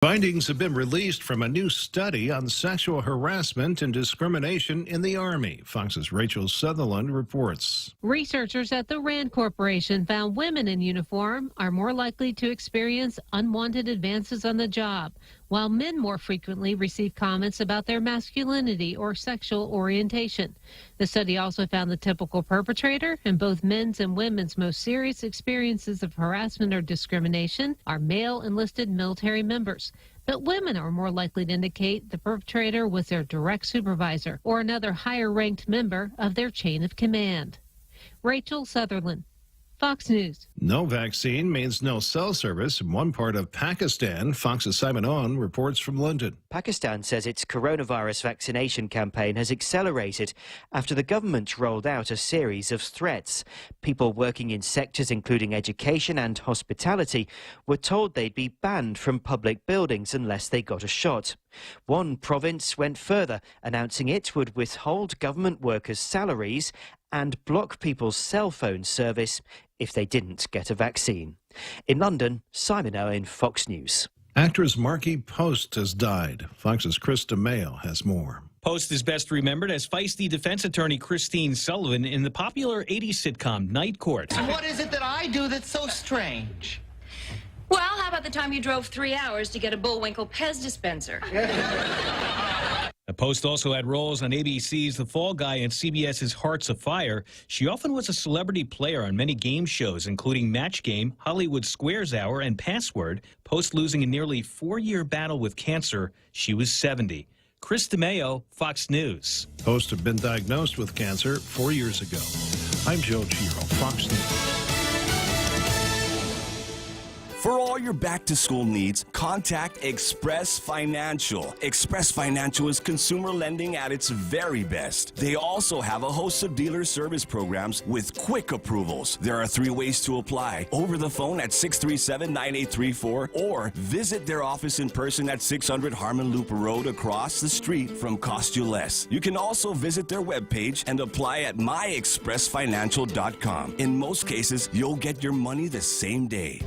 Findings have been released from a new study on sexual harassment and discrimination in the Army. Fox's Rachel Sutherland reports. Researchers at the RAND Corporation found women in uniform are more likely to experience unwanted advances on the job, while men more frequently receive comments about their masculinity or sexual orientation. The study also found the typical perpetrator in both men's and women's most serious experiences of harassment or discrimination are male enlisted military members. But women are more likely to indicate the perpetrator was their direct supervisor or another higher-ranked member of their chain of command. Rachel Sutherland, Fox News. No vaccine means no cell service in one part of Pakistan. Fox's Simon Owen reports from London. Pakistan says its coronavirus vaccination campaign has accelerated after the government rolled out a series of threats. People working in sectors including education and hospitality were told they'd be banned from public buildings unless they got a shot. One province went further, announcing it would withhold government workers' salaries and block people's cell phone service if they didn't get a vaccine. In London, Simon Owen, Fox News. Actress Markie Post has died. Fox's Chris DeMeo has more. Post is best remembered as feisty defense attorney Christine Sullivan in the popular 80s sitcom Night Court. What is it that I do that's so strange? Well, how about the time you drove 3 hours to get a Bullwinkle Pez dispenser? The Post also had roles on ABC's The Fall Guy and CBS's Hearts of Fire. She often was a celebrity player on many game shows, including Match Game, Hollywood Squares Hour, and Password. Post losing a nearly 4-year battle with cancer. She was 70. Chris DeMeo, Fox News. Post had been diagnosed with cancer 4 years ago. I'm Joe Giro, Fox News. For all your back-to-school needs, contact Express Financial. Express Financial is consumer lending at its very best. They also have a host of dealer service programs with quick approvals. There are 3 ways to apply: over the phone at 637-9834 or visit their office in person at 600 Harmon Loop Road across the street from Cost You Less. You can also visit their webpage and apply at myexpressfinancial.com. In most cases, you'll get your money the same day.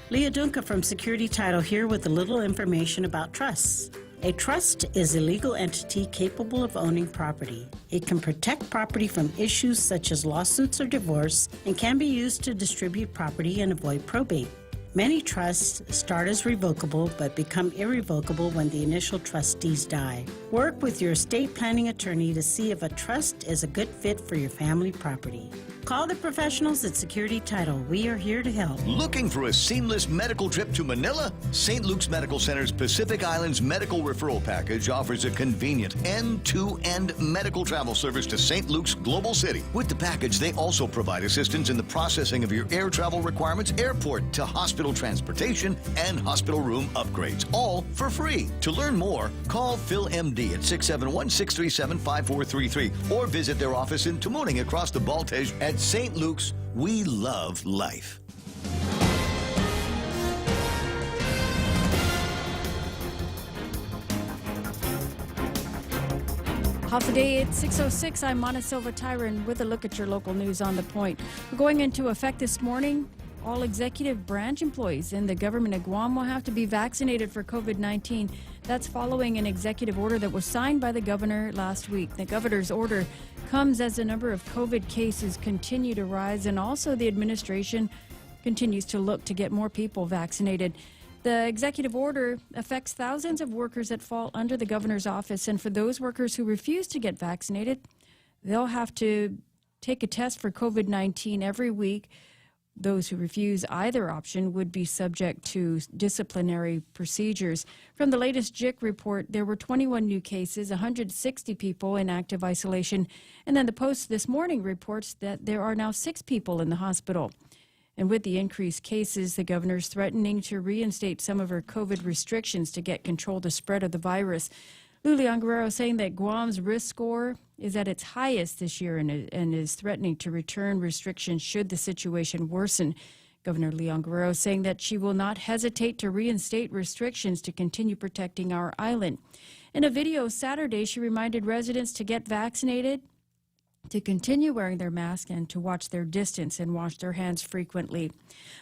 Leah Dunca from Security Title here with a little information about trusts. A trust is a legal entity capable of owning property. It can protect property from issues such as lawsuits or divorce and can be used to distribute property and avoid probate. Many trusts start as revocable but become irrevocable when the initial trustees die. Work with your estate planning attorney to see if a trust is a good fit for your family property. Call the professionals at Security Title. We are here to help. Looking for a seamless medical trip to Manila? St. Luke's Medical Center's Pacific Islands Medical Referral Package offers a convenient end-to-end medical travel service to St. Luke's Global City. With the package, they also provide assistance in the processing of your air travel requirements, airport to hospital transportation, and hospital room upgrades, all for free. To learn more, call Phil MD at 671-637-5433 or visit their office in Tamuning across the Baltej. At St. Luke's, we love life. Half the day at 6:06. I'm Mana Silva Tyron with a look at your local news on the point. Going into effect this morning, all executive branch employees in the government of Guam will have to be vaccinated for COVID-19. That's following an executive order that was signed by the governor last week. The governor's order comes as the number of COVID cases continue to rise, and also the administration continues to look to get more people vaccinated. The executive order affects thousands of workers that fall under the governor's office, and for those workers who refuse to get vaccinated, they'll have to take a test for COVID-19 every week. Those who refuse either option would be subject to disciplinary procedures. From the latest JIC report, there were 21 new cases, 160 people in active isolation. And then the Post this morning reports that there are now 6 people in the hospital. And with the increased cases, the governor's threatening to reinstate some of her COVID restrictions to get control of the spread of the virus. Leon Guerrero saying that Guam's risk score is at its highest this year and is threatening to return restrictions should the situation worsen. Governor Leon Guerrero saying that she will not hesitate to reinstate restrictions to continue protecting our island. In a video Saturday, she reminded residents to get vaccinated to continue wearing their mask and to watch their distance and wash their hands frequently.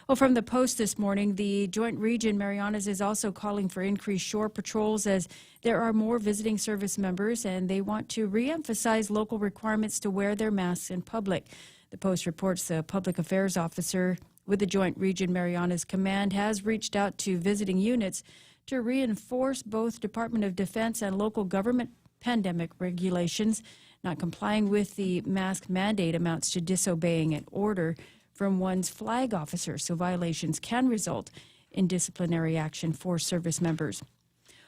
Well, from the Post this morning, the Joint Region Marianas is also calling for increased shore patrols as there are more visiting service members, and they want to re-emphasize local requirements to wear their masks in public. The Post reports the public affairs officer with the Joint Region Marianas Command has reached out to visiting units to reinforce both Department of Defense and local government pandemic regulations. Not complying with the mask mandate amounts to disobeying an order from one's flag officer, so violations can result in disciplinary action for service members.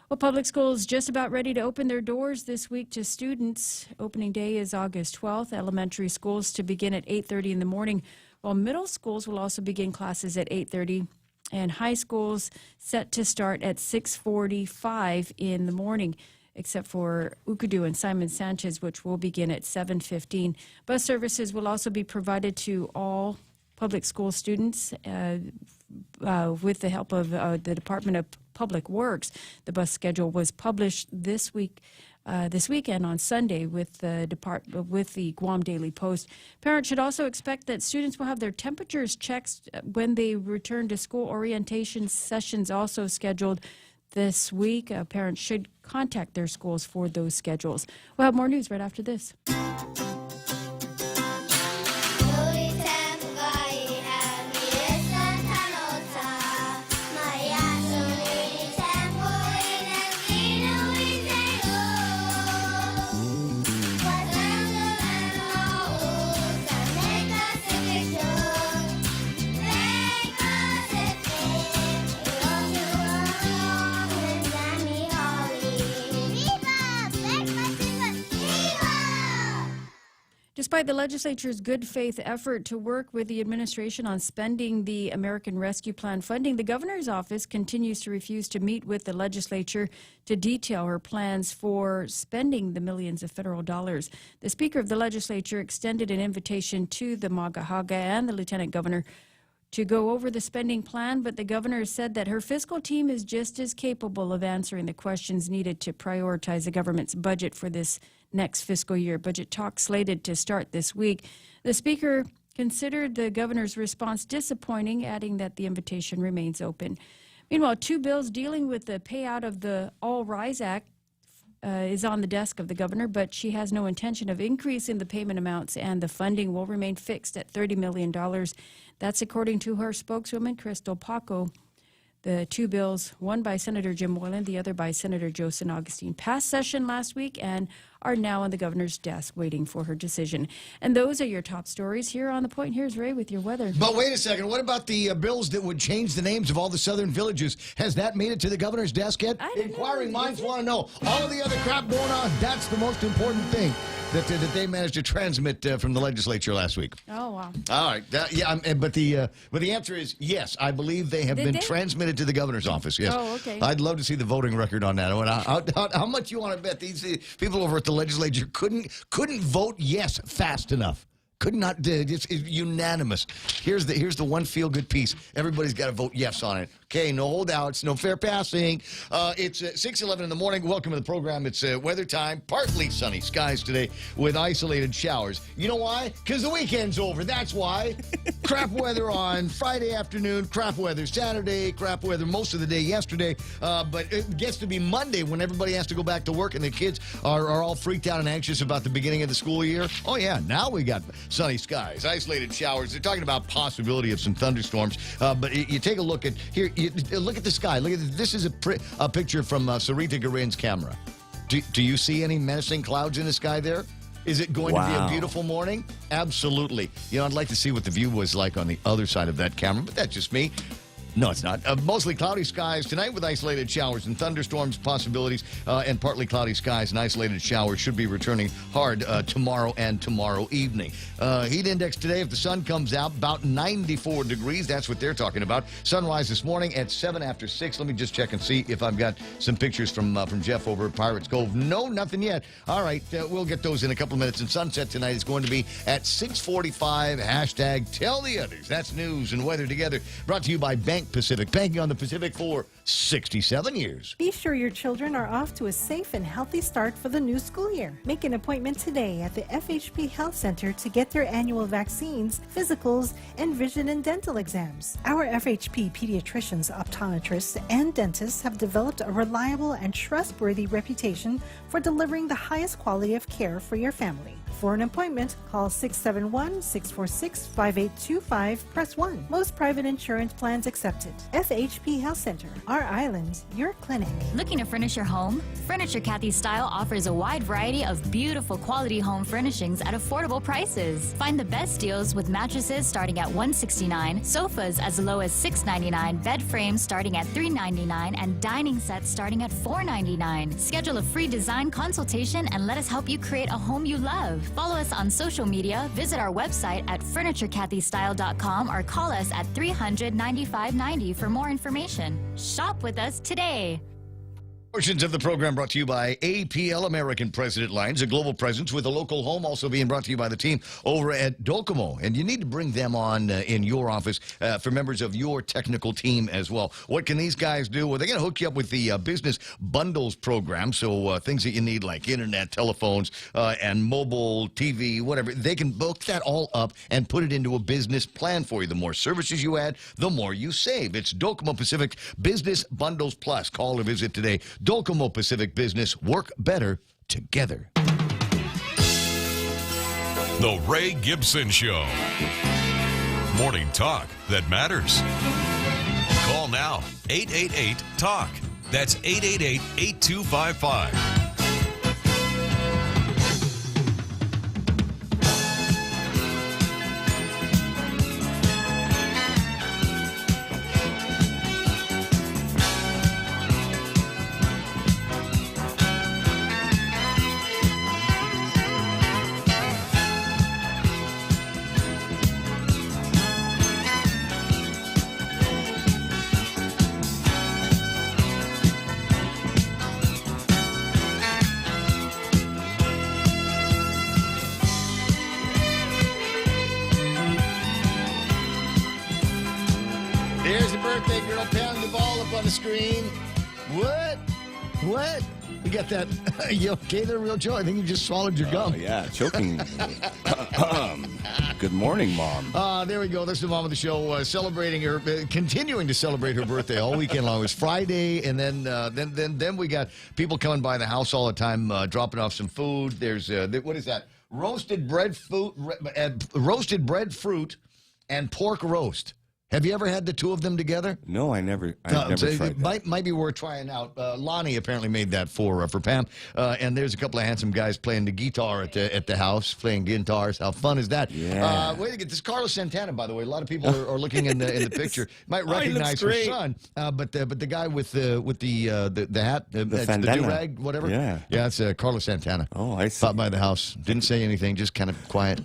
Well, public schools just about ready to open their doors this week to students. Opening day is August 12th. Elementary schools to begin at 8:30 in the morning, while middle schools will also begin classes at 8:30, and high schools set to start at 6:45 in the morning, except for Ukadu and Simon Sanchez, which will begin at 7:15. Bus services will also be provided to all public school students with the help of the Department of Public Works. The bus schedule was published this weekend on Sunday with the Guam Daily Post. Parents should also expect that students will have their temperatures checked when they return to school. Orientation sessions also scheduled this week. Parents should contact their schools for those schedules. We'll have more news right after this. Despite the legislature's good faith effort to work with the administration on spending the American Rescue Plan funding, the governor's office continues to refuse to meet with the legislature to detail her plans for spending the millions of federal dollars. The Speaker of the legislature extended an invitation to the Magahaga and the Lieutenant Governor to go over the spending plan, but the governor said that her fiscal team is just as capable of answering the questions needed to prioritize the government's budget for this next fiscal year. Budget talks slated to start this week. The Speaker considered the governor's response disappointing, adding that the invitation remains open. Meanwhile, two bills dealing with the payout of the All Rise Act is on the desk of the governor, but she has no intention of increasing the payment amounts, and the funding will remain fixed at $30 million. That's according to her spokeswoman, Crystal Paco. The two bills, one by Senator Jim Moylan, the other by Senator Joe San Augustine, passed session last week and are now on the governor's desk waiting for her decision. And those are your top stories here on The Point. Here's Ray with your weather. But wait a second. What about the bills that would change the names of all the southern villages? Has that made it to the governor's desk yet? Inquiring minds want to know. All of the other crap going on, that's the most important thing that they managed to transmit from the legislature last week. Oh, wow. All right. But the answer is yes. I believe they have been transmitted to the governor's office. Yes. Oh, okay. I'd love to see the voting record on that. How much you want to bet these people over at the legislature couldn't vote yes fast enough? Could not. It's unanimous. Here's the one feel-good piece. Everybody's got to vote yes on it. Okay, no holdouts, no fair passing. It's 6:11 in the morning. Welcome to the program. It's weather time. Partly sunny skies today with isolated showers. You know why? Because the weekend's over. That's why. Crap weather on Friday afternoon. Crap weather Saturday. Crap weather most of the day yesterday. But it gets to be Monday when everybody has to go back to work and the kids are all freaked out and anxious about the beginning of the school year. Oh, yeah, now we got sunny skies, isolated showers. They're talking about possibility of some thunderstorms. But you take a look at here. Look at the sky. Look at this. Is a picture from Sarita Garin's camera. Do you see any menacing clouds in the sky there? Is it going to be a beautiful morning? Absolutely. You know, I'd like to see what the view was like on the other side of that camera, but that's just me. No, it's not. Mostly cloudy skies tonight with isolated showers and thunderstorms possibilities, and partly cloudy skies and isolated showers should be returning hard tomorrow and tomorrow evening. Heat index today, if the sun comes out, about 94 degrees. That's what they're talking about. Sunrise this morning at 7 after 6. Let me just check and see if I've got some pictures from Jeff over at Pirates Cove. No, nothing yet. All right, we'll get those in a couple of minutes. And sunset tonight is going to be at 6:45. Hashtag tell the others. That's news and weather together. Brought to you by Bank Bank Pacific, banking on the Pacific for 67 years. Be sure your children are off to a safe and healthy start for the new school year. Make an appointment today at the FHP Health Center to get their annual vaccines, physicals, and vision and dental exams. Our FHP pediatricians, optometrists, and dentists have developed a reliable and trustworthy reputation for delivering the highest quality of care for your family. For an appointment, call 671-646-5825, press 1. Most private insurance plans accepted. FHP Health Center, our island, your clinic. Looking to furnish your home? Furniture Kathy Style offers a wide variety of beautiful quality home furnishings at affordable prices. Find the best deals with mattresses starting at $169, sofas as low as $699, bed frames starting at $399, and dining sets starting at $499. Schedule a free design consultation and let us help you create a home you love. Follow us on social media, visit our website at FurnitureKathyStyle.com, or call us at 300-9590 for more information. Shop with us today. Portions of the program brought to you by APL American President Lines, a global presence with a local home, also being brought to you by the team over at Docomo. And you need to bring them on in your office for members of your technical team as well. What can these guys do? Well, they're going to hook you up with the business bundles program, so things that you need like internet, telephones, and mobile TV, whatever. They can book that all up and put it into a business plan for you. The more services you add, the more you save. It's Docomo Pacific Business Bundles Plus. Call or visit today. Docomo Pacific Business, work better together. The Ray Gibson Show. Morning talk that matters. Call now, 888-TALK. That's 888-8255. There's the birthday girl pounding the ball up on the screen. What? We got that. You okay there, Real Joe? I think you just swallowed your gum. Yeah, choking. Good morning, Mom. There we go. That's the mom of the show, celebrating her, continuing to celebrate her birthday all weekend long. It was Friday, and then we got people coming by the house all the time, dropping off some food. There's what is that? Roasted bread fruit and pork roast. Have you ever had the two of them together? No, I never tried that. Might be worth trying out. Lonnie apparently made that for Pam. And there's a couple of handsome guys playing the guitar at the house, playing guitars. How fun is that? Yeah. Wait to get this. Carlos Santana, by the way. A lot of people are looking in the picture. Might recognize her son, but the guy with the hat, the do-rag, whatever. Yeah, it's Carlos Santana. Oh, I see. Stopped by the house, didn't say anything, just kind of quiet.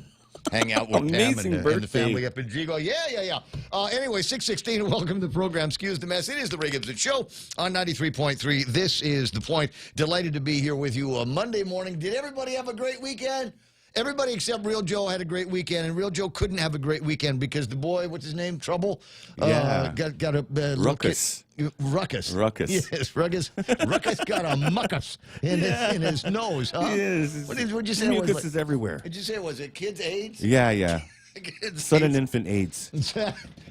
Hang out with Pam and the family up in Gigo. Yeah. Anyway, 6:16, welcome to the program. Excuse the mess. It is the Ray Gibson Show on 93.3. This is The Point. Delighted to be here with you on Monday morning. Did everybody have a great weekend? Everybody except Real Joe had a great weekend, and Real Joe couldn't have a great weekend because the boy, what's his name, Trouble? Yeah. Got a Ruckus. Ruckus. Yes, Ruckus. Ruckus got a muckus in his nose, huh? Yes. What'd you say? Mucus is everywhere. Did you say, was it kids' AIDS? Yeah. Sudden infant AIDS.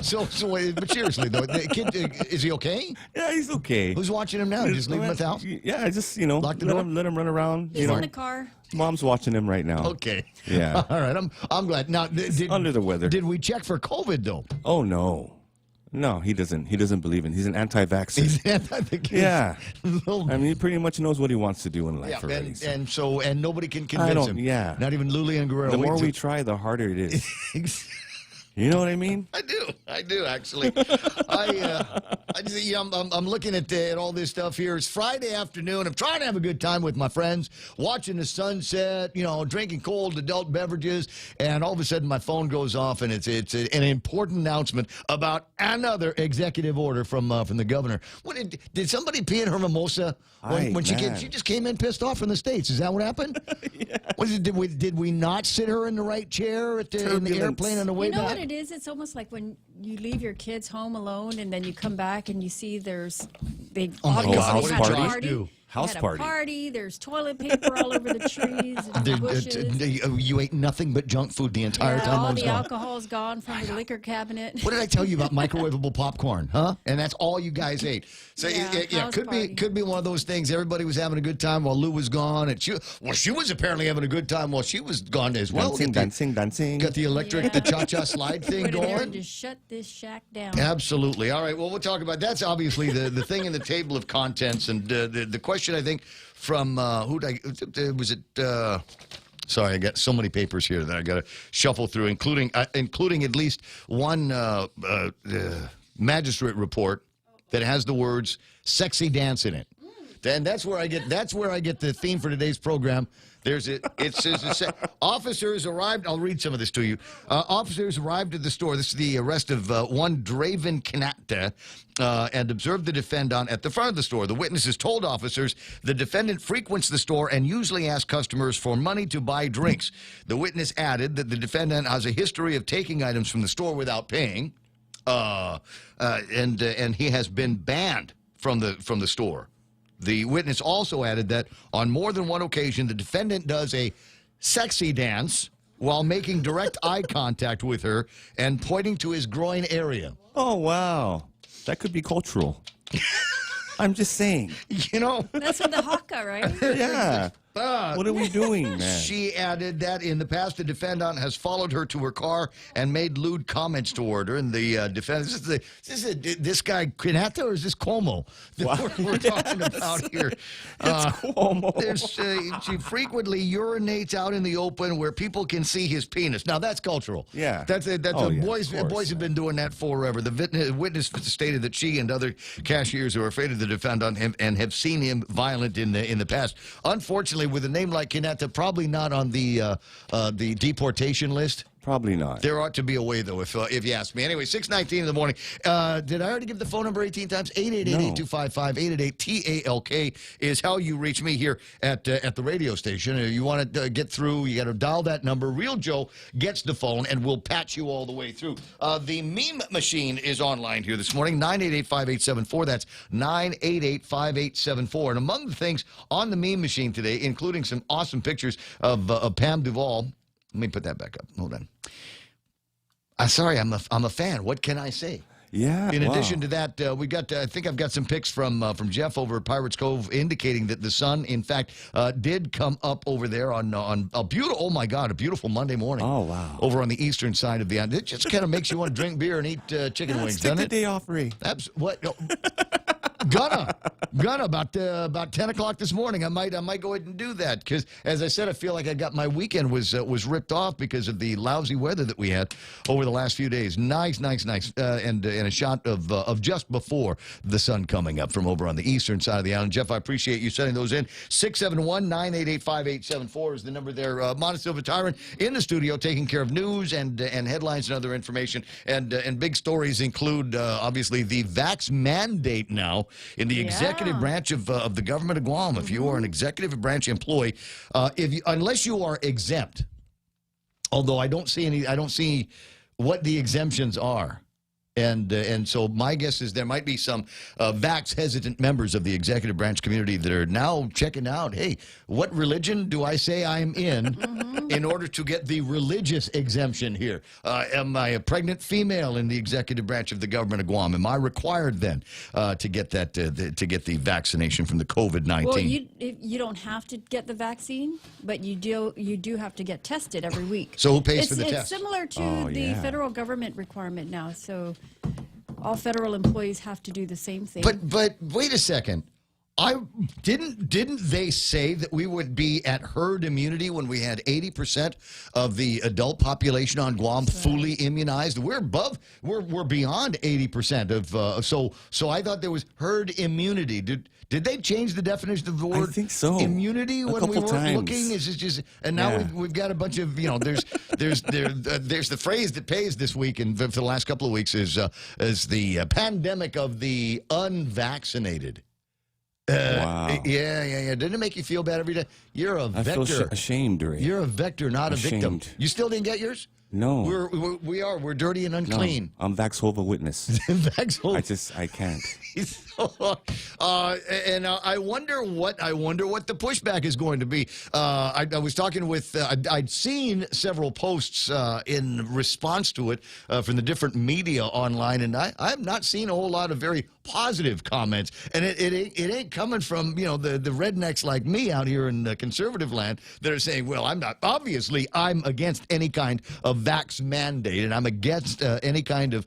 So, but seriously though, the kid, is he okay? Yeah, he's okay. Who's watching him now? Just leave him at the house? Yeah, just lock the door? let him run around. He's in the car. Mom's watching him right now. Okay. Yeah. All right. I'm glad. Now, under the weather. Did we check for COVID though? Oh no. No, he doesn't. He doesn't believe in. He's an anti-vaxxer. He's anti-vaxxer. Yeah. I mean, he pretty much knows what he wants to do in life already. And nobody can convince him. Yeah. Not even Lulian Guerrero. The more we try, the harder it is. You know what I mean? I do actually. I'm looking at all this stuff here. It's Friday afternoon. I'm trying to have a good time with my friends, watching the sunset, drinking cold adult beverages, and all of a sudden my phone goes off, and it's an important announcement about another executive order from the governor. Did somebody pee in her mimosa when she came? She just came in pissed off from the States. Is that what happened? Yeah. Did we not sit her in the right chair in the airplane on the way back? it is? It's almost like when you leave your kids home alone and then you come back and you see they obviously house had a party. party. House Had a party. party. There's toilet paper all over the trees and the bushes. You ate nothing but junk food the entire time I all was the gone. alcohol's gone from the liquor cabinet. What did I tell you about microwavable popcorn, huh? And that's all you guys ate. So house party. could be one of those things. Everybody was having a good time while Lou was gone, and she was apparently having a good time while she was gone as well. Dancing. Got the electric, the cha-cha slide thing Put it there going. and just shut this shack down. Absolutely. All right. Well, we'll talk about that's obviously the thing in the table of contents, and the question I think from was it? Sorry, I got so many papers here that I got to shuffle through, including at least one magistrate report that has the words "sexy dance" in it. And that's where I get the theme for today's program. It says officers arrived. I'll read some of this to you. Officers arrived at the store. This is the arrest of one Draven Kanata and observed the defendant at the front of the store. The witnesses told officers the defendant frequents the store and usually asks customers for money to buy drinks. The witness added that the defendant has a history of taking items from the store without paying, and he has been banned from the store. The witness also added that on more than one occasion, the defendant does a sexy dance while making direct eye contact with her and pointing to his groin area. Oh, wow. That could be cultural. I'm just saying. That's with the haka, right? Yeah. What are we doing, man? She added that in the past, the defendant has followed her to her car and made lewd comments toward her. And the defendant, this guy Kanata or is this Cuomo that we're talking about here? It's Cuomo. She frequently urinates out in the open where people can see his penis. Now that's cultural. Yeah. Boys have been doing that forever. The witness stated that she and other cashiers are afraid of the defendant and have seen him violent in the past. Unfortunately, with a name like Kanata, probably not on the deportation list. Probably not. There ought to be a way, though, if you ask me. Anyway, 6:19 in the morning. Did I already give the phone number 18 times? 888-825-5888-TALK is how you reach me here at the radio station. If you want to get through, you got to dial that number. Real Joe gets the phone, and we'll patch you all the way through. The meme machine is online here this morning, 988-5874. That's 988-5874. And among the things on the meme machine today, including some awesome pictures of Pam Duvall. Let me put that back up. Hold on. Sorry, I'm a fan. What can I say? Yeah. In addition to that, we got. I think I've got some pics from Jeff over at Pirates Cove indicating that the sun, in fact, did come up over there on a beautiful. Oh my God, a beautiful Monday morning. Oh wow. Over on the eastern side of the island, it just kind of makes you want to drink beer and eat chicken wings, doesn't it? Take the day off, Ray. What? Gonna about 10 o'clock this morning. I might go ahead and do that because, as I said, I feel like I got my weekend was ripped off because of the lousy weather that we had over the last few days. Nice, and a shot of just before the sun coming up from over on the eastern side of the island. Jeff, I appreciate you sending those in. 671-988-5874 is the number there. Montesilva Tyron in the studio taking care of news and headlines and other information. And big stories include obviously the vax mandate now in the executive branch of the government of Guam. If you are an executive branch employee, unless you are exempt, although I don't see what the exemptions are. And so my guess is there might be some vax-hesitant members of the executive branch community that are now checking out, hey, what religion do I say I'm in order to get the religious exemption here? Am I a pregnant female in the executive branch of the government of Guam? Am I required then to get that to get the vaccination from the COVID-19? Well, you don't have to get the vaccine, but you do have to get tested every week. So who pays for the test? test? It's similar to the federal government requirement now. So all federal employees have to do the same thing. But wait a second. Didn't they say that we would be at herd immunity when we had 80% of the adult population on Guam fully immunized? We're beyond 80% of so I thought there was herd immunity. Did they change the definition of the word? I think so. Immunity when we weren't looking? Is it just? And now we've got a bunch of there's the phrase that pays this week and for the last couple of weeks is the pandemic of the unvaccinated. Wow. Yeah. Didn't it make you feel bad every day? You're a vector. I feel ashamed, Ray. You're a vector, not a victim. Ashamed. You still didn't get yours? No. We're dirty and unclean. No, I'm Vaxhova witness. Vaxhova. I can't. And I wonder what the pushback is going to be. I was talking with I'd seen several posts in response to it from the different media online, and I have not seen a whole lot of very positive comments. And it ain't coming from the rednecks like me out here in conservative land that are saying, well, I'm against any kind of vax mandate, and I'm against any kind of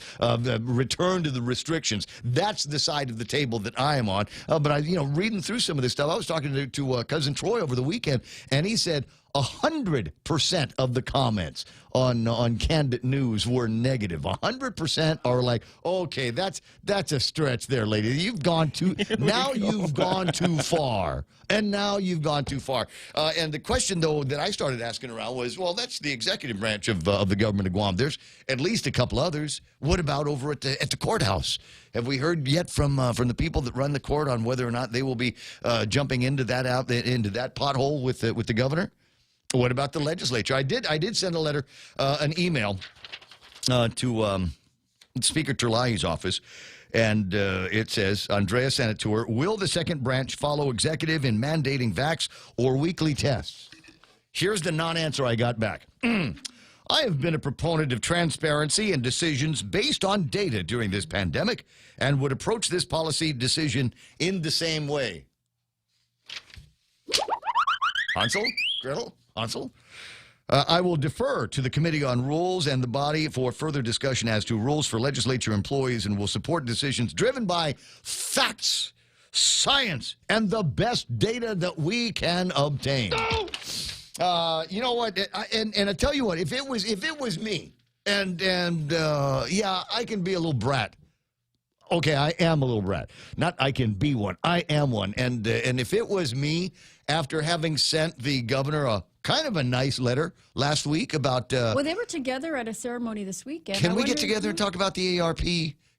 return to the restrictions. That's the side of the table that I am on. But reading through some of this stuff, I was talking to cousin Troy over the weekend, and he said 100% of the comments on Candid News were negative. 100% are like, okay, that's a stretch there, lady. You've gone too you've gone too far. And now you've gone too far. And the question, though, that I started asking around was, well, that's the executive branch of the government of Guam. There's at least a couple others. What about over at the courthouse? Have we heard yet from the people that run the court on whether or not they will be jumping into that pothole with the governor? What about the legislature? I did send a letter, an email to Speaker Terlahi's office, and it says, Andrea Senator, will the second branch follow executive in mandating vax or weekly tests? Here's the non-answer I got back. I have been a proponent of transparency and decisions based on data during this pandemic and would approach this policy decision in the same way. Hansel? Gretel? Hansel? I will defer to the Committee on Rules and the body for further discussion as to rules for legislature employees and will support decisions driven by facts, science, and the best data that we can obtain. No! You know what? And I tell you what, if it was me, and yeah, I can be a little brat. Okay, I am a little brat. Not I can be one. I am one. And if it was me, after having sent the governor a kind of a nice letter last week about... well, they were together at a ceremony this weekend. Can we get together and talk about the ARP?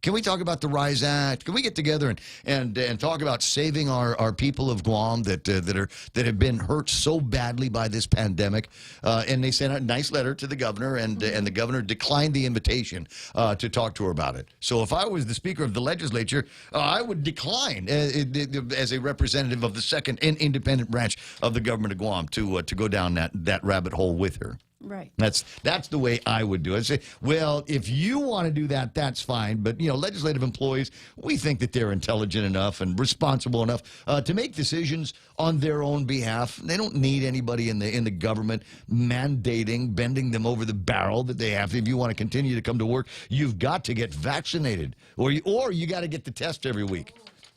Can we talk about the RISE Act? Can we get together and talk about saving our people of Guam that have been hurt so badly by this pandemic? And they sent a nice letter to the governor, and the governor declined the invitation to talk to her about it. So if I was the Speaker of the legislature, I would decline as a representative of the second independent branch of the government of Guam to go down that rabbit hole with her. Right. That's the way I would do it. I'd say, well, if you want to do that, that's fine. But, legislative employees, we think that they're intelligent enough and responsible enough to make decisions on their own behalf. They don't need anybody in the government mandating, bending them over the barrel that they have. If you want to continue to come to work, you've got to get vaccinated or you got to get the test every week.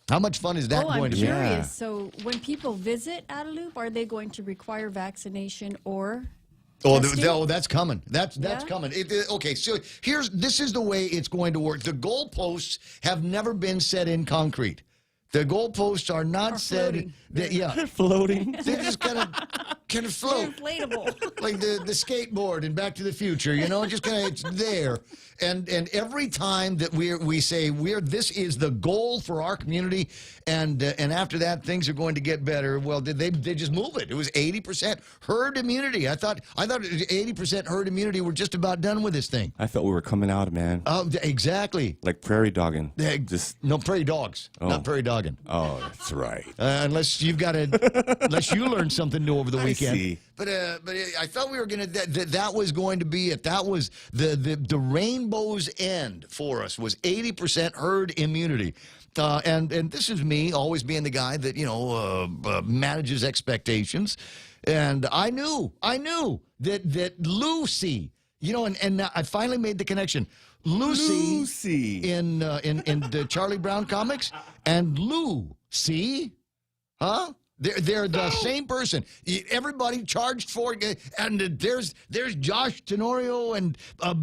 How much fun is that going to be? I'm curious. Yeah. So when people visit Adelup, are they going to require vaccination or... Oh, that's coming. That's coming. Okay, so this is the way it's going to work. The goalposts have never been set in concrete. The goalposts are not set. They're floating. They're just kind of float. They're inflatable. Like the skateboard in Back to the Future, just kind of it's there. And every time that we say this is the goal for our community, and after that things are going to get better. Well, they just move it. It was 80% herd immunity. I thought 80% herd immunity. We're just about done with this thing. I thought we were coming out, man. Oh, exactly. Like prairie dogging. No, prairie dogs. Oh. Not prairie dogging. Oh, that's right. Unless you learned something new over the weekend. I see. But I thought we were going to that was going to be it. That was the rainbow's end for us was 80% herd immunity. And this is me always being the guy that manages expectations. And I knew that Lucy, and I finally made the connection. Lucy. in the Charlie Brown comics and Lucy, huh? They're the same person. Everybody charged for it. And there's Josh Tenorio and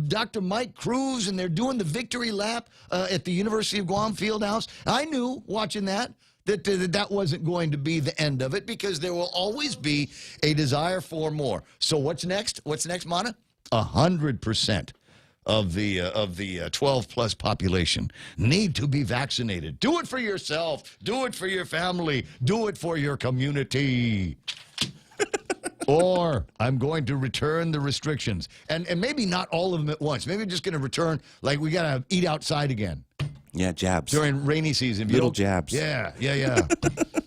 Dr. Mike Cruz, and they're doing the victory lap at the University of Guam Fieldhouse. I knew watching that wasn't going to be the end of it because there will always be a desire for more. So what's next? What's next, Mana? 100%. Of the 12-plus population need to be vaccinated. Do it for yourself. Do it for your family. Do it for your community. Or I'm going to return the restrictions. And maybe not all of them at once. Maybe I'm just going to return, like we got to eat outside again. Yeah, jabs. During rainy season. Little jabs. Yeah.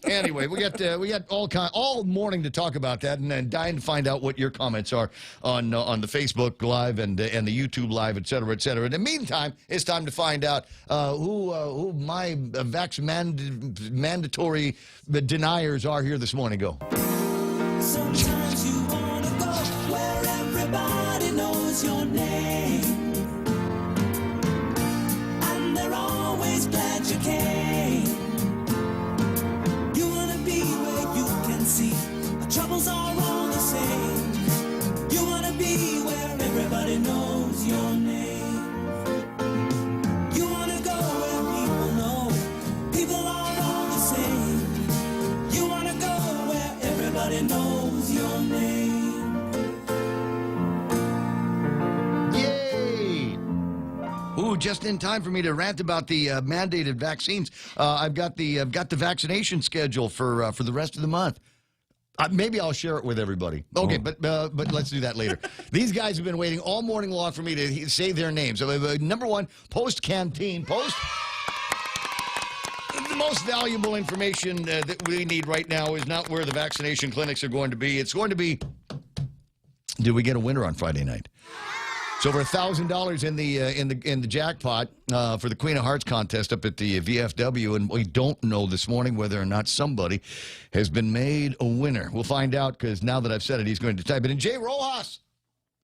Anyway, we got all morning to talk about that, and then dying to find out what your comments are on the Facebook Live and the YouTube Live, et cetera, et cetera. In the meantime, it's time to find out who my mandatory deniers are here this morning. Go. Sometimes you want to go where everybody knows your name, and they're always glad you came. You want to be where you can see the troubles are all the same. You want to be where everybody knows your name. You want to go where people know people are all the same. You want to go where everybody knows your name. Yay! Ooh, just in time for me to rant about the mandated vaccines. I've got the vaccination schedule for the rest of the month. Maybe I'll share it with everybody. Okay, but let's do that later. These guys have been waiting all morning long for me to say their names. Number one, Post Canteen. Post. The most valuable information that we need right now is not where the vaccination clinics are going to be. It's going to be, did we get a winner on Friday night? It's over $1,000 in the jackpot for the Queen of Hearts contest up at the VFW, and we don't know this morning whether or not somebody has been made a winner. We'll find out, because now that I've said it, he's going to type it in. Jay Rojas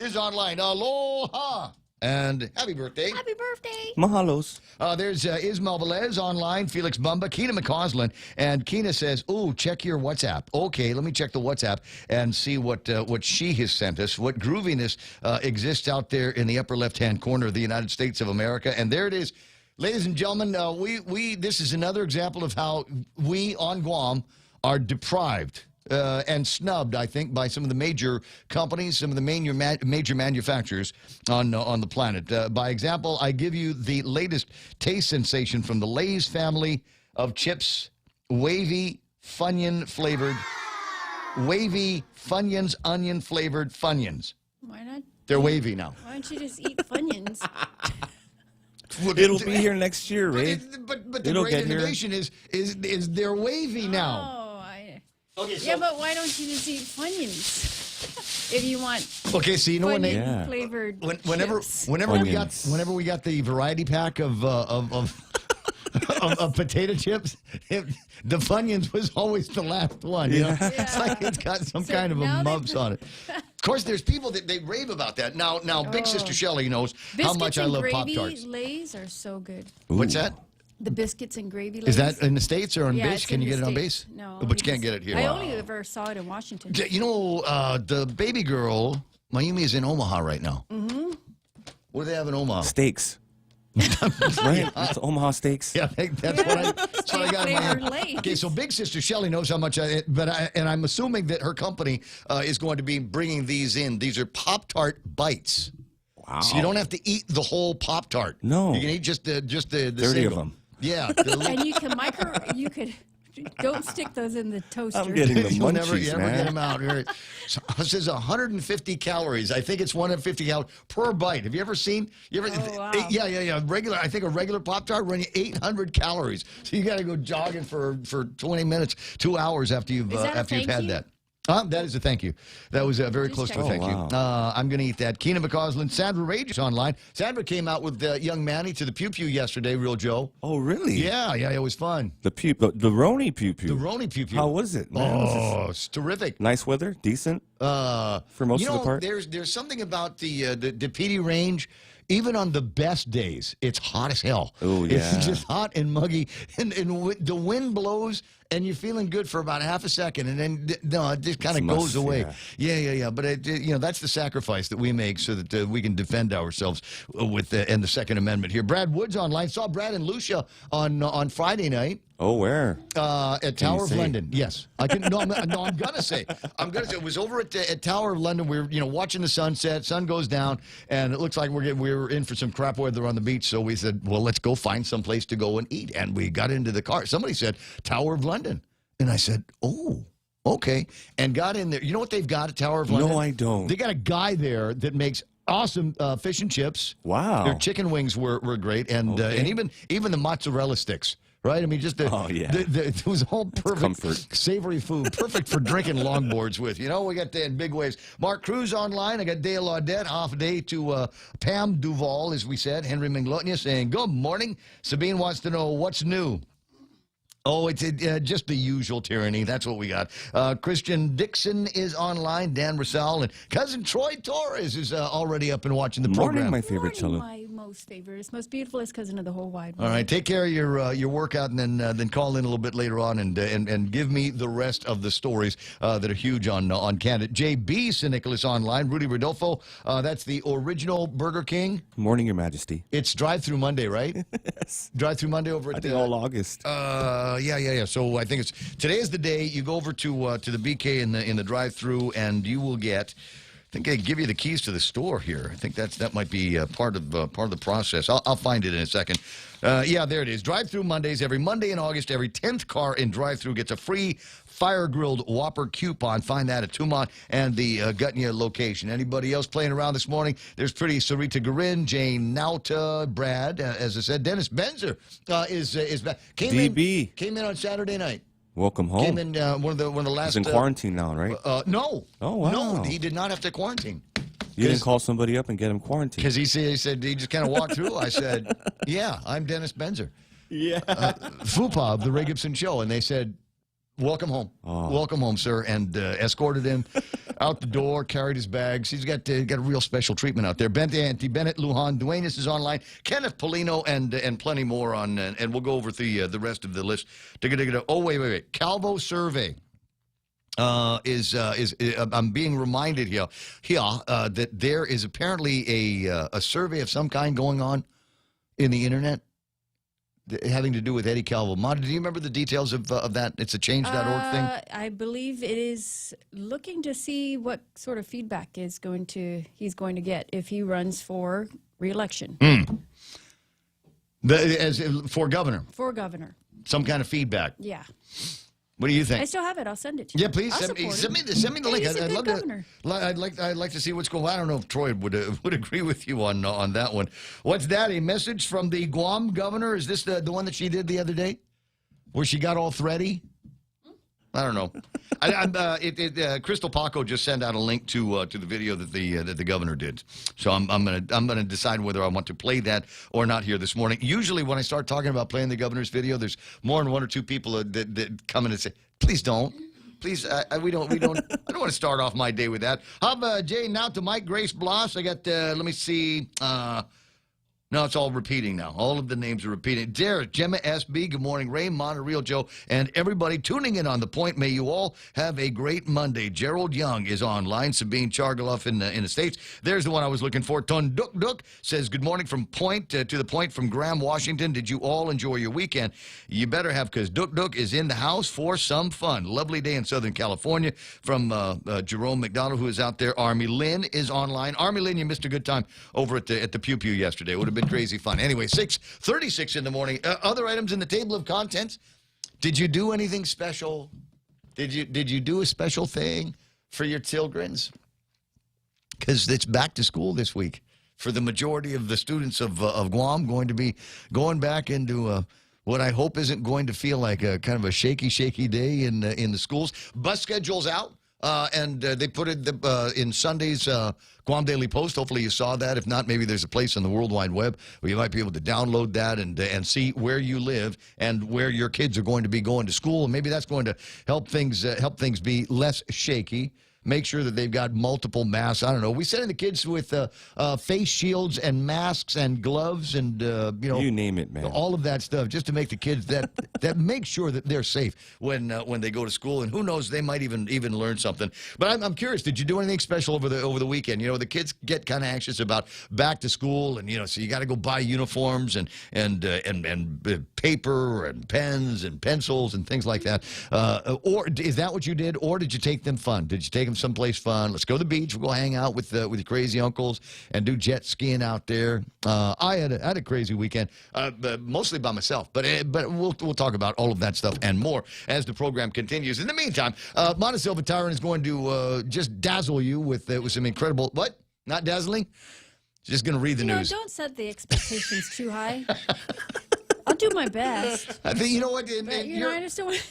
is online. Aloha! And happy birthday. Happy birthday. Mahalos. There's Ismael Velez online, Felix Bumba, Keena McCausland, and Keena says, "Ooh, check your WhatsApp." Okay, let me check the WhatsApp and see what she has sent us, what grooviness exists out there in the upper left-hand corner of the United States of America. And there it is. Ladies and gentlemen, this is another example of how we on Guam are deprived and snubbed, I think, by some of the major companies, some of the major manufacturers on the planet. By example, I give you the latest taste sensation from the Lay's family of chips, wavy Funyuns, onion flavored Funyuns. Why not? They're wavy now. Why don't you just eat Funyuns? It'll be here next year, Ray. But the great innovation is they're wavy now. Okay, so. Yeah, but why don't you just eat Funyuns if you want? Okay, so you know Funyun flavored whenever we got the variety pack of potato chips, the Funyuns was always the last one. You know? It's like it's got some kind of a mumps on it. Of course, there's people that they rave about that. Now, Big Sister Shelley knows how much I love Pop-Tarts. Lays are so good. Ooh. What's that? The biscuits and gravy Lays. Is that in the States or on base? Can you get it on base? No. But you can't get it here. I only ever saw it in Washington. You know, the baby girl, Mayumi, is in Omaha right now. Mm-hmm. What do they have in Omaha? Steaks. Right? It's Omaha steaks. Yeah, that's what I got in my head. Okay, so Big Sister Shelley knows how much and I'm assuming that her company is going to be bringing these in. These are Pop-Tart bites. Wow. So you don't have to eat the whole Pop-Tart. No. You can eat just the 30 single. of them. Yeah. And you could don't stick those in the toaster. I'm getting the You'll munchies, never man. get them out. So it says 150 calories. I think it's 150 calories per bite. Have you ever seen? Wow. Yeah. Regular. I think a regular Pop-Tart run you 800 calories. So you got to go jogging for 20 minutes, 2 hours after you've had that. That is a thank you. That was very close to a thank you. I'm going to eat that. Keena McCausland, Sandra Rage is online. Sandra came out with young Manny to the Pew Pew yesterday, Real Joe. Oh, really? Yeah, it was fun. The Roni Pew Pew. The Roni Pew Pew. How was it, man? It's terrific. Nice weather? Decent? For most of the part? There's something about the PD range. Even on the best days, it's hot as hell. Oh, yeah. It's just hot and muggy, and the wind blows, and you're feeling good for about half a second, and then it just kind of goes away. Yeah. But that's the sacrifice that we make so that we can defend ourselves with and the Second Amendment here. Brad Woods online. Saw Brad and Lucia on Friday night. Oh, where? At Tower of London. Yes, I can. No, I'm gonna say. It was over at Tower of London. We were, watching the sunset. Sun goes down, and it looks like we were in for some crap weather on the beach. So we said, well, let's go find some place to go and eat. And we got into the car. Somebody said Tower of London, and I said, oh. Okay. And got in there. You know what they've got at Tower of London? No, I don't. They got a guy there that makes awesome fish and chips. Wow. Their chicken wings were great, and even the mozzarella sticks. Right? I mean, just it was all perfect, comfort. Savory food, perfect for drinking longboards with. You know, we got the big waves. Mark Cruz online. I got Dale Audette, off day to Pam Duval, as we said. Henry Minglotnia saying, good morning. Sabine wants to know what's new. Oh, it's just the usual tyranny. That's what we got. Christian Dixon is online. Dan Rosal and cousin Troy Torres is already up and watching the program. Morning, my favorite children. My most favorite, most beautifulest cousin of the whole wide world. All right, take care of your workout, and then call in a little bit later on and give me the rest of the stories that are huge on Canada. JB St. Nicholas online. Rudy Rodolfo. That's the original Burger King. Morning, Your Majesty. It's Drive-Through Monday, right? Yes. Drive-Through Monday over at I think all August. Yeah. So I think today is the day you go over to the BK in the drive-through, and you will get. I think they give you the keys to the store here. I think that might be part of the process. I'll find it in a second. Yeah, there it is. Drive-through Mondays every Monday in August. Every 10th car in drive-through gets a free fire-grilled Whopper coupon. Find that at Tumont and the Gutnia location. Anybody else playing around this morning? There's pretty Sarita Garin, Jane Nauta, Brad. As I said, Dennis Benzer is back. Came in on Saturday night. Welcome home. Came in one of the last. He's in quarantine now, right? No. Oh, wow. No, he did not have to quarantine. You didn't call somebody up and get him quarantined? Because he said he just kind of walked through. I said, yeah, I'm Dennis Benzer. Yeah. FUPA of the Ray Gibson Show. And they said, welcome home. Oh. Welcome home, sir. And escorted him out the door, carried his bags. He's got a real special treatment out there. Bennett, Lujan, Duenas is online. Kenneth Polino and plenty more on. And we'll go over the rest of the list. Oh, wait. Calvo survey. I'm being reminded here that there is apparently a survey of some kind going on in the internet having to do with Eddie Calvo. Mata, do you remember the details of that? It's a change.org thing? I believe it is looking to see what sort of feedback he's going to get if he runs for re-election. For governor? For governor. Some kind of feedback? Yeah. What do you think? I still have it. I'll send it to you. Yeah, please send me the link. He's a good governor. I'd like to see what's going on. I don't know if Troy would agree with you on that one. What's that? A message from the Guam governor? Is this the one that she did the other day, where she got all thready? I don't know. Crystal Paco just sent out a link to the video that the governor did. So I'm gonna decide whether I want to play that or not here this morning. Usually when I start talking about playing the governor's video, there's more than one or two people that come in and say, "Please don't." Please, we don't. I don't want to start off my day with that. How about Jay now to Mike Grace Bloss? I got. Let me see. No, it's all repeating now. All of the names are repeating. Derek, Gemma SB, good morning. Ray, Monterey Joe, and everybody tuning in on The Point. May you all have a great Monday. Gerald Young is online. Sabine Chargaloff in the States. There's the one I was looking for. Tun Duk Duk says, good morning from Point to The Point from Graham, Washington. Did you all enjoy your weekend? You better have, because Duk Duk is in the house for some fun. Lovely day in Southern California from Jerome McDonald, who is out there. Army Lynn is online. Army Lynn, you missed a good time over at the Pew Pew yesterday. It would have been crazy fun. Anyway, 6:36 in the morning. Other items in the table of contents. Did you do anything special? Did you do a special thing for your childrens? Because it's back to school this week for the majority of the students of Guam. Going to be going back into what I hope isn't going to feel like a kind of a shaky day in the schools. Bus schedule's out. And they put it in Sunday's Guam Daily Post. Hopefully you saw that. If not, maybe there's a place on the World Wide Web where you might be able to download that and see where you live and where your kids are going to be going to school. And maybe that's going to help things be less shaky. Make sure that they've got multiple masks. I don't know. We sending the kids with face shields and masks and gloves and you name it, man. All of that stuff, just to make the kids that make sure that they're safe when they go to school. And who knows, they might even learn something. But I'm curious. Did you do anything special over the weekend? You know, the kids get kind of anxious about back to school, and so you got to go buy uniforms and paper and pens and pencils and things like that. Or is that what you did? Or did you take them fun? Did you take them someplace fun. Let's go to the beach. We'll go hang out with your crazy uncles and do jet skiing out there. I had a crazy weekend, mostly by myself. But we'll talk about all of that stuff and more as the program continues. In the meantime, Monticello Tyron is going to just dazzle you with some incredible, what? Not dazzling? Just going to read the news. Don't set the expectations too high. I'll do my best. I think, you know what? I just don't want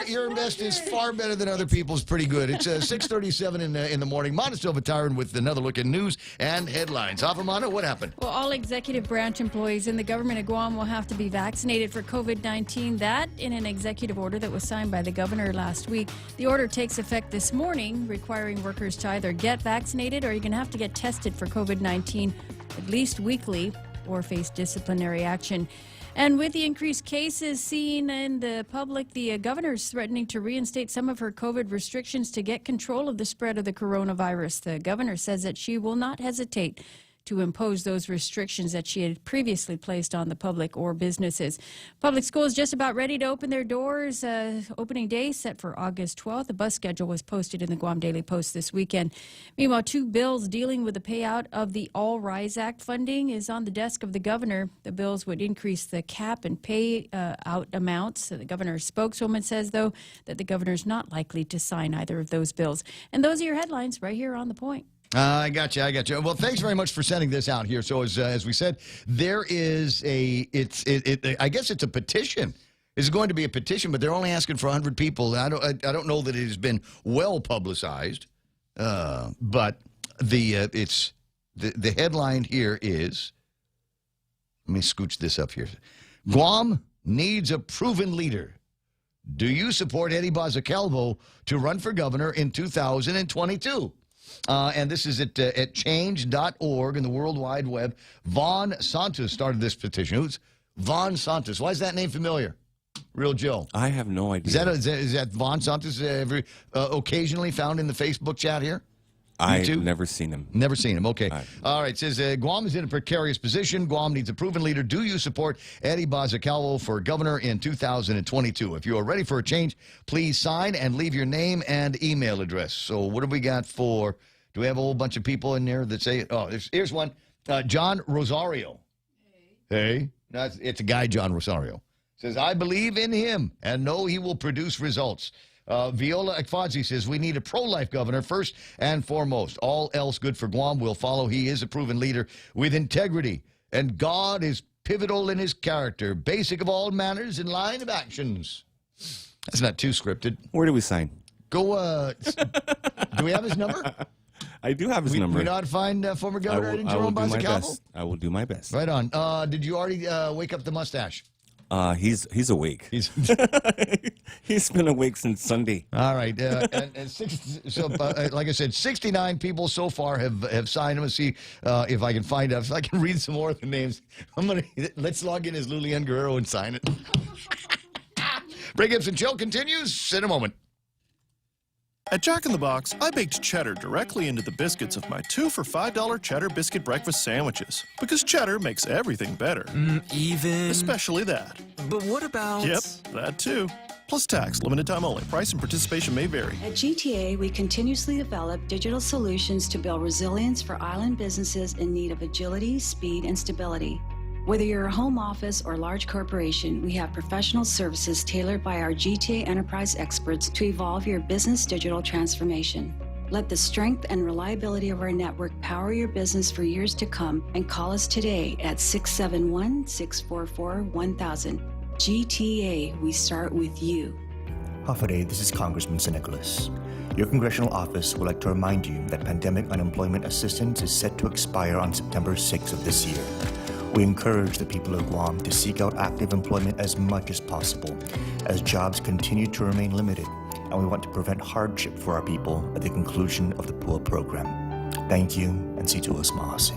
Your best is far better than other people's. Pretty good. It's 6:37 in the morning. Monticello Tyron with another look at news and headlines. Hafamana, what happened? Well, all executive branch employees in the government of Guam will have to be vaccinated for COVID-19. That in an executive order that was signed by the governor last week. The order takes effect this morning, requiring workers to either get vaccinated or you're going to have to get tested for COVID-19 at least weekly or face disciplinary action. And with the increased cases seen in the public, the governor is threatening to reinstate some of her COVID restrictions to get control of the spread of the coronavirus. The governor says that she will not hesitate to impose those restrictions that she had previously placed on the public or businesses. Public schools just about ready to open their doors. Opening day set for August 12th. The bus schedule was posted in the Guam Daily Post this weekend. Meanwhile, 2 bills dealing with the payout of the All Rise Act funding is on the desk of the governor. The bills would increase the cap and pay out amounts. The governor's spokeswoman says, though, that the governor's not likely to sign either of those bills. And those are your headlines right here on The Point. I got you. Well, thanks very much for sending this out here. So as we said, there is I guess it's a petition. It's going to be a petition, but they're only asking for 100 people. I don't know that it has been well publicized, but the headline here is, let me scooch this up here. Guam needs a proven leader. Do you support Eddie Bazacalvo to run for governor in 2022? And this is at change.org in the World Wide Web. Vaughn Santos started this petition. Who's Vaughn Santos? Why is that name familiar? Real Joe. I have no idea. Is that Vaughn Santos occasionally found in the Facebook chat here? I've never seen him. Never seen him. Okay. All right. It says Guam is in a precarious position. Guam needs a proven leader. Do you support Eddie Bazacalvo for governor in 2022? If you are ready for a change, please sign and leave your name and email address. So what have we got for? Do we have a whole bunch of people in there that say it? Oh, here's one. John Rosario. Hey. No, it's a guy, John Rosario. Says, I believe in him and know he will produce results. Viola Akfazi says, we need a pro-life governor first and foremost. All else good for Guam will follow. He is a proven leader with integrity, and God is pivotal in his character, basic of all manners and line of actions. That's not too scripted. Where do we sign? Go, do we have his number? I do have his number. We not find former Governor Jerome Bazacalvo? I will do my best. Right on. Did you already wake up the mustache? He's awake. He's been awake since Sunday. All right. Like I said, 69 people so far have signed him. Let's see if I can find out. If I can read some more of the names. Let's log in as Lulian Guerrero and sign it. Ray Gibson Show continues in a moment. At Jack in the Box, I baked cheddar directly into the biscuits of my 2 for $5 cheddar biscuit breakfast sandwiches. Because cheddar makes everything better. Even? Especially that. But what about... Yep, that too. Plus tax, limited time only. Price and participation may vary. At GTA, we continuously develop digital solutions to build resilience for island businesses in need of agility, speed, and stability. Whether you're a home office or large corporation, we have professional services tailored by our GTA Enterprise experts to evolve your business digital transformation. Let the strength and reliability of our network power your business for years to come, and call us today at 671-644-1000. GTA, we start with you. Hafaday, this is Congressman St. Nicholas. Your congressional office would like to remind you that pandemic unemployment assistance is set to expire on September 6th of this year. We encourage the people of Guam to seek out active employment as much as possible, as jobs continue to remain limited, and we want to prevent hardship for our people at the conclusion of the PUA program. Thank you, and Situas Mahase.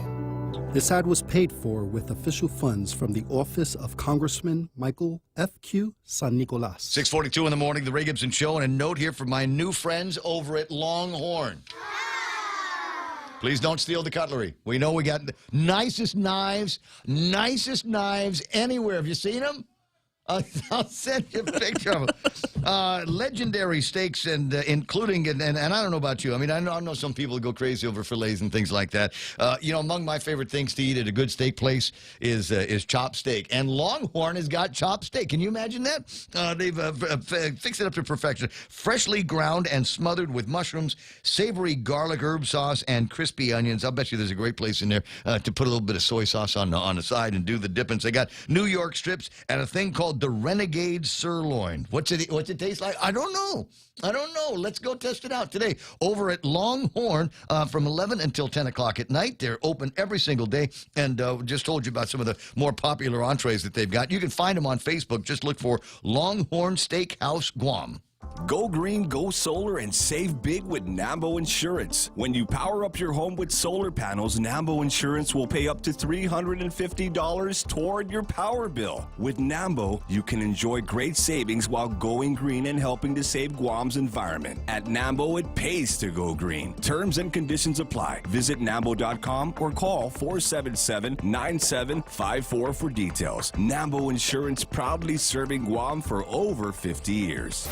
This ad was paid for with official funds from the office of Congressman Michael F.Q. San Nicolas. 6:42 in the morning, the Ray Gibson Show, and a note here from my new friends over at Longhorn. Please don't steal the cutlery. We know we got the nicest knives anywhere. Have you seen them? I'll send you a picture of them. Legendary steaks, and including, and I don't know about you. I mean, I know some people go crazy over fillets and things like that. Among my favorite things to eat at a good steak place is chopped steak. And Longhorn has got chopped steak. Can you imagine that? They've fixed it up to perfection. Freshly ground and smothered with mushrooms, savory garlic herb sauce, and crispy onions. I'll bet you there's a great place in there to put a little bit of soy sauce on the side and do the dippings. They got New York strips and a thing called the Renegade Sirloin. What's it taste like? I don't know. Let's go test it out today over at Longhorn from 11 until 10 o'clock at night. They're open every single day, and just told you about some of the more popular entrees that they've got. You can find them on Facebook. Just look for Longhorn Steakhouse Guam. Go green, go solar, and save big with Nambo Insurance. When you power up your home with solar panels, Nambo Insurance will pay up to $350 toward your power bill. With Nambo, you can enjoy great savings while going green and helping to save Guam's environment. At Nambo, it pays to go green. Terms and conditions apply. Visit Nambo.com or call 477-9754 for details. Nambo Insurance, proudly serving Guam for over 50 years.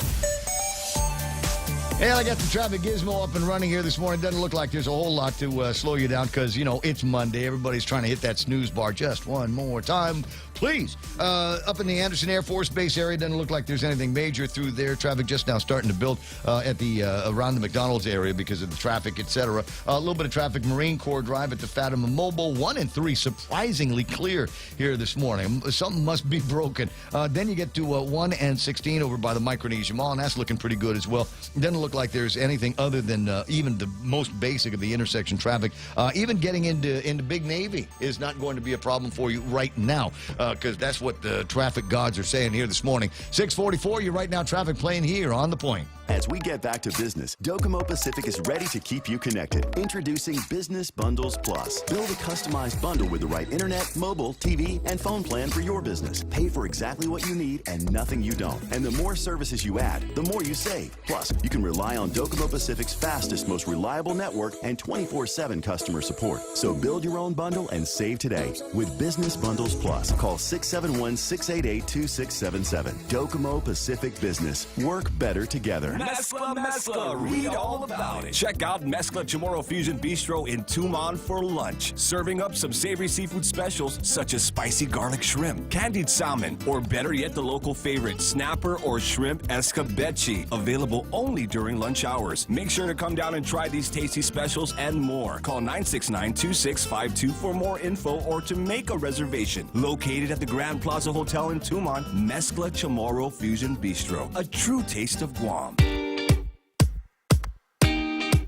Hey, I got the traffic gizmo up and running here this morning. Doesn't look like there's a whole lot to slow you down because, it's Monday. Everybody's trying to hit that snooze bar just one more time. Please. Up in the Anderson Air Force Base area, doesn't look like there's anything major through there. Traffic just now starting to build at the around the McDonald's area because of the traffic, etc. A little bit of traffic. Marine Corps Drive at the Fatima Mobile. 1 and 3 surprisingly clear here this morning. Something must be broken. Then you get to 1 and 16 over by the Micronesia Mall, and that's looking pretty good as well. Doesn't look like there's anything other than even the most basic of the intersection traffic. Even getting into Big Navy is not going to be a problem for you right now because that's what the traffic gods are saying here this morning. 6:44, you're right now traffic playing here on The Point. As we get back to business, Docomo Pacific is ready to keep you connected. Introducing Business Bundles Plus. Build a customized bundle with the right internet, mobile, TV, and phone plan for your business. Pay for exactly what you need and nothing you don't. And the more services you add, the more you save. Plus, you can rely on Docomo Pacific's fastest, most reliable network and 24/7 customer support. So build your own bundle and save today with Business Bundles Plus. Call 671-688-2677. Docomo Pacific Business. Work better together. Mescla, read all about it. Check out Mescla Chamorro Fusion Bistro in Tumon for lunch. Serving up some savory seafood specials such as spicy garlic shrimp, candied salmon, or better yet, the local favorite, snapper or shrimp escabeche. Available only during lunch hours. Make sure to come down and try these tasty specials and more. Call 969-2652 for more info or to make a reservation. Located at the Grand Plaza Hotel in Tumon, Mescla Chamorro Fusion Bistro. A true taste of Guam.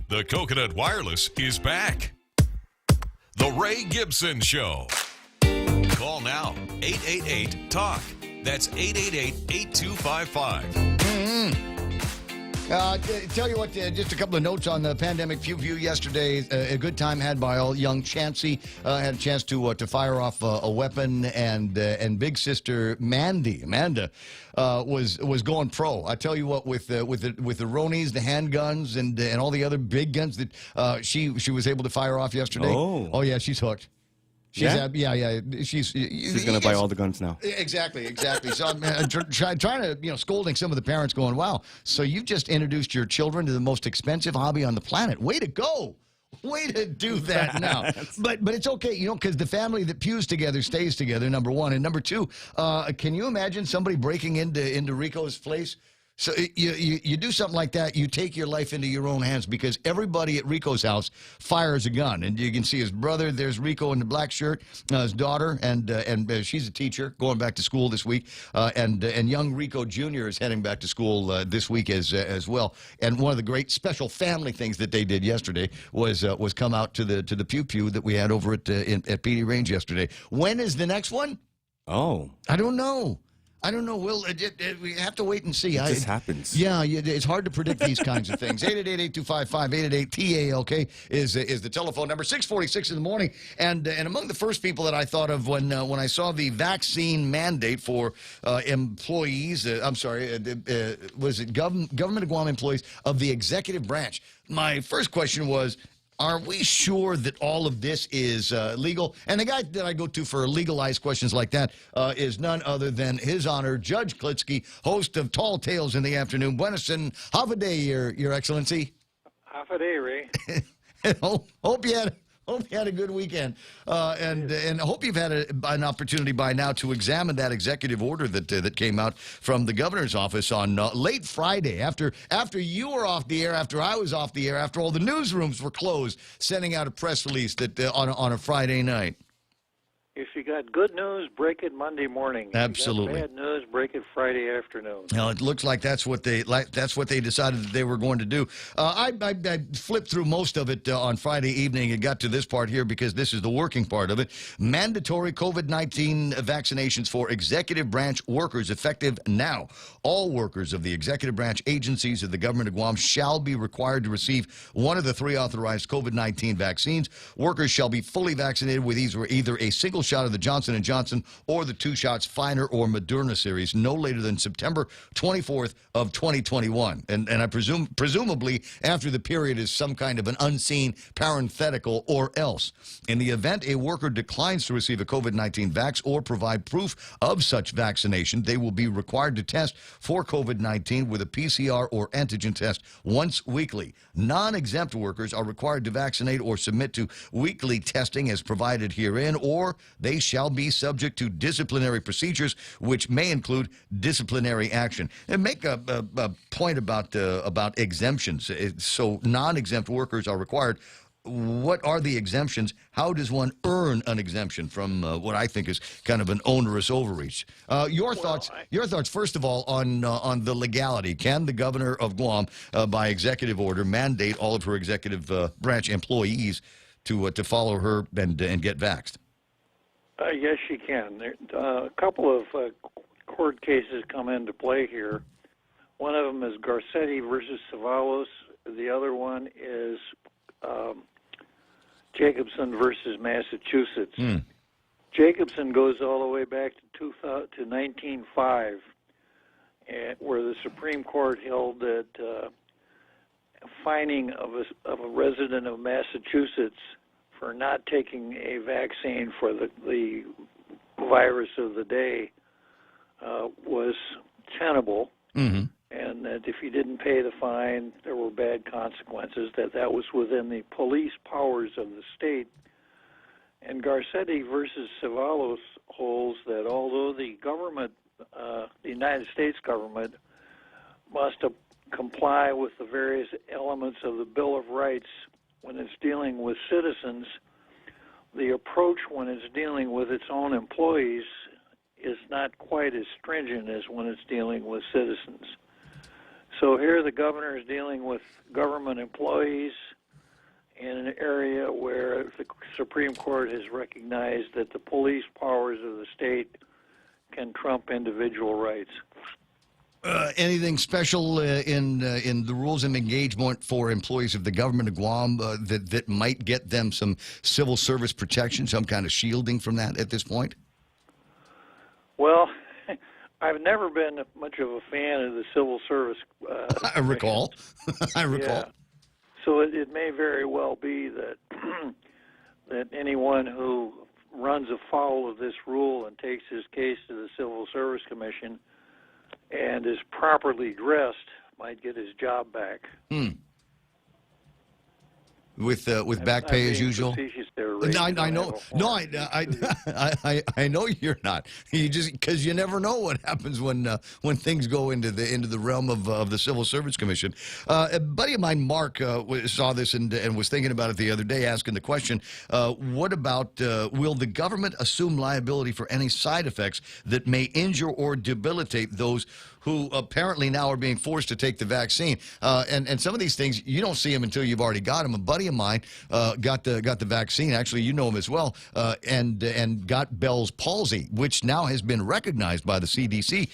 The Coconut Wireless is back. The Ray Gibson Show. Call now, 888-TALK. That's 888-8255. Tell you what, just a couple of notes on the pandemic view yesterday. A good time had by all. Young Chansey had a chance to fire off a weapon, and big sister Amanda was going pro. I tell you what, with the Ronies, the handguns, and all the other big guns that she was able to fire off yesterday. Oh yeah, she's hooked. She's She's going to buy all the guns now. Exactly. So I'm trying to, scolding some of the parents going, wow, so you've just introduced your children to the most expensive hobby on the planet. Way to go. Way to do that now. But it's okay, because the family that pews together stays together, number one. And number two, can you imagine somebody breaking into Rico's place? So you do something like that, you take your life into your own hands because everybody at Rico's house fires a gun. And you can see his brother, there's Rico in the black shirt, his daughter, and she's a teacher going back to school this week. And young Rico Jr. is heading back to school this week as well. And one of the great special family things that they did yesterday was come out to the pew that we had over at PD Range yesterday. When is the next one? Oh. I don't know. We have to wait and see. It just happens. Yeah, it's hard to predict these kinds of things. 888-8255, 888-TALK is the telephone number. 6:46 in the morning, and among the first people that I thought of when I saw the vaccine mandate for employees, was it government of Guam employees of the executive branch? My first question was, Are we sure that all of this is legal? And the guy that I go to for legalized questions like that is none other than His Honor Judge Klitsky, host of Tall Tales in the Afternoon. Buenas and half a day, Your Excellency. Half a day, Ray. Hope you had a good weekend, and hope you've had an opportunity by now to examine that executive order that came out from the governor's office on late Friday, after you were off the air, after I was off the air, after all the newsrooms were closed, sending out a press release that on a Friday night. If you got good news, break it Monday morning. Absolutely. If you got bad news, break it Friday afternoon. Well, it looks like that's what they decided that they were going to do. I flipped through most of it on Friday evening and got to this part here because this is the working part of it. Mandatory COVID-19 vaccinations for executive branch workers effective now. All workers of the executive branch agencies of the government of Guam shall be required to receive one of the 3 authorized COVID-19 vaccines. Workers shall be fully vaccinated with either a single shot of the Johnson & Johnson or the 2 shots Pfizer or Moderna series no later than September 24th of 2021. And I presumably after the period is some kind of an unseen parenthetical or else. In the event a worker declines to receive a COVID-19 vax or provide proof of such vaccination, they will be required to test for COVID-19 with a PCR or antigen test once weekly. Non-exempt workers are required to vaccinate or submit to weekly testing as provided herein, or they shall be subject to disciplinary procedures, which may include disciplinary action. And make a point about exemptions. So non-exempt workers are required. What are the exemptions? How does one earn an exemption from what I think is kind of an onerous overreach? Your thoughts, first of all, on the legality. Can the governor of Guam, by executive order, mandate all of her executive branch employees to follow her and get vaxxed? Yes, she can. A couple of court cases come into play here. One of them is Garcetti versus Savalos. The other one is Jacobson versus Massachusetts. Jacobson goes all the way back to 1905, where the Supreme Court held that fining of a resident of Massachusetts for not taking a vaccine for the virus of the day was tenable, and that if you didn't pay the fine, there were bad consequences, that was within the police powers of the state. And Garcetti versus Savalos holds that although the government, the United States government, must comply with the various elements of the Bill of Rights when it's dealing with citizens, the approach when it's dealing with its own employees is not quite as stringent as when it's dealing with citizens. So here the governor is dealing with government employees in an area where the Supreme Court has recognized that the police powers of the state can trump individual rights. Anything special in the rules of engagement for employees of the government of Guam that might get them some civil service protection, some kind of shielding from that at this point? Well, I've never been much of a fan of the civil service. I recall. Yeah. So it may very well be that that anyone who runs afoul of this rule and takes his case to the Civil Service Commission and is properly dressed might get his job back. With back pay as usual. I know. No, I know you're not. You just because you never know what happens when things go into the realm of the Civil Service Commission. A buddy of mine, Mark, saw this and was thinking about it the other day, asking the question: what about will the government assume liability for any side effects that may injure or debilitate those who apparently now are being forced to take the vaccine? And some of these things, you don't see them until you've already got them. A buddy of mine got the vaccine. Actually, you know him as well, and got Bell's palsy, which now has been recognized by the CDC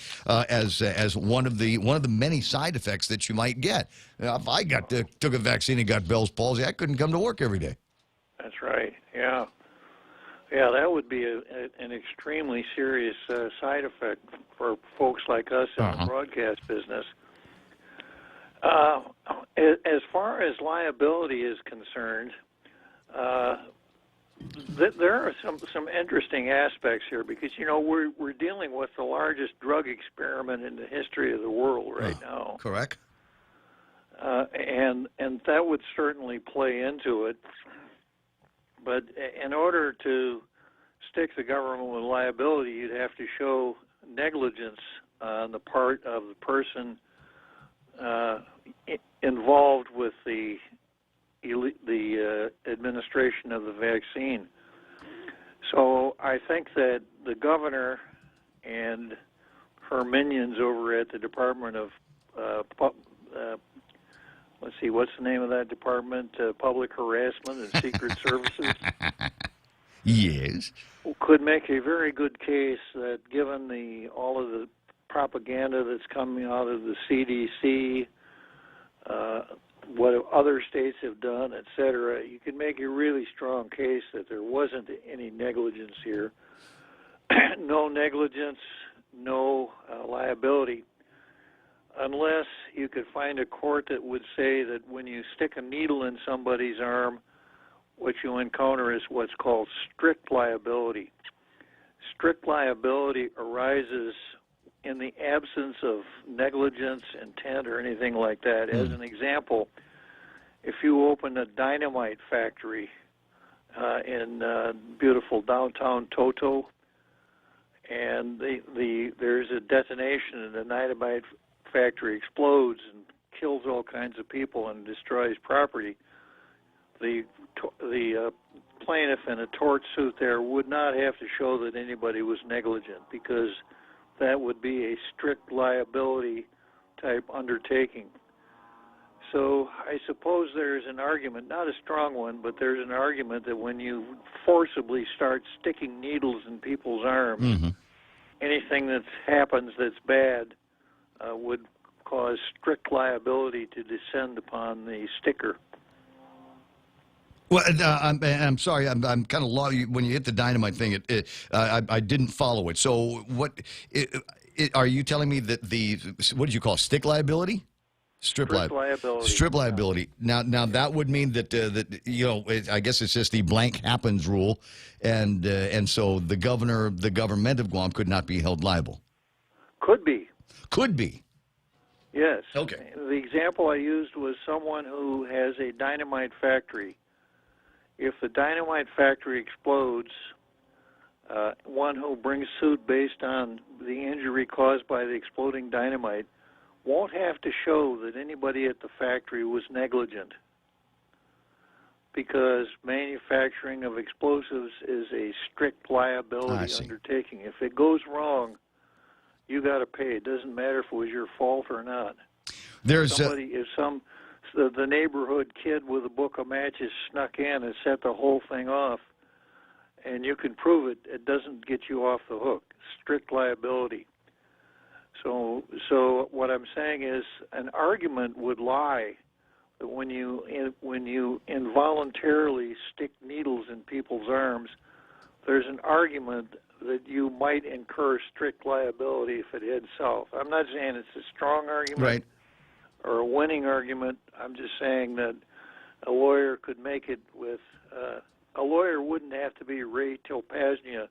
as one of the many side effects that you might get. If I took a vaccine and got Bell's palsy, I couldn't come to work every day. That's right. Yeah. Yeah, that would be an extremely serious side effect for folks like us in the broadcast business. As far as liability is concerned, There are some interesting aspects here because we're dealing with the largest drug experiment in the history of the world right now. Correct. And that would certainly play into it. But in order to stick the government with liability, you'd have to show negligence on the part of the person involved with the administration of the vaccine. So I think that the governor and her minions over at the Department of let's see, what's the name of that department? Public Harassment and Secret Services. Yes. Could make a very good case that given all of the propaganda that's coming out of the CDC, what other states have done, et cetera, you can make a really strong case that there wasn't any negligence here. No negligence, no liability, unless you could find a court that would say that when you stick a needle in somebody's arm, what you encounter is what's called strict liability. Strict liability arises in the absence of negligence, intent, or anything like that. As an example, if you open a dynamite factory in beautiful downtown Toto, and there's a detonation and the dynamite factory explodes and kills all kinds of people and destroys property, the plaintiff in a tort suit there would not have to show that anybody was negligent, because that would be a strict liability type undertaking. So I suppose there's an argument, not a strong one, but there's an argument that when you forcibly start sticking needles in people's arms, anything that happens that's bad would cause strict liability to descend upon the sticker. Well, I'm sorry. I'm kind of lost when you hit the dynamite thing. I didn't follow it. So what are you telling me that what did you call it, stick liability? Strip liability. Strip liability. Now that would mean that I guess it's just the blank happens rule, and so the government of Guam could not be held liable. Could be. Could be. Yes. Okay. The example I used was someone who has a dynamite factory. If the dynamite factory explodes, one who brings suit based on the injury caused by the exploding dynamite won't have to show that anybody at the factory was negligent, because manufacturing of explosives is a strict liability undertaking. If it goes wrong, you got to pay. It doesn't matter if it was your fault or not. There's if the neighborhood kid with a book of matches snuck in and set the whole thing off, and you can prove it, it doesn't get you off the hook. Strict liability. So what I'm saying is an argument would lie that when you involuntarily stick needles in people's arms, there's an argument that you might incur strict liability if it heads south. I'm not saying it's a strong argument or a winning argument. I'm just saying that a lawyer could make it with a lawyer wouldn't have to be Ray Tilpasnia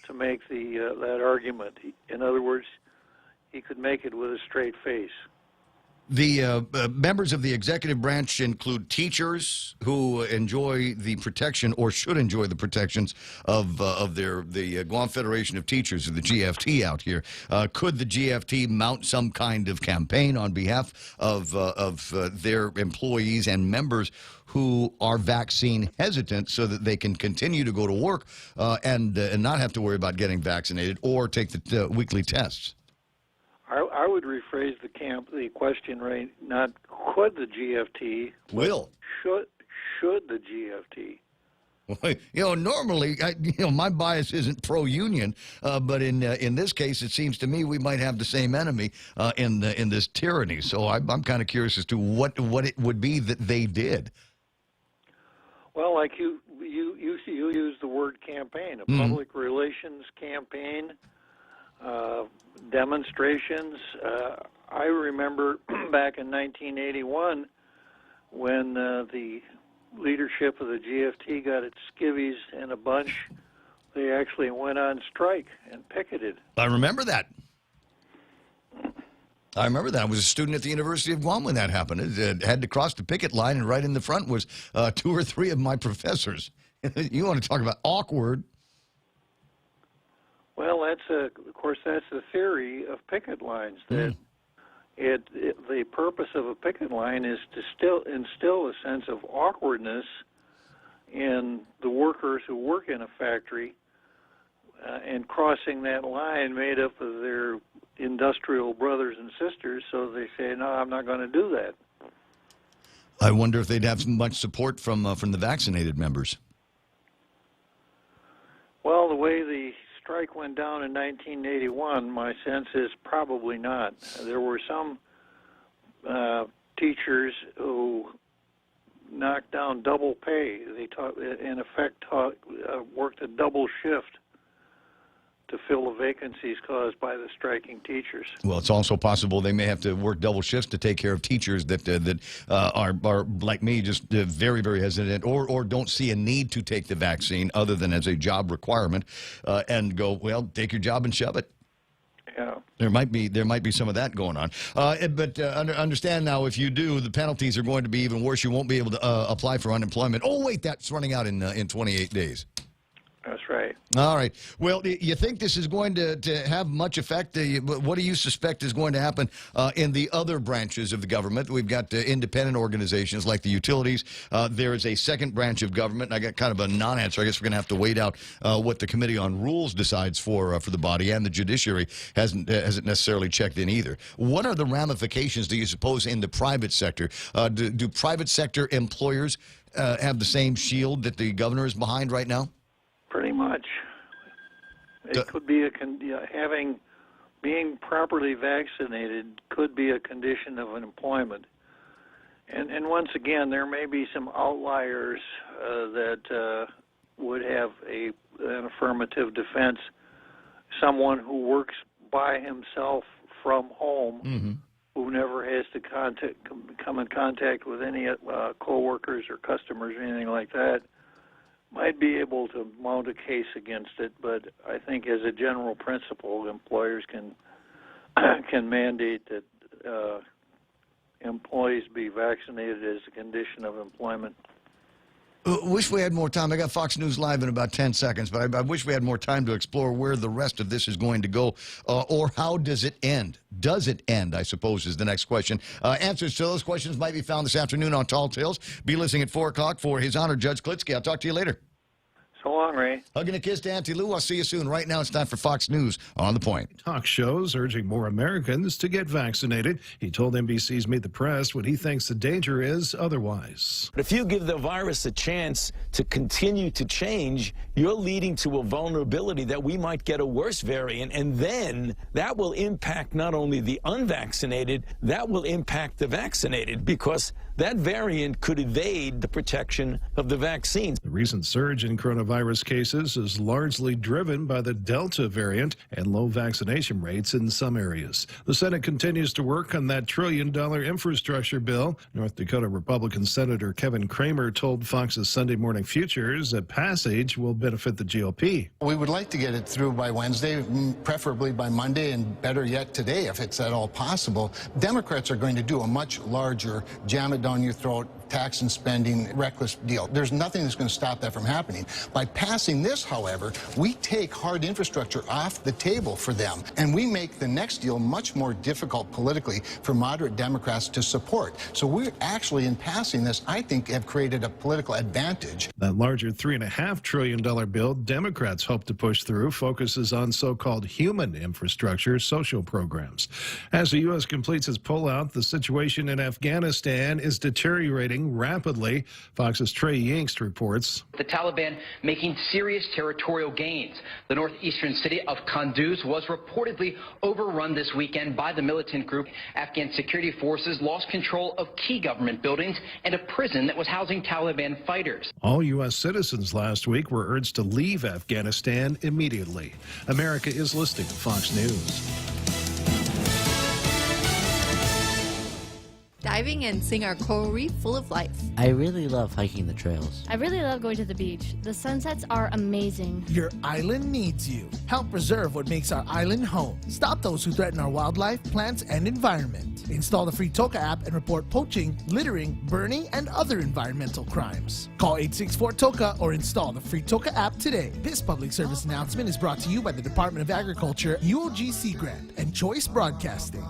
to make that argument. In other words, he could make it with a straight face. The members of the executive branch include teachers who enjoy the protection, or should enjoy the protections of the Guam Federation of Teachers, or the GFT out here. Could the GFT mount some kind of campaign on behalf of their employees and members who are vaccine hesitant, so that they can continue to go to work and not have to worry about getting vaccinated or take the weekly tests? I would rephrase the question, right? Not could the GFT, should the GFT? Well, normally, my bias isn't pro-union, but in this case, it seems to me we might have the same enemy in this tyranny. So I'm kind of curious as to what it would be that they did. Well, like you use the word campaign, a public relations campaign. Demonstrations. I remember back in 1981 when the leadership of the GFT got its skivvies in a bunch, they actually went on strike and picketed. I remember that. I was a student at the University of Guam when that happened. It had to cross the picket line, and right in the front was 2 or 3 of my professors. You want to talk about awkward? Well, of course, that's the theory of picket lines. That the purpose of a picket line is to instill a sense of awkwardness in the workers who work in a factory, and crossing that line made up of their industrial brothers and sisters, so they say, no, I'm not going to do that. I wonder if they'd have much support from the vaccinated members. Well, the way the strike went down in 1981, my sense is probably not. There were some teachers who knocked down double pay. They worked a double shift to fill the vacancies caused by the striking teachers. Well, it's also possible they may have to work double shifts to take care of teachers that are like me, just very, very hesitant, or don't see a need to take the vaccine other than as a job requirement, and go, well, take your job and shove it. Yeah. There might be some of that going on. But understand now, if you do, the penalties are going to be even worse. You won't be able to apply for unemployment. Oh, wait, that's running out in 28 days. That's right. All right. Well, you think this is going to have much effect? What do you suspect is going to happen in the other branches of the government? We've got independent organizations like the utilities. There is a second branch of government, and I got kind of a non-answer. I guess we're going to have to wait out what the Committee on Rules decides for the body, and the judiciary hasn't necessarily checked in either. What are the ramifications, do you suppose, in the private sector? Do private sector employers have the same shield that the governor is behind right now? Pretty much. It could be being properly vaccinated could be a condition of employment. And once again, there may be some outliers that would have an affirmative defense. Someone who works by himself from home, who never has to come in contact with any coworkers or customers or anything like that, might be able to mount a case against it, but I think as a general principle, employers can mandate that employees be vaccinated as a condition of employment. Wish we had more time. I got Fox News Live in about 10 seconds, but I wish we had more time to explore where the rest of this is going to go, or how does it end? Does it end, I suppose, is the next question. Answers to those questions might be found this afternoon on Tall Tales. Be listening at 4 o'clock for His Honor Judge Klitsky. I'll talk to you later. So long, Ray. Hugging a kiss to Auntie Lou. I'll see you soon. Right now, it's time for Fox News on the Point. Talk shows urging more Americans to get vaccinated. He told NBC's Meet the Press what he thinks the danger is otherwise. If you give the virus a chance to continue to change, you're leading to a vulnerability that we might get a worse variant, and then that will impact not only the unvaccinated, that will impact the vaccinated, because that variant could evade the protection of the vaccine. The recent surge in coronavirus cases is largely driven by the Delta variant and low vaccination rates in some areas. The Senate continues to work on that $1 trillion infrastructure bill. North Dakota Republican Senator Kevin Cramer told Fox's Sunday Morning Futures that passage will benefit the GOP. We would like to get it through by Wednesday, preferably by Monday, and better yet today, if it's at all possible. Democrats are going to do a much larger jam it down your throat, tax and spending, reckless deal. There's nothing that's going to stop that from happening. By passing this, however, we take hard infrastructure off the table for them, and we make the next deal much more difficult politically for moderate Democrats to support. So we're actually, in passing this, I think, have created a political advantage. That larger $3.5 trillion bill Democrats hope to push through focuses on so-called human infrastructure social programs. As the U.S. completes its pullout, the situation in Afghanistan is deteriorating rapidly. Fox's Trey Yingst reports. The Taliban making serious territorial gains. The northeastern city of Kunduz was reportedly overrun this weekend by the militant group. Afghan security forces lost control of key government buildings and a prison that was housing Taliban fighters. All U.S. citizens last week were urged to leave Afghanistan immediately. America is listening to Fox News. diving and seeing our coral reef full of life. I really love hiking the trails. I really love going to the beach. The sunsets are amazing. Your island needs you. Help preserve what makes our island home. Stop those who threaten our wildlife, plants, and environment. Install the free Toka app and report poaching, littering, burning, and other environmental crimes. Call 864-TOKA or install the free Toka app today. This public service announcement is brought to you by the Department of Agriculture, UOG Sea Grant, and Choice Broadcasting.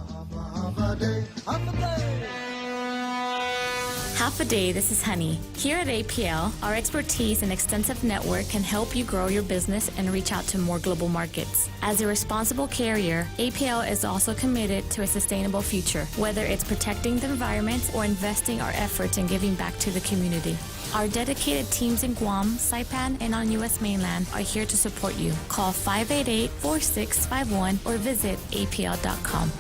Half a day, this is Honey. Here at APL, our expertise and extensive network can help you grow your business and reach out to more global markets. As a responsible carrier, APL is also committed to a sustainable future, whether it's protecting the environment or investing our efforts in giving back to the community. Our dedicated teams in Guam, Saipan, and on U.S. mainland are here to support you. Call 588-4651 or visit apl.com.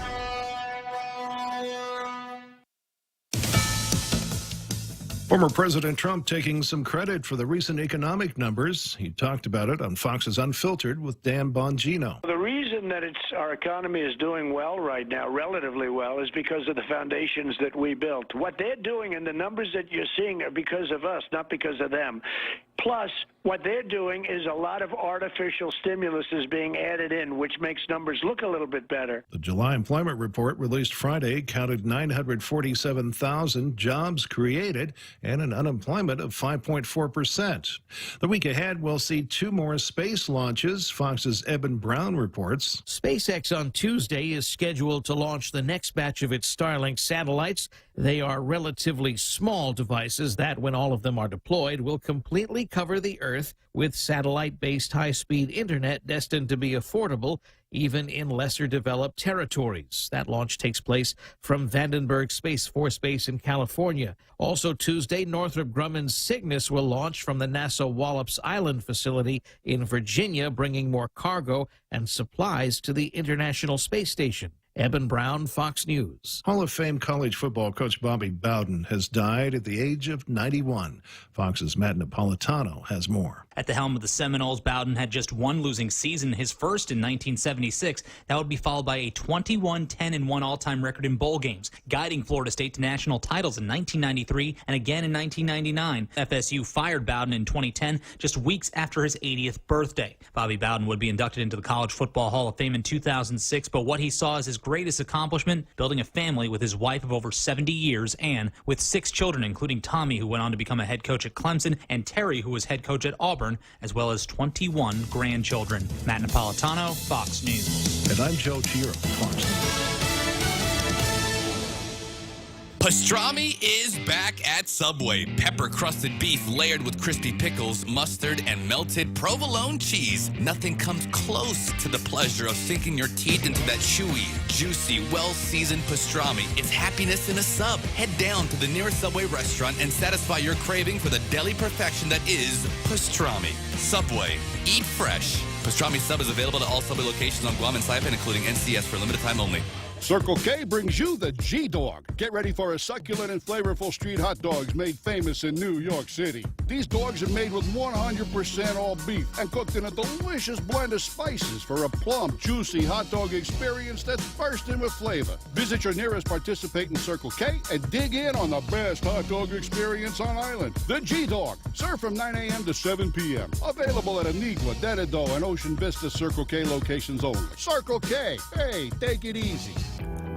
Former President Trump taking some credit for the recent economic numbers. He talked about it on Fox's Unfiltered with Dan Bongino. The reason that our economy is doing well right now, relatively well, is because of the foundations that we built. What they're doing and the numbers that you're seeing are because of us, not because of them. Plus, what they're doing is a lot of artificial stimulus is being added in, which makes numbers look a little bit better. The July employment report released Friday counted 947,000 jobs created and an unemployment of 5.4%. The week ahead, we'll see 2 more space launches. Fox's Eben Brown reports. SpaceX on Tuesday is scheduled to launch the next batch of its Starlink satellites. They are relatively small devices that, when all of them are deployed, will completely cover the Earth with satellite-based high-speed internet destined to be affordable even in lesser developed territories. That launch takes place from Vandenberg Space Force Base in California. Also Tuesday, Northrop Grumman's Cygnus will launch from the NASA Wallops Island facility in Virginia, bringing more cargo and supplies to the International Space Station. Eben Brown, Fox News. Hall of Fame college football coach Bobby Bowden has died at the age of 91. Fox's Matt Napolitano has more. At the helm of the Seminoles, Bowden had just one losing season, his first in 1976. That would be followed by a 21-10-1 all-time record in bowl games, guiding Florida State to national titles in 1993 and again in 1999. FSU fired Bowden in 2010, just weeks after his 80th birthday. Bobby Bowden would be inducted into the College Football Hall of Fame in 2006, but what he saw as his greatest accomplishment, building a family with his wife of over 70 years and with 6 children, including Tommy, who went on to become a head coach at Clemson, and Terry, who was head coach at Auburn, as well as 21 grandchildren. Matt Napolitano, Fox News. And I'm Joe Chiro, Fox News. Pastrami is back at Subway. Pepper-crusted beef layered with crispy pickles, mustard, and melted provolone cheese. Nothing comes close to the pleasure of sinking your teeth into that chewy, juicy, well-seasoned pastrami. It's happiness in a sub. Head down to the nearest Subway restaurant and satisfy your craving for the deli perfection that is pastrami. Subway. Eat fresh. Pastrami sub is available at all Subway locations on Guam and Saipan, including NCS, for a limited time only. Circle K brings you the G-Dog. Get ready for a succulent and flavorful street hot dogs made famous in New York City. These dogs are made with 100% all beef and cooked in a delicious blend of spices for a plump, juicy hot dog experience that's bursting with flavor. Visit your nearest participating Circle K and dig in on the best hot dog experience on island. The G-Dog, served from 9 a.m. to 7 p.m. Available at Anigua, Dededo, and Ocean Vista Circle K locations only. Circle K, hey, take it easy.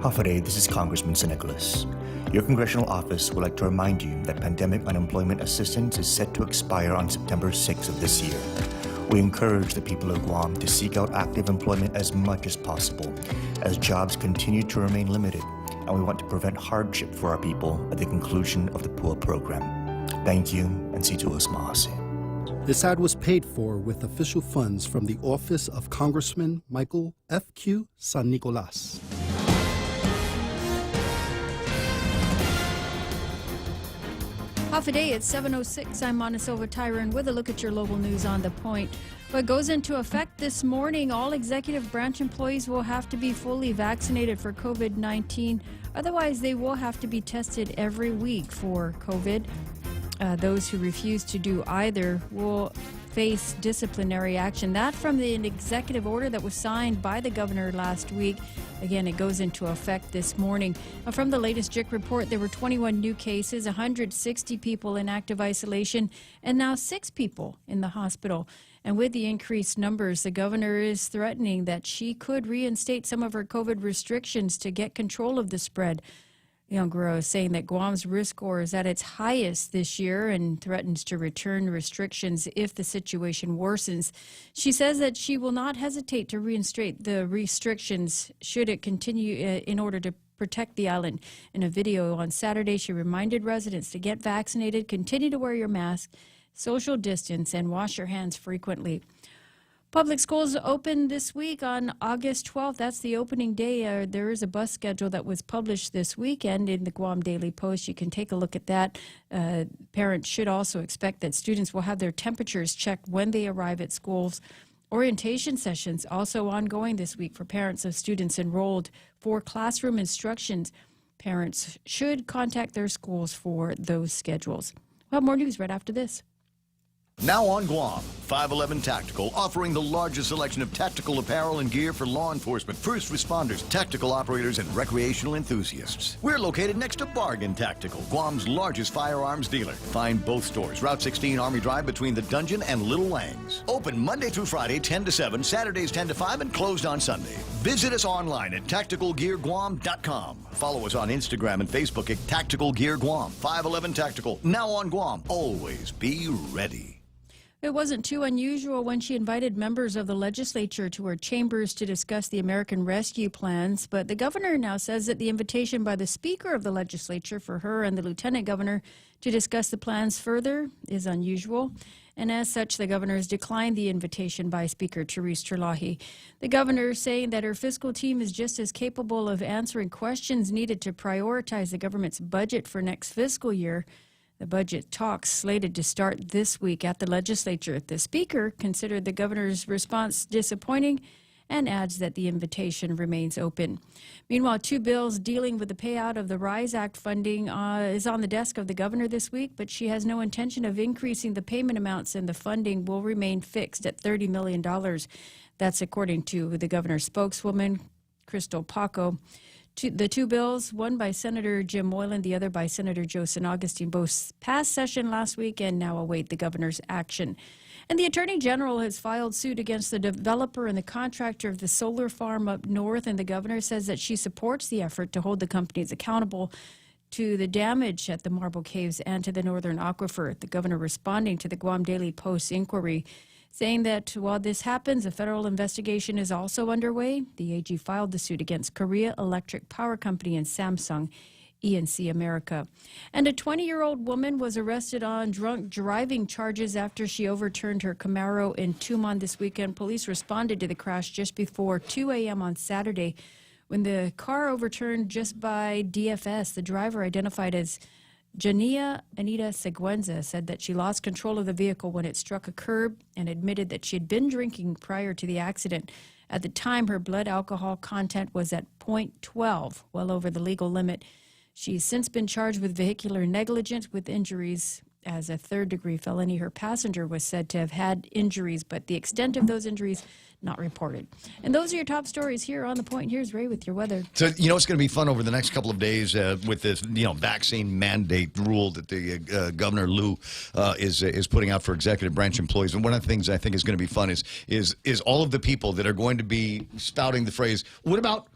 Hofferay, this is Congressman Nicholas. Your congressional office would like to remind you that pandemic unemployment assistance is set to expire on September 6th of this year. We encourage the people of Guam to seek out active employment as much as possible, as jobs continue to remain limited, and we want to prevent hardship for our people at the conclusion of the PUA program. Thank you, and see to us, Mahasi. This ad was paid for with official funds from the office of Congressman Michael F.Q. San Nicolas. Half a day at 7:06. I'm Montesova Tyron with a look at your local news on the point. What goes into effect this morning, all executive branch employees will have to be fully vaccinated for COVID-19. Otherwise, they will have to be tested every week for COVID. Those who refuse to do either will face disciplinary action. That from the executive order that was signed by the governor last week. Again, it goes into effect this morning. From the latest JIC report, there were 21 new cases, 160 people in active isolation, and now 6 people in the hospital. And with the increased numbers, the governor is threatening that she could reinstate some of her COVID restrictions to get control of the spread. Guerrero is saying that Guam's risk score is at its highest this year and threatens to return restrictions if the situation worsens. She says that she will not hesitate to reinstate the restrictions should it continue in order to protect the island. In a video on Saturday, she reminded residents to get vaccinated, continue to wear your mask, social distance, and wash your hands frequently. Public schools open this week on August 12th. That's the opening day. There is a bus schedule that was published this weekend in the Guam Daily Post. You can take a look at that. Parents should also expect that students will have their temperatures checked when they arrive at schools. Orientation sessions also ongoing this week for parents of students enrolled for classroom instructions. Parents should contact their schools for those schedules. We'll have more news right after this. Now on Guam, 511 Tactical, offering the largest selection of tactical apparel and gear for law enforcement, first responders, tactical operators, and recreational enthusiasts. We're located next to Bargain Tactical, Guam's largest firearms dealer. Find both stores, Route 16 Army Drive between the Dungeon and Little Wangs. Open Monday through Friday, 10 to 7, Saturdays 10 to 5, and closed on Sunday. Visit us online at tacticalgearguam.com. Follow us on Instagram and Facebook at Tactical Gear Guam. 511 Tactical, now on Guam. Always be ready. It wasn't too unusual when she invited members of the legislature to her chambers to discuss the American Rescue Plans, but the governor now says that the invitation by the Speaker of the legislature for her and the Lieutenant Governor to discuss the plans further is unusual. And as such, the governor has declined the invitation by Speaker Therese Terlahi. The governor is saying that her fiscal team is just as capable of answering questions needed to prioritize the government's budget for next fiscal year. The budget talks slated to start this week at the legislature. The Speaker considered the governor's response disappointing and adds that the invitation remains open. Meanwhile, 2 bills dealing with the payout of the RISE Act funding is on the desk of the governor this week, but she has no intention of increasing the payment amounts, and the funding will remain fixed at $30 million. That's according to the governor's spokeswoman, Crystal Paco. The 2 bills, one by Senator Jim Moylan, the other by Senator Joe San Augustine, both passed session last week and now await the governor's action. And the Attorney General has filed suit against the developer and the contractor of the solar farm up north, and the governor says that she supports the effort to hold the companies accountable to the damage at the Marble Caves and to the northern aquifer. The governor responding to the Guam Daily Post inquiry, saying that while this happens, a federal investigation is also underway. The AG filed the suit against Korea Electric Power Company and Samsung E&C America. And a 20-year-old woman was arrested on drunk driving charges after she overturned her Camaro in Tumon this weekend. Police responded to the crash just before 2 a.m. on Saturday when the car overturned just by DFS. The driver, identified as Jania Anita Seguenza, said that she lost control of the vehicle when it struck a curb and admitted that she had been drinking prior to the accident. At the time, her blood alcohol content was at 0.12, well over the legal limit. She's since been charged with vehicular negligence with injuries as a third-degree felony. Her passenger was said to have had injuries, but the extent of those injuries not reported. And those are your top stories here on The Point. Here's Ray with your weather. So, it's going to be fun over the next couple of days with this, vaccine mandate rule that the Governor Liu is putting out for executive branch employees. And one of the things I think is going to be fun is all of the people that are going to be spouting the phrase, what about?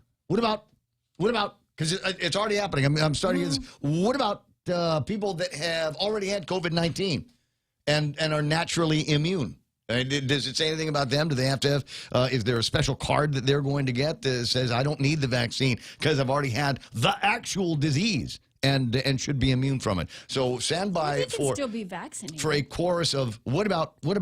Because it's already happening. I'm starting this. What about people that have already had COVID-19 and are naturally immune? Does it say anything about them? Do they have to have, is there a special card that they're going to get that says, I don't need the vaccine because I've already had the actual disease and should be immune from it? So stand by for still be vaccinated. For a chorus of what about? Well,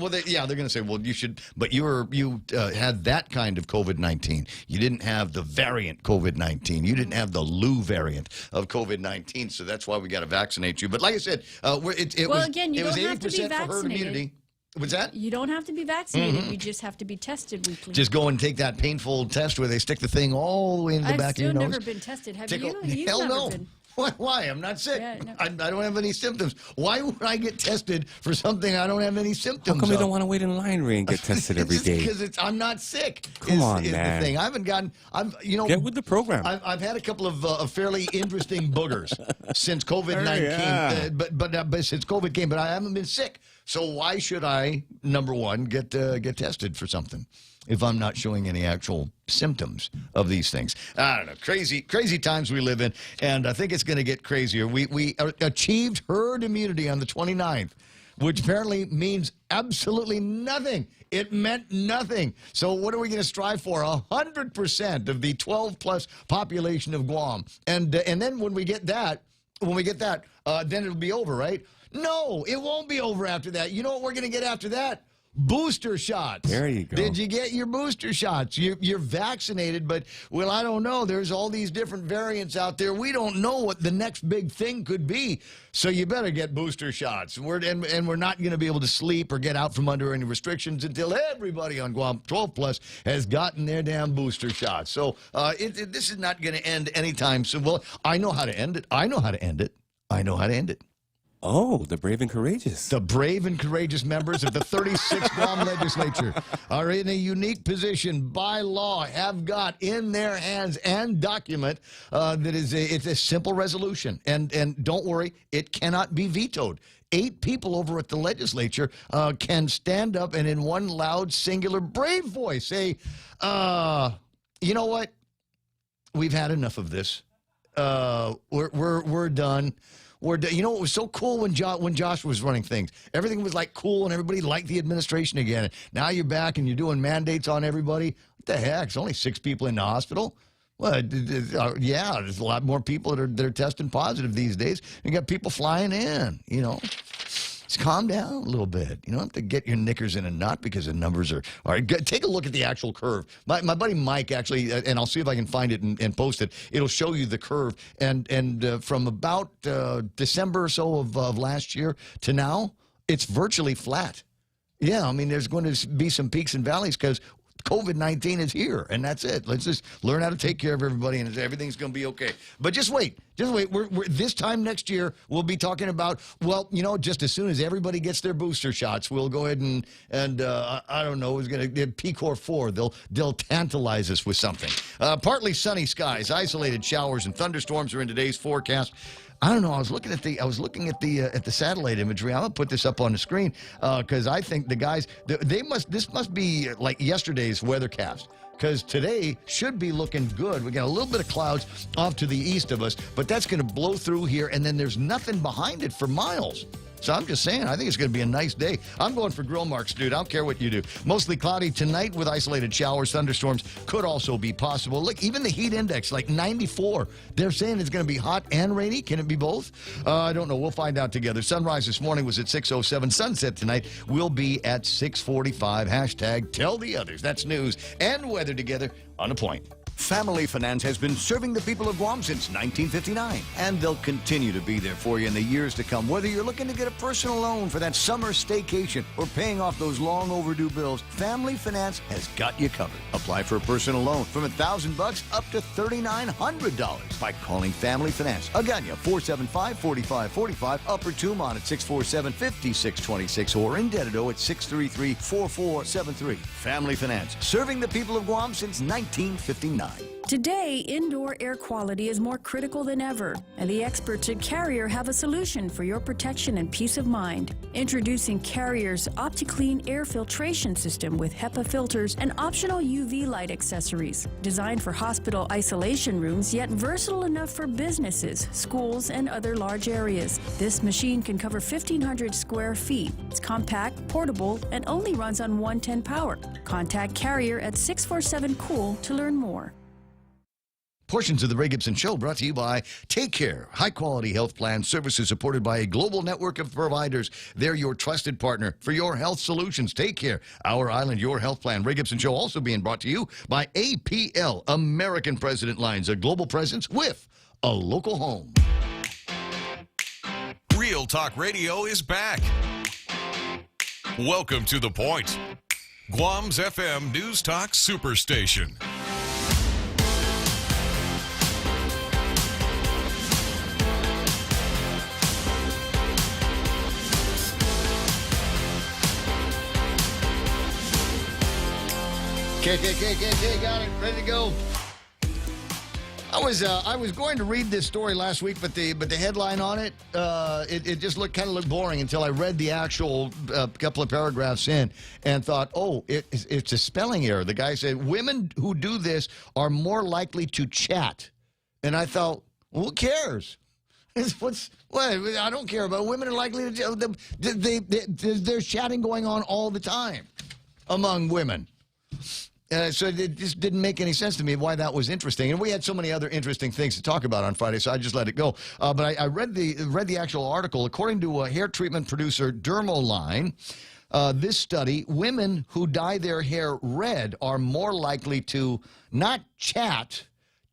they're going to say, well, you should, but you had that kind of COVID-19. You didn't have the variant COVID-19. You didn't have the Liu variant of COVID-19. So that's why we got to vaccinate you. But like I said, it was 80% for herd immunity. What's that? You don't have to be vaccinated. You just have to be tested weekly. Just go and take that painful test where they stick the thing all the way into the back of your nose. I've still never been tested. Have you? Hell no. Why? I'm not sick. Yeah, no. I don't have any symptoms. Why would I get tested for something I don't have any symptoms How come you of? don't want to wait in line, Ray, and get tested every day? Because I'm not sick. Come on, is man. the thing. I haven't gotten. Get with the program. I've had a couple of fairly interesting boogers since COVID-19. Yeah. But since COVID came, but I haven't been sick. So why should I, number one, get tested for something if I'm not showing any actual symptoms of these things? I don't know. Crazy times we live in, and I think it's going to get crazier. We achieved herd immunity on the 29th, which apparently means absolutely nothing. It meant nothing. So what are we going to strive for? 100% of the 12-plus population of Guam. And then when we get that, then it'll be over, right? No, it won't be over after that. You know what we're going to get after that? Booster shots. There you go. Did you get your booster shots? You're vaccinated, but, well, I don't know. There's all these different variants out there. We don't know what the next big thing could be. So you better get booster shots. We're not going to be able to sleep or get out from under any restrictions until everybody on Guam 12 Plus has gotten their damn booster shots. So this is not going to end anytime soon. Well, I know how to end it. I know how to end it. Oh, the brave and courageous. The brave and courageous members of the 36th Guam legislature are in a unique position by law, have got in their hands and document that is it's a simple resolution. And don't worry, it cannot be vetoed. 8 people over at the legislature can stand up and in one loud, singular, brave voice say, you know what? We've had enough of this. We're done. You know, it was so cool when Josh was running things. Everything was like cool and everybody liked the administration again. Now you're back and you're doing mandates on everybody. What the heck? It's only 6 people in the hospital. Well, yeah, there's a lot more people that are testing positive these days. You got people flying in, you know. Just calm down a little bit. You don't have to get your knickers in a knot because the numbers are take a look at the actual curve. My buddy Mike actually, and I'll see if I can find it and post it. It'll show you the curve. And from about December or so of last year to now, it's virtually flat. Yeah, I mean, there's going to be some peaks and valleys because COVID-19 is here, and that's it. Let's just learn how to take care of everybody, and everything's going to be okay. But just wait. We're this time next year, we'll be talking about, well, you know, just as soon as everybody gets their booster shots, we'll go ahead and I don't know, it's going to P-Corps 4. They'll tantalize us with something. Partly sunny skies, isolated showers and thunderstorms are in today's forecast. I don't know. I was looking at the satellite imagery. I'm gonna put this up on the screen because I think the guys this must be like yesterday's weathercast. Because today should be looking good. We got a little bit of clouds off to the east of us, but that's going to blow through here, and then there's nothing behind it for miles. So I'm just saying, I think it's going to be a nice day. I'm going for grill marks, dude. I don't care what you do. Mostly cloudy tonight with isolated showers. Thunderstorms could also be possible. Look, even the heat index, like 94. They're saying it's going to be hot and rainy. Can it be both? I don't know. We'll find out together. Sunrise this morning was at 6:07. Sunset tonight will be at 6:45. Hashtag tell the others. That's news and weather together on a point. Family Finance has been serving the people of Guam since 1959, and they'll continue to be there for you in the years to come. Whether you're looking to get a personal loan for that summer staycation or paying off those long overdue bills, Family Finance has got you covered. Apply for a personal loan from $1,000 up to $3,900 by calling Family Finance. Agana 475-4545, Upper Tumon at 647-5626, or in Dededo at 633-4473. Family Finance, serving the people of Guam since 1959. Today, indoor air quality is more critical than ever, and the experts at Carrier have a solution for your protection and peace of mind. Introducing Carrier's OptiClean air filtration system with HEPA filters and optional UV light accessories. Designed for hospital isolation rooms, yet versatile enough for businesses, schools, and other large areas. This machine can cover 1,500 square feet. It's compact, portable, and only runs on 110 power. Contact Carrier at 647-COOL to learn more. Portions of the Ray Gibson Show brought to you by Take Care, high-quality health plan services supported by a global network of providers. They're your trusted partner for your health solutions. Take Care, Our Island, Your Health Plan. Ray Gibson Show also being brought to you by APL, American President Lines, a global presence with a local home. Real Talk Radio is back. Welcome to The Point, Guam's FM News Talk Superstation. KKKKK, got it. Ready to go. I was going to read this story last week, but the headline on it, it just looked boring until I read the actual couple of paragraphs in and thought, oh, it's a spelling error. The guy said women who do this are more likely to chat, and I thought, well, who cares? What? I don't care about women are likely to. There's chatting going on all the time among women. So it just didn't make any sense to me why that was interesting. And we had so many other interesting things to talk about on Friday, so I just let it go. But I read the actual article. According to a hair treatment producer, Dermoline, this study, women who dye their hair red are more likely to not chat,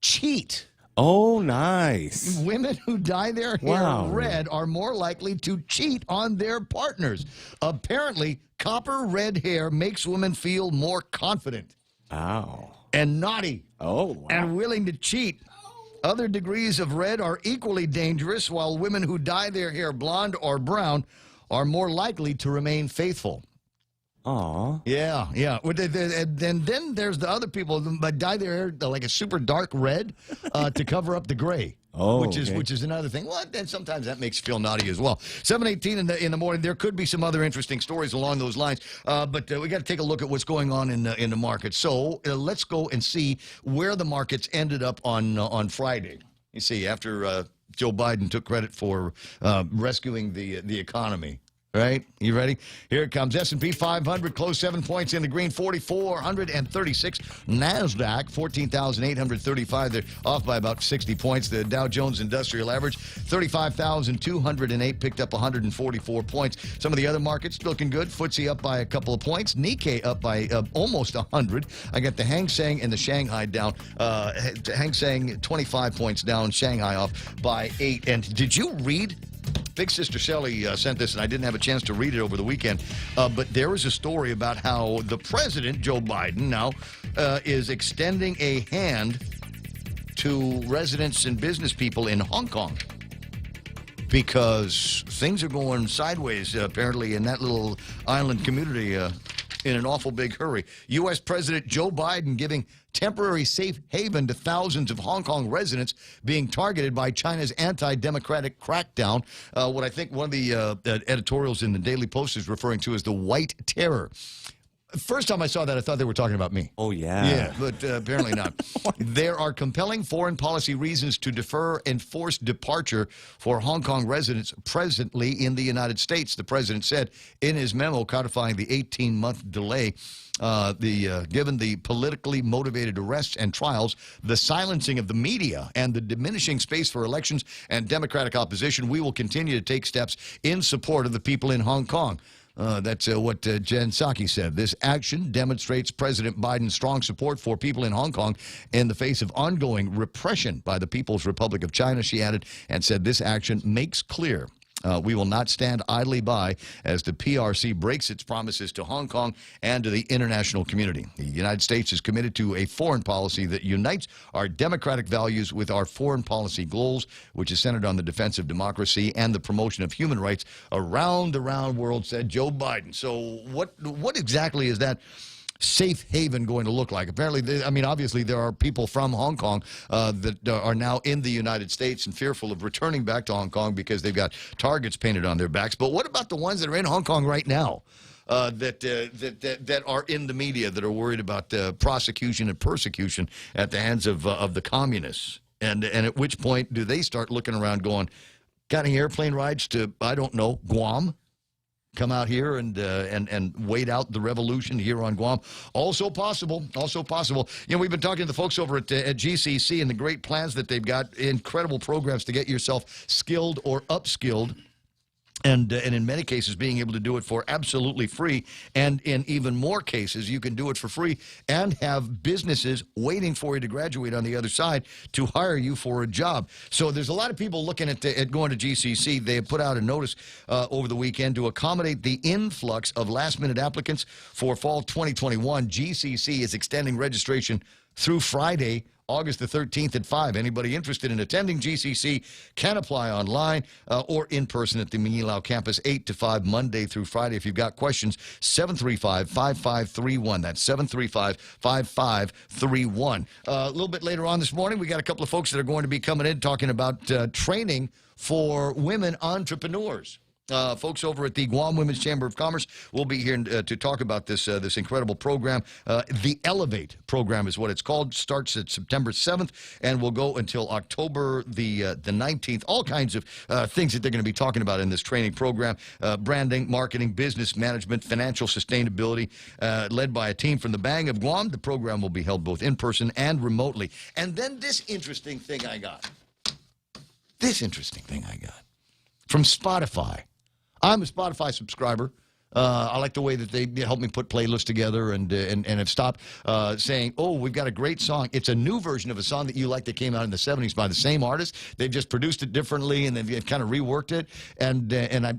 cheat. Oh, nice. Women who dye their hair red are more likely to cheat on their partners. Apparently, copper red hair makes women feel more confident. Wow. And naughty. Oh, wow. And willing to cheat. Other degrees of red are equally dangerous, while women who dye their hair blonde or brown are more likely to remain faithful. Aw. Yeah. And then there's the other people that dye their hair like a super dark red to cover up the gray. Oh, which is another thing. Well, then sometimes that makes you feel naughty as well. 7:18 in the morning. There could be some other interesting stories along those lines, but we got to take a look at what's going on in the market. So let's go and see where the markets ended up on Friday. You see, after Joe Biden took credit for rescuing the economy. Right? You ready? Here it comes. S&P 500 closed 7 points in the green, 4,436. NASDAQ, 14,835. They're off by about 60 points. The Dow Jones Industrial Average, 35,208, picked up 144 points. Some of the other markets looking good. FTSE up by a couple of points. Nikkei up by almost 100. I got the Hang Seng and the Shanghai down. Hang Seng 25 points down. Shanghai off by 8. And did you read? Big Sister Shelley sent this, and I didn't have a chance to read it over the weekend. But there was a story about how the president, Joe Biden, now is extending a hand to residents and business people in Hong Kong because things are going sideways, apparently, in that little island community in an awful big hurry. U.S. President Joe Biden giving temporary safe haven to thousands of Hong Kong residents being targeted by China's anti-democratic crackdown. What I think one of the editorials in the Daily Post is referring to as the White Terror. First time I saw that, I thought they were talking about me. Oh, yeah. Yeah, but apparently not. There are compelling foreign policy reasons to defer enforced departure for Hong Kong residents presently in the United States, the president said in his memo codifying the 18-month delay. Given the politically motivated arrests and trials, the silencing of the media, and the diminishing space for elections and democratic opposition, we will continue to take steps in support of the people in Hong Kong. That's what Jen Psaki said. This action demonstrates President Biden's strong support for people in Hong Kong in the face of ongoing repression by the People's Republic of China, she added, and said this action makes clear we will not stand idly by as the PRC breaks its promises to Hong Kong and to the international community. The United States is committed to a foreign policy that unites our democratic values with our foreign policy goals, which is centered on the defense of democracy and the promotion of human rights around the round world, said Joe Biden. So what exactly is that safe haven going to look like? Apparently, obviously there are people from Hong Kong that are now in the United States and fearful of returning back to Hong Kong because they've got targets painted on their backs. But what about the ones that are in Hong Kong right now that are in the media that are worried about prosecution and persecution at the hands of the communists? And at which point do they start looking around going, got any airplane rides to, I don't know, Guam? Come out here and wait out the revolution here on Guam. Also possible. You know, we've been talking to the folks over at GCC and the great plans that they've got, incredible programs to get yourself skilled or upskilled. And in many cases, being able to do it for absolutely free. And in even more cases, you can do it for free and have businesses waiting for you to graduate on the other side to hire you for a job. So there's a lot of people looking at going to GCC. They have put out a notice over the weekend to accommodate the influx of last-minute applicants for fall 2021. GCC is extending registration through Friday, August the 13th at 5. Anybody interested in attending GCC can apply online or in person at the Minilao campus, 8 to 5, Monday through Friday. If you've got questions, 735-5531. That's 735-5531. A little bit later on this morning, we got a couple of folks that are going to be coming in talking about training for women entrepreneurs. Folks over at the Guam Women's Chamber of Commerce will be here to talk about this this incredible program. The Elevate program is what it's called. Starts at September 7th and will go until October the 19th. All kinds of things that they're going to be talking about in this training program. Branding, marketing, business management, financial sustainability, led by a team from the Bang of Guam. The program will be held both in person and remotely. And then this interesting thing I got. From Spotify. I'm a Spotify subscriber. I like the way that they help me put playlists together and have stopped saying, oh, we've got a great song. It's a new version of a song that you like that came out in the 70s by the same artist. They've just produced it differently, and they've kind of reworked it. And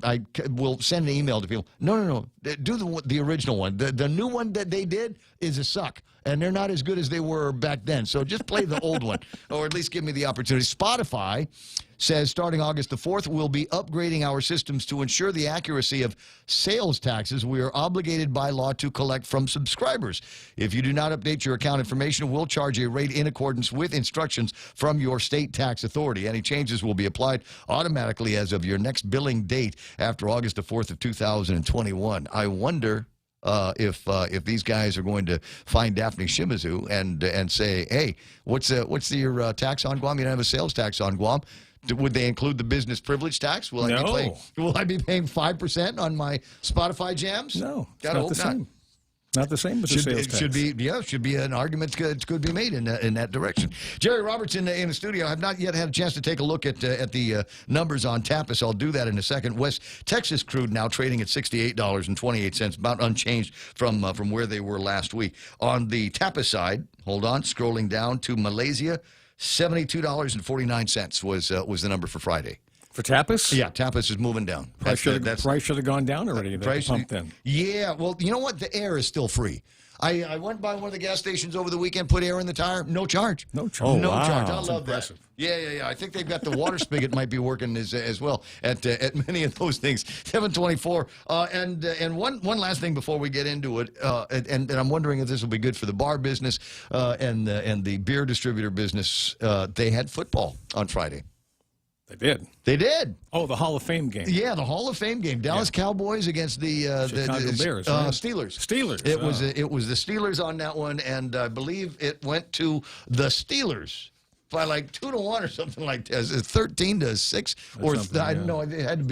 I will send an email to people. No. Do the original one. The new one that they did is a suck, and they're not as good as they were back then. So just play the old one, or at least give me the opportunity. Spotify says starting August the 4th, we'll be upgrading our systems to ensure the accuracy of sales taxes we are obligated by law to collect from subscribers. If you do not update your account information, we'll charge a rate in accordance with instructions from your state tax authority. Any changes will be applied automatically as of your next billing date after August the 4th of 2021. I wonder if these guys are going to find Daphne Shimizu and say, hey, what's your tax on Guam? You don't have a sales tax on Guam. Would they include the business privilege tax? Will I be paying 5% on my Spotify jams? No, gotta hope not. Not the same with the sales tax. Should be an argument could be made in that direction. Jerry Roberts in the studio. I have not yet had a chance to take a look at the numbers on Tapas. I'll do that in a second. West Texas crude now trading at $68.28, about unchanged from where they were last week. On the Tapas side, hold on, scrolling down to Malaysia, $72.49 was the number for Friday. For Tapas? Yeah, Tapas is moving down. Price should have gone down already. Price pumped in. Yeah, well, you know what? The air is still free. I went by one of the gas stations over the weekend, put air in the tire, no charge. No charge. No charge. I That's love impressive. that. Yeah. I think they've got the water spigot might be working as well at many of those things. 724. And one last thing before we get into it, and I'm wondering if this will be good for the bar business and the beer distributor business. They had football on Friday. They did. Oh, the Hall of Fame game. Yeah, the Hall of Fame game. Dallas Cowboys against the Chicago Bears, right? Steelers. Steelers. It was the Steelers on that one, and I believe it went to the Steelers by like 2-1 or something like that. 13-6, or I don't know. It had to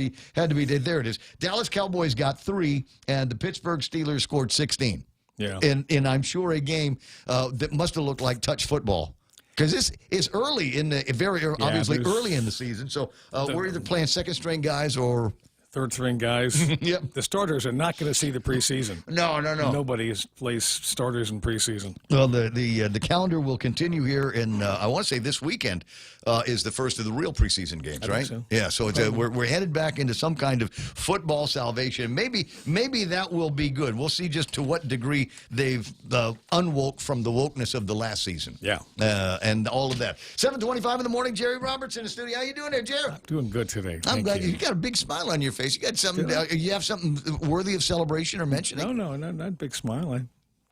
be. There it is. Dallas Cowboys got 3, and the Pittsburgh Steelers scored 16. Yeah. In I'm sure a game that must have looked like touch football. Because this is early obviously early in the season, so we're either playing second-string guys or third-string guys. Yep. The starters are not going to see the preseason. No. Nobody plays starters in preseason. Well, the calendar will continue here in I want to say this weekend is the first of the real preseason games, right? So. Yeah. So it's we're headed back into some kind of football salvation. Maybe that will be good. We'll see just to what degree they've unwoke from the wokeness of the last season. Yeah. And all of that. 7:25 in the morning. Jerry Roberts in the studio. How you doing there, Jerry? I'm doing good today. I'm glad you got a big smile on your face. You got something. You have something worthy of celebration or mentioning? No, not a big smile. I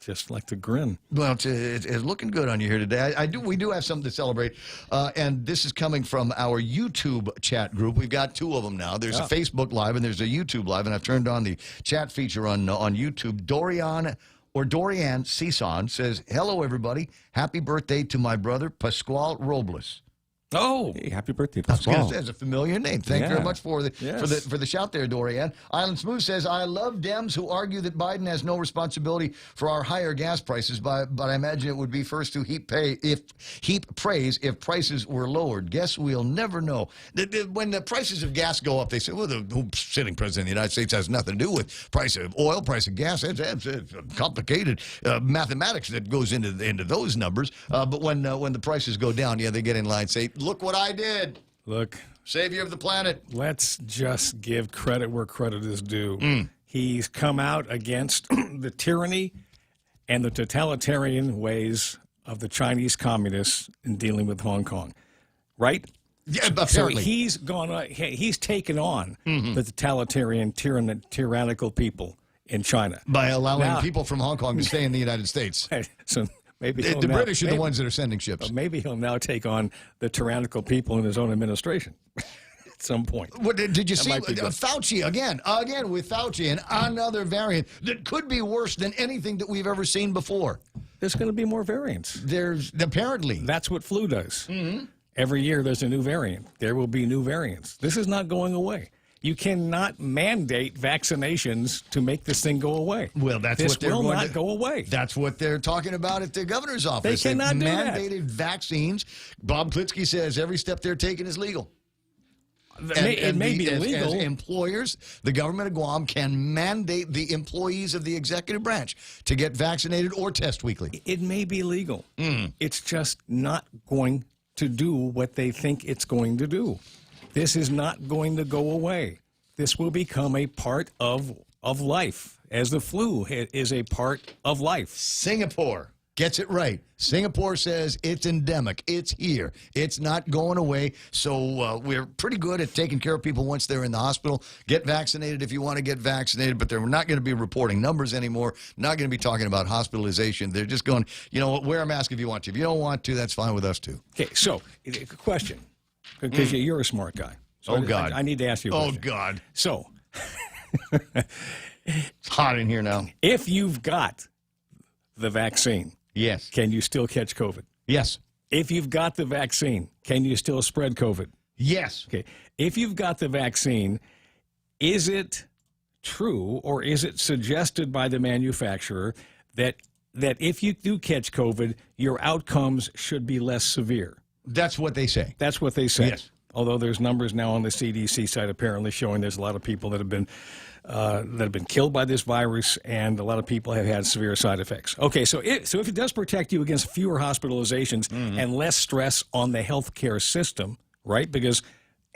just like to grin. Well, it's looking good on you here today. We do have something to celebrate, and this is coming from our YouTube chat group. We've got 2 of them now. There's a Facebook Live and there's a YouTube Live, and I've turned on the chat feature on YouTube. Dorian Cison says, "Hello, everybody. Happy birthday to my brother Pascual Robles." Oh, hey, happy birthday, Pascual. That's a familiar name. Thank you very much for the shout there, Dorian. Island Smooth says, I love Dems who argue that Biden has no responsibility for our higher gas prices, but I imagine it would be first to heap praise if prices were lowered. Guess we'll never know. When the prices of gas go up, they say, well, the sitting president of the United States has nothing to do with price of oil, price of gas. It's complicated mathematics that goes into those numbers. But when the prices go down, they get in line and say, look what I did. Look. Savior of the planet. Let's just give credit where credit is due. He's come out against the tyranny and the totalitarian ways of the Chinese communists in dealing with Hong Kong, right? Yeah, apparently. So he's taken on the totalitarian, tyrannical people in China by allowing people from Hong Kong to stay in the United States. So maybe the British are the ones that are sending ships. Maybe he'll now take on the tyrannical people in his own administration at some point. What, did you see Fauci again with Fauci and another variant that could be worse than anything that we've ever seen before? There's going to be more variants. There's apparently. That's what flu does. Every year there's a new variant. There will be new variants. This is not going away. You cannot mandate vaccinations to make this thing go away. Well, that's this what they're will going not to, go away. That's what they're talking about at the governor's office. They cannot do that. Mandated vaccines. Bob Klitsky says every step they're taking is legal. It may be illegal. As employers, the government of Guam can mandate the employees of the executive branch to get vaccinated or test weekly. It may be legal. It's just not going to do what they think it's going to do. This is not going to go away. This will become a part of life, as the flu is a part of life. Singapore gets it right. Singapore says it's endemic. It's here. It's not going away. So we're pretty good at taking care of people once they're in the hospital. Get vaccinated if you want to get vaccinated, but they're not going to be reporting numbers anymore. Not going to be talking about hospitalization. They're just going, you know, wear a mask if you want to. If you don't want to, that's fine with us too. Okay, so question, because you're a smart guy. So God. I need to ask you a question. God. So it's hot in here now. If you've got the vaccine, yes, can you still catch COVID? Yes. If you've got the vaccine, can you still spread COVID? Yes. Okay. If you've got the vaccine, is it true or is it suggested by the manufacturer that if you do catch COVID, your outcomes should be less severe? That's what they say. That's what they say. Yes. Although there's numbers now on the CDC site apparently showing there's a lot of people that have been killed by this virus, and a lot of people have had severe side effects. Okay, so if it does protect you against fewer hospitalizations and less stress on the healthcare system, right? Because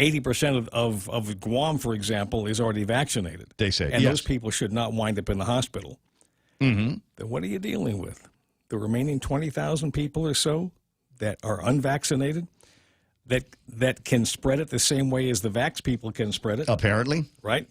80% of Guam, for example, is already vaccinated. They say, and yes. those people should not wind up in the hospital. Then what are you dealing with? The remaining 20,000 people or so that are unvaccinated? That can spread it the same way as the vax people can spread it. Apparently. Right?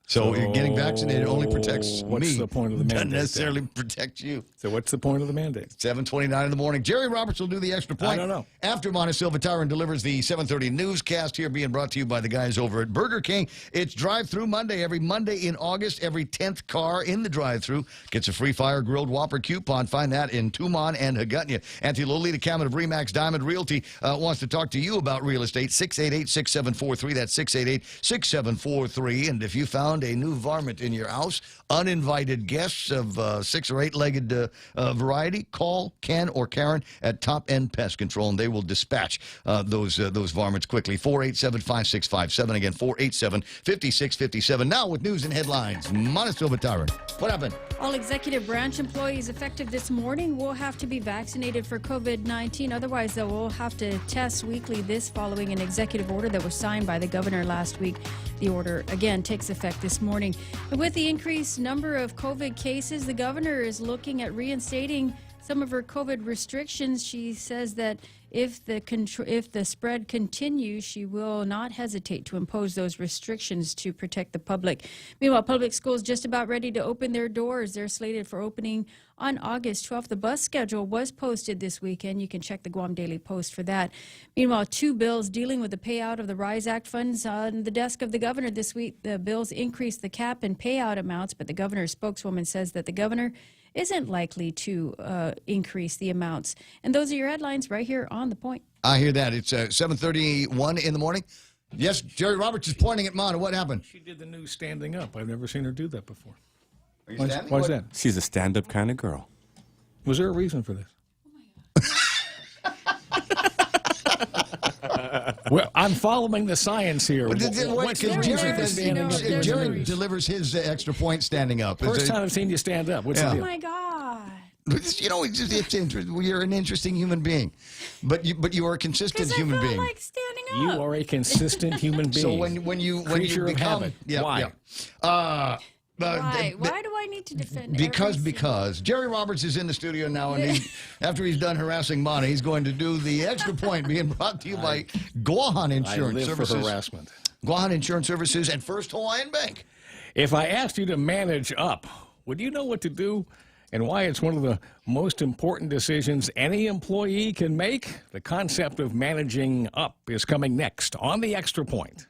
So getting vaccinated only protects me. What's the point of the mandate? Doesn't necessarily protect you. So what's the point of the mandate? 7:29 in the morning. Jerry Roberts will do the extra point. I don't know. After Montesilva Tyron delivers the 7:30 newscast here, being brought to you by the guys over at Burger King. It's drive-through Monday. Every Monday in August, every 10th car in the drive-through gets a free Fire Grilled Whopper coupon. Find that in Tumon and Hagutnia. Anthony Lolita Camet of Remax Diamond Realty wants to talk to you about real estate. 688-6743. That's 688-6743. And if you found a new varmint in your house, uninvited guests of 6 or 8-legged variety, call Ken or Karen at Top End Pest Control, and they will dispatch those varmints quickly. 487-5657. Again, 487-5657. Now with news and headlines. Montesilva Tyron. What happened? All executive branch employees effective this morning will have to be vaccinated for COVID-19. Otherwise, they will have to test weekly, this following an executive order that was signed by the governor last week. The order, again, takes effect this morning. And with the increased number of COVID cases, the governor is looking at reinstating some of her COVID restrictions. She says that if the spread continues, she will not hesitate to impose those restrictions to protect the public. Meanwhile, public schools just about ready to open their doors. They're slated for opening on August 12th. The bus schedule was posted this weekend. You can check the Guam Daily Post for that. Meanwhile, 2 bills dealing with the payout of the RISE Act funds on the desk of the governor this week. The bills increase the cap and payout amounts, but the governor's spokeswoman says that the governor isn't likely to increase the amounts. And those are your headlines right here on The Point. I hear that. It's 7:31 in the morning. Yes, Jerry Roberts is pointing at Mona. What happened? She did the news standing up. I've never seen her do that before. Are you Why standing? is that? She's a stand-up kind of girl. Was there a reason for this? Well, I'm following the science here. Jerry delivers his extra point standing up. First time I've seen you stand up. What's the Oh, deal? my God. You know, it's interesting. You're an interesting human being, but you are a consistent human being. Like standing You up. are a consistent human being. So when you Creature of become habit. yeah, Why? yeah. Why? Why do I need to defend Because Jerry Roberts is in the studio now, and after he's done harassing Monty, he's going to do the extra point being brought to you by Guahan Insurance I live Services. for harassment. Guahan Insurance Services and First Hawaiian Bank. If I asked you to manage up, would you know what to do and why it's one of the most important decisions any employee can make? The concept of managing up is coming next on the Extra Point.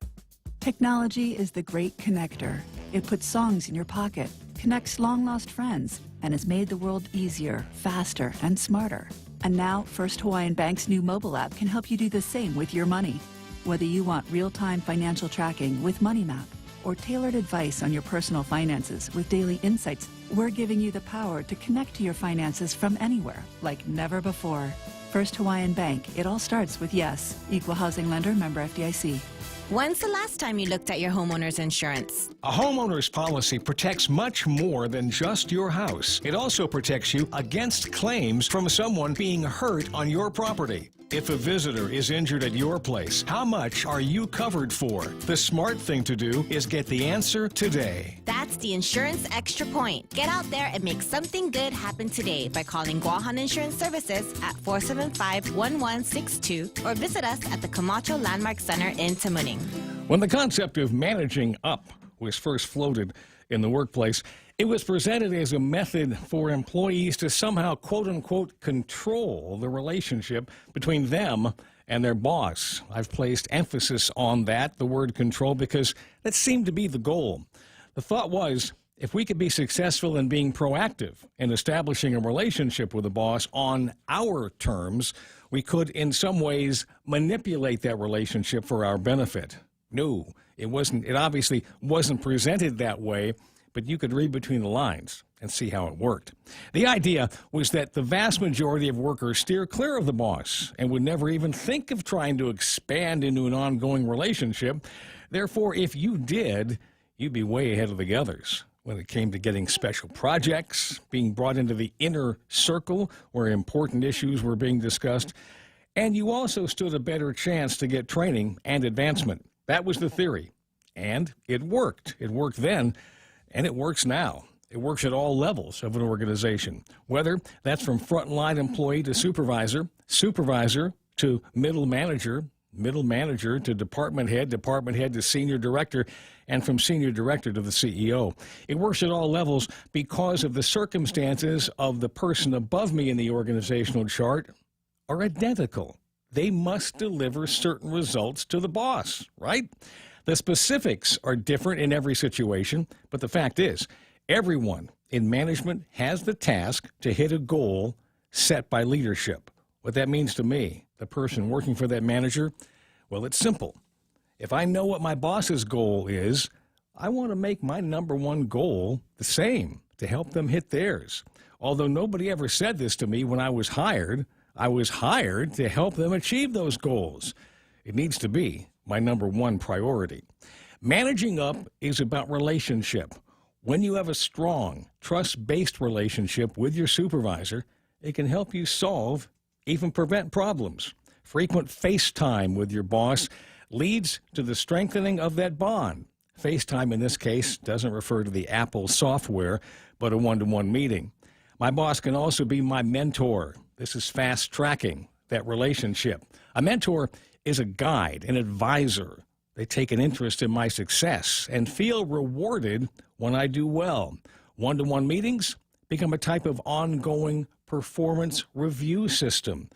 Technology is the great connector. It puts songs in your pocket, connects long-lost friends, and has made the world easier, faster, and smarter. And now, First Hawaiian Bank's new mobile app can help you do the same with your money. Whether you want real-time financial tracking with MoneyMap or tailored advice on your personal finances with daily insights, we're giving you the power to connect to your finances from anywhere, like never before. First Hawaiian Bank, it all starts with yes. Equal housing lender, member FDIC. When's the last time you looked at your homeowner's insurance? A homeowner's policy protects much more than just your house. It also protects you against claims from someone being hurt on your property. If a visitor is injured at your place, how much are you covered for? The smart thing to do is get the answer today. That's the Insurance Extra Point. Get out there and make something good happen today by calling Guahan Insurance Services at 475-1162 or visit us at the Camacho Landmark Center in Tamuning. When the concept of managing up was first floated in the workplace, it was presented as a method for employees to somehow, quote-unquote, control the relationship between them and their boss. I've placed emphasis on that, the word control, because that seemed to be the goal. The thought was, if we could be successful in being proactive in establishing a relationship with a boss on our terms, we could, in some ways, manipulate that relationship for our benefit. No, it wasn't. It obviously wasn't presented that way, but you could read between the lines and see how it worked. The idea was that the vast majority of workers steer clear of the boss and would never even think of trying to expand into an ongoing relationship. Therefore, if you did, you'd be way ahead of the others when it came to getting special projects, being brought into the inner circle where important issues were being discussed, and you also stood a better chance to get training and advancement. That was the theory, and it worked. It worked then. And it works now. It works at all levels of an organization, whether that's from frontline employee to supervisor, supervisor to middle manager to department head to senior director, and from senior director to the CEO. It works at all levels because of the circumstances of the person above me in the organizational chart are identical. They must deliver certain results to the boss, right? The specifics are different in every situation, but the fact is, everyone in management has the task to hit a goal set by leadership. What that means to me, the person working for that manager, well, it's simple. If I know what my boss's goal is, I want to make my number one goal the same, to help them hit theirs. Although nobody ever said this to me when I was hired to help them achieve those goals. It needs to be my number one priority. Managing up is about relationship. When you have a strong, trust-based relationship with your supervisor, it can help you solve, even prevent problems. Frequent FaceTime with your boss leads to the strengthening of that bond. FaceTime in this case doesn't refer to the Apple software, but a one-to-one meeting. My boss can also be my mentor. This is fast-tracking that relationship. A mentor is a guide, an advisor. They take an interest in my success and feel rewarded when I do well. One-to-one meetings become a type of ongoing performance review system.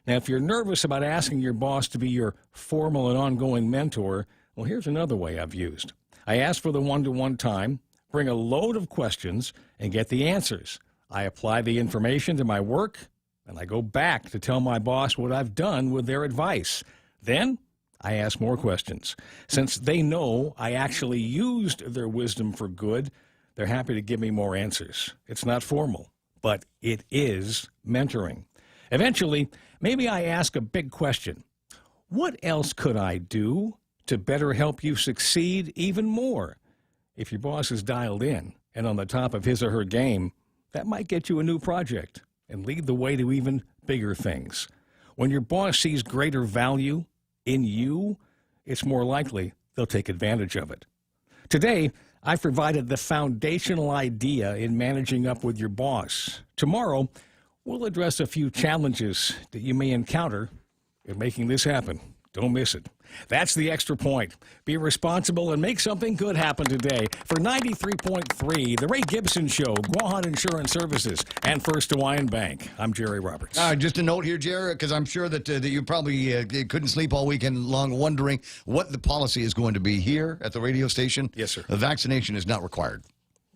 Now, if you're nervous about asking your boss to be your formal and ongoing mentor, well, here's another way I've used. I ask for the one-to-one time, bring a load of questions, and get the answers. I apply the information to my work, and I go back to tell my boss what I've done with their advice. Then I ask more questions. Since they know I actually used their wisdom for good, they're happy to give me more answers. It's not formal, but it is mentoring. Eventually, maybe I ask a big question. What else could I do to better help you succeed even more? If your boss is dialed in and on the top of his or her game, that might get you a new project and lead the way to even bigger things. When your boss sees greater value in you, it's more likely they'll take advantage of it. Today, I've provided the foundational idea in managing up with your boss. Tomorrow, we'll address a few challenges that you may encounter in making this happen. Don't miss it. That's the Extra Point. Be responsible and make something good happen today. For 93.3, The Ray Gibson Show, Guahan Insurance Services, and First Hawaiian Bank. I'm Jerry Roberts. Just a note here, Jerry, because I'm sure that you probably couldn't sleep all weekend long wondering what the policy is going to be here at the radio station. Yes, sir. The vaccination is not required.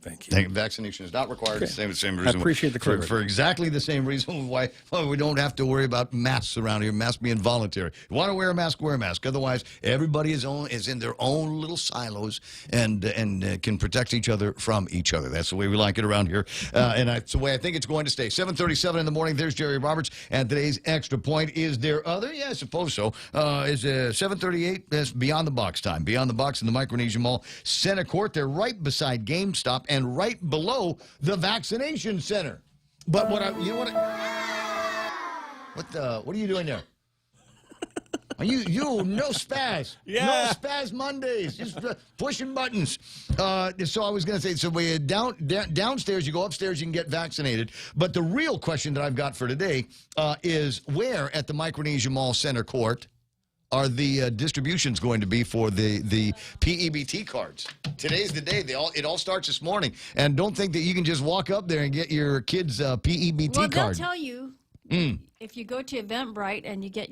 Thank you. Vaccination is not required. Okay. Same reason. I appreciate the clarity. For exactly the same reason why we don't have to worry about masks around here, masks being voluntary. You want to wear a mask, wear a mask. Otherwise, everybody is in their own little silos and can protect each other from each other. That's the way we like it around here. And that's the way I think it's going to stay. 7:37 in the morning, there's Jerry Roberts. And today's Extra Point, is there other? Yeah, I suppose so. Is 7:38. That's Beyond the Box time. Beyond the Box in the Micronesia Mall Center Court. They're right beside GameStop and right below the vaccination center. But what are you doing there? Are you no spaz? Yeah. No spaz Mondays. Just pushing buttons. So I was going to say, so we downstairs, you go upstairs, you can get vaccinated. But the real question that I've got for today is where at the Micronesia Mall Center Court are the distributions going to be for the PEBT cards? Today's the day. It all starts this morning. And don't think that you can just walk up there and get your kid's PEBT card. Well, they'll tell you if you go to Eventbrite and you get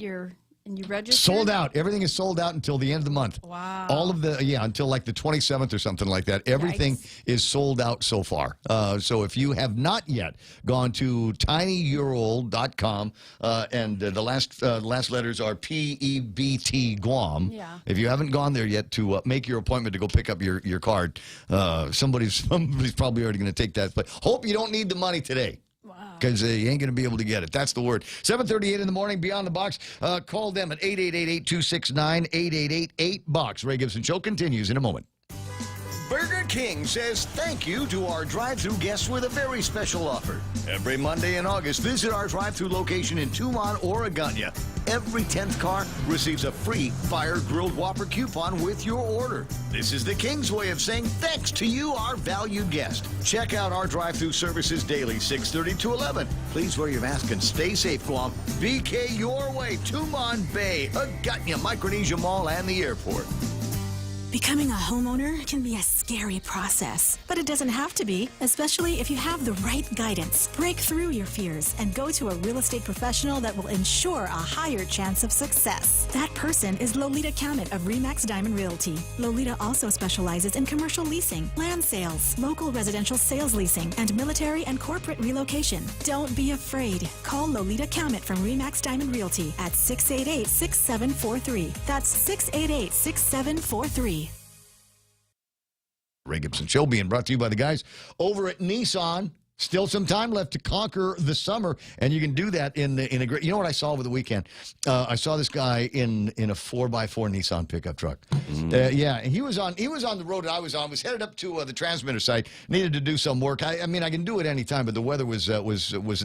and you register. Sold out. Everything is sold out until the end of the month. Wow. All of until like the 27th or something like that. Everything is sold out so far. So if you have not yet gone to tinyurl.com and the last letters are PEBT Guam. Yeah. If you haven't gone there yet to make your appointment to go pick up your card, somebody's probably already going to take that. But hope you don't need the money today. Because you ain't going to be able to get it. That's the word. 7:38 in the morning, Beyond the Box. Call them at 888-8269-8888-BOX. Ray Gibson Show continues in a moment. Burger King says thank you to our drive-thru guests with a very special offer. Every Monday in August, visit our drive-thru location in Tucson or Agana. Every 10th car receives a free Fire Grilled Whopper coupon with your order. This is the King's way of saying thanks to you, our valued guest. Check out our drive-thru services daily, 6:30 to 11. Please wear your mask and stay safe, Guam. BK your way, Tumon Bay, Agana, Micronesia Mall, and the airport. Becoming a homeowner can be a scary process, but it doesn't have to be, especially if you have the right guidance. Break through your fears and go to a real estate professional that will ensure a higher chance of success. That person is Lolita Camet of RE/MAX Diamond Realty. Lolita also specializes in commercial leasing, land sales, local residential sales leasing, and military and corporate relocation. Don't be afraid. Call Lolita Camet from RE/MAX Diamond Realty at 688-6743. That's 688-6743. Ray Gibson Show being brought to you by the guys over at Nissan. Still some time left to conquer the summer, and you can do that in a great. You know what I saw over the weekend? I saw this guy in a 4x4 Nissan pickup truck. Yeah, and he was on the road that I was on. Was headed up to the transmitter site. Needed to do some work. I mean, I can do it anytime, but the weather was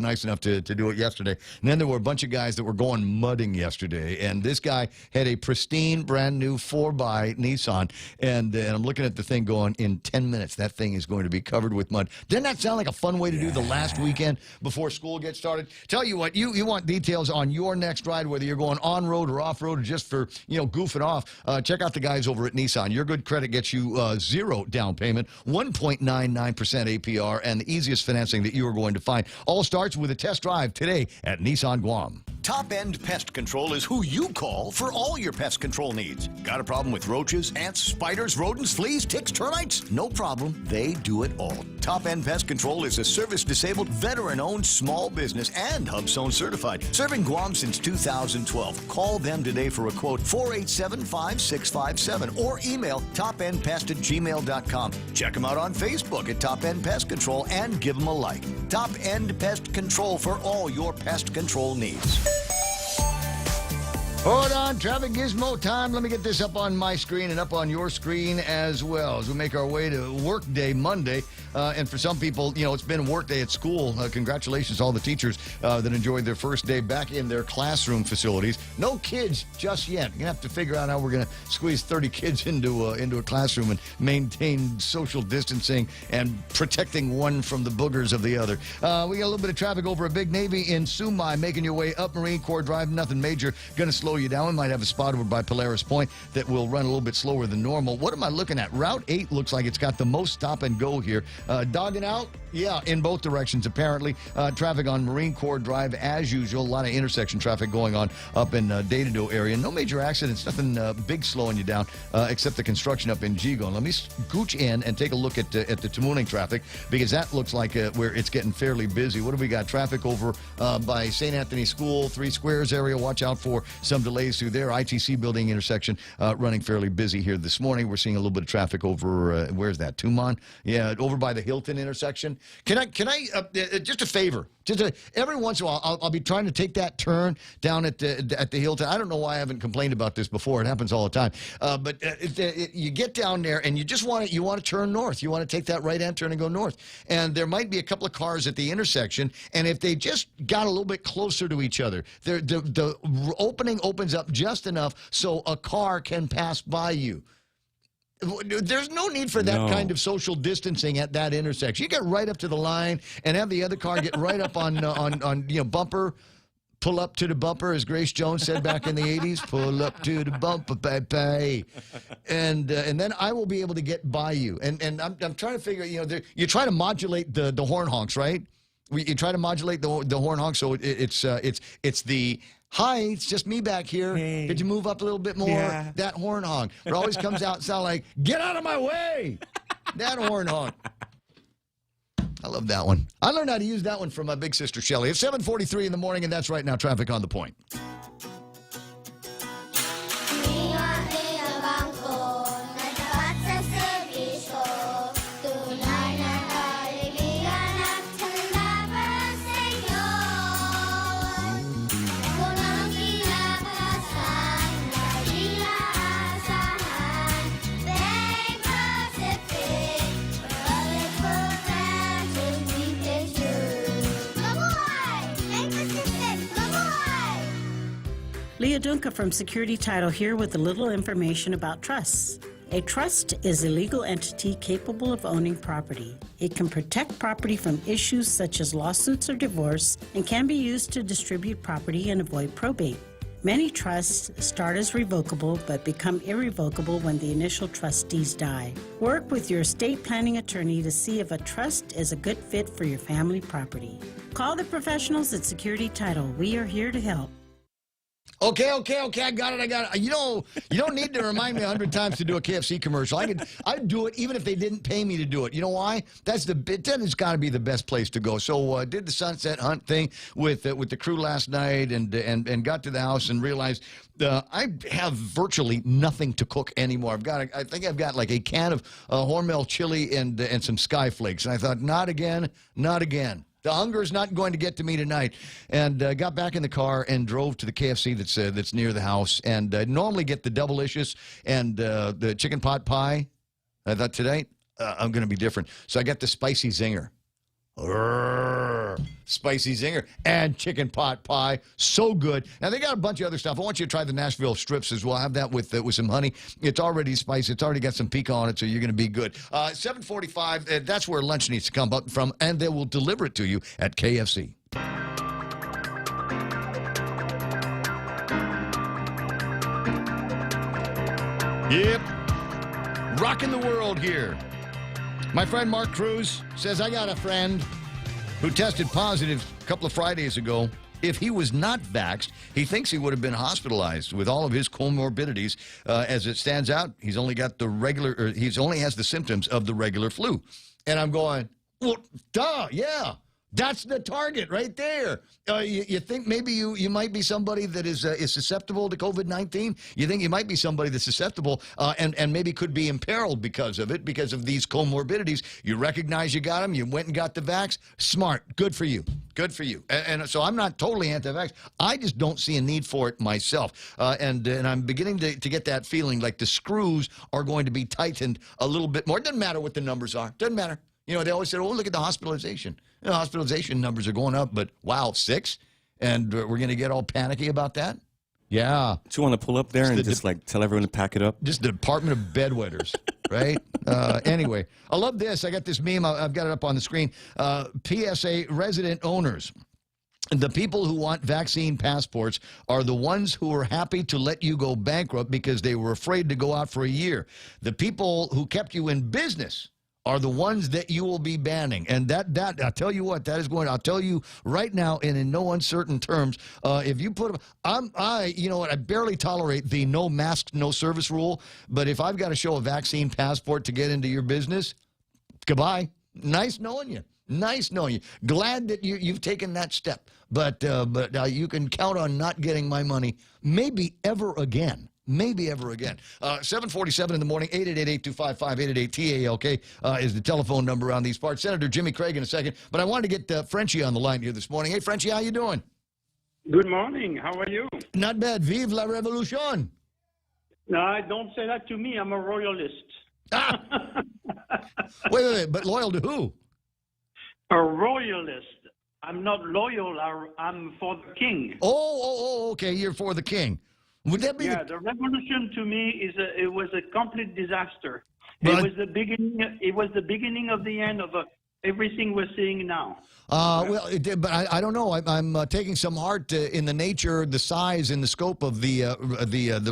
nice enough to do it yesterday. And then there were a bunch of guys that were going mudding yesterday, and this guy had a pristine, brand new 4x Nissan, and I'm looking at the thing going, in 10 minutes, that thing is going to be covered with mud. Doesn't that sound like a fun way to do the last weekend before school gets started? Tell you what, you want details on your next ride, whether you're going on-road or off-road or just for, goofing off, check out the guys over at Nissan. Your good credit gets you zero down payment, 1.99% APR, and the easiest financing that you are going to find. All starts with a test drive today at Nissan Guam. Top End Pest Control is who you call for all your pest control needs. Got a problem with roaches, ants, spiders, rodents, fleas, ticks, termites? No problem. They do it all. Top End Pest Control is a service-disabled, veteran-owned small business and HubZone certified. Serving Guam since 2012. Call them today for a quote, 487-5657, or email topendpest@gmail.com. Check them out on Facebook at Top End Pest Control and give them a like. Top End Pest Control for all your pest control needs. Hold on, traffic gizmo time. Let me get this up on my screen and up on your screen as well as we make our way to Workday Monday. And for some people, you know, it's been Workday at school. Congratulations to all the teachers that enjoyed their first day back in their classroom facilities. No kids just yet. You're going to have to figure out how we're going to squeeze 30 kids into a classroom and maintain social distancing and protecting one from the boogers of the other. We got a little bit of traffic over at Big Navy in Sumai, making your way up Marine Corps Drive. Nothing major. Going to slow you down. We might have a spot over by Polaris Point that will run a little bit slower than normal. What am I looking at? Route 8 looks like it's got the most stop and go here. Dogging out? Yeah, in both directions, apparently. Traffic on Marine Corps Drive, as usual. A lot of intersection traffic going on up in Datado area. No major accidents, nothing big slowing you down, except the construction up in Gigon. Let me scooch in and take a look at the Tamuning traffic, because that looks like where it's getting fairly busy. What have we got? Traffic over by St. Anthony School, 3 Squares area. Watch out for some delays through there. ITC building intersection running fairly busy here this morning. We're seeing a little bit of traffic over, where's that? Tumon? Yeah, over by the Hilton intersection. Can I just a favor? Every once in a while, I'll be trying to take that turn down at the Hilton. I don't know why I haven't complained about this before. It happens all the time. But you get down there and you just want to turn north. You want to take that right-hand turn and go north. And there might be a couple of cars at the intersection. And if they just got a little bit closer to each other, the opening opens up just enough so a car can pass by you. There's no need for that kind of social distancing at that intersection. You get right up to the line and have the other car get right up on bumper. Pull up to the bumper, as Grace Jones said back in the 80s. Pull up to the bumper, baby. And then I will be able to get by you. And I'm trying to figure, you try to modulate the horn honks, right? You try to modulate the horn honks, so it's the hi, it's just me back here. Hey. Could you move up a little bit more? Yeah. That horn honk. It always comes out and sound like, get out of my way. That horn honk. I love that one. I learned how to use that one from my big sister, Shelley. It's 7:43 in the morning, and that's right now traffic on the point. Leah Dunca from Security Title here with a little information about trusts. A trust is a legal entity capable of owning property. It can protect property from issues such as lawsuits or divorce and can be used to distribute property and avoid probate. Many trusts start as revocable but become irrevocable when the initial trustees die. Work with your estate planning attorney to see if a trust is a good fit for your family property. Call the professionals at Security Title. We are here to help. Okay, I got it. You don't need to remind me 100 times to do a KFC commercial. I'd do it even if they didn't pay me to do it. You know why? That has got to be the best place to go. So did the sunset hunt thing with the crew last night and got to the house and realized I have virtually nothing to cook anymore. I think I've got like a can of Hormel chili and some Skyflakes. And I thought, not again. The hunger is not going to get to me tonight. And got back in the car and drove to the KFC that's near the house. And normally get the Double-licious and the chicken pot pie. I thought today I'm going to be different. So I got the spicy zinger. Spicy zinger and chicken pot pie. So good. Now, they got a bunch of other stuff. I want you to try the Nashville strips as well. Have that with some honey. It's already spicy. It's already got some pico on it, so you're going to be good. 7:45, that's where lunch needs to come up from, and they will deliver it to you at KFC. Yep. Rocking the world here. My friend Mark Cruz says, I got a friend who tested positive a couple of Fridays ago. If he was not vaxxed, he thinks he would have been hospitalized with all of his comorbidities. As it stands out, he's only got he's only has the symptoms of the regular flu. And I'm going, well, duh, yeah. That's the target right there. You think maybe you might be somebody that is susceptible to COVID-19? You think you might be somebody that's susceptible and maybe could be imperiled because of it, because of these comorbidities. You recognize you got them. You went and got the vax. Smart. Good for you. Good for you. And so I'm not totally anti-vax. I just don't see a need for it myself. And I'm beginning to get that feeling like the screws are going to be tightened a little bit more. It doesn't matter what the numbers are. Doesn't matter. You know, they always said, oh, look at the hospitalization. You know, hospitalization numbers are going up, but wow, 6? And we're going to get all panicky about that? Yeah. Do you want to pull up there and just like tell everyone to pack it up? Just the Department of Bedwetters, right? Anyway, I love this. I got this meme. I've got it up on the screen. PSA resident owners. The people who want vaccine passports are the ones who are happy to let you go bankrupt because they were afraid to go out for a year. The people who kept you in business are the ones that you will be banning. And that I'll tell you what, that is going, I'll tell you right now and in no uncertain terms, if you put, you know what, I barely tolerate the no mask, no service rule, but if I've got to show a vaccine passport to get into your business, goodbye. Nice knowing you. Nice knowing you. Glad that you've taken that step. But you can count on not getting my money maybe ever again. Maybe ever again. 7:47 in the morning, 888-255-888-TALK is the telephone number around these parts. Senator Jimmy Craig in a second. But I wanted to get Frenchie on the line here this morning. Hey, Frenchie, how you doing? Good morning. How are you? Not bad. Vive la révolution. No, don't say that to me. I'm a royalist. Wait. But loyal to who? A royalist. I'm not loyal. I'm for the king. Oh, okay. You're for the king. Would that be the revolution to me it was a complete disaster. But, it was the beginning of the end of everything we're seeing now. Well, it did, but I don't know. I'm taking some heart in the nature, the size, and the scope of the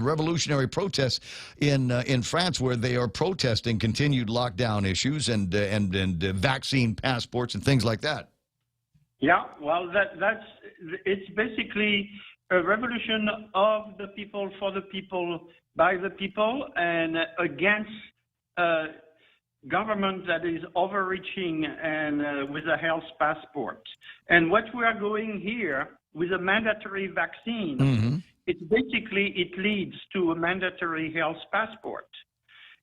revolutionary protests in France, where they are protesting continued lockdown issues and vaccine passports and things like that. Yeah, well, it's basically a revolution of the people, for the people, by the people, and against government that is overreaching and with a health passport. And what we are going here with a mandatory vaccine, it leads to a mandatory health passport.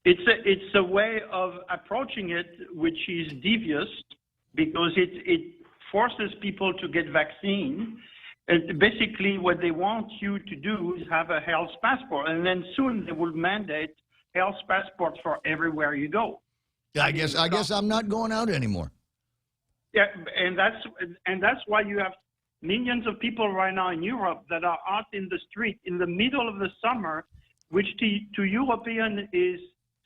It's a way of approaching it which is devious because it forces people to get vaccine. And basically what they want you to do is have a health passport, and then soon they will mandate health passport for everywhere you go. I guess I'm not going out anymore. Yeah, and that's why you have millions of people right now in Europe that are out in the street in the middle of the summer, which to European is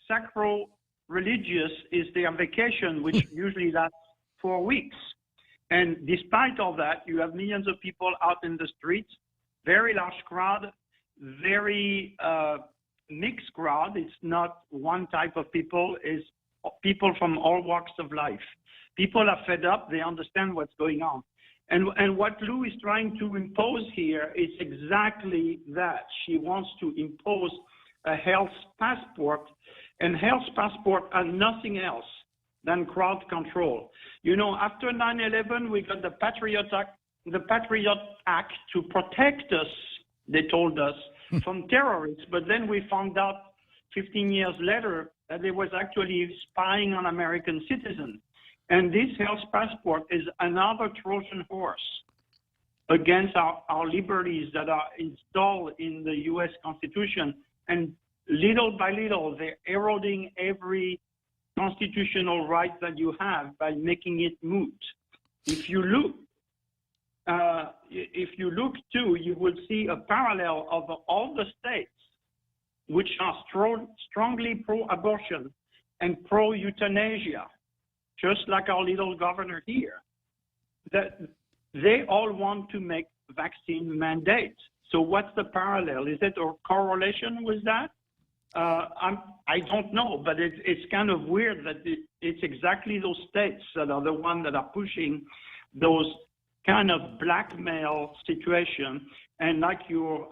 sacro-religious, is their vacation, which usually lasts 4 weeks. And despite all that, you have millions of people out in the streets, very large crowd, very mixed crowd. It's not one type of people, it's people from all walks of life. People are fed up, they understand what's going on. And what Lou is trying to impose here is exactly that. She wants to impose a health passport, and health passport are nothing else than crowd control. You know, after 9/11, we got the Patriot Act to protect us, they told us, from terrorists. But then we found out 15 years later that they was actually spying on American citizens. And this health passport is another Trojan horse against our liberties that are installed in the U.S. Constitution. And little by little, they're eroding every constitutional right that you have by making it moot. If you look too, you will see a parallel of all the states which are strongly pro-abortion and pro-euthanasia, just like our little governor here, that they all want to make vaccine mandates. So what's the parallel? Is it a correlation with that? I don't know, but it's kind of weird that it's exactly those states that are the ones that are pushing those kind of blackmail situation. And like your,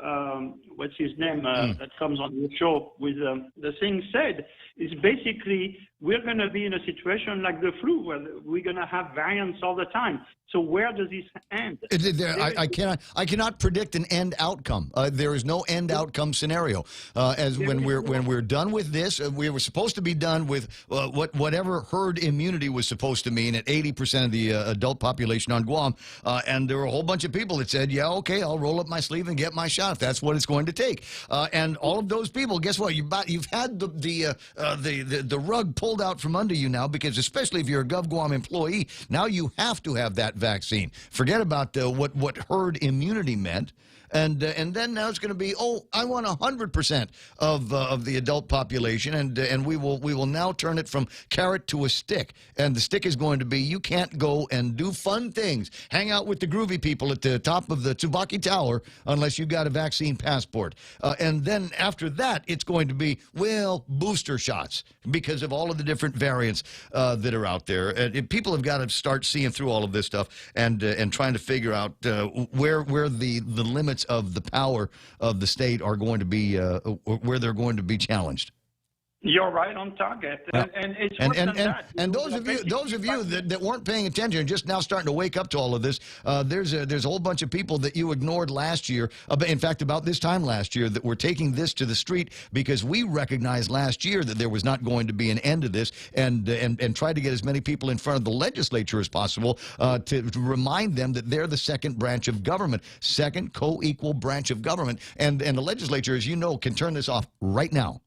what's his name, that comes on your show with the thing said, is basically we're going to be in a situation like the flu where we're going to have variants all the time. So where does this end? I cannot predict an end outcome. There is no end outcome scenario. When we're done with this, we were supposed to be done with whatever herd immunity was supposed to mean at 80% of the adult population on Guam, and there were a whole bunch of people that said, "Yeah, okay, I'll roll up my sleeve and get my shot if that's what it's going to take." And all of those people, guess what? You've had the rug pulled out from under you now, because especially if you're a GovGuam employee, now you have to have that vaccine. Forget about what herd immunity meant. And then now it's going to be, I want 100% of the adult population, and we will now turn it from carrot to a stick. And the stick is going to be, you can't go and do fun things, hang out with the groovy people at the top of the Tsubaki Tower unless you got a vaccine passport. And then after that, it's going to be, well, booster shots because of all of the different variants that are out there. And people have got to start seeing through all of this stuff and trying to figure out where the limits of the power of the state are going to be, where they're going to be challenged. You're right on target, and it's worse than that. And those of you that weren't paying attention and just now starting to wake up to all of this, there's a whole bunch of people that you ignored last year. In fact, about this time last year, that were taking this to the street because we recognized last year that there was not going to be an end to this, and tried to get as many people in front of the legislature as possible to remind them that they're the second branch of government, second co-equal branch of government, and the legislature, as you know, can turn this off right now.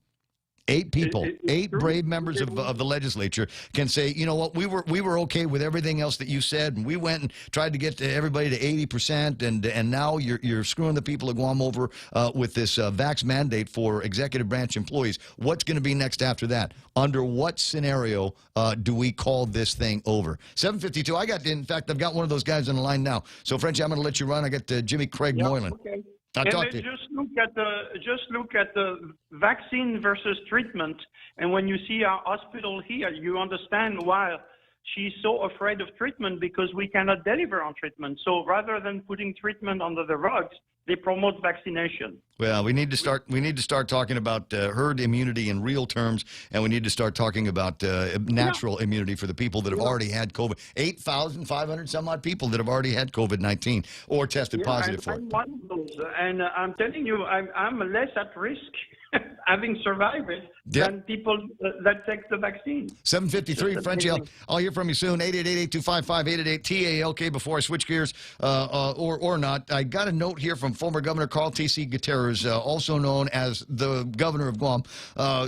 8 people, 8 brave members of the legislature can say, you know what, we were okay with everything else that you said, and we went and tried to get to everybody to 80%, and now you're screwing the people of Guam over with this vax mandate for executive branch employees. What's going to be next after that? Under what scenario do we call this thing over? 752. In fact, I've got one of those guys on the line now. So, Frenchie, I'm going to let you run. I got Jimmy Craig Moylan. Okay. I'll and talk to you. Just look at the vaccine versus treatment, and when you see our hospital here, you understand why she's so afraid of treatment, because we cannot deliver on treatment. So rather than putting treatment under the rugs, they promote vaccination. Well, we need to start talking about herd immunity in real terms, and we need to start talking about natural immunity for the people that have already had COVID. 8,500 some odd people that have already had COVID-19 or tested positive for it. I'm one of those, and I'm telling you, I'm less at risk having survived it than people that take the vaccine. 753, Frenchie, I'll hear from you soon. 888-255-888-TALK. Before I switch gears, or not, I got a note here from former Governor Carl T.C. Gutierrez, also known as the governor of Guam.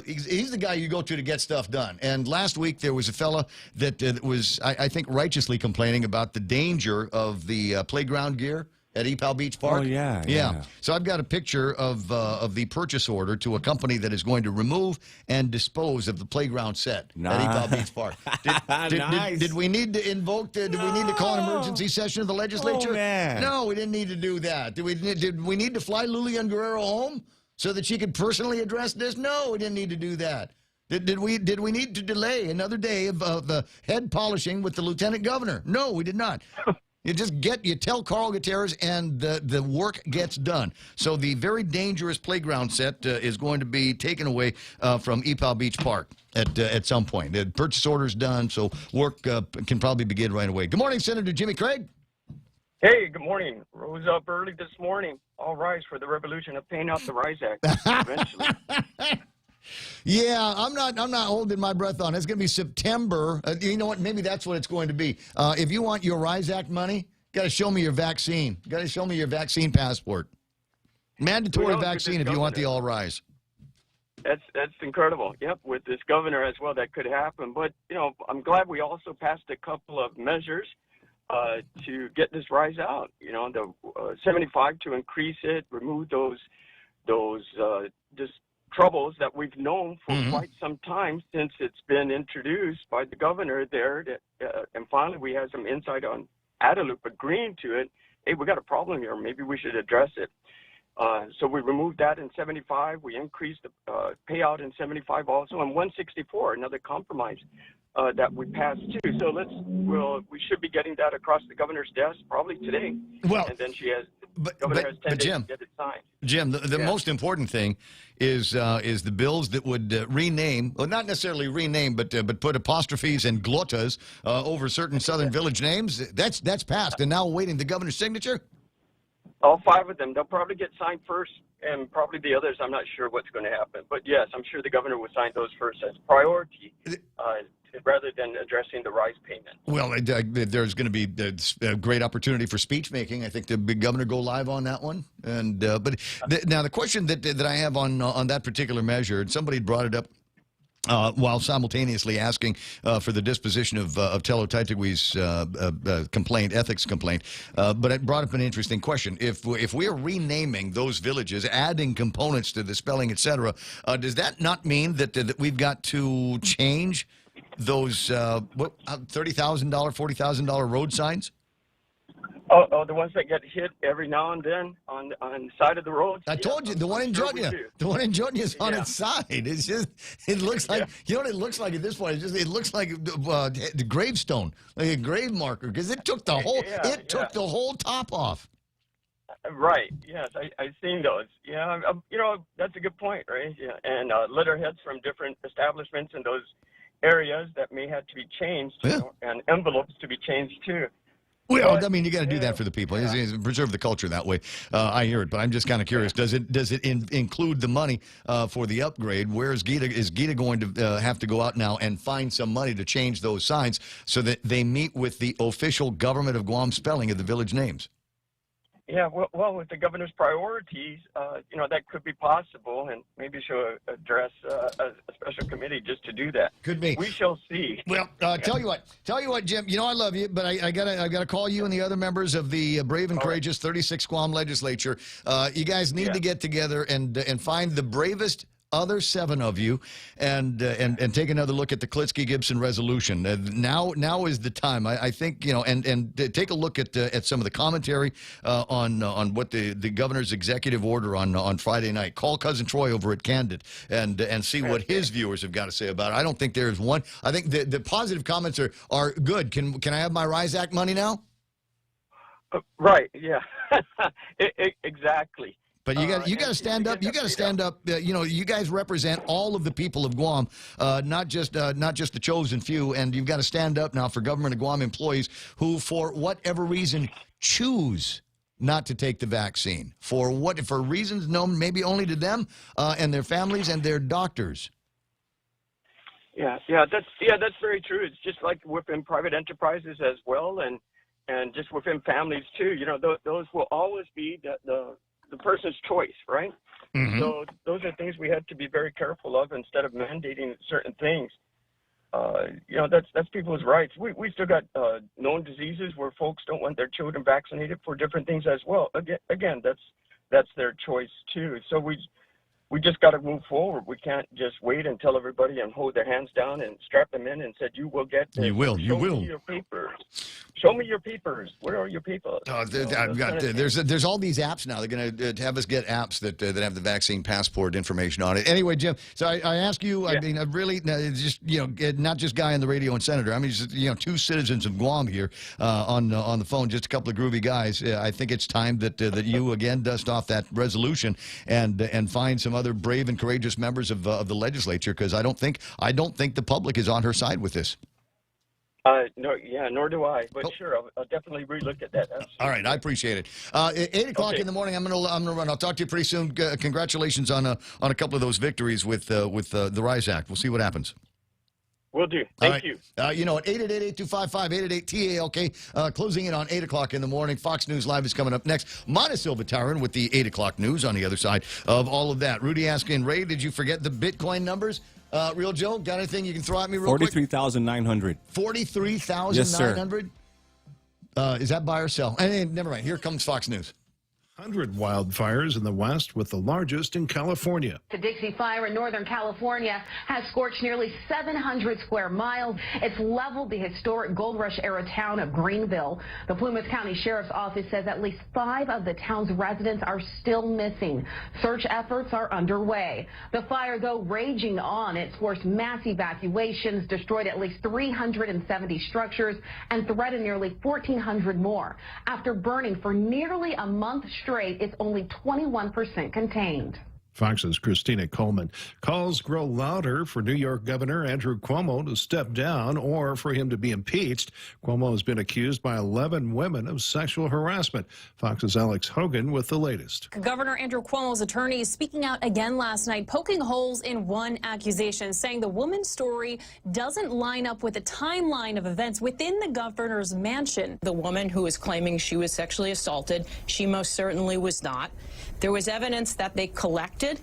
He's the guy you go to get stuff done. And last week there was a fella that was, I think, righteously complaining about the danger of the playground gear at Epal Beach Park. Oh, yeah. So I've got a picture of the purchase order to a company that is going to remove and dispose of the playground set at Epal Beach Park. Did we need to invoke? Did we need to call an emergency session of the legislature? Oh, man. No, we didn't need to do that. Did we need to fly Lilian Guerrero home so that she could personally address this? No, we didn't need to do that. Did we need to delay another day of the head polishing with the lieutenant governor? No, we did not. You tell Carl Gutierrez, and the work gets done. So the very dangerous playground set is going to be taken away from Epal Beach Park at some point. The purchase order's done, so work can probably begin right away. Good morning, Senator Jimmy Craig. Hey, good morning. Rose up early this morning. All rise for the revolution of paying out the RISE Act eventually. Yeah, I'm not holding my breath on it. It's going to be September. You know what? Maybe that's what it's going to be. If you want your RISE Act money, got to show me your vaccine. Got to show me your vaccine passport. Mandatory vaccine if you want the all rise. That's incredible. Yep, with this governor as well, that could happen. But I'm glad we also passed a couple of measures to get this RISE out. The 75 to increase it, remove those just troubles that we've known for quite some time since it's been introduced by the governor there. And finally, we had some insight on Adelup agreeing to it. Hey, we got a problem here. Maybe we should address it. So we removed that in 75. We increased the payout in 75 also, and 164, another compromise that we passed too. So we should be getting that across the governor's desk probably today. Well, and then she has Governor has 10 days Jim, to get it signed. Jim, the most important thing is the bills that would rename, well, not necessarily rename, but put apostrophes and glottas over certain Southern Village names. That's passed, and now awaiting the governor's signature. All 5 of them. They'll probably get signed first, and probably the others. I'm not sure what's going to happen. But yes, I'm sure the governor will sign those first as priority, rather than addressing the rise payment. Well, there's going to be a great opportunity for speech making. I think the big governor go live on that one. And now the question that I have on that particular measure, and somebody brought it up while simultaneously asking for the disposition of Tello Taitagui's ethics complaint. But it brought up an interesting question. If we are renaming those villages, adding components to the spelling, etc., does that not mean that we've got to change those $30,000, $40,000 road signs? Oh, the ones that get hit every now and then on the side of the road. I told you, the one in Jutnia. The one in Jutnia is on its side. It's just, it looks like, you know what it looks like at this point? It looks like the gravestone, like a grave marker, because it took the whole, took the whole top off. Right. Yes, I've seen those. Yeah, that's a good point, right? Yeah, and letterheads from different establishments in those areas that may have to be changed, and envelopes to be changed too. Well, I mean, you got to do that for the people. Preserve the culture that way. I hear it, but I'm just kind of curious. Does it include the money for the upgrade? Where is Gita going to have to go out now and find some money to change those signs so that they meet with the official government of Guam spelling of the village names? Yeah, well, with the governor's priorities, that could be possible, and maybe she'll address a special committee just to do that. Could be. We shall see. Well, tell you what, Jim. You know I love you, but I gotta call you and the other members of the brave and courageous 36 Guam legislature. You guys need to get together and find the bravest other 7 of you, and take another look at the Klitsky-Gibson resolution. Now is the time. I think, and take a look at some of the commentary on what the governor's executive order on Friday night. Call Cousin Troy over at Candid and see what his viewers have got to say about it. I don't think there's one. I think the positive comments are good. Can I have my RISE Act money now? Right. Yeah. Exactly. But you got to stand up. You got to stand up. You guys represent all of the people of Guam, not just the chosen few. And you've got to stand up now for government of Guam employees who, for whatever reason, choose not to take the vaccine for reasons known maybe only to them and their families and their doctors. Yeah, that's very true. It's just like within private enterprises as well, and just within families too. Those will always be the person's choice, right? Mm-hmm. So those are things we have to be very careful of instead of mandating certain things. That's people's rights. We still got known diseases where folks don't want their children vaccinated for different things as well. Again, that's their choice too. So we just got to move forward. We can't just wait and tell everybody and hold their hands down and strap them in and said, you will get this. You will. Show me your papers. Show me your papers. Where are your papers? There's all these apps now. They're going to have us get apps that have the vaccine passport information on it. Anyway, Jim, so I ask you, I mean, really, just, not just guy on the radio and senator. I mean, just, 2 citizens of Guam here on the phone, just a couple of groovy guys. I think it's time that you, again, dust off that resolution and find some other brave and courageous members of the legislature, because I don't think the public is on her side with this. No, nor do I. But sure, I'll definitely relook at that. Absolutely. All right, I appreciate it. 8 o'clock in the morning, I'm gonna run. I'll talk to you pretty soon. Congratulations on a couple of those victories with the RISE Act. We'll see what happens. Will do. Thank you. At 888-8255, 888-TALK, closing in on 8 o'clock in the morning. Fox News Live is coming up next. Mana Silva-Tyron with the 8 o'clock news on the other side of all of that. Rudy asking, Ray, did you forget the Bitcoin numbers? Real Joe, got anything you can throw at me real quick? 43,900. 43,900? Yes, sir. Is that buy or sell? Never mind. Here comes Fox News. 100 wildfires in the West, with the largest in California. The Dixie Fire in Northern California has scorched nearly 700 square miles. It's leveled the historic Gold Rush era town of Greenville. The Plymouth County Sheriff's Office says at least 5 of the town's residents are still missing. Search efforts are underway. The fire, though raging on, it's forced mass evacuations, destroyed at least 370 structures, and threatened nearly 1,400 more. After burning for nearly a month straight, it's only 21% contained. Fox's Christina Coleman. Calls grow louder for New York Governor Andrew Cuomo to step down or for him to be impeached. Cuomo has been accused by 11 women of sexual harassment. Fox's Alex Hogan with the latest. Governor Andrew Cuomo's attorney speaking out again last night, poking holes in one accusation, saying the woman's story doesn't line up with the timeline of events within the governor's mansion. The woman who is claiming she was sexually assaulted, she most certainly was not. There was evidence that they collected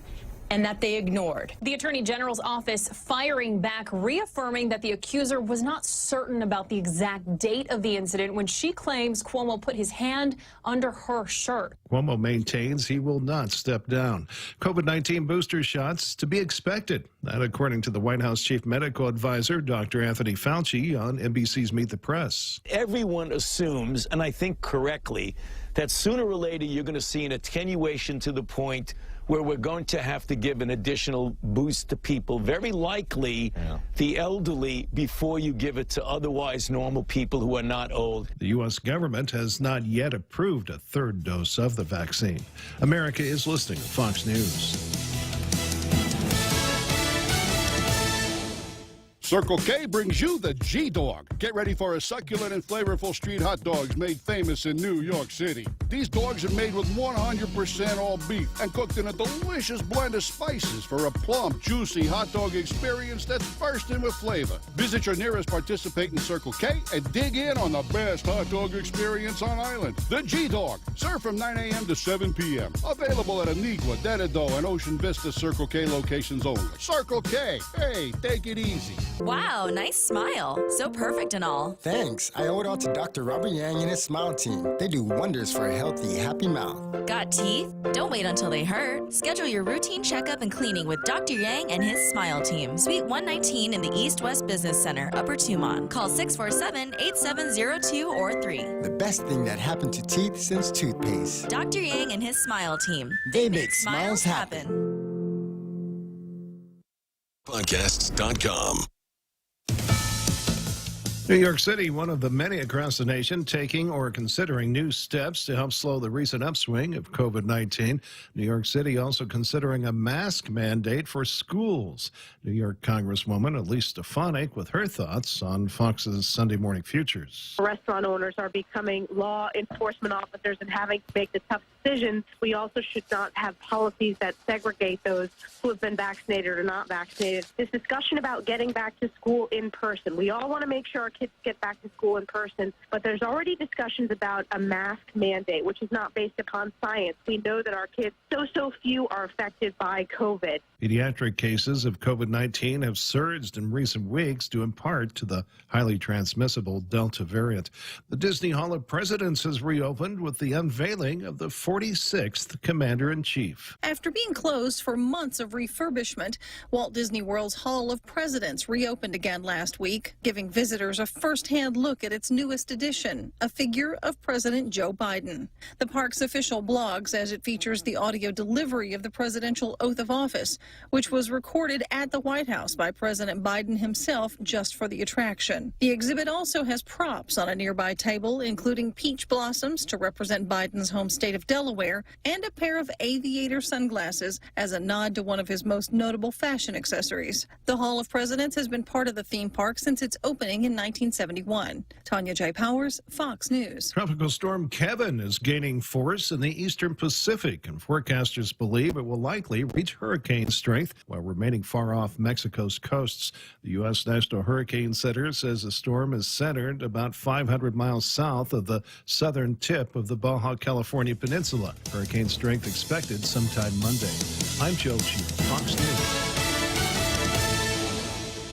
and that they ignored. The Attorney General's office firing back, reaffirming that the accuser was not certain about the exact date of the incident when she claims Cuomo put his hand under her shirt. Cuomo maintains he will not step down. COVID-19 booster shots to be expected. That according to the White House Chief Medical Advisor, Dr. Anthony Fauci, on NBC's Meet the Press. Everyone assumes, and I think correctly, that sooner or later you're going to see an attenuation to the point where we're going to have to give an additional boost to people, very likely the elderly, before you give it to otherwise normal people who are not old. The U.S. government has not yet approved a third dose of the vaccine. America is listening to Fox News. Circle K brings you the G-Dog. Get ready for a succulent and flavorful street hot dogs made famous in New York City. These dogs are made with 100% all beef and cooked in a delicious blend of spices for a plump, juicy hot dog experience that's bursting with flavor. Visit your nearest participating Circle K and dig in on the best hot dog experience on island. The G-Dog, served from 9 a.m. to 7 p.m. Available at Anigua, Denado, and Ocean Vista Circle K locations only. Circle K, hey, take it easy. Wow, nice smile. So perfect and all. Thanks. I owe it all to Dr. Robert Yang and his Smile Team. They do wonders for a healthy, happy mouth. Got teeth? Don't wait until they hurt. Schedule your routine checkup and cleaning with Dr. Yang and his Smile Team. Suite 119 in the East West Business Center, Upper Tumon. Call 647-8702 or 3. The best thing that happened to teeth since toothpaste. Dr. Yang and his Smile Team. They make smiles happen. Podcasts.com. New York City, one of the many across the nation taking or considering new steps to help slow the recent upswing of COVID-19. New York City also considering a mask mandate for schools. New York Congresswoman Elise Stefanik with her thoughts on Fox's Sunday Morning Futures. Restaurant owners are becoming law enforcement officers and having to make the tough decisions. We also should not have policies that segregate those who have been vaccinated or not vaccinated. This discussion about getting back to school in person, we all want to make sure our kids get back to school in person, but there's already discussions about a mask mandate, which is not based upon science. We know that our kids, so few are affected by COVID. Pediatric cases of COVID-19 have surged in recent weeks due in part to the highly transmissible Delta variant. The Disney Hall of Presidents has reopened with the unveiling of the 46th Commander-in-Chief. After being closed for months of refurbishment, Walt Disney World's Hall of Presidents reopened again last week, giving visitors a first-hand look at its newest addition, a figure of President Joe Biden. The park's official blog says it features the audio delivery of the presidential oath of office, which was recorded at the White House by President Biden himself just for the attraction. The exhibit also has props on a nearby table, including peach blossoms to represent Biden's home state of Delaware, and a pair of aviator sunglasses as a nod to one of his most notable fashion accessories. The Hall of Presidents has been part of the theme park since its opening in 1971. Tanya J. Powers, Fox News. Tropical storm Kevin is gaining force in the eastern Pacific, and forecasters believe it will likely reach hurricane strength while remaining far off Mexico's coasts. The U.S. National Hurricane Center says the storm is centered about 500 miles south of the southern tip of the Baja California Peninsula. Hurricane strength expected sometime Monday. I'm Joe Chu, Fox News.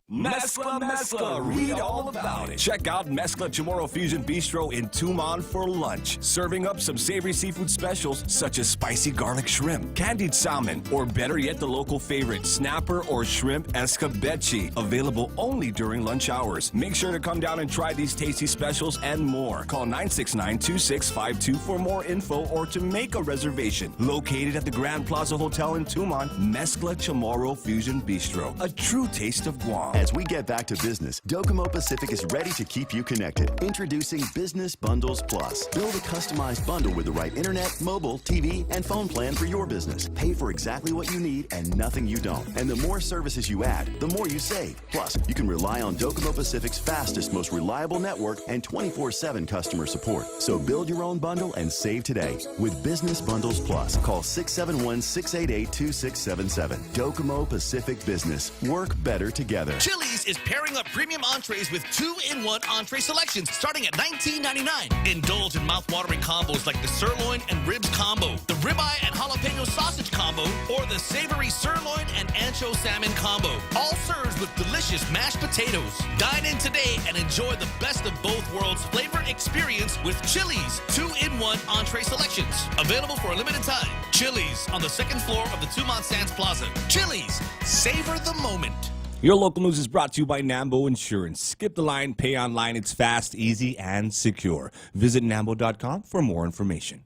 Mezcla Mezcla, Mezcla. Read all about it. Check out Mezcla Chamorro Fusion Bistro in Tucumán for lunch. Serving up some savory seafood specials such as spicy garlic shrimp, candied salmon, or better yet, the local favorite, snapper or shrimp escabeche. Available only during lunch hours. Make sure to come down and try these tasty specials and more. Call 969-2652 for more info or to make a reservation. Located at the Grand Plaza Hotel in Tucumán, Mezcla Chamorro Fusion Bistro. A true taste of Guam. As we get back to business, Docomo Pacific is ready to keep you connected. Introducing Business Bundles Plus. Build a customized bundle with the right internet, mobile, TV, and phone plan for your business. Pay for exactly what you need and nothing you don't. And the more services you add, the more you save. Plus, you can rely on Docomo Pacific's fastest, most reliable network and 24/7 customer support. So build your own bundle and save today with Business Bundles Plus. Call 671-688-2677. Docomo Pacific Business. Work better together. Chili's is pairing up premium entrees with 2-in-1 entree selections starting at $19.99. Indulge in mouth-watering combos like the sirloin and ribs combo, the ribeye and jalapeno sausage combo, or the savory sirloin and ancho salmon combo. All served with delicious mashed potatoes. Dine in today and enjoy the best of both worlds flavor experience with Chili's 2-in-1 entree selections. Available for a limited time. Chili's on the second floor of the Tucumán Sands Plaza. Chili's, savor the moment. Your local news is brought to you by Nambo Insurance. Skip the line, pay online. It's fast, easy, and secure. Visit Nambo.com for more information.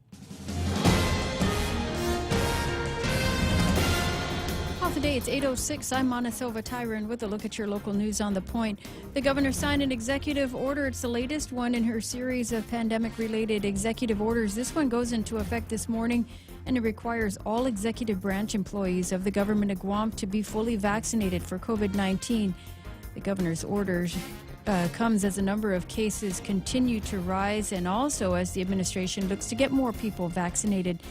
Today it's 8:06. I'm Mana Silva Tyron with a look at your local news on the point. The governor signed an executive order. It's the latest one in her series of pandemic-related executive orders. This one goes into effect this morning, and it requires all executive branch employees of the government of Guam to be fully vaccinated for COVID-19. The governor's orders comes as a number of cases continue to rise, and also as the administration looks to get more people vaccinated.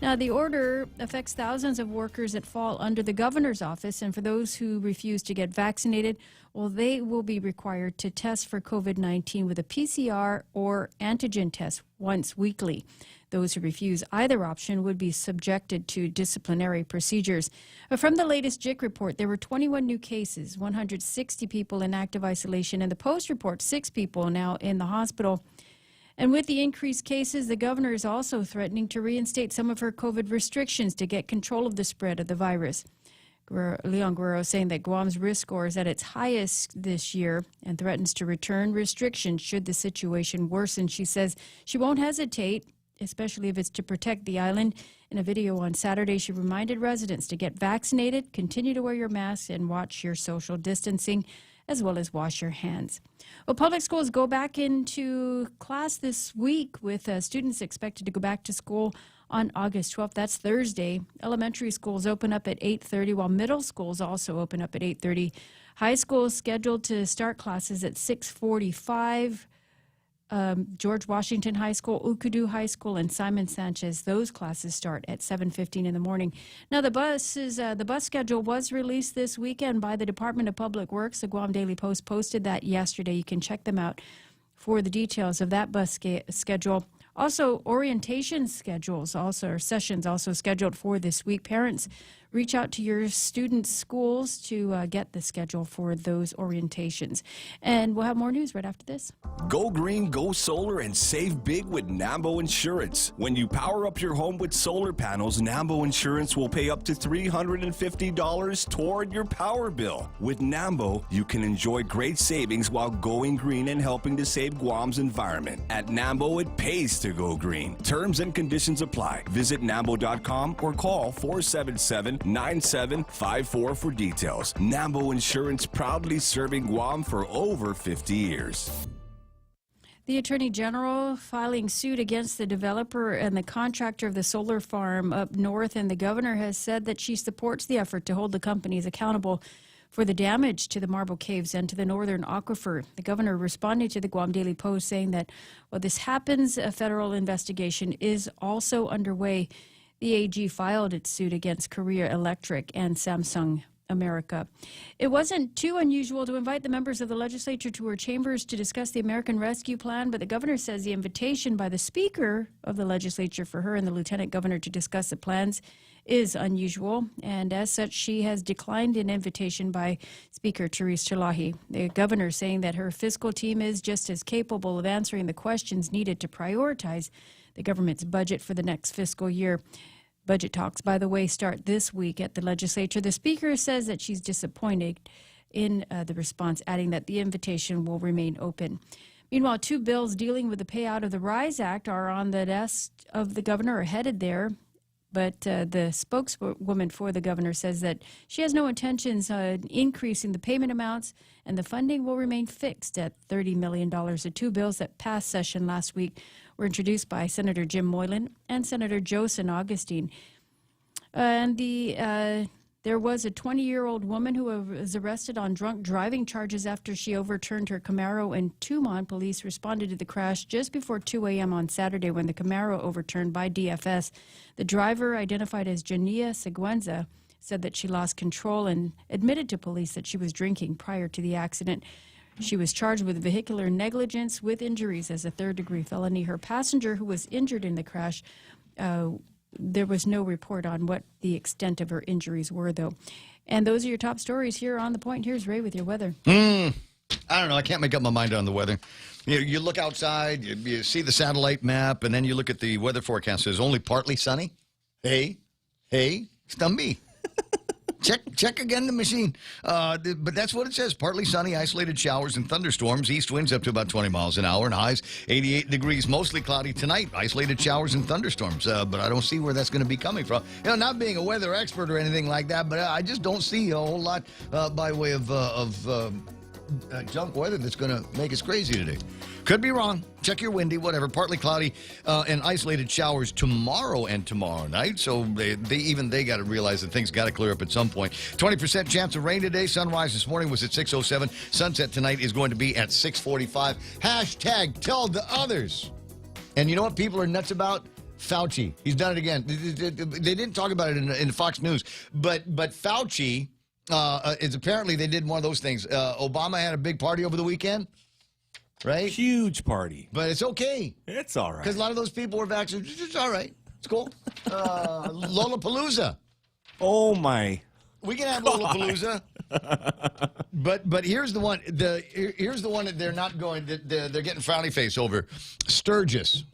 Now, the order affects thousands of workers that fall under the governor's office, and for those who refuse to get vaccinated, well, they will be required to test for COVID-19 with a PCR or antigen test once weekly. Those who refuse either option would be subjected to disciplinary procedures. From the latest JIC report, there were 21 new cases, 160 people in active isolation, and the post report, 6 people now in the hospital. And with the increased cases, the governor is also threatening to reinstate some of her COVID restrictions to get control of the spread of the virus. Leon Guerrero saying that Guam's risk score is at its highest this year and threatens to return restrictions should the situation worsen. She says she won't hesitate, especially if it's to protect the island. In a video on Saturday, she reminded residents to get vaccinated, continue to wear your mask, and watch your social distancing, as well as wash your hands. Well, public schools go back into class this week with students expected to go back to school on August 12th. That's Thursday. Elementary schools open up at 8:30, while middle schools also open up at 8:30. High schools scheduled to start classes at 6:45. George Washington High School, Ukudu High School, and Simon Sanchez, those classes start at 7:15 in the morning. Now, the bus schedule was released this weekend by the Department of Public Works. The Guam Daily Post posted that yesterday. You can check them out for the details of that bus schedule. Also, orientation schedules, sessions also scheduled for this week. Parents, reach out to your students' schools to get the schedule for those orientations. And we'll have more news right after this. Go green, go solar, and save big with Nambo Insurance. When you power up your home with solar panels, Nambo Insurance will pay up to $350 toward your power bill. With Nambo, you can enjoy great savings while going green and helping to save Guam's environment. At Nambo, it pays to go green. Terms and conditions apply. Visit Nambo.com or call 477-9754 for details. Nambo Insurance, proudly serving Guam for over 50 years. The Attorney General filing suit against the developer and the contractor of the solar farm up north, and the governor has said that she supports the effort to hold the companies accountable for the damage to the Marble Caves and to the northern aquifer. The governor responded to the Guam Daily Post saying that while this happens, a federal investigation is also underway. The AG filed its suit against Korea Electric and Samsung America. It wasn't too unusual to invite the members of the legislature to her chambers to discuss the American Rescue Plan, but the governor says the invitation by the Speaker of the legislature for her and the Lieutenant Governor to discuss the plans is unusual, and as such, she has declined an invitation by Speaker Therese Chalahi. The governor saying that her fiscal team is just as capable of answering the questions needed to prioritize the government's budget for the next fiscal year. Budget talks, by the way, start this week at the legislature. The Speaker says that she's disappointed in the response, adding that the invitation will remain open. Meanwhile, 2 bills dealing with the payout of the RISE Act are on the desk of the governor or headed there. But the spokeswoman for the governor says that she has no intentions of increasing the payment amounts, and the funding will remain fixed at $30 million. The 2 bills that passed session last week were introduced by Senator Jim Moylan and Senator Joe St. Augustine. And there was a 20-year-old woman who was arrested on drunk driving charges after she overturned her Camaro in Tumon. Police responded to the crash just before 2 a.m. on Saturday when the Camaro overturned by DFS. The driver, identified as Jania Seguenza, said that she lost control and admitted to police that she was drinking prior to the accident. She was charged with vehicular negligence with injuries as a third-degree felony. Her passenger, who was injured in the crash, there was no report on what the extent of her injuries were, though. And those are your top stories here on The Point. Here's Ray with your weather. I don't know. I can't make up my mind on the weather. You look outside, you see the satellite map, and then you look at the weather forecast. It's only partly sunny. Hey, Stumby. Check again the machine. But that's what it says. Partly sunny, isolated showers and thunderstorms. East winds up to about 20 miles an hour and highs 88 degrees. Mostly cloudy tonight. Isolated showers and thunderstorms. But I don't see where that's going to be coming from. Not being a weather expert or anything like that, but I just don't see a whole lot by way of junk weather that's going to make us crazy today. Could be wrong. Check your windy, whatever. Partly cloudy and isolated showers tomorrow and tomorrow night. So they got to realize that things got to clear up at some point. 20% chance of rain today. Sunrise this morning was at 6:07. Sunset tonight is going to be at 6:45. Hashtag tell the others. And you know what people are nuts about? Fauci. He's done it again. They didn't talk about it in Fox News, but Fauci is apparently they did one of those things. Obama had a big party over the weekend. Right? Huge party. But it's okay. It's all right. Because a lot of those people were vaccinated. It's all right. It's cool. Lollapalooza. Oh, my. We can have Lollapalooza. But here's the one. Here's the one that they're not going. They're getting frowny face over. Sturgis.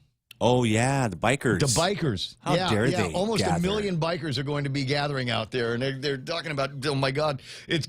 Oh, yeah. The bikers. The bikers. How dare they almost gather. 1 million bikers are going to be gathering out there. And they're talking about, oh, my God, it's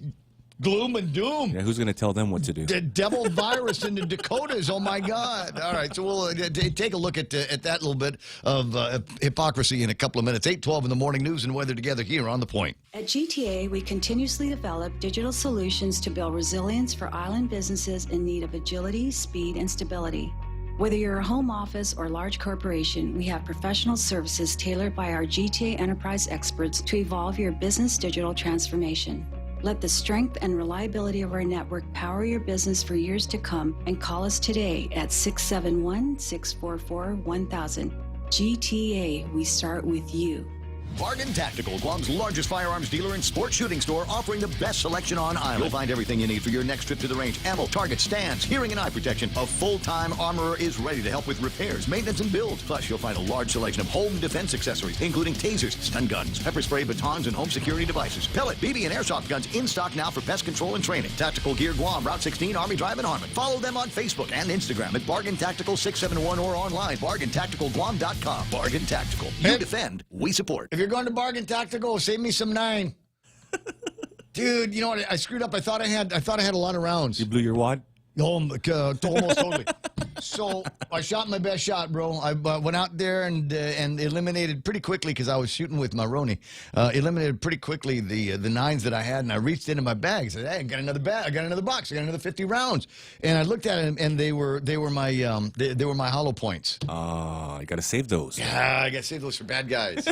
gloom and doom. Yeah, who's going to tell them what to do? The devil virus in the Dakotas. Oh, my God. All right, so we'll take a look at that little bit of hypocrisy in a couple of minutes. 8:12 in the morning, news and weather together here on The Point. At GTA, we continuously develop digital solutions to build resilience for island businesses in need of agility, speed, and stability. Whether you're a home office or large corporation, we have professional services tailored by our GTA Enterprise experts to evolve your business digital transformation. Let the strength and reliability of our network power your business for years to come, and call us today at 671-644-1000. GTA, we start with you. Bargain Tactical, Guam's largest firearms dealer and sports shooting store, offering the best selection on island. You'll find everything you need for your next trip to the range. Ammo, target, stands, hearing and eye protection. A full-time armorer is ready to help with repairs, maintenance, and builds. Plus, you'll find a large selection of home defense accessories, including tasers, stun guns, pepper spray, batons, and home security devices. Pellet, BB, and airsoft guns in stock now for pest control and training. Tactical Gear Guam, Route 16, Army Drive in Harmon. Follow them on Facebook and Instagram at Bargain Tactical 671 or online, BargainTacticalGuam.com. Bargain Tactical. You defend, we support. If you're going to Bargain Tactical, save me some 9. Dude, you know what? I screwed up. I thought I had a lot of rounds. You blew your wad? Oh, almost totally. So I shot my best shot, bro. I went out there and eliminated pretty quickly, because I was shooting with my Roni. Eliminated pretty quickly the 9s that I had, and I reached into my bag and said, "Hey, I got another bag. I got another box. I got another 50 rounds." And I looked at them, and they were my hollow points. You got to save those. Yeah, I got to save those for bad guys.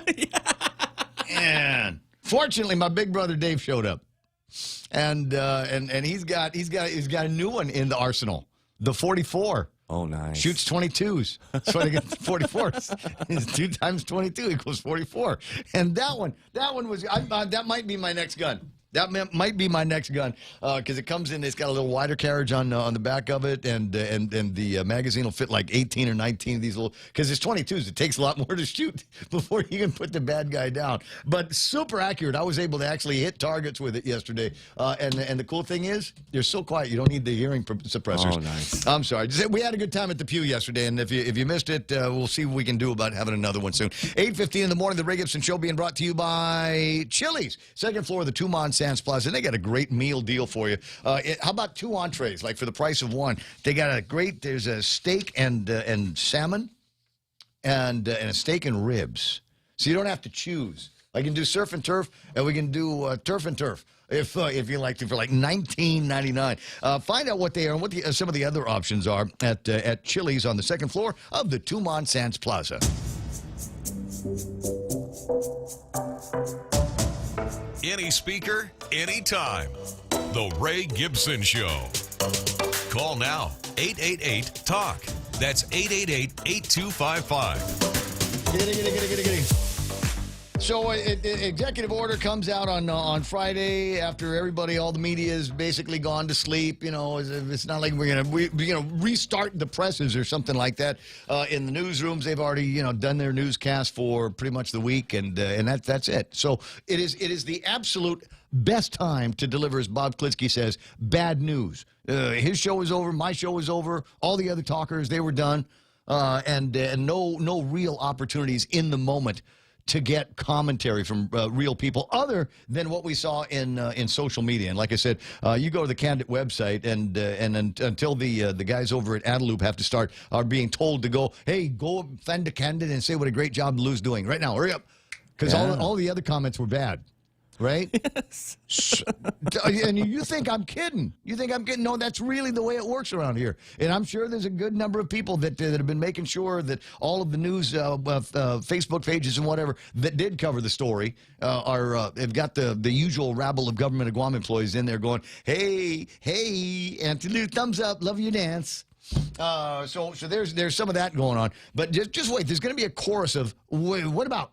And fortunately, my big brother Dave showed up, and he's got a new one in the arsenal, the 44. Oh, nice. Shoots 22s. So I get 44. It's 2 times 22 equals 44. And that one was that might be my next gun. That might be my next gun because it comes in. It's got a little wider carriage on the back of it, and the magazine will fit like 18 or 19 of these little. Because it's 22s, it takes a lot more to shoot before you can put the bad guy down. But super accurate. I was able to actually hit targets with it yesterday. And the cool thing is, you're so quiet. You don't need the hearing suppressors. Oh, nice. I'm sorry. We had a good time at the Pew yesterday, and if you missed it, we'll see what we can do about having another one soon. 8:15 in the morning. The Ray Gibson Show being brought to you by Chili's, second floor of the Tumon Sands Plaza. They got a great meal deal for you. How about 2 entrees, like for the price of 1? They got a great. There's a steak and salmon, and a steak and ribs. So you don't have to choose. I can do surf and turf, and we can do turf and turf if you like to for like $19.99. Find out what they are and what some of the other options are at Chili's on the second floor of the Tumon Sands Plaza. Any speaker, anytime. The Ray Gibson Show. Call now. 888-TALK. That's 888-8255. So executive order comes out on Friday after all the media is basically gone to sleep. You know, it's not like we're gonna restart the presses or something like that. In the newsrooms, they've already done their newscast for pretty much the week, and that's it. So it is the absolute best time to deliver, as Bob Klitsky says, bad news. His show is over, my show is over, all the other talkers, they were done, and no real opportunities in the moment to get commentary from real people other than what we saw in social media. And like I said, you go to the Candidate website, and until the guys over at Adeloop have to are being told to go, hey, go offend a candidate and say what a great job Lou's doing right now. Hurry up, because all the other comments were bad. Right? Yes. And you think I'm kidding. No, that's really the way it works around here. And I'm sure there's a good number of people that have been making sure that all of the news Facebook pages and whatever that did cover the story have got the usual rabble of government of Guam employees in there going, hey, Auntie Lou, thumbs up, love your dance. So there's some of that going on. But just wait. There's going to be a chorus of, what about?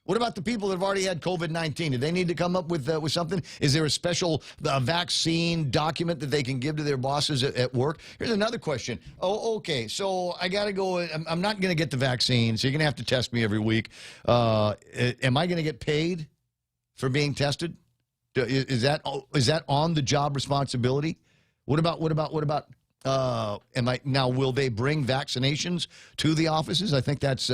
What about the people that have already had COVID-19? Do they need to come up with something? Is there a special vaccine document that they can give to their bosses at work? Here's another question. Oh, okay. So I got to go. I'm not going to get the vaccine, so you're going to have to test me every week. Am I going to get paid for being tested? Is that on the job responsibility? What about? Will they bring vaccinations to the offices? I think that's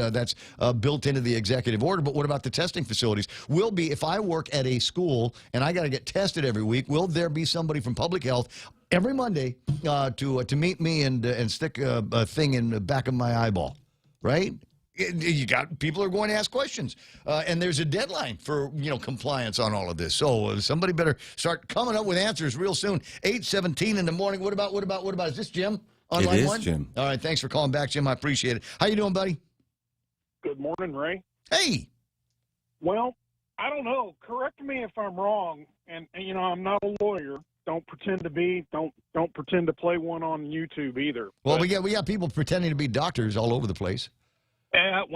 built into the executive order. But what about the testing facilities? If I work at a school and I got to get tested every week, will there be somebody from public health every Monday to meet me and stick a thing in the back of my eyeball? Right? You got people are going to ask questions, and there's a deadline for compliance on all of this. So somebody better start coming up with answers real soon. 8:17 in the morning. What about? Is this Jim on line 1? Jim. All right, thanks for calling back, Jim. I appreciate it. How you doing, buddy? Good morning, Ray. Hey. Well, I don't know. Correct me if I'm wrong. And I'm not a lawyer. Don't pretend to be. Don't pretend to play one on YouTube either. Well, we got people pretending to be doctors all over the place. I'm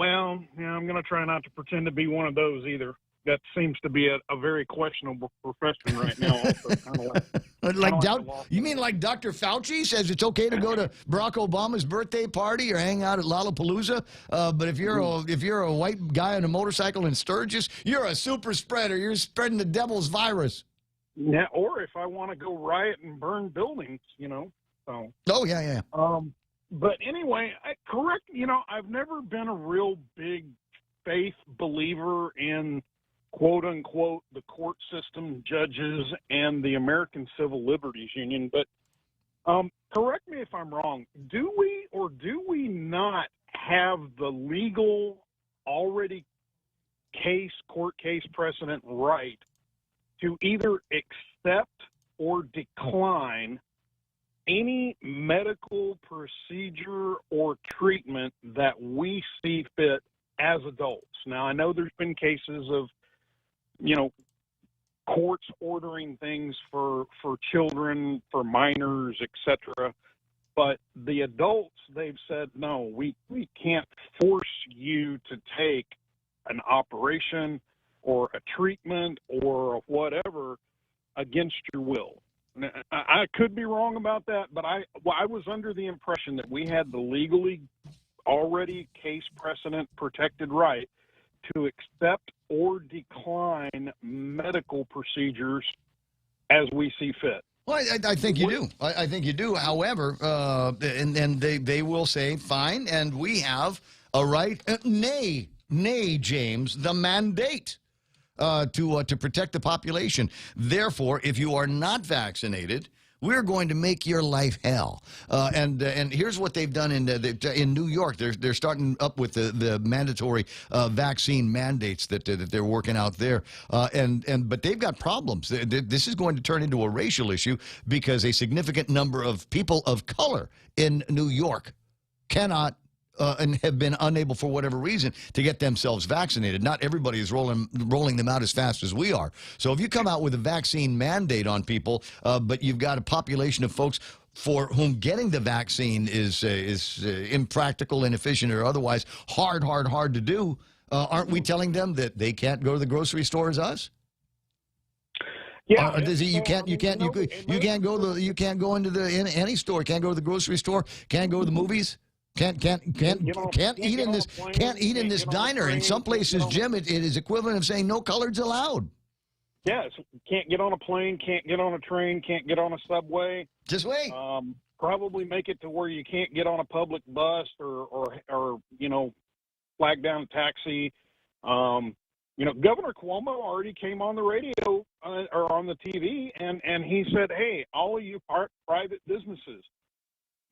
going to try not to pretend to be one of those either. That seems to be a very questionable profession right now. Also, you mean like Dr. Fauci says it's okay to go to Barack Obama's birthday party or hang out at Lollapalooza, but if you're a white guy on a motorcycle in Sturgis, you're a super spreader. You're spreading the devil's virus. Yeah, or if I want to go riot and burn buildings, So. Oh yeah. But anyway, I've never been a real big faith believer in, quote unquote, the court system, judges, and the American Civil Liberties Union. But correct me if I'm wrong. Do we or do we not have the legal, already court case precedent right to either accept or decline any medical procedure or treatment that we see fit as adults? Now, I know there's been cases of, courts ordering things for children, for minors, etc. But the adults, they've said, no, we can't force you to take an operation or a treatment or whatever against your will. Now, I could be wrong about that, but I was under the impression that we had the legally already case precedent protected right to accept or decline medical procedures as we see fit. Well, I think you do. I think you do. However, and they will say, fine, and we have a right, nay, James, the mandate to protect the population. Therefore, if you are not vaccinated, we're going to make your life hell. And here's what they've done in New York. They're starting up with the mandatory vaccine mandates that they're working out there. But they've got problems. This is going to turn into a racial issue because a significant number of people of color in New York cannot and have been unable for whatever reason to get themselves vaccinated. Not everybody is rolling them out as fast as we are. So if you come out with a vaccine mandate on people, but you've got a population of folks for whom getting the vaccine is impractical, inefficient, or otherwise hard to do, aren't we telling them that they can't go to the grocery store as us? Yeah, you can't go into any store. Can't go to the grocery store. Can't go to the movies. Can't eat in this diner. In some places, Jim, it is equivalent of saying no coloreds allowed. Yes, can't get on a plane, can't get on a train, can't get on a subway. Just wait. Probably make it to where you can't get on a public bus or flag down a taxi. Governor Cuomo already came on the radio or on the TV, and he said, hey, all of you private businesses,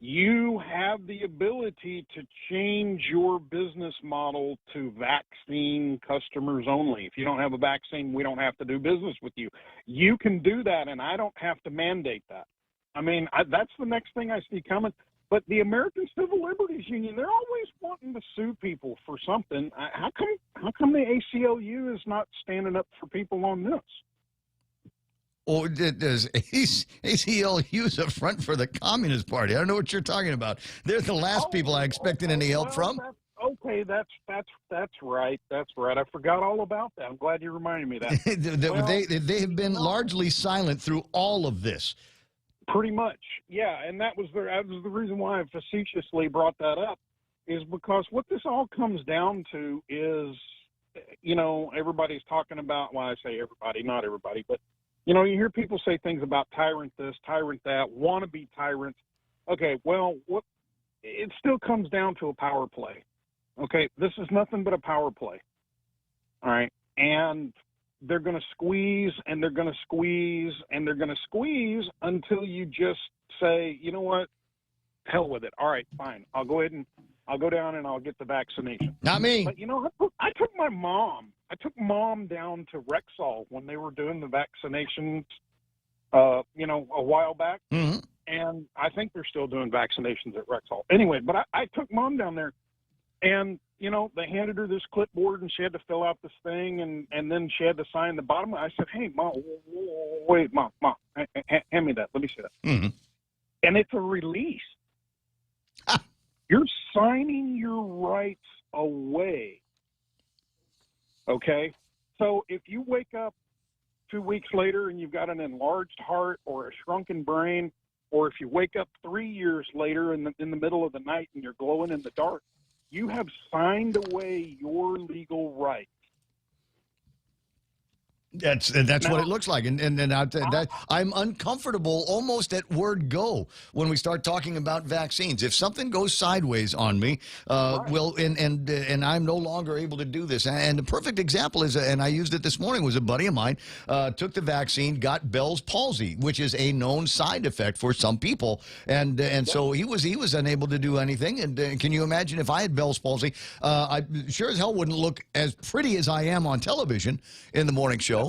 you have the ability to change your business model to vaccine customers only. If you don't have a vaccine, we don't have to do business with you. You can do that, and I don't have to mandate that. I mean, that's the next thing I see coming. But the American Civil Liberties Union, they're always wanting to sue people for something. How come the ACLU is not standing up for people on this? Or does ACLU's a front for the Communist Party? I don't know what you're talking about. They're the last people I expected any help from. Okay, that's right. That's right. I forgot all about that. I'm glad you reminded me of that. They have been largely silent through all of this. Pretty much, yeah. And that was the reason why I facetiously brought that up, is because what this all comes down to is, everybody's talking about. Well, I say everybody, not everybody, but. You hear people say things about tyrant this, tyrant that, wannabe tyrants. Okay, well, it still comes down to a power play. Okay, this is nothing but a power play. All right, and they're going to squeeze, and they're going to squeeze, and they're going to squeeze until you just say, you know what, hell with it. All right, fine. I'll go down and I'll get the vaccination. Not me. But, I took my mom. I took Mom down to Rexall when they were doing the vaccinations, a while back. Mm-hmm. And I think they're still doing vaccinations at Rexall. Anyway, but I took Mom down there, and, they handed her this clipboard, and she had to fill out this thing, and then she had to sign the bottom. I said, hey, Mom, wait, Mom, hand me that. Let me see that. Mm-hmm. And it's a release. You're signing your rights away. Okay? So if you wake up 2 weeks later and you've got an enlarged heart or a shrunken brain, or if you wake up 3 years later in the middle of the night and you're glowing in the dark, you have signed away your legal rights. That's what it looks like, and I'm uncomfortable almost at word go when we start talking about vaccines. If something goes sideways on me, and I'm no longer able to do this. And the perfect example is, and I used it this morning, was a buddy of mine took the vaccine, got Bell's palsy, which is a known side effect for some people, and so he was unable to do anything. And can you imagine if I had Bell's palsy? I sure as hell wouldn't look as pretty as I am on television in the morning show.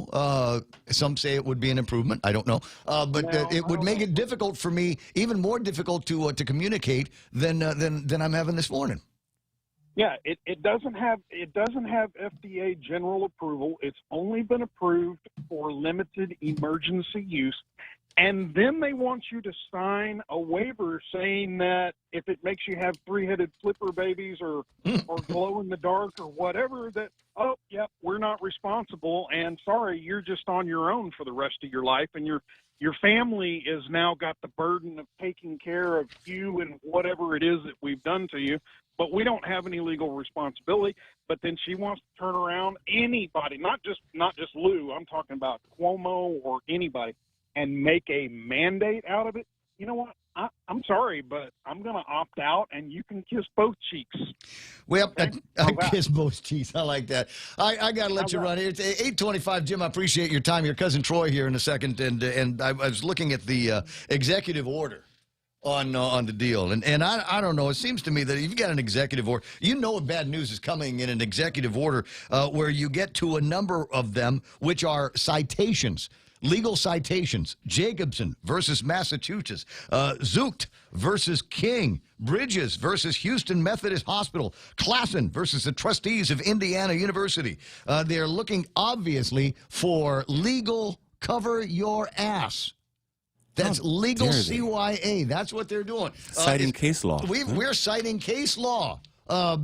Some say it would be an improvement. I don't know, but it would make it difficult for me, even more difficult to communicate than I'm having this morning. Yeah, it doesn't have FDA general approval. It's only been approved for limited emergency use, And then they want you to sign a waiver saying that if it makes you have three-headed flipper babies or glow in the dark or whatever, that, oh, yep, we're not responsible. And sorry, you're just on your own for the rest of your life. And your family is now got the burden of taking care of you and whatever it is that we've done to you. But we don't have any legal responsibility. But then she wants to turn around anybody, not just Lou. I'm talking about Cuomo or anybody, and make a mandate out of it. You know what? I'm sorry, but I'm going to opt out, and you can kiss both cheeks. Well, okay? I kiss both cheeks. I like that. I got to let you run here. It's 8:25, Jim. I appreciate your time. Your cousin Troy here in a second, and I was looking at the executive order on the deal, and I don't know. It seems to me that if you've got an executive order, you know bad news is coming in an executive order where you get to a number of them, which are citations. Legal citations: Jacobson versus Massachusetts, Zucht versus King, Bridges versus Houston Methodist Hospital, Klassen versus the trustees of Indiana University. They're looking, obviously, for legal cover your ass. That's legal CYA. That's what they're doing. Citing case law. We're citing case law.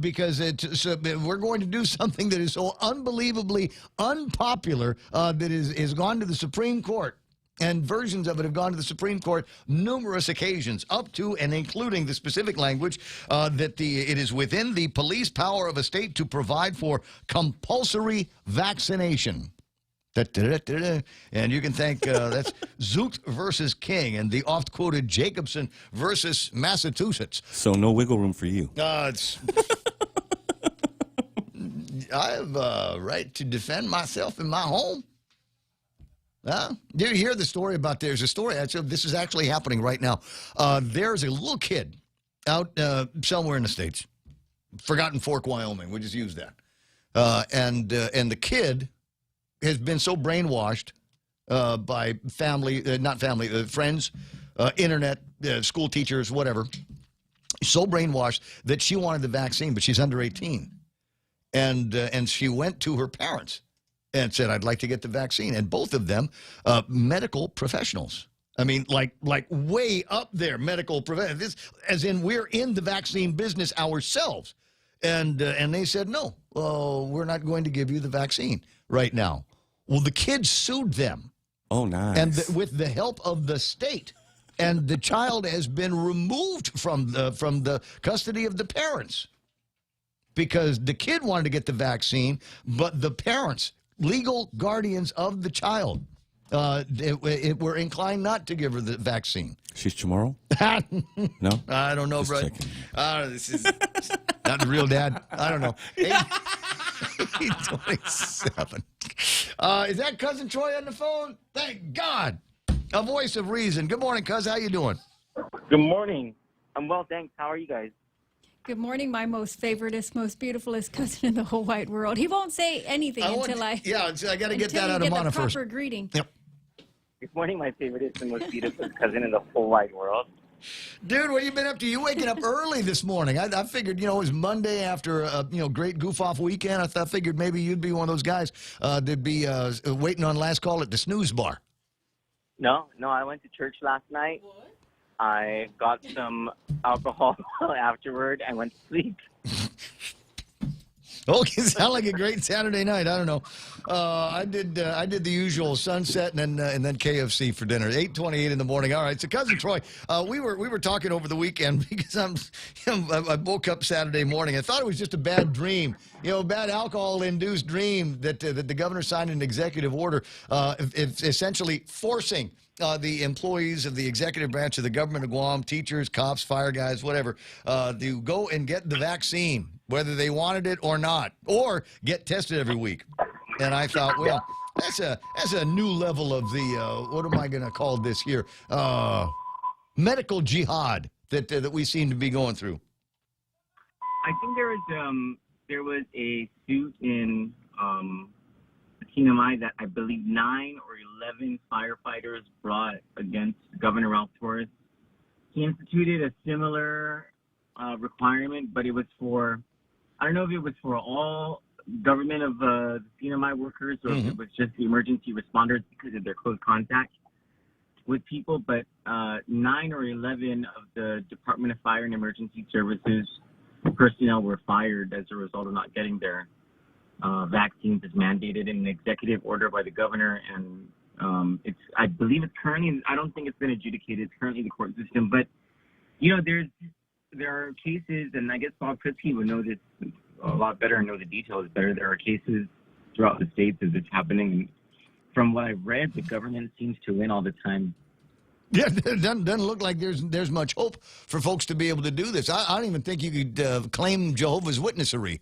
Because we're going to do something that is so unbelievably unpopular that is gone to the Supreme Court. And versions of it have gone to the Supreme Court numerous occasions, up to and including the specific language that it is within the police power of a state to provide for compulsory vaccination. And you can thank that's Zucht versus King and the oft-quoted Jacobson versus Massachusetts. So no wiggle room for you. I have a right to defend myself in my home. You hear the story about there's a story. This is actually happening right now. There's a little kid out somewhere in the States, Forgotten Fork, Wyoming. We'll just use that. And the kid has been so brainwashed by family, friends, internet, school teachers, whatever, so brainwashed that she wanted the vaccine, but she's under 18. And she went to her parents and said, I'd like to get the vaccine. And both of them, medical professionals. I mean, like way up there, medical professionals. As in, we're in the vaccine business ourselves. And they said, no, we're not going to give you the vaccine right now. Well, the kids sued them. Oh, nice. And with the help of the state. And the child has been removed from the custody of the parents because the kid wanted to get the vaccine, but the parents, legal guardians of the child, were inclined not to give her the vaccine. She's Chamorro? No? I don't know, bro. This is not the real dad. I don't know. 8:27. Is that Cousin Troy on the phone? Thank God. A voice of reason. Good morning, cuz. How you doing? Good morning. I'm well, thanks. How are you guys? Good morning, my most favoriteest, most beautifulest cousin in the whole wide world. He won't say anything until I got to get that out of Mana first. Proper greeting. Yep. Good morning, my favoriteest and most beautiful cousin in the whole wide world. Dude, what have you been up to? You waking up early this morning. I figured, it was Monday after a great goof-off weekend. I figured maybe you'd be one of those guys that'd be waiting on last call at the snooze bar. No, I went to church last night. What? I got some alcohol afterward and went to sleep. Okay, sound like a great Saturday night. I don't know. I did the usual sunset and then KFC for dinner. 8:28 in the morning. All right. So, Cousin Troy, we were talking over the weekend because I woke up Saturday morning. I thought it was just a bad dream, bad alcohol-induced dream that the governor signed an executive order, essentially forcing the employees of the executive branch of the government of Guam, teachers, cops, fire guys, whatever, to go and get the vaccine, whether they wanted it or not, or get tested every week. And I thought, well, that's a new level of the, what am I going to call this here? Medical jihad that we seem to be going through. I think there was a suit in Kinamai that I believe 9 or 11 firefighters brought against Governor Ralph Torres. He instituted a similar requirement, but it was for, I don't know if it was for all government of the CNMI workers or if it was just the emergency responders because of their close contact. with people, but 9 or 11 of the Department of Fire and Emergency Services personnel were fired as a result of not getting their vaccines as mandated in an executive order by the governor. And I believe it's currently, I don't think it's been adjudicated. It's currently the court system. But, you know, there are cases, and I guess Bob Kritzky would know this a lot better and know the details better. There are cases throughout the states as it's happening. And from what I've read, the government seems to win all the time. Yeah, it doesn't look like there's much hope for folks to be able to do this. I don't even think you could claim Jehovah's Witnessery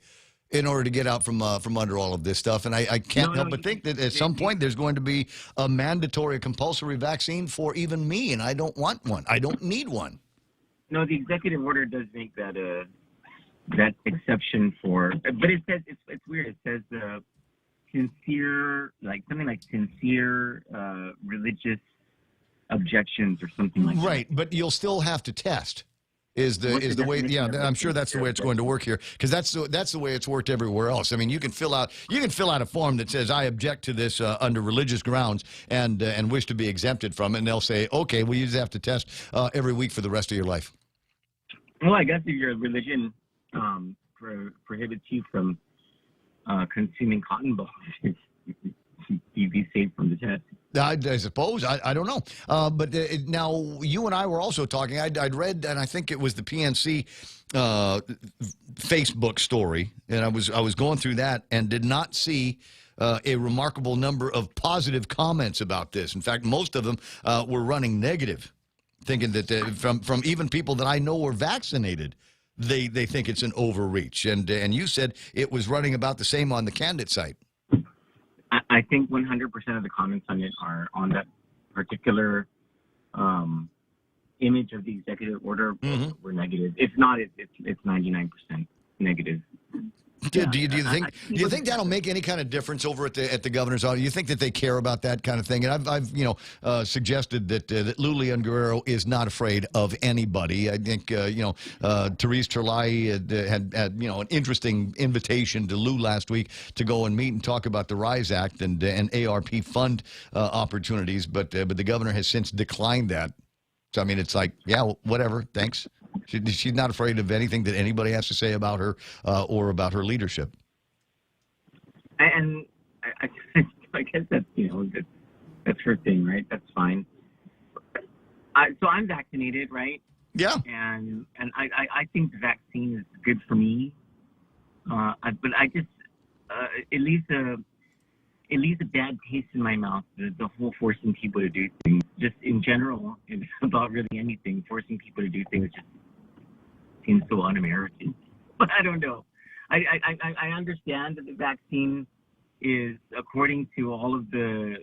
in order to get out from under all of this stuff. And I can't help but think that at some point there's going to be a mandatory, compulsory vaccine for even me, and I don't want one. I don't need one. No, the executive order does make that that exception for, but it says it's weird. It says sincere, like something like sincere religious objections or something like that. Right, but you'll still have to test. Is the way? Yeah, I'm sure that's the way it's going to work here, because that's the way it's worked everywhere else. I mean, you can fill out a form that says I object to this under religious grounds and wish to be exempted from it, and they'll say, okay, well, you just have to test every week for the rest of your life. Well, I guess if your religion prohibits you from consuming cotton balls, you'd be safe from the test. I suppose. I don't know. But now, you and I were also talking. I'd read, and I think it was the PNC Facebook story, and I was going through that and did not see a remarkable number of positive comments about this. In fact, most of them were running negative, thinking that from even people that I know were vaccinated, they think it's an overreach. And you said it was running about the same on the candidate site. I think 100% of the comments on it are on that particular image of the executive order were negative. If not, it's 99% negative. Do you think that'll make any kind of difference over at the governor's office? Do you think that they care about that kind of thing? And I've suggested that Lulian Guerrero is not afraid of anybody. I think Therese Terlai had an interesting invitation to Lou last week to go and meet and talk about the RISE Act and ARP fund opportunities, but the governor has since declined that. So I mean, it's like, yeah, well, whatever, thanks. She's not afraid of anything that anybody has to say about her or about her leadership. And I guess that's that's her thing, right? That's fine. So I'm vaccinated, right? Yeah. And I think the vaccine is good for me. But I just it leaves a bad taste in my mouth. The whole forcing people to do things, just in general, it's about really anything. Forcing people to do things just seems so un-American. But I don't know. I understand that the vaccine is, according to all of the,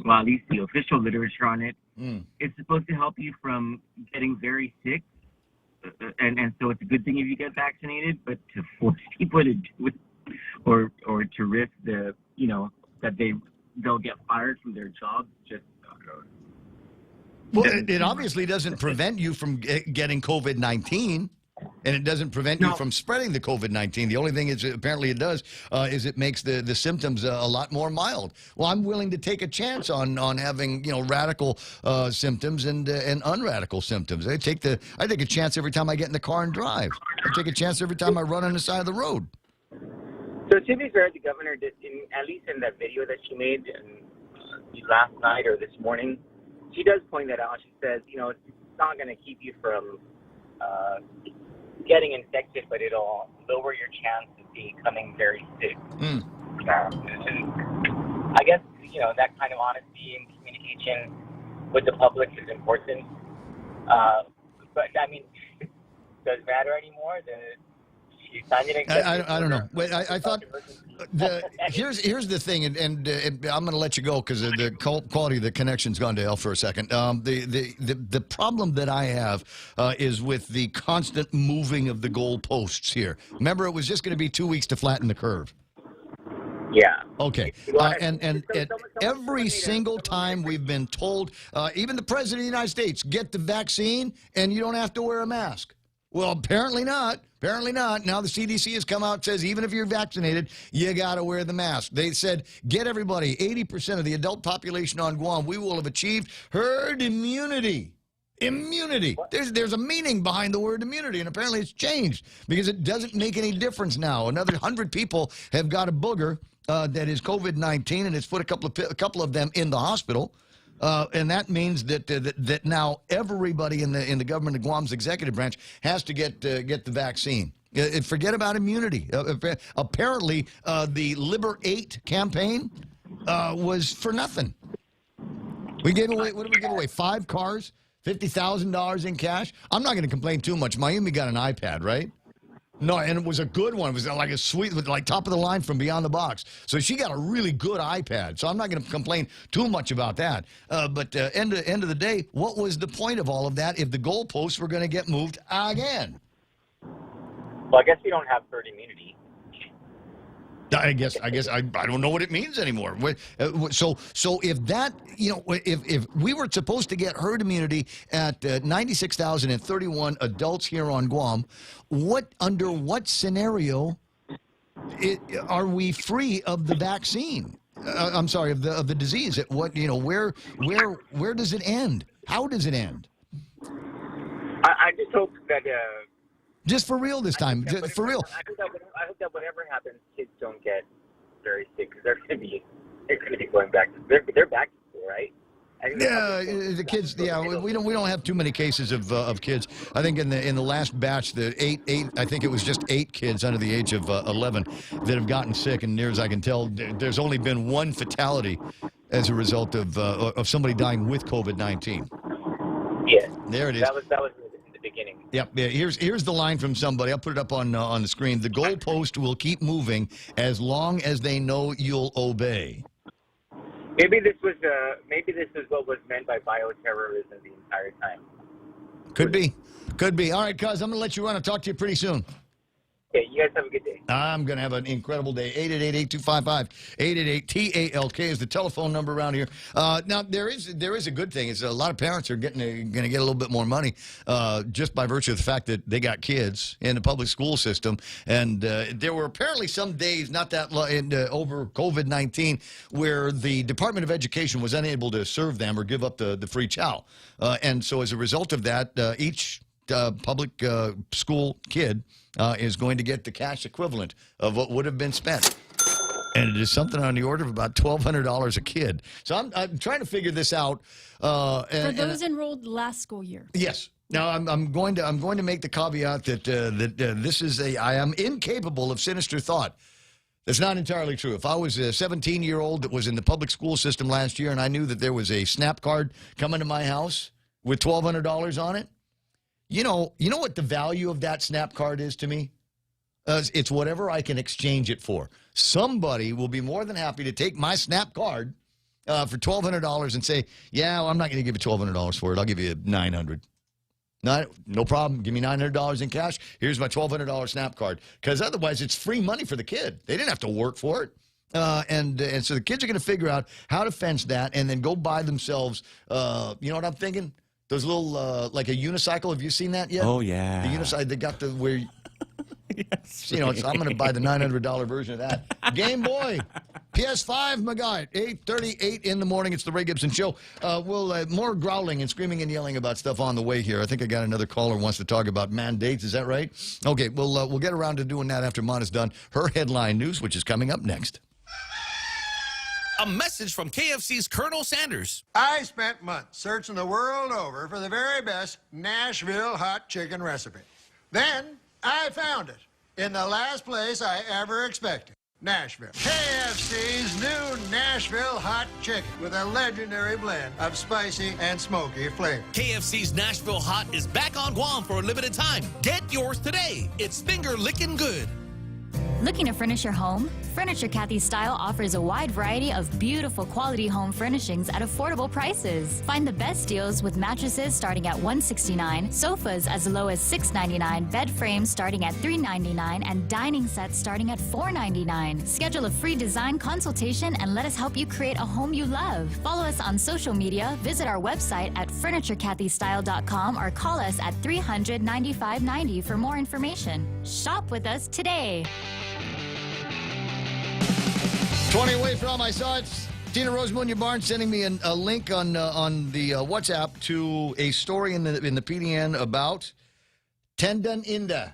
well, at least the official literature on it, it's supposed to help you from getting very sick. And so it's a good thing if you get vaccinated, but to force people to do it or to risk the, that they'll get fired from their jobs, just, well, it obviously doesn't prevent you from getting COVID-19, and it doesn't prevent you from spreading the COVID-19. The only thing apparently it does is it makes the symptoms a lot more mild. Well, I'm willing to take a chance on having radical symptoms and unradical symptoms. I take a chance every time I get in the car and drive. I take a chance every time I run on the side of the road. So to be fair, the governor did, at least in that video that she made last night or this morning, she does point that out. She says, it's not going to keep you from getting infected, but it'll lower your chance of becoming very sick. I guess, that kind of honesty and communication with the public is important. But, I mean, does it matter anymore? I don't know. Wait, I thought here's the thing, and I'm going to let you go because the quality of the connection's gone to hell for a second. The problem that I have is with the constant moving of the goalposts here. Remember, it was just going to be 2 weeks to flatten the curve. Yeah. Okay. And every single time we've been told, even the President of the United States, get the vaccine and you don't have to wear a mask. Well, apparently not. Apparently not. Now the CDC has come out and says even if you're vaccinated, you got to wear the mask. They said get everybody, 80% of the adult population on Guam, we will have achieved herd immunity. Immunity. There's a meaning behind the word immunity, and apparently it's changed because it doesn't make any difference now. Another 100 people have got a booger that is COVID-19, and it's put a couple of them in the hospital. And that means that now everybody in the government of Guam's executive branch has to get the vaccine. Forget about immunity. Apparently, the Liber 8 campaign was for nothing. We gave away, what did we give away? 5 cars, $50,000 in cash. I'm not going to complain too much. Mayumi got an iPad, right? No, and it was a good one. It was like a sweet, like top of the line from Beyond the Box. So she got a really good iPad. So I'm not going to complain too much about that. But end of the day, what was the point of all of that if the goalposts were going to get moved again? Well, I guess we don't have herd immunity. I guess I don't know what it means anymore. So if that, if we were supposed to get herd immunity at 96,031 adults here on Guam, under what scenario are we free of the vaccine? I'm sorry, of the disease. Where does it end? How does it end? I just hope that. Just for real this time, for real. I hope that whatever happens, kids don't get very sick because they're going to be going back. They're back to school, right? Yeah, the kids. Yeah, we don't have too many cases of kids. I think in the last batch, the eight. I think it was just 8 kids under the age of 11 that have gotten sick, and near as I can tell, there's only been 1 fatality as a result of somebody dying with COVID-19. Yeah, there it is. That was in the beginning. Yep. Yeah, here's the line from somebody. I'll put it up on the screen. The goalpost will keep moving as long as they know you'll obey. Maybe this is what was meant by bioterrorism the entire time. Could be. All right, cuz I'm gonna let you run. I'll talk to you pretty soon. Okay, you guys have a good day. I'm going to have an incredible day. 888-8255. 888-TALK is the telephone number around here. Now, there is a good thing. It's a lot of parents are going to get a little bit more money just by virtue of the fact that they got kids in the public school system. And there were apparently some days, not that over COVID-19, where the Department of Education was unable to serve them or give up the free chow. And so as a result of that, each public school kid is going to get the cash equivalent of what would have been spent. And it is something on the order of about $1,200 a kid. So I'm trying to figure this out. For those enrolled last school year. Yes. Now I'm going to make the caveat that this is I am incapable of sinister thought. That's not entirely true. If I was a 17-year-old that was in the public school system last year and I knew that there was a SNAP card coming to my house with $1,200 on it, you know what the value of that SNAP card is to me? It's whatever I can exchange it for. Somebody will be more than happy to take my SNAP card for $1,200 and say, yeah, well, I'm not going to give you $1,200 for it. I'll give you $900. No problem. Give me $900 in cash. Here's my $1,200 SNAP card. Because otherwise, it's free money for the kid. They didn't have to work for it. And so the kids are going to figure out how to fence that and then go buy themselves, you know what I'm thinking? Those little, like a unicycle. Have you seen that yet? Oh, yeah. The unicycle, they got where, yes, I'm going to buy the $900 version of that. Game Boy, PS5, my guy, 8:38 in the morning. It's the Ray Gibson Show. We'll more growling and screaming and yelling about stuff on the way here. I think I got another caller who wants to talk about mandates. Is that right? Okay, we'll get around to doing that after Mana's done her headline news, which is coming up next. A message from KFC's Colonel Sanders. I spent months searching the world over for the very best Nashville hot chicken recipe. Then I found it in the last place I ever expected, Nashville. KFC's new Nashville hot chicken with a legendary blend of spicy and smoky flavor. KFC's Nashville Hot is back on Guam for a limited time. Get yours today. It's finger licking good. Looking to furnish your home? Furniture Kathy Style offers a wide variety of beautiful quality home furnishings at affordable prices. Find the best deals with mattresses starting at $169, sofas as low as $699, bed frames starting at $399, and dining sets starting at $499. Schedule a free design consultation and let us help you create a home you love. Follow us on social media, visit our website at FurnitureKathyStyle.com or call us at 300-9590 for more information. Shop with us today. 20 away from, I saw it. Tina Rosemunya Barnes sending me a link on the WhatsApp to a story in the PDN about Tendon Inda.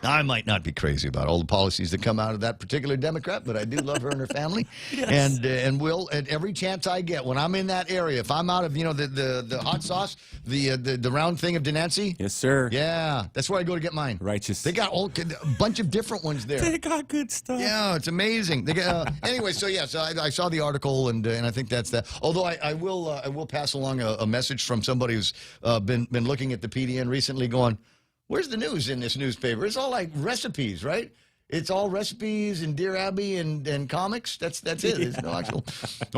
Now, I might not be crazy about all the policies that come out of that particular Democrat, but I do love her and her family. Yes. And will, at every chance I get, when I'm in that area, if I'm out of, the hot sauce, the round thing of Denancy. Yes, sir. Yeah, that's where I go to get mine. Righteous. They got a bunch of different ones there. They got good stuff. Yeah, it's amazing. They got, anyway, so I saw the article, and I think that's that. Although I will pass along a message from somebody who's been looking at the PDN recently going, where's the news in this newspaper? It's all like recipes, right? It's all recipes and Dear Abby and comics. That's it. There's no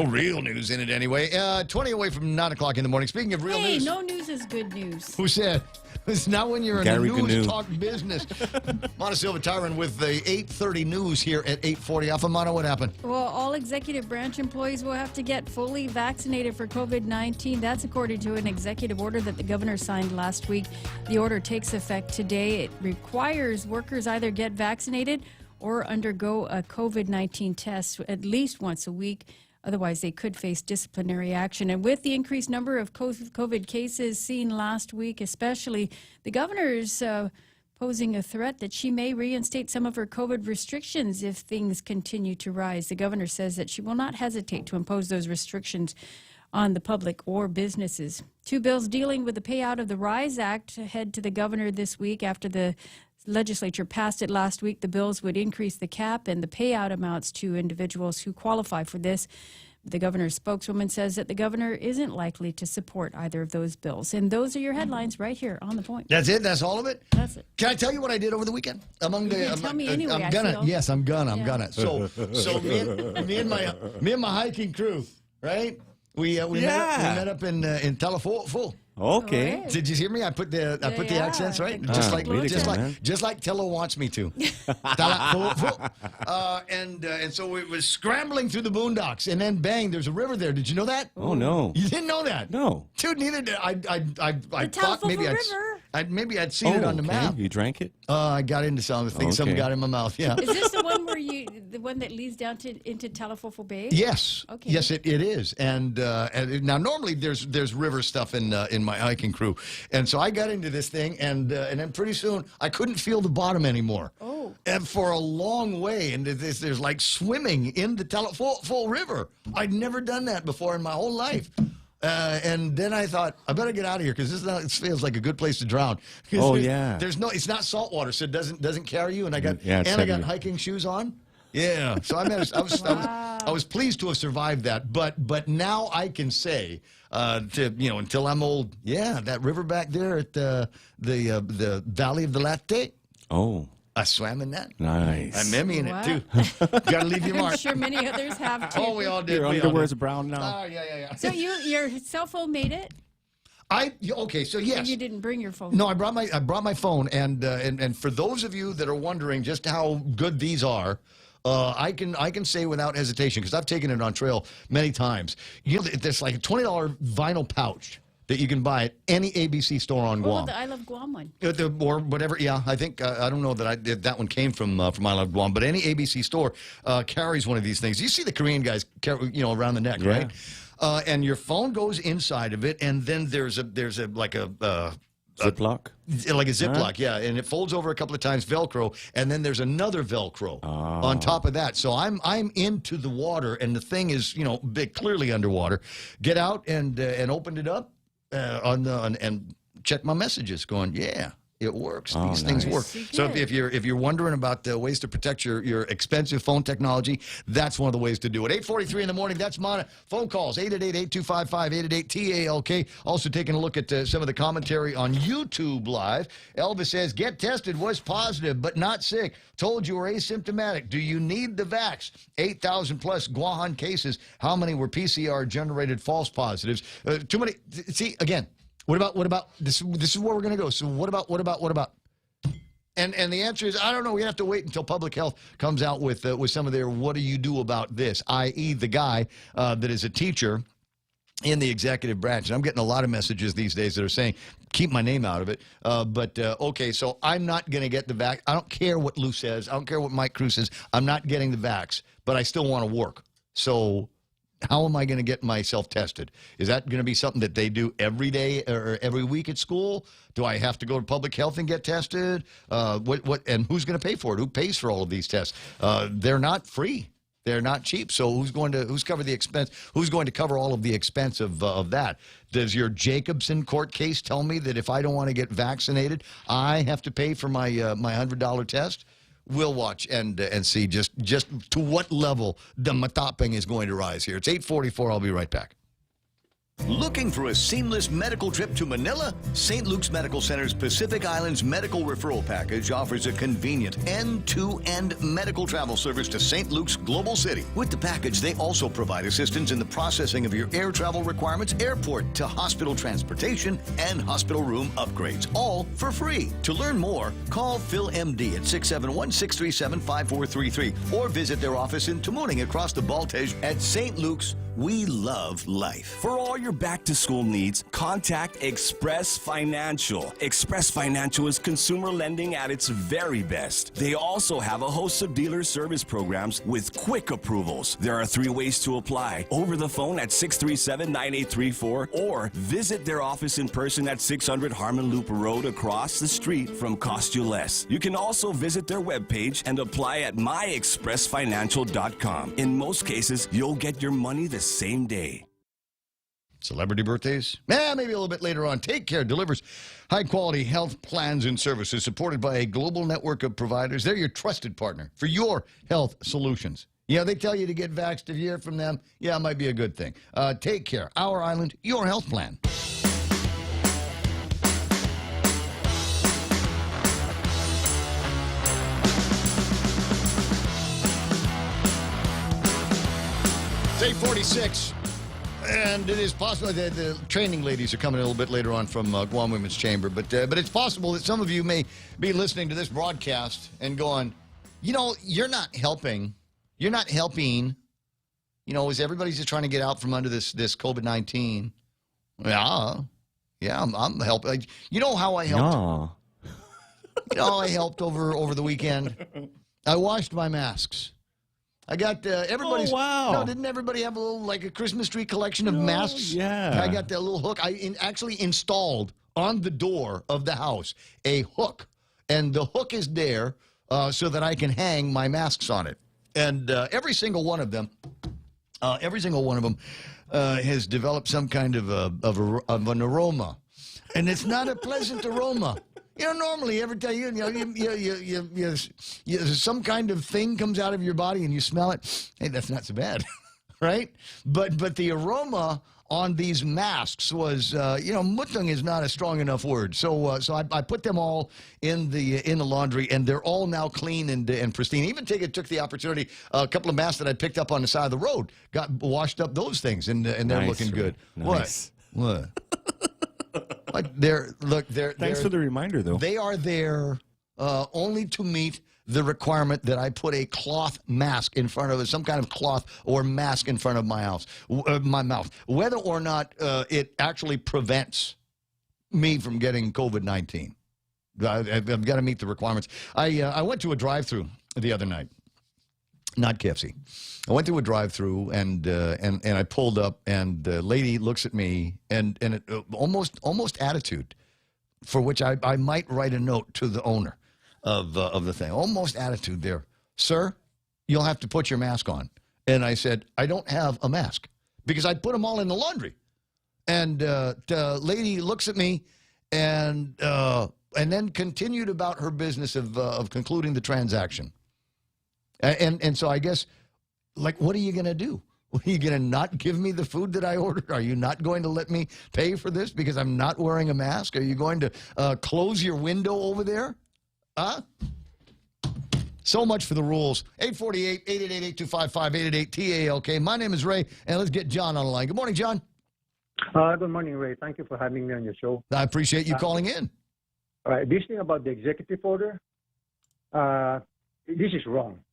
real news in it anyway. 20 away from 9 o'clock in the morning. Speaking of real news. Hey, no news is good news. Who said? It's not when you're in Gary the news Gnu. talk business. Montecillo Tyron with the 8:30 news here at 8:40. Alphamano, what happened? Well, all executive branch employees will have to get fully vaccinated for COVID-19. That's according to an executive order that the governor signed last week. The order takes effect today. It requires workers either get vaccinated or undergo a COVID-19 test at least once a week. Otherwise, they could face disciplinary action. And with the increased number of COVID cases seen last week, especially, the governor is posing a threat that she may reinstate some of her COVID restrictions if things continue to rise. The governor says that she will not hesitate to impose those restrictions on the public or businesses. Two bills dealing with the payout of the RISE Act head to the governor this week after the legislature passed it last week. The bills would increase the cap and the payout amounts to individuals who qualify for this. The governor's spokeswoman says that the governor isn't likely to support either of those bills. And those are your headlines right here on The Point. That's it? That's all of it? That's it. Can I tell you what I did over the weekend? Tell me anyway, I'm gonna. Yes, I'm gonna. So me and my hiking crew, right? We met up in Telefo. Okay. Right. Did you hear me? I put the accents right, just like Tello wants me to. And so we was scrambling through the boondocks, and then bang, there's a river there. Did you know that? Oh no, you didn't know that? No, dude, neither did I. I thought maybe I'd seen it on the map. You drank it? I got into some of the things. Something got in my mouth. Yeah. Is this the one the one that leads down into Telefofo Bay? Yes. Okay. Yes, it is. And now normally there's river stuff in my hiking crew, and so I got into this thing, and then pretty soon I couldn't feel the bottom anymore. Oh. And for a long way, and there's like swimming in the Telefofo River. I'd never done that before in my whole life. And then I thought, I better get out of here because it feels like a good place to drown. Oh yeah. It's not salt water, so it doesn't carry you. And I got I got hiking shoes on. Yeah. So I was pleased to have survived that. But now I can say, until I'm old, that river back there at the Valley of the Latte. Oh. I swam in that. Nice. I'm Emmy in it too. Got to leave your mark. I'm sure many others have too. Oh, we all did. Your underwear's brown now. Oh, yeah. So your cell phone made it? So yes. And you didn't bring your phone. No, I brought my phone, and for those of you that are wondering just how good these are, I can say without hesitation because I've taken it on trail many times. There's like a $20 vinyl pouch that you can buy at any ABC store on Guam. Oh, the I Love Guam one. Or whatever. Yeah, I think I don't know that one came from I Love Guam, but any ABC store carries one of these things. You see the Korean guys around the neck, right? And your phone goes inside of it, and then there's a Ziploc? like a Ziploc, yeah, and it folds over a couple of times, Velcro, and then there's another Velcro on top of that. So I'm into the water, and the thing is clearly underwater. Get out and opened it up and check my messages. Going, It works. Oh, These things nice. work. So if you're wondering about ways to protect your expensive phone technology, that's one of the ways to do it. 8:43 in the morning. That's my phone calls. 888-8255, 888-TALK. Also taking a look at some of the commentary on YouTube Live. Elvis says, get tested, was positive, but not sick. Told you were asymptomatic. Do you need the vax? 8,000 plus Guahan cases. How many were PCR-generated false positives? Too many. See, again, what about this? This is where we're going to go. So what about? And the answer is, I don't know. We have to wait until public health comes out with some of their what do you do about this, i.e. the guy that is a teacher in the executive branch. And I'm getting a lot of messages these days that are saying, keep my name out of it. Okay, so I'm not going to get the vax. I don't care what Lou says. I don't care what Mike Cruz says. I'm not getting the vax, but I still want to work. So how am I going to get myself tested? Is that going to be something that they do every day or every week at school? Do I have to go to public health and get tested? And who's going to pay for it? Who pays for all of these tests? They're not free. They're not cheap. So who's cover the expense? Who's going to cover all of the expense of that? Does your Jacobson court case tell me that if I don't want to get vaccinated, I have to pay for my $100 test? We'll watch and see just to what level the matapang is going to rise here. It's 8:44. I'll be right back. Looking for a seamless medical trip to Manila? St. Luke's Medical Center's Pacific Islands Medical Referral Package offers a convenient end-to-end medical travel service to St. Luke's Global City. With the package, they also provide assistance in the processing of your air travel requirements, airport to hospital transportation, and hospital room upgrades, all for free. To learn more, call Phil MD at 671-637-5433 or visit their office in Tamuning across the Baltej. At St. Luke's, we love life. For all your back-to-school needs, contact Express Financial. Express Financial is consumer lending at its very best. They also have a host of dealer service programs with quick approvals. There are 3 ways to apply: over the phone at 637-9834 or visit their office in person at 600 Harmon Loop Road across the street from Cost You Less. You can also visit their webpage and apply at myexpressfinancial.com. In most cases, you'll get your money the same day. Celebrity birthdays? Maybe a little bit later on. Take Care delivers high-quality health plans and services supported by a global network of providers. They're your trusted partner for your health solutions. Yeah, they tell you to get vaxxed. If you hear from them, yeah, it might be a good thing. Take Care, Our Island, your health plan. It's 8:46. And it is possible that the training ladies are coming a little bit later on from Guam Women's Chamber, but it's possible that some of you may be listening to this broadcast and going, you're not helping. You're not helping. As everybody's just trying to get out from under this COVID-19. Yeah, I'm helping. You know how I helped? No. You know how I helped over the weekend? I washed my masks. I got everybody's. Oh, wow. No, didn't everybody have a little, like a Christmas tree collection of masks? Yeah. I got that little hook. I actually installed on the door of the house a hook. And the hook is there so that I can hang my masks on it. And every single one of them has developed some kind of an aroma. And it's not a pleasant aroma. Normally every time some kind of thing comes out of your body and you smell it, hey, that's not so bad, right? But the aroma on these masks was, mutang is not a strong enough word. So I put them all in the laundry, and they're all now clean and pristine. Even took the opportunity, a couple of masks that I picked up on the side of the road, got washed up those things, and they're looking good. Nice. What? Thanks for the reminder, though. They are there only to meet the requirement that I put a cloth mask in front of some kind of cloth or mask in front of my mouth, whether or not it actually prevents me from getting COVID-19. I've got to meet the requirements. I went to a drive-through the other night. Not KFC. I went to a drive-through and I pulled up, and the lady looks at me and it, almost attitude, for which I might write a note to the owner of the thing. Almost attitude there, sir. You'll have to put your mask on. And I said, I don't have a mask because I put them all in the laundry. And the lady looks at me and and then continued about her business of concluding the transaction. And so I guess, like, what are you going to do? Are you going to not give me the food that I ordered? Are you not going to let me pay for this because I'm not wearing a mask? Are you going to close your window over there? Huh? So much for the rules. 848-888-8255-888-TALK. My name is Ray, and let's get John on the line. Good morning, John. Good morning, Ray. Thank you for having me on your show. I appreciate you calling in. All right, this thing about the executive order, this is wrong.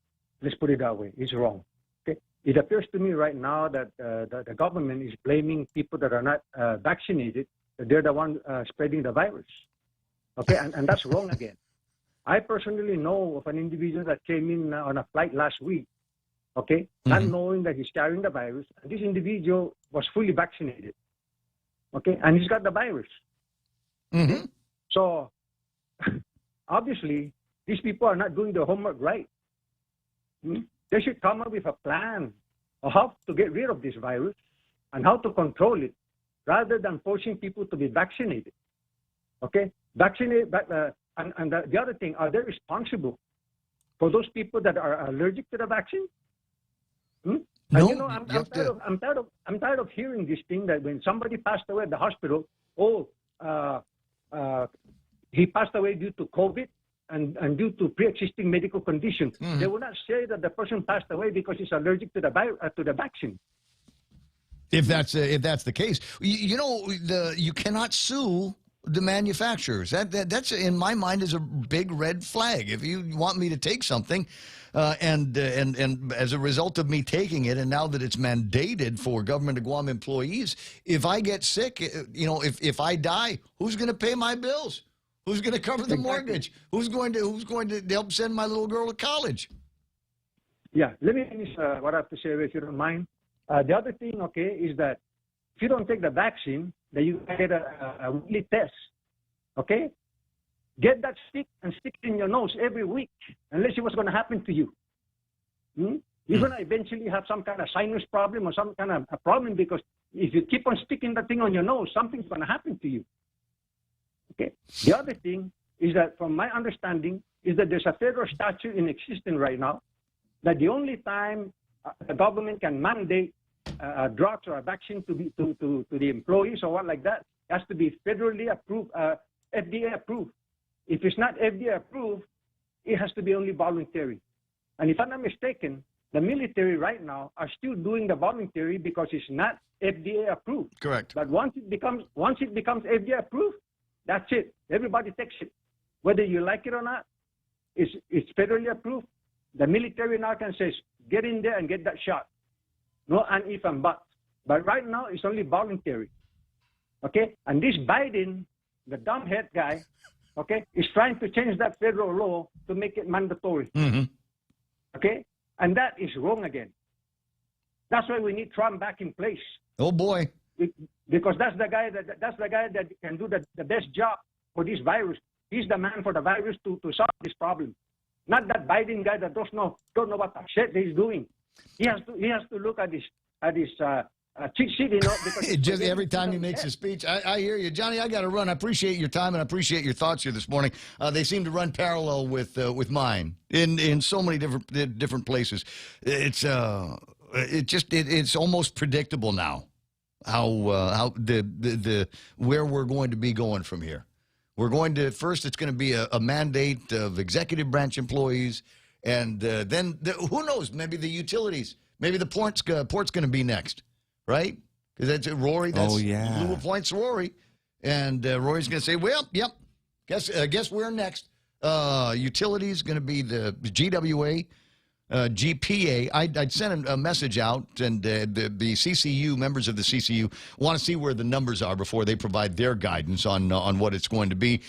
Let's put it that way. It's wrong. Okay? It appears to me right now that the government is blaming people that are not vaccinated. They're the one spreading the virus. Okay, and that's wrong again. I personally know of an individual that came in on a flight last week, okay, not knowing that he's carrying the virus. And this individual was fully vaccinated, okay, and he's got the virus. So, obviously, these people are not doing their homework right. They should come up with a plan of how to get rid of this virus and how to control it, rather than forcing people to be vaccinated. Okay, vaccinated. And the other thing, are they responsible for those people that are allergic to the vaccine? No, and you know, I'm tired of hearing this thing that when somebody passed away at the hospital, he passed away due to COVID and due to pre-existing medical conditions. They will not say that the person passed away because he's allergic to the vaccine. If that's the case, you know, you cannot sue the manufacturers. That's in my mind is a big red flag. If you want me to take something, and as a result of me taking it, and now that it's mandated for Government of Guam employees, if I get sick, you know, if I die, who's going to pay my bills? Who's going to cover the mortgage? Who's going to help send my little girl to college? Yeah, let me finish what I have to say, if you don't mind. The other thing, okay, is that if you don't take the vaccine, then you get a weekly test, okay? Get that stick and stick it in your nose every week, and let's see what's going to happen to you. You're going to eventually have some kind of sinus problem or some kind of a problem, because if you keep on sticking that thing on your nose, something's going to happen to you. Okay. The other thing is that, from my understanding, is that there's a federal statute in existence right now that the only time the government can mandate drugs or a vaccine to the employees or what like that has to be federally approved, FDA approved. If it's not FDA approved, it has to be only voluntary. And if I'm not mistaken, the military right now are still doing the voluntary because it's not FDA approved. Correct. But once it becomes FDA approved, that's it. Everybody takes it, whether you like it or not. It's federally approved. The military now can say, get in there and get that shot. No and if and but. But right now, it's only voluntary. Okay? And this Biden, the dumbhead guy, okay, is trying to change that federal law to make it mandatory. Okay? And that is wrong again. That's why we need Trump back in place. Oh, boy. Because that's the guy that can do the best job for this virus. He's the man for the virus to solve this problem. Not that Biden guy that don't know what the shit he's doing. He has to look at his cheat sheet, you know. Because just every time he makes a speech, I hear you, Johnny. I got to run. I appreciate your time and I appreciate your thoughts here this morning. They seem to run parallel with mine in so many different places. It's almost predictable now how the where we're going to be going from here. We're going to first. It's going to be a mandate of executive branch employees, and then who knows? Maybe the utilities. Maybe the port's going to be next, right? Because that's Rory. That's Blue Point's Rory, and Rory's going to say, "Well, yep. Guess we're next." Utilities going to be the GWA. GPA, I'd sent a message out, and the CCU, members of the CCU, want to see where the numbers are before they provide their guidance on what it's going to be.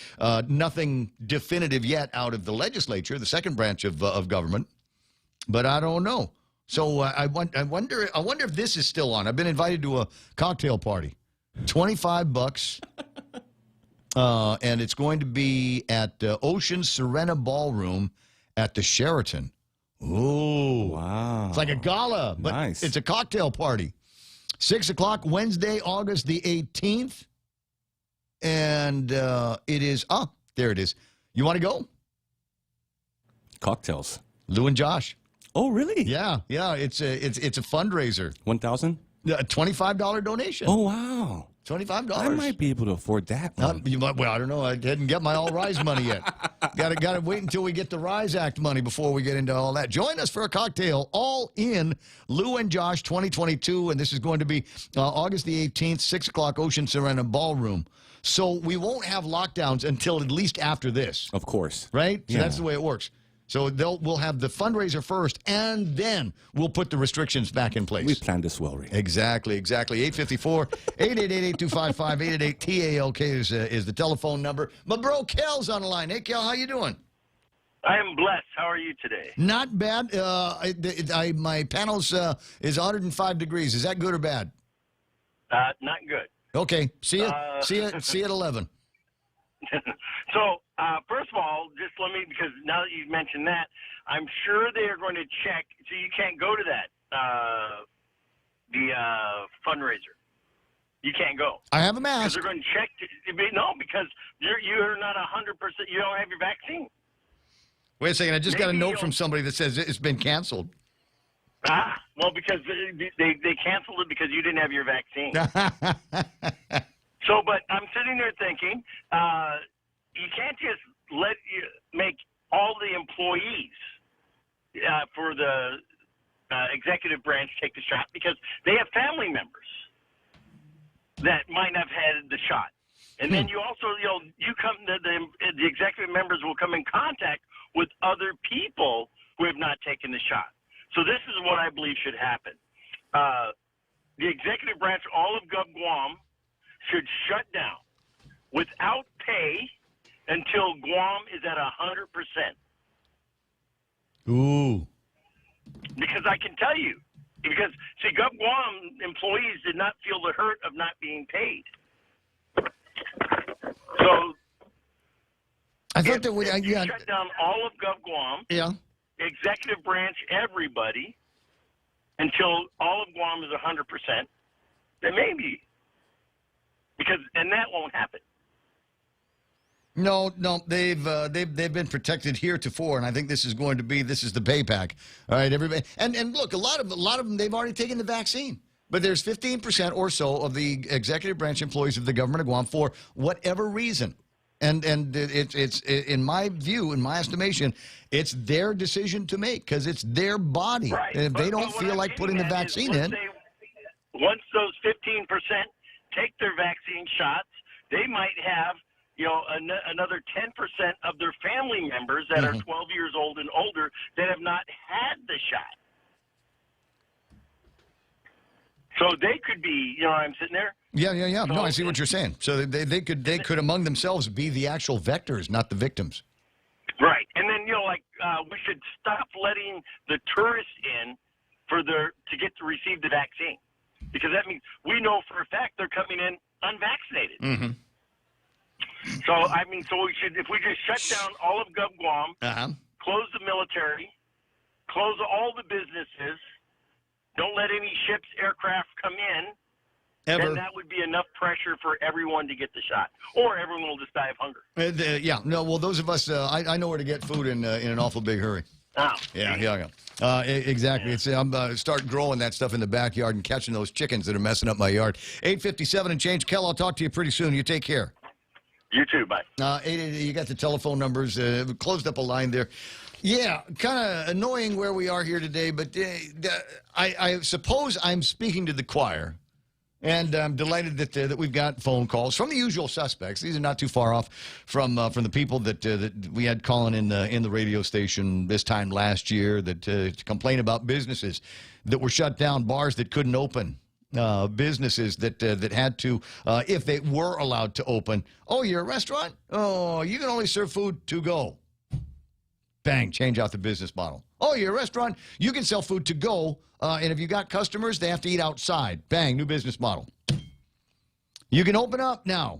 Nothing definitive yet out of the legislature, the second branch of government, but I don't know. So I wonder if this is still on. I've been invited to a cocktail party, $25, and it's going to be at Ocean Serena Ballroom at the Sheraton. Oh, wow. It's like a gala, but it's a cocktail party. 6 o'clock, Wednesday, August the 18th. And it is, There it is. You want to go? Cocktails. Lou and Josh. Oh, really? Yeah. It's a fundraiser. $1,000? $25 donation. Oh, wow. $25. I might be able to afford that one. You might, well, I don't know. I didn't get my All Rise money yet. Got to wait until we get the Rise Act money before we get into all that. Join us for a cocktail, all in Lou and Josh 2022, and this is going to be August the 18th, 6 o'clock, Ocean Serena Ballroom. So we won't have lockdowns until at least after this. Of course. Right? So Yeah. that's the way it works. So we'll have the fundraiser first, and then we'll put the restrictions back in place. We planned this well, Ray. Exactly. 854-888-8255, 888-TALK is the telephone number. My bro Kel's on the line. Hey, Kel, how you doing? I am blessed. How are you today? Not bad. My panel's is 105 degrees. Is that good or bad? Not good. Okay. See you. See you at 11. So, first of all, just let me, because now that you've mentioned that, I'm sure they are going to check, so you can't go to that, the fundraiser. You can't go. I have a Because mask. they're going to check, no, because you're not 100%, you don't have your vaccine. Wait a second. I just got a Maybe note you'll- from somebody that says it's been canceled. Well, because they canceled it because you didn't have your vaccine. So, but I'm sitting there thinking, you can't just make all the employees for the executive branch take the shot, because they have family members that might have had the shot. And then you also, the executive members will come in contact with other people who have not taken the shot. So this is what I believe should happen. The executive branch, all of Guam, should shut down without pay until Guam is at 100%. Ooh. Because I can tell you, because see, Guam employees did not feel the hurt of not being paid. So I thought that we shut down all of Guam. Yeah. Executive branch, everybody, until all of Guam is 100%, then maybe. And that won't happen. No, they've been protected heretofore, and I think this is the payback. All right, everybody, and look, a lot of them they've already taken the vaccine, but there's 15% or so of the executive branch employees of the government of Guam for whatever reason, and it's in my view, in my estimation, it's their decision to make because it's their body, Right. and if they don't what feel I'm like putting the getting at vaccine is in. Once those 15% take their vaccine shots, they might have, another 10% of their family members that are 12 years old and older that have not had the shot. So they could be, I'm sitting there. Yeah. No, I see what you're saying. So they could among themselves be the actual vectors, not the victims. Right. And then, we should stop letting the tourists in to get to receive the vaccine. Because that means we know for a fact they're coming in unvaccinated. Mm-hmm. So, we should, if we just shut down all of Guam, close the military, close all the businesses, don't let any ships, aircraft come in, Ever. then that would be enough pressure for everyone to get the shot. Or everyone will just die of hunger. Well, those of us, I know where to get food in an awful big hurry. Oh. Yeah. Exactly. Yeah. I'm start growing that stuff in the backyard and catching those chickens that are messing up my yard. 8:57 and change. Kel, I'll talk to you pretty soon. You take care. You too. Bye. You got the telephone numbers. Closed up a line there. Yeah, kind of annoying where we are here today, but I suppose I'm speaking to the choir. And I'm delighted that we've got phone calls from the usual suspects. These are not too far off from the people that we had calling in the radio station this time last year to complain about businesses that were shut down, bars that couldn't open, businesses that had to, if they were allowed to open. Oh, you're a restaurant? Oh, you can only serve food to go. Bang, change out the business model. Oh, you're a restaurant? You can sell food to go, and if you got customers, they have to eat outside. Bang, new business model. You can open up now,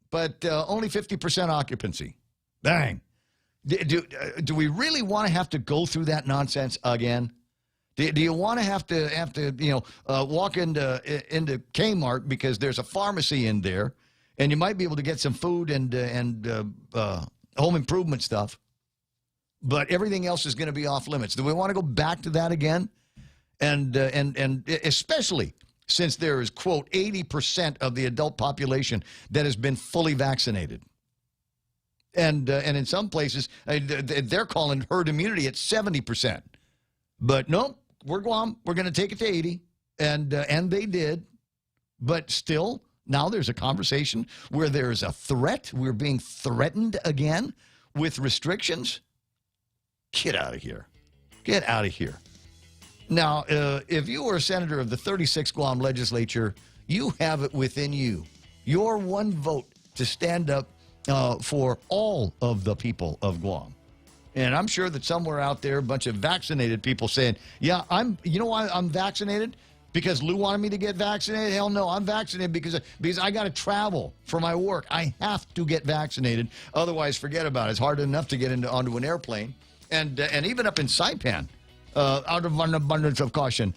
but only 50% occupancy. Bang. Do we really want to have to go through that nonsense again? Do you want to have to walk into Kmart because there's a pharmacy in there, and you might be able to get some food and home improvement stuff. But everything else is going to be off limits. Do we want to go back to that again? And especially since there is, quote, 80% of the adult population that has been fully vaccinated. And in some places, they're calling herd immunity at 70%. But no, we're Guam. We're going to take it to 80. And they did. But still, now there's a conversation where there's a threat. We're being threatened again with restrictions. Get out of here. Get out of here. Now, if you were a senator of the 36th Guam legislature, you have it within you. Your one vote to stand up for all of the people of Guam. And I'm sure that somewhere out there, a bunch of vaccinated people saying, yeah, you know why I'm vaccinated? Because Lou wanted me to get vaccinated? Hell no, I'm vaccinated because I got to travel for my work. I have to get vaccinated. Otherwise, forget about it. It's hard enough to get onto an airplane. And even up in Saipan, out of an abundance of caution,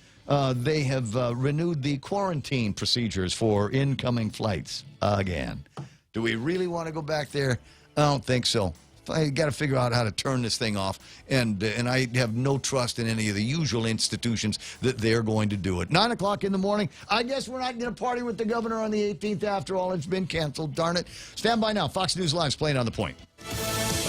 they have renewed the quarantine procedures for incoming flights again. Do we really want to go back there? I don't think so. I got to figure out how to turn this thing off, and I have no trust in any of the usual institutions that they're going to do it. 9 o'clock in the morning. I guess we're not going to party with the governor on the 18th after all. It's been canceled, darn it. Stand by now. Fox News Live's playing On the Point.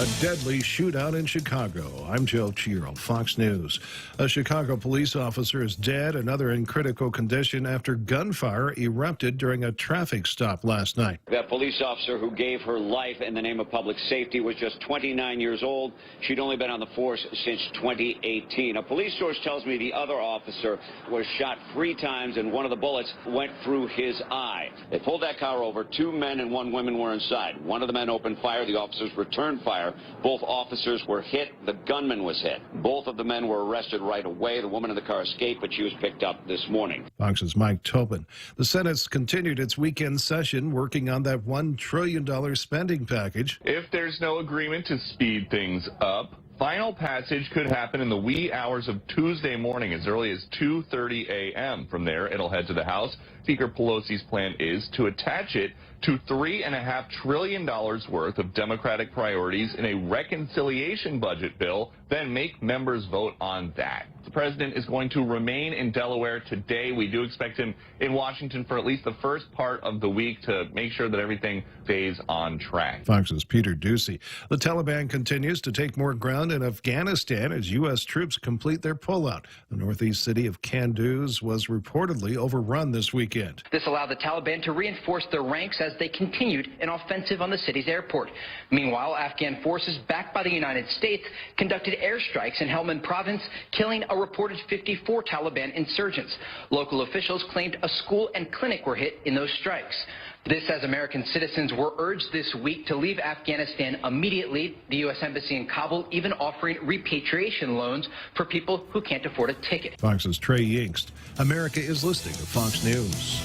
A deadly shootout in Chicago. I'm Joe Chiro, Fox News. A Chicago police officer is dead, another in critical condition after gunfire erupted during a traffic stop last night. That police officer who gave her life in the name of public safety was just 29 years old. She'd only been on the force since 2018. A police source tells me the other officer was shot 3 times and one of the bullets went through his eye. They pulled that car over. 2 men and 1 woman were inside. One of the men opened fire. The officers returned fire. Both officers were hit. The gunman was hit. Both of the men were arrested right away. The woman in the car escaped, but she was picked up this morning. Fox's Mike Tobin. The Senate's continued its weekend session working on that $1 trillion spending package. If there's no agreement to speed things up, final passage could happen in the wee hours of Tuesday morning as early as 2:30 a.m. From there, it'll head to the House. Speaker Pelosi's plan is to attach it to $3.5 trillion worth of Democratic priorities in a reconciliation budget bill, then make members vote on that. The president is going to remain in Delaware today. We do expect him in Washington for at least the first part of the week to make sure that everything stays on track. Fox's Peter Ducey. The Taliban continues to take more ground in Afghanistan as U.S. troops complete their pullout. The northeast city of Kunduz was reportedly overrun this weekend. This allowed the Taliban to reinforce their ranks as they continued an offensive on the city's airport. Meanwhile, Afghan forces backed by the United States conducted airstrikes in Helmand province, killing a reported 54 Taliban insurgents. Local officials claimed a school and clinic were hit in those strikes. This as American citizens were urged this week to leave Afghanistan immediately. The U.S. Embassy in Kabul even offering repatriation loans for people who can't afford a ticket. Fox's Trey Yingst. America is listening to Fox News.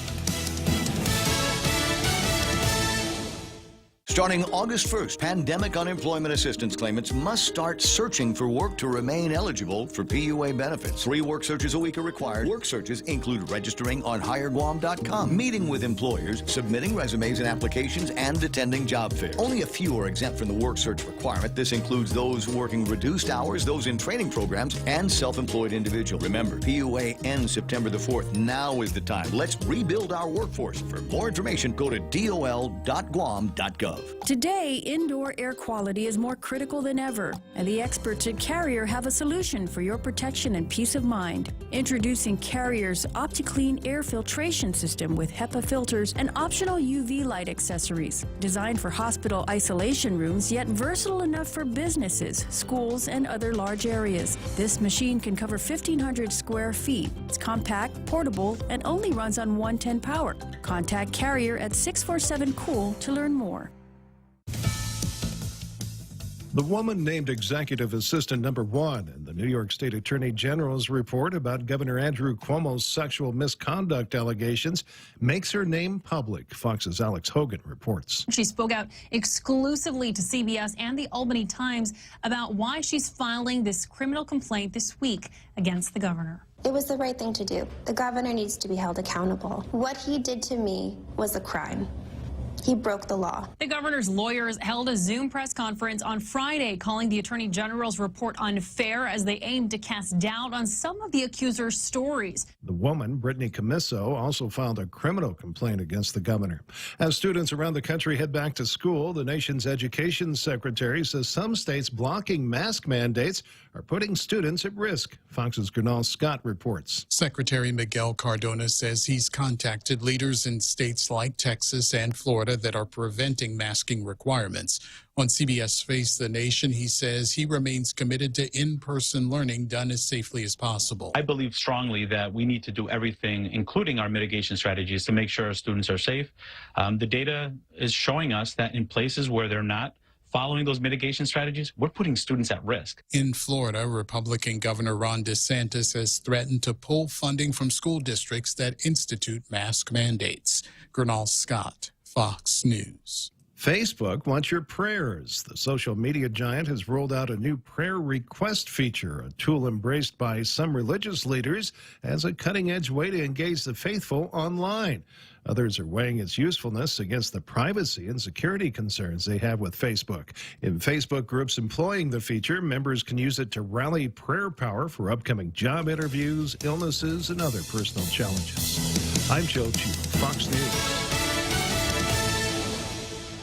Starting August 1st, pandemic unemployment assistance claimants must start searching for work to remain eligible for PUA benefits. 3 work searches a week are required. Work searches include registering on HireGuam.com, meeting with employers, submitting resumes and applications, and attending job fairs. Only a few are exempt from the work search requirement. This includes those working reduced hours, those in training programs, and self-employed individuals. Remember, PUA ends September the 4th. Now is the time. Let's rebuild our workforce. For more information, go to dol.guam.gov. Today, indoor air quality is more critical than ever, and the experts at Carrier have a solution for your protection and peace of mind. Introducing Carrier's OptiClean air filtration system with HEPA filters and optional UV light accessories. Designed for hospital isolation rooms, yet versatile enough for businesses, schools, and other large areas. This machine can cover 1,500 square feet. It's compact, portable, and only runs on 110 power. Contact Carrier at 647-COOL to learn more. The woman named Executive Assistant Number 1 in the New York State Attorney General's report about Governor Andrew Cuomo's sexual misconduct allegations makes her name public. Fox's Alex Hogan reports. She spoke out exclusively to CBS and the Albany Times about why she's filing this criminal complaint this week against the governor. It was the right thing to do. The governor needs to be held accountable. What he did to me was a crime. He broke the law. The governor's lawyers held a Zoom press conference on Friday, calling the Attorney General's report unfair as they aimed to cast doubt on some of the accuser's stories. The woman, Brittany Camiso, also filed a criminal complaint against the governor. As students around the country head back to school, the nation's education secretary says some states blocking mask mandates are putting students at risk. Fox's Gernal Scott reports. Secretary Miguel Cardona says he's contacted leaders in states like Texas and Florida that are preventing masking requirements. On CBS Face the Nation, he says he remains committed to in-person learning done as safely as possible. I believe strongly that we need to do everything, including our mitigation strategies, to make sure our students are safe. The data is showing us that in places where they're not following those mitigation strategies, we're putting students at risk. In Florida, Republican Governor Ron DeSantis has threatened to pull funding from school districts that institute mask mandates. Gernal Scott, Fox News. Facebook wants your prayers. The social media giant has rolled out a new prayer request feature, a tool embraced by some religious leaders as a cutting-edge way to engage the faithful online. Others are weighing its usefulness against the privacy and security concerns they have with Facebook. In Facebook groups employing the feature, members can use it to rally prayer power for upcoming job interviews, illnesses, and other personal challenges. I'm Joe Chu, Fox News.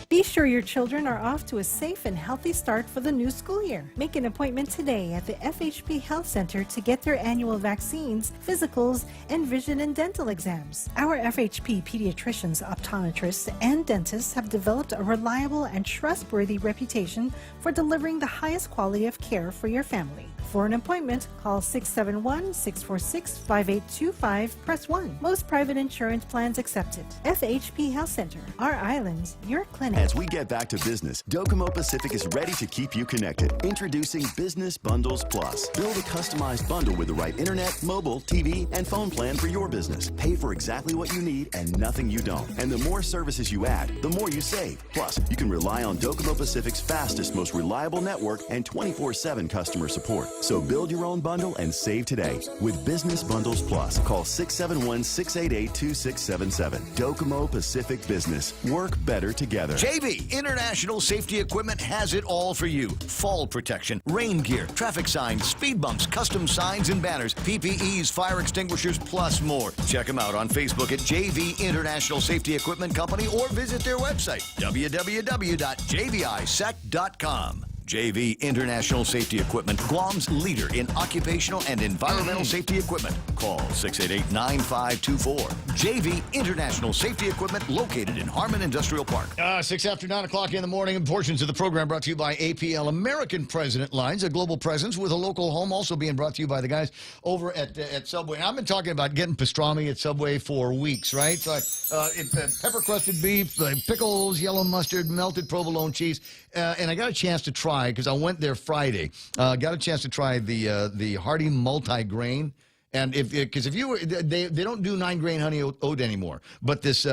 Be sure your children are off to a safe and healthy start for the new school year. Make an appointment today at the FHP Health Center to get their annual vaccines, physicals, and vision and dental exams. Our FHP pediatricians, optometrists, and dentists have developed a reliable and trustworthy reputation for delivering the highest quality of care for your family. For an appointment, call 671-646-5825, press 1. Most private insurance plans accepted. FHP Health Center, our island, your clinic. As we get back to business, Docomo Pacific is ready to keep you connected. Introducing Business Bundles Plus. Build a customized bundle with the right internet, mobile, TV, and phone plan for your business. Pay for exactly what you need and nothing you don't. And the more services you add, the more you save. Plus, you can rely on Docomo Pacific's fastest, most reliable network and 24/7 customer support. So build your own bundle and save today with Business Bundles Plus. Call 671-688-2677. Docomo Pacific Business. Work better together. JV International Safety Equipment has it all for you. Fall protection, rain gear, traffic signs, speed bumps, custom signs and banners, PPEs, fire extinguishers, plus more. Check them out on Facebook at JV International Safety Equipment Company or visit their website, www.jvisec.com. JV International Safety Equipment, Guam's leader in occupational and environmental safety equipment. Call 688-9524. JV International Safety Equipment, located in Harmon Industrial Park. 6 after 9 o'clock in the morning, and portions of the program brought to you by APL American President Lines, a global presence with a local home, also being brought to you by the guys over at Subway. And I've been talking about getting pastrami at Subway for weeks, right? So it's pepper-crusted beef, pickles, yellow mustard, melted provolone cheese, and I got a chance to try, because I went there Friday, got a chance to try the Hearty multi-grain. And because if you were, they don't do 9-grain honey oat anymore, but this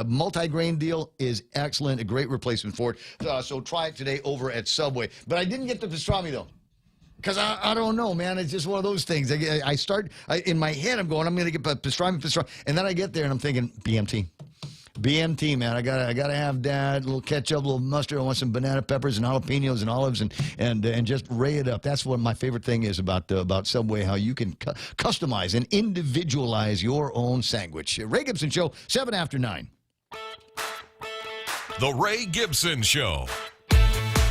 multi-grain deal is excellent, a great replacement for it. So try it today over at Subway. But I didn't get the pastrami though, because I don't know, man. It's just one of those things. I start in my head, I'm going, I'm going to get pastrami, and then I get there and I'm thinking BMT, man. I gotta have that. A little ketchup, a little mustard. I want some banana peppers and jalapenos and olives and just ray it up. That's what my favorite thing is about Subway, how you can customize and individualize your own sandwich. Ray Gibson Show, 7 after 9. The Ray Gibson Show,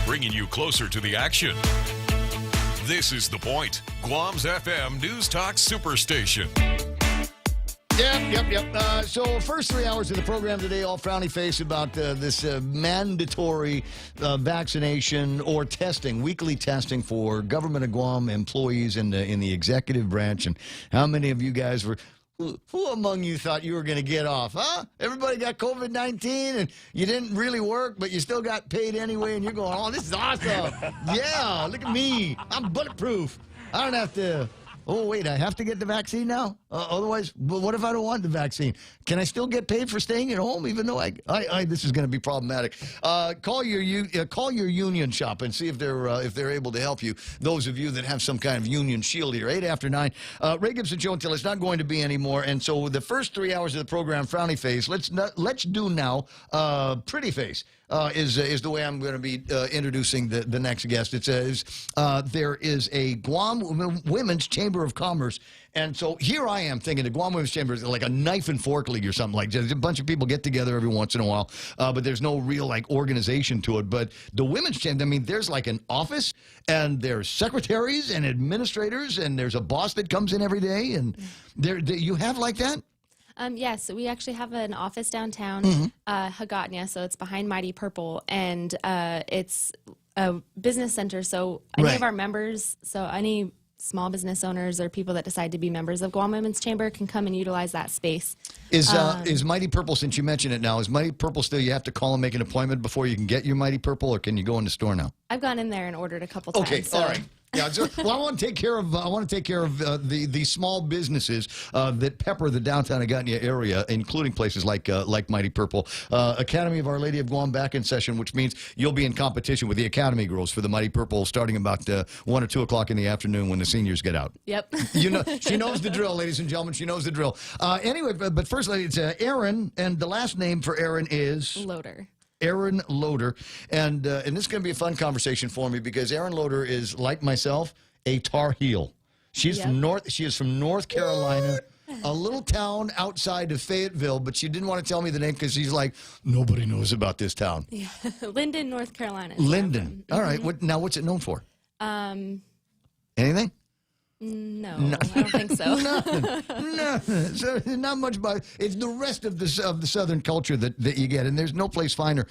bringing you closer to the action. This is The Point, Guam's FM News Talk Superstation. Yep. So first 3 hours of the program today, all frowny face about this mandatory vaccination or testing, weekly testing for government of Guam employees in the executive branch. And how many of you guys were, who among you thought you were going to get off, huh? Everybody got COVID-19 and you didn't really work, but you still got paid anyway, and you're going, oh, this is awesome. Yeah, look at me. I'm bulletproof. I don't have to Oh, wait, I have to get the vaccine now? Otherwise, what if I don't want the vaccine? Can I still get paid for staying at home, even though this is going to be problematic? Call your union shop and see if they're able to help you. Those of you that have some kind of union shield here. 8 after 9. Ray Gibson Show until it's not going to be anymore. And so the first 3 hours of the program, frowny face. Let's do now pretty face. Is the way I'm going to be introducing the next guest. It says there is a Guam Women's Chamber of Commerce. And so here I am thinking the Guam Women's Chamber is like a knife and fork league or something like that. A bunch of people get together every once in a while, but there's no real like organization to it. But the Women's Chamber, I mean, there's like an office and there's secretaries and administrators and there's a boss that comes in every day. And you have like that? Yes, we actually have an office downtown, Hagatnya, so it's behind Mighty Purple, and it's a business center, so any of our members, so any small business owners or people that decide to be members of Guam Women's Chamber can come and utilize that space. Is Mighty Purple, since you mentioned it now, is Mighty Purple still, you have to call and make an appointment before you can get your Mighty Purple, or can you go in the store now? I've gone in there and ordered a couple times. Okay, all right. Yeah, well, I want to take care of the small businesses that pepper the downtown Hagatnya area, including places like Mighty Purple. Academy of Our Lady of Guam back in session, which means you'll be in competition with the Academy girls for the Mighty Purple starting about 1 or 2 o'clock in the afternoon when the seniors get out. Yep. You know, she knows the drill, ladies and gentlemen. She knows the drill. Anyway, but first, it's Aaron, and the last name for Aaron is Loader. Aaron Loader, and this is going to be a fun conversation for me because Aaron Loader is, like myself, a Tar Heel. She's from North Carolina, a little town outside of Fayetteville, but she didn't want to tell me the name because she's like, nobody knows about this town. Yeah. Linden, North Carolina. Linden. All right. Now, what's it known for? Anything? No, I don't think so. Nothing. So not much, but it's the rest of the southern culture that you get, and there's no place finer.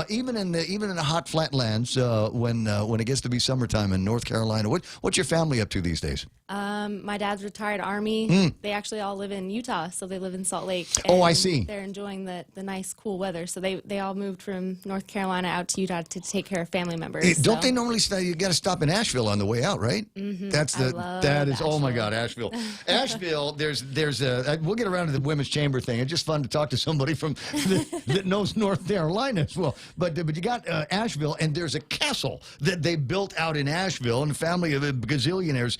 Even in the hot flatlands, when it gets to be summertime in North Carolina. What's your family up to these days? My dad's retired Army. They actually all live in Utah, so they live in Salt Lake. Oh, I see. They're enjoying the nice, cool weather. So they all moved from North Carolina out to Utah to take care of family members. Hey, don't they normally say you got to stop in Asheville on the way out, right? Mm-hmm. That is. Oh my God, Asheville. Asheville. There's a. We'll get around to the Women's Chamber thing. It's just fun to talk to somebody from that knows North Carolina as well. But you got Asheville, and there's a castle that they built out in Asheville, and a family of gazillionaires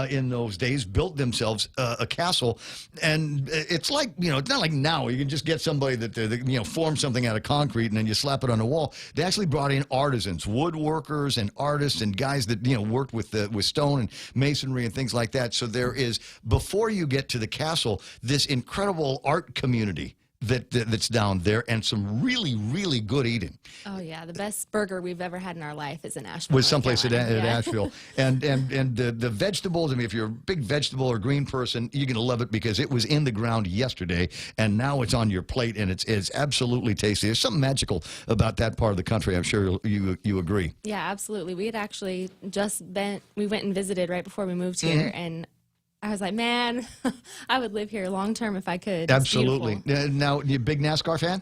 in those days built themselves a castle, and it's like, it's not like now you can just get somebody that form something out of concrete and then you slap it on the wall. They actually brought in artisans, woodworkers, and artists, and guys that worked with stone and masonry and things like that. So there is, before you get to the castle, this incredible art community that's down there, and some really, really good eating. Oh yeah, the best burger we've ever had in our life is in Asheville. Was someplace at Asheville, and the vegetables. I mean, if you're a big vegetable or green person, you're gonna love it because it was in the ground yesterday, and now it's on your plate, and it's absolutely tasty. There's something magical about that part of the country. I'm sure you agree. Yeah, absolutely. We had actually we went and visited right before we moved here, and I was like, man, I would live here long term if I could. Absolutely. Now, you a big NASCAR fan?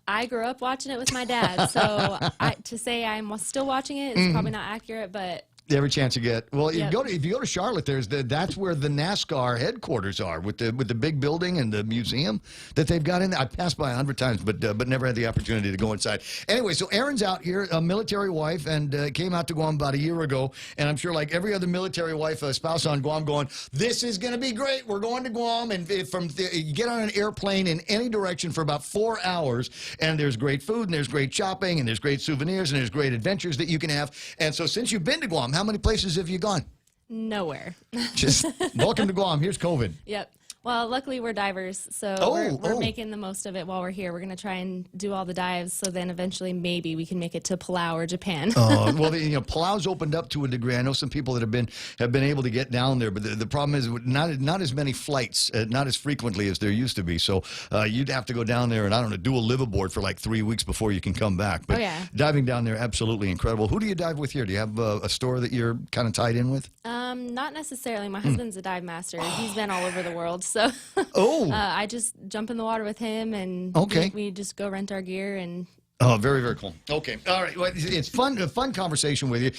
I grew up watching it with my dad, so to say I'm still watching it is probably not accurate, but Every chance you get. Well, if you go to Charlotte, that's where the NASCAR headquarters are, with the big building and the museum that they've got in there. I passed by 100 times, but never had the opportunity to go inside. Anyway, so Aaron's out here, a military wife, and came out to Guam about a year ago. And I'm sure, like every other military wife, spouse on Guam, going, "This is going to be great. We're going to Guam, and you get on an airplane in any direction for about 4 hours, and there's great food, and there's great shopping, and there's great souvenirs, and there's great adventures that you can have." And so, since you've been to Guam, how many places have you gone? Nowhere. Just welcome to Guam. Here's COVID. Yep. Well, luckily we're divers, so we're making the most of it while we're here. We're going to try and do all the dives, so then eventually maybe we can make it to Palau or Japan. Well, Palau's opened up to a degree. I know some people that have been able to get down there, but the problem is not as many flights, not as frequently as there used to be. So you'd have to go down there and, I don't know, do a liveaboard for like 3 weeks before you can come back. But diving down there, absolutely incredible. Who do you dive with here? Do you have a store that you're kind of tied in with? Not necessarily. My husband's a dive master. He's been all over the world. So I just jump in the water with him, and we just go rent our gear and Oh, very, very cool. Okay. All right. Well, it's fun, a fun conversation with you.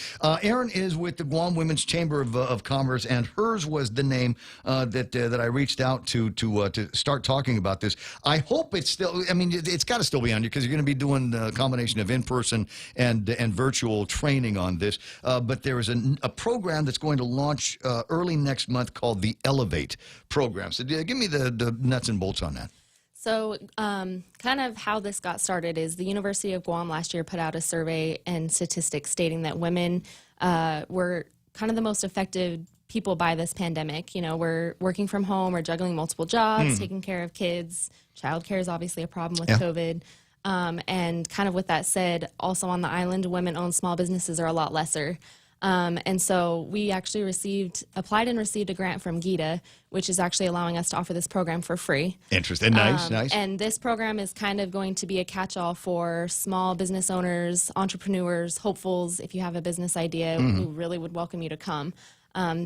Erin is with the Guam Women's Chamber of Commerce, and hers was the name that I reached out to start talking about this. I hope it's still, I mean, it's got to still be on you because you're going to be doing a combination of in-person and virtual training on this. But there is a program that's going to launch early next month called the Elevate program. So give me the nuts and bolts on that. So kind of how this got started is the University of Guam last year put out a survey and statistics stating that women were kind of the most affected people by this pandemic. You know, we're working from home, we're juggling multiple jobs, taking care of kids. Childcare is obviously a problem with COVID. And kind of with that said, also on the island, women-owned small businesses are a lot lesser. And so we actually applied and received a grant from GITA, which is actually allowing us to offer this program for free. Interesting. Nice. And this program is kind of going to be a catch-all for small business owners, entrepreneurs, hopefuls. If you have a business idea, we really would welcome you to come.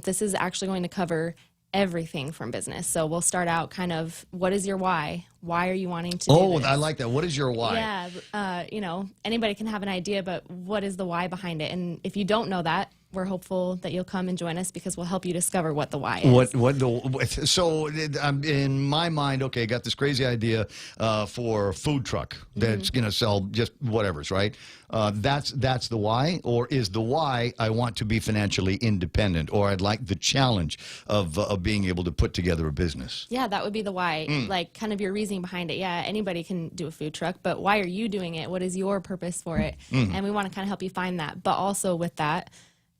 This is actually going to cover everything from business. So we'll start out kind of, what is your why? Why are you wanting to do this? I like that. What is your why? Yeah, you know, anybody can have an idea, but what is the why behind it? And if you don't know that, we're hopeful that you'll come and join us because we'll help you discover what the why is. So in my mind, okay, got this crazy idea for a food truck that's going to sell just whatever's, right? That's the why, or is the why I want to be financially independent, or I'd like the challenge of being able to put together a business? Yeah, that would be the why, like kind of your reasoning behind it. Yeah, anybody can do a food truck, but why are you doing it? What is your purpose for it? And we want to kind of help you find that. But also with that,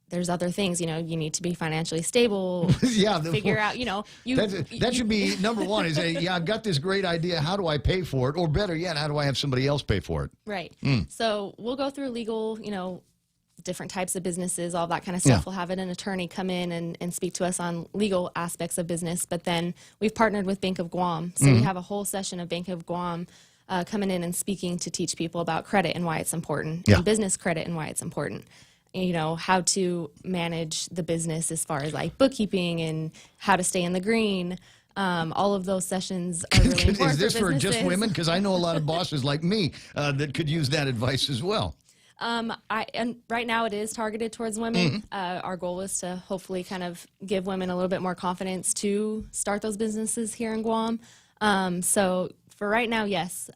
there's other things, you know, you need to be financially stable. Yeah, figure out, you know, that should be number one. Is yeah, I've got this great idea. How do I pay for it? Or better yet, how do I have somebody else pay for it? Right. So we'll go through legal, you know, different types of businesses, all that kind of stuff. We'll have an attorney come in and speak to us on legal aspects of business. But then we've partnered with Bank of Guam, so we have a whole session of Bank of Guam coming in and speaking to teach people about credit and why it's important, and business credit and why it's important. You know, how to manage the business as far as like bookkeeping and how to stay in the green. All of those sessions are really important. Is this for just businesses. women? Because I know a lot of bosses like me that could use that advice as well. And right now it is targeted towards women. Our goal is to hopefully kind of give women a little bit more confidence to start those businesses here in Guam. So for right now, yes,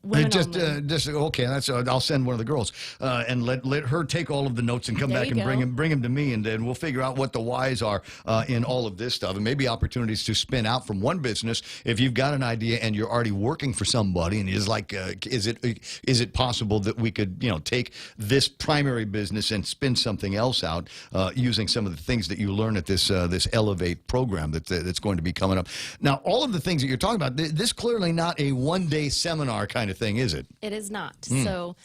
women just okay. That's I'll send one of the girls and let her take all of the notes and come back and bring them to me, and then we'll figure out what the whys are in all of this stuff, and maybe opportunities to spin out from one business if you've got an idea and you're already working for somebody, and is like, is it possible that we could take this primary business and spin something else out using some of the things that you learn at this Elevate program that's going to be coming up. Now, all of the things that you're talking about, this clearly not a one-day seminar kind of thing, is it? It is not. So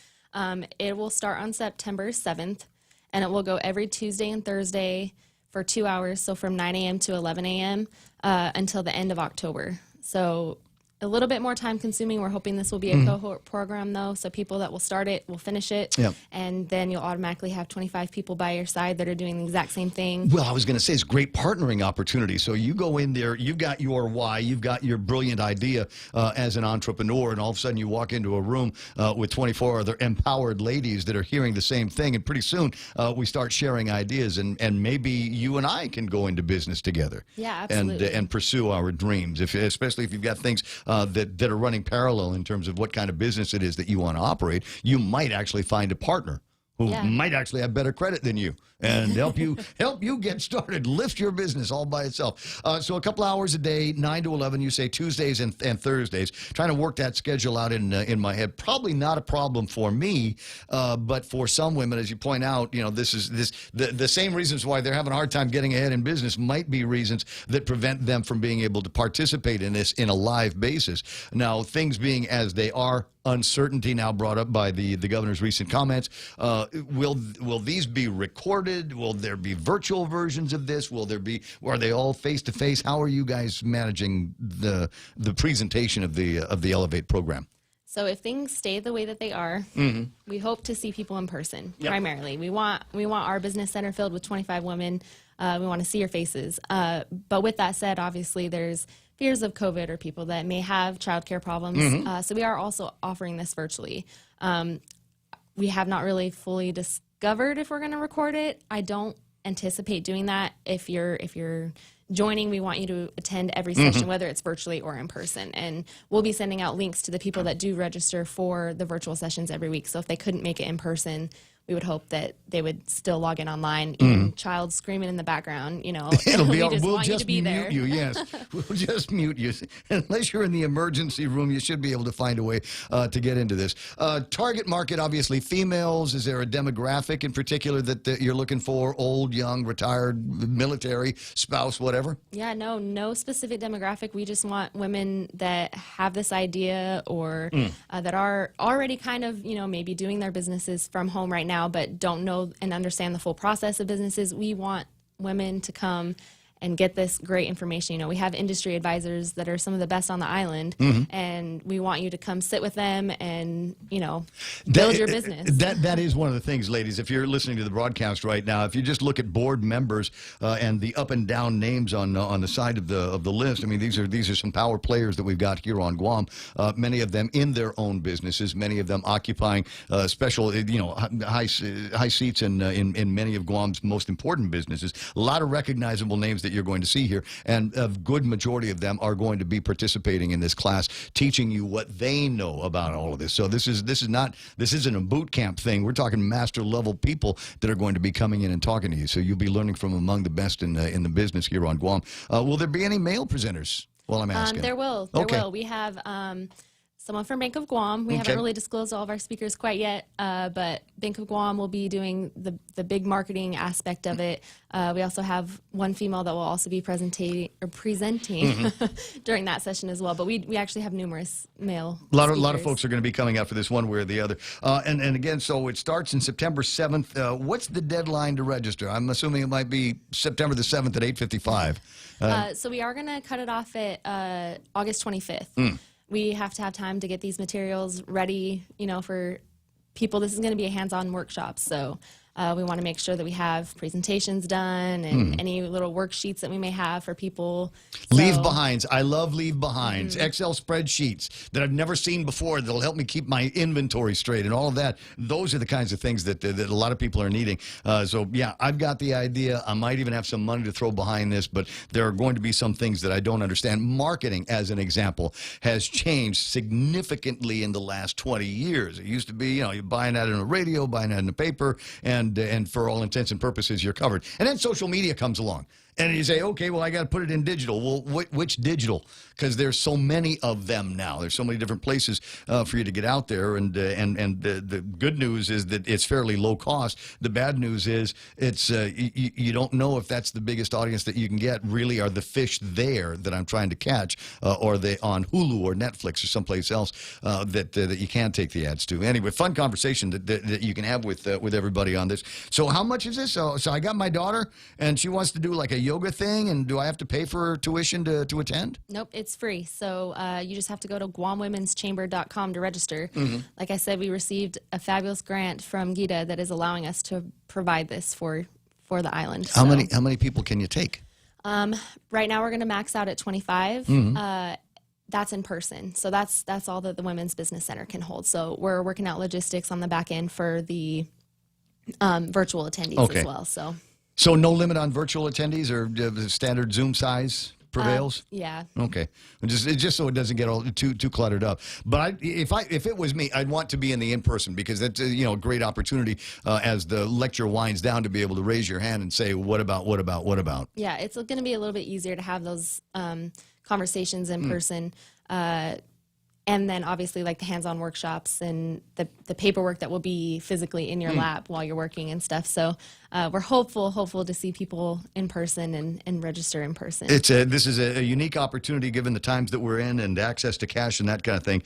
it will start on September 7th, and it will go every Tuesday and Thursday for 2 hours, so from 9 a.m. to 11 a.m. Until the end of October. So a little bit more time-consuming. We're hoping this will be a cohort program, though, so people that will start it will finish it, and then you'll automatically have 25 people by your side that are doing the exact same thing. Well, I was going to say it's great partnering opportunity. So you go in there, you've got your why, you've got your brilliant idea as an entrepreneur, and all of a sudden you walk into a room with 24 other empowered ladies that are hearing the same thing, and pretty soon we start sharing ideas, and maybe you and I can go into business together. Yeah, absolutely. And pursue our dreams, especially if you've got things that are running parallel in terms of what kind of business it is that you want to operate. You might actually find a partner who might actually have better credit than you and help you get started, lift your business all by itself. So a couple hours a day, 9 to 11, you say Tuesdays and Thursdays. Trying to work that schedule out in my head. Probably not a problem for me, but for some women, as you point out, the same reasons why they're having a hard time getting ahead in business might be reasons that prevent them from being able to participate in this in a live basis. Now, things being as they are, uncertainty now brought up by the governor's recent comments. Will these be recorded? Will there be virtual versions of this? Are they all face to face? How are you guys managing the presentation of the Elevate program? So if things stay the way that they are, we hope to see people in person. Yep. Primarily, we want our business center filled with 25 women. We want to see your faces. But with that said, obviously there's fears of COVID or people that may have childcare problems. So we are also offering this virtually. We have not really fully discovered if we're going to record it. I don't anticipate doing that. If you're joining, we want you to attend every session, whether it's virtually or in person. And we'll be sending out links to the people that do register for the virtual sessions every week. So if they couldn't make it in person, we would hope that they would still log in online. Even child screaming in the background, It'll be. we'll We'll just be mute there. you. Yes, we'll just mute you. Unless you're in the emergency room, you should be able to find a way to get into this. Target market, obviously, females. Is there a demographic in particular that you're looking for? Old, young, retired, military, spouse, whatever. Yeah, no specific demographic. We just want women that have this idea or that are already kind of, maybe doing their businesses from home right now, but don't know and understand the full process of businesses. We want women to come and get this great information. We have industry advisors that are some of the best on the island, and we want you to come sit with them and, build your business. That is one of the things, ladies. If you're listening to the broadcast right now, if you just look at board members and the up and down names on the side of the list, I mean, these are some power players that we've got here on Guam. Many of them in their own businesses, many of them occupying special, high seats in many of Guam's most important businesses. A lot of recognizable names that you're going to see here, and a good majority of them are going to be participating in this class, teaching you what they know about all of this. So this isn't a boot camp thing. We're talking master level people that are going to be coming in and talking to you. So you'll be learning from among the best in the business here on Guam. Will there be any male presenters? Well, I'm asking. There will. We have someone from Bank of Guam. We haven't really disclosed all of our speakers quite yet, but Bank of Guam will be doing the big marketing aspect of it. We also have one female that will also be presenting during that session as well. But we actually have numerous male A lot of folks are going to be coming out for this one way or the other. And again, so it starts in September 7th. What's the deadline to register? I'm assuming it might be September the 7th at 8:55. So we are going to cut it off at August 25th. We have to have time to get these materials ready, for people. This is going to be a hands-on workshop, so we want to make sure that we have presentations done and any little worksheets that we may have for people. Leave behinds. I love leave behinds. Excel spreadsheets that I've never seen before that'll help me keep my inventory straight and all of that. Those are the kinds of things that a lot of people are needing. So, yeah, I've got the idea. I might even have some money to throw behind this, but there are going to be some things that I don't understand. Marketing, as an example, has changed significantly in the last 20 years. It used to be, you're buying that in a radio, buying that in a paper, and for all intents and purposes, you're covered. And then social media comes along. And you say, okay, well, I got to put it in digital. Well, which digital? Because there's so many of them now. There's so many different places for you to get out there. And the good news is that it's fairly low cost. The bad news is it's you don't know if that's the biggest audience that you can get. Really, are the fish there that I'm trying to catch, or are they on Hulu or Netflix or someplace else that you can take the ads to? Anyway, fun conversation that you can have with everybody on this. So how much is this? So I got my daughter, and she wants to do like a yoga thing, and do I have to pay for tuition to attend? Nope, it's free. So you just have to go to GuamWomen'sChamber.com to register. Like I said, we received a fabulous grant from GITA that is allowing us to provide this for the island. How many people can you take? Right now we're going to max out at 25. That's in person. So that's all that the Women's Business Center can hold. So we're working out logistics on the back end for the virtual attendees as well. So no limit on virtual attendees, or the standard Zoom size prevails? Yeah. Okay. Just so it doesn't get all too cluttered up. But if it was me, I'd want to be in the in-person, because that's a great opportunity as the lecture winds down to be able to raise your hand and say, what about? Yeah, it's going to be a little bit easier to have those conversations in person. And then obviously like the hands-on workshops and the paperwork that will be physically in your lap while you're working and stuff. So we're hopeful to see people in person and register in person. This is a unique opportunity given the times that we're in and access to cash and that kind of thing.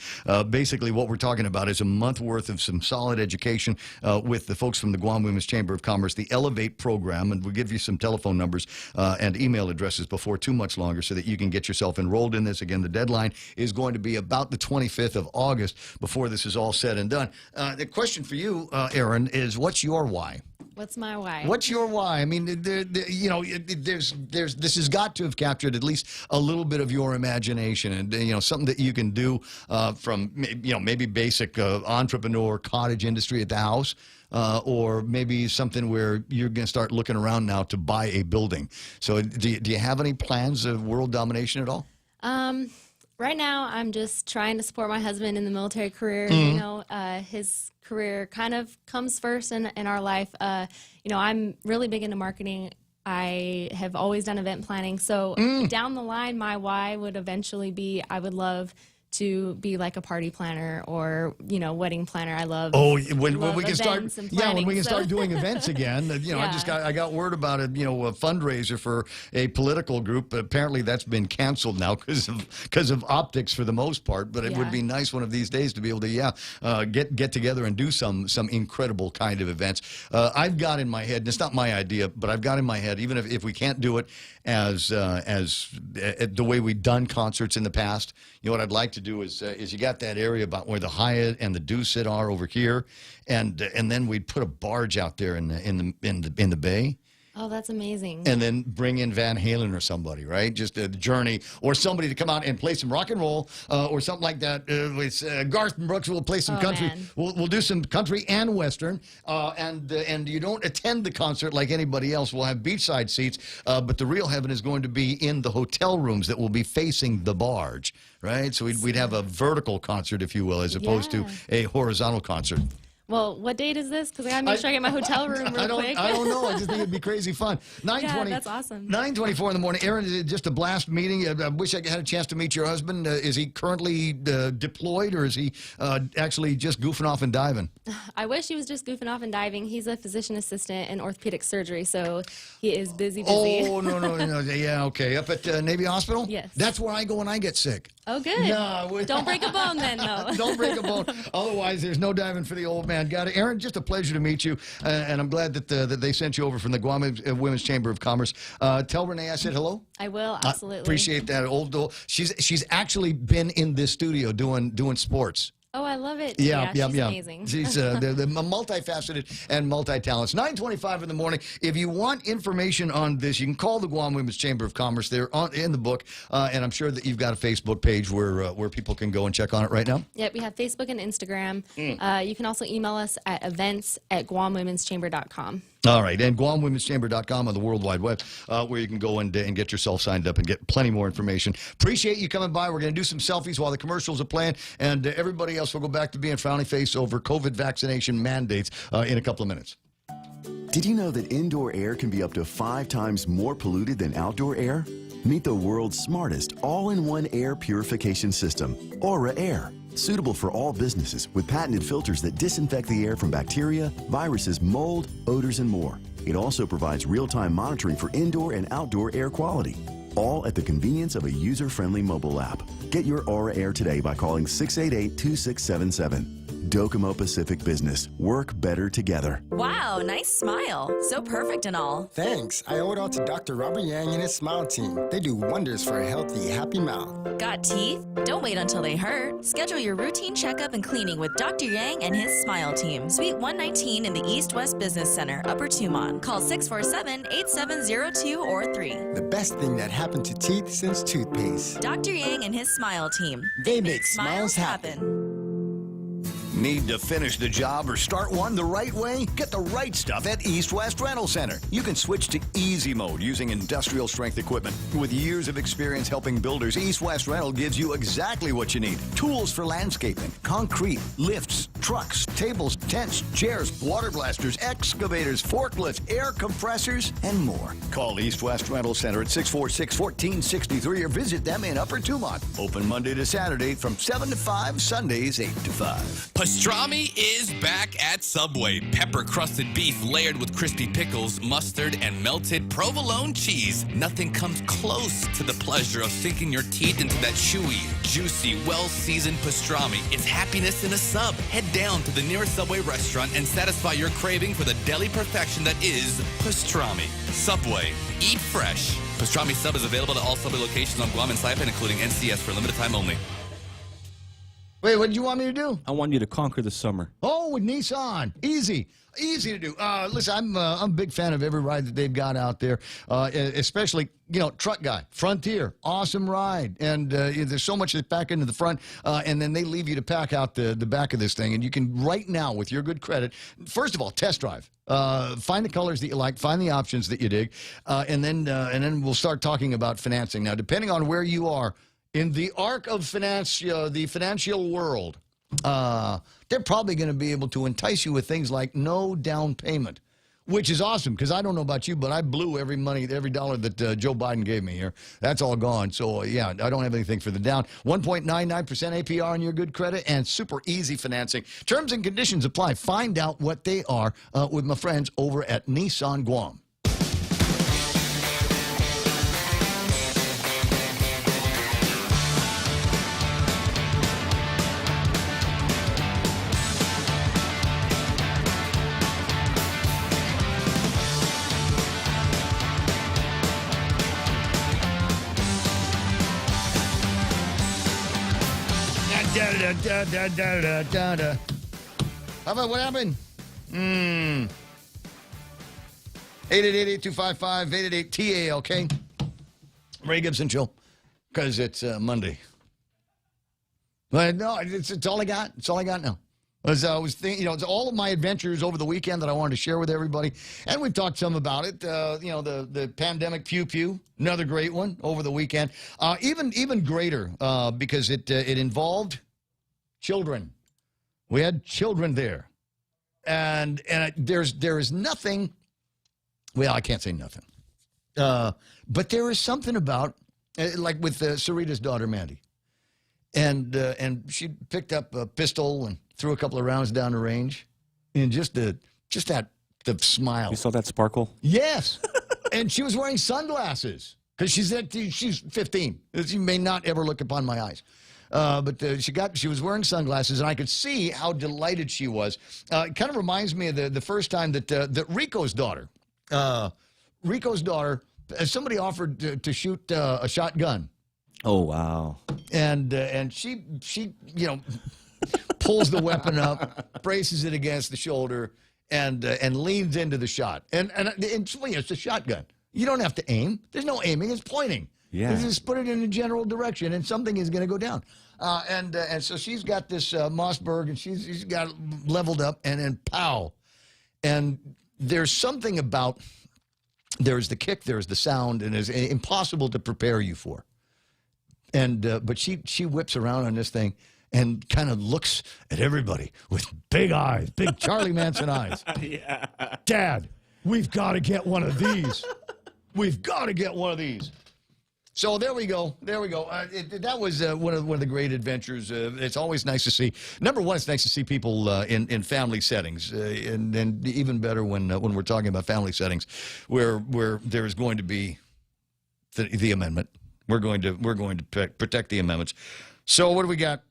Basically, what we're talking about is a month worth of some solid education with the folks from the Guam Women's Chamber of Commerce, the Elevate program, and we'll give you some telephone numbers and email addresses before too much longer so that you can get yourself enrolled in this. Again, the deadline is going to be about the 25th of August before this is all said and done. The question for you, Erin, is what's your why? What's my why? What's your why? I mean, this has got to have captured at least a little bit of your imagination, and something that you can do from maybe basic entrepreneur cottage industry at the house, or maybe something where you're going to start looking around now to buy a building. So, do you have any plans of world domination at all? Right now, I'm just trying to support my husband in the military career. His career kind of comes first in our life. I'm really big into marketing. I have always done event planning. So down the line, my why would eventually be I would love to be like a party planner or wedding planner. I love when we can start planning, when we can start doing events again. I got word about it, a fundraiser for a political group, but apparently that's been canceled now because of optics for the most part. But it would be nice one of these days to be able to get together and do some incredible kind of events. I've got in my head, and it's not my idea, but I've got in my head, even if we can't do it as the way we've done concerts in the past, what I'd like to do is you got that area about where the Hyatt and the Dusit are over here, and then we'd put a barge out there in the bay. Oh, that's amazing. And then bring in Van Halen or somebody, right? Just a Journey or somebody to come out and play some rock and roll or something like that. Garth Brooks will play some country. We'll do some country and Western. And you don't attend the concert like anybody else. We'll have beachside seats, but the real heaven is going to be in the hotel rooms that will be facing the barge, right? So we'd have a vertical concert, if you will, as opposed to a horizontal concert. Well, what date is this? Because I got to make sure I get my hotel room real quick. I don't know. I just think it'd be crazy fun. 9:20. Yeah, that's awesome. 9:24 in the morning. Erin, is it just a blast meeting? I wish I had a chance to meet your husband. Is he currently deployed, or is he actually just goofing off and diving? I wish he was just goofing off and diving. He's a physician assistant in orthopedic surgery, so he is busy. Oh, no. Yeah, okay. Up at Navy Hospital? Yes. That's where I go when I get sick. Oh, good. No, don't break a bone then, though. Don't break a bone. Otherwise, there's no diving for the old man. Got it. Erin, just a pleasure to meet you, and I'm glad that they sent you over from the Guam Women's Chamber of Commerce. Tell Renee I said hello. I will, absolutely. Appreciate that. She's actually been in this studio doing sports. Oh, I love it. Yeah. She's amazing. She's they're multifaceted and multi-talents. 9:25 in the morning. If you want information on this, you can call the Guam Women's Chamber of Commerce. They're in the book, and I'm sure that you've got a Facebook page where people can go and check on it right now. Yep, we have Facebook and Instagram. You can also email us at events@guamwomenschamber.com. All right, and GuamWomen'sChamber.com on the World Wide Web, where you can go and get yourself signed up and get plenty more information. Appreciate you coming by. We're going to do some selfies while the commercials are playing, and everybody else will go back to being frowny face over COVID vaccination mandates in a couple of minutes. Did you know that indoor air can be up to 5 times more polluted than outdoor air? Meet the world's smartest all-in-one air purification system, Aura Air. Suitable for all businesses with patented filters that disinfect the air from bacteria, viruses, mold, odors, and more. It also provides real-time monitoring for indoor and outdoor air quality, all at the convenience of a user-friendly mobile app. Get your Aura Air today by calling 688-2677. Docomo Pacific Business. Work better together. Wow, nice smile. So perfect and all. Thanks. I owe it all to Dr. Robert Yang and his smile team. They do wonders for a healthy, happy mouth. Got teeth? Don't wait until they hurt. Schedule your routine checkup and cleaning with Dr. Yang and his smile team. Suite 119 in the East West Business Center, Upper Tumon. Call 647-8702 or 3. The best thing that happened to teeth since toothpaste. Dr. Yang and his smile team. They make smiles happen. Need to finish the job or start one the right way? Get the right stuff at East West Rental Center. You can switch to easy mode using industrial strength equipment. With years of experience helping builders, East West Rental gives you exactly what you need. Tools for landscaping, concrete, lifts, trucks, tables, tents, chairs, water blasters, excavators, forklifts, air compressors, and more. Call East West Rental Center at 646-1463 or visit them in Upper Tumont. Open Monday to Saturday from 7 to 5, Sundays 8 to 5. Pastrami is back at Subway. Pepper-crusted beef layered with crispy pickles, mustard, and melted provolone cheese. Nothing comes close to the pleasure of sinking your teeth into that chewy, juicy, well-seasoned pastrami. It's happiness in a sub. Head down to the nearest Subway restaurant and satisfy your craving for the deli perfection that is pastrami. Subway. Eat fresh. Pastrami sub is available at all Subway locations on Guam and Saipan, including NCS for limited time only. Wait, what did you want me to do? I want you to conquer the summer. Oh, with Nissan. Easy to do. Listen, I'm a big fan of every ride that they've got out there, especially, Truck Guy, Frontier, awesome ride. And there's so much that's packed into the front, and then they leave you to pack out the back of this thing. And you can, right now, with your good credit, first of all, test drive. Find the colors that you like, find the options that you dig, and then we'll start talking about financing. Now, depending on where you are in the arc of the financial world, they're probably going to be able to entice you with things like no down payment, which is awesome because I don't know about you, but I blew every dollar that Joe Biden gave me here. That's all gone. So, yeah, I don't have anything for the down. 1.99% APR on your good credit and super easy financing. Terms and conditions apply. Find out what they are with my friends over at Nissan Guam. How about what happened? 888-8255-888-TALK. Ray Gibson Show. Because it's Monday. But no, it's all I got. It's all I got now. As I was thinking, it's all of my adventures over the weekend that I wanted to share with everybody. And we've talked some about it. The pandemic pew, another great one over the weekend. Even greater because it involved children. We had children there. And there is nothing, well, I can't say nothing. But there is something about, like with Sarita's daughter, Mandy. And she picked up a pistol and threw a couple of rounds down the range. And just the smile. You saw that sparkle? Yes. And she was wearing sunglasses because she's 15. She may not ever look upon my eyes. But she was wearing sunglasses, and I could see how delighted she was. It kind of reminds me of the first time that Rico's daughter, somebody offered to shoot a shotgun. Oh, wow. And she pulls the weapon up, braces it against the shoulder, and leans into the shot. And it's a shotgun. You don't have to aim. There's no aiming. It's pointing. Yeah. You just put it in a general direction, and something is going to go down. And so she's got this Mossberg, and she's got it leveled up, and then pow. And there's something about, there's the kick, there's the sound, and it's impossible to prepare you for. And but she whips around on this thing and kind of looks at everybody with big eyes, big Charlie Manson eyes. Yeah. Dad, we've got to get one of these. We've got to get one of these. So there we go. There we go. That was one of the great adventures. It's always nice to see. Number one, it's nice to see people in family settings, and even better when we're talking about family settings, where there is going to be the amendment. We're going to protect the amendments. So what do we got?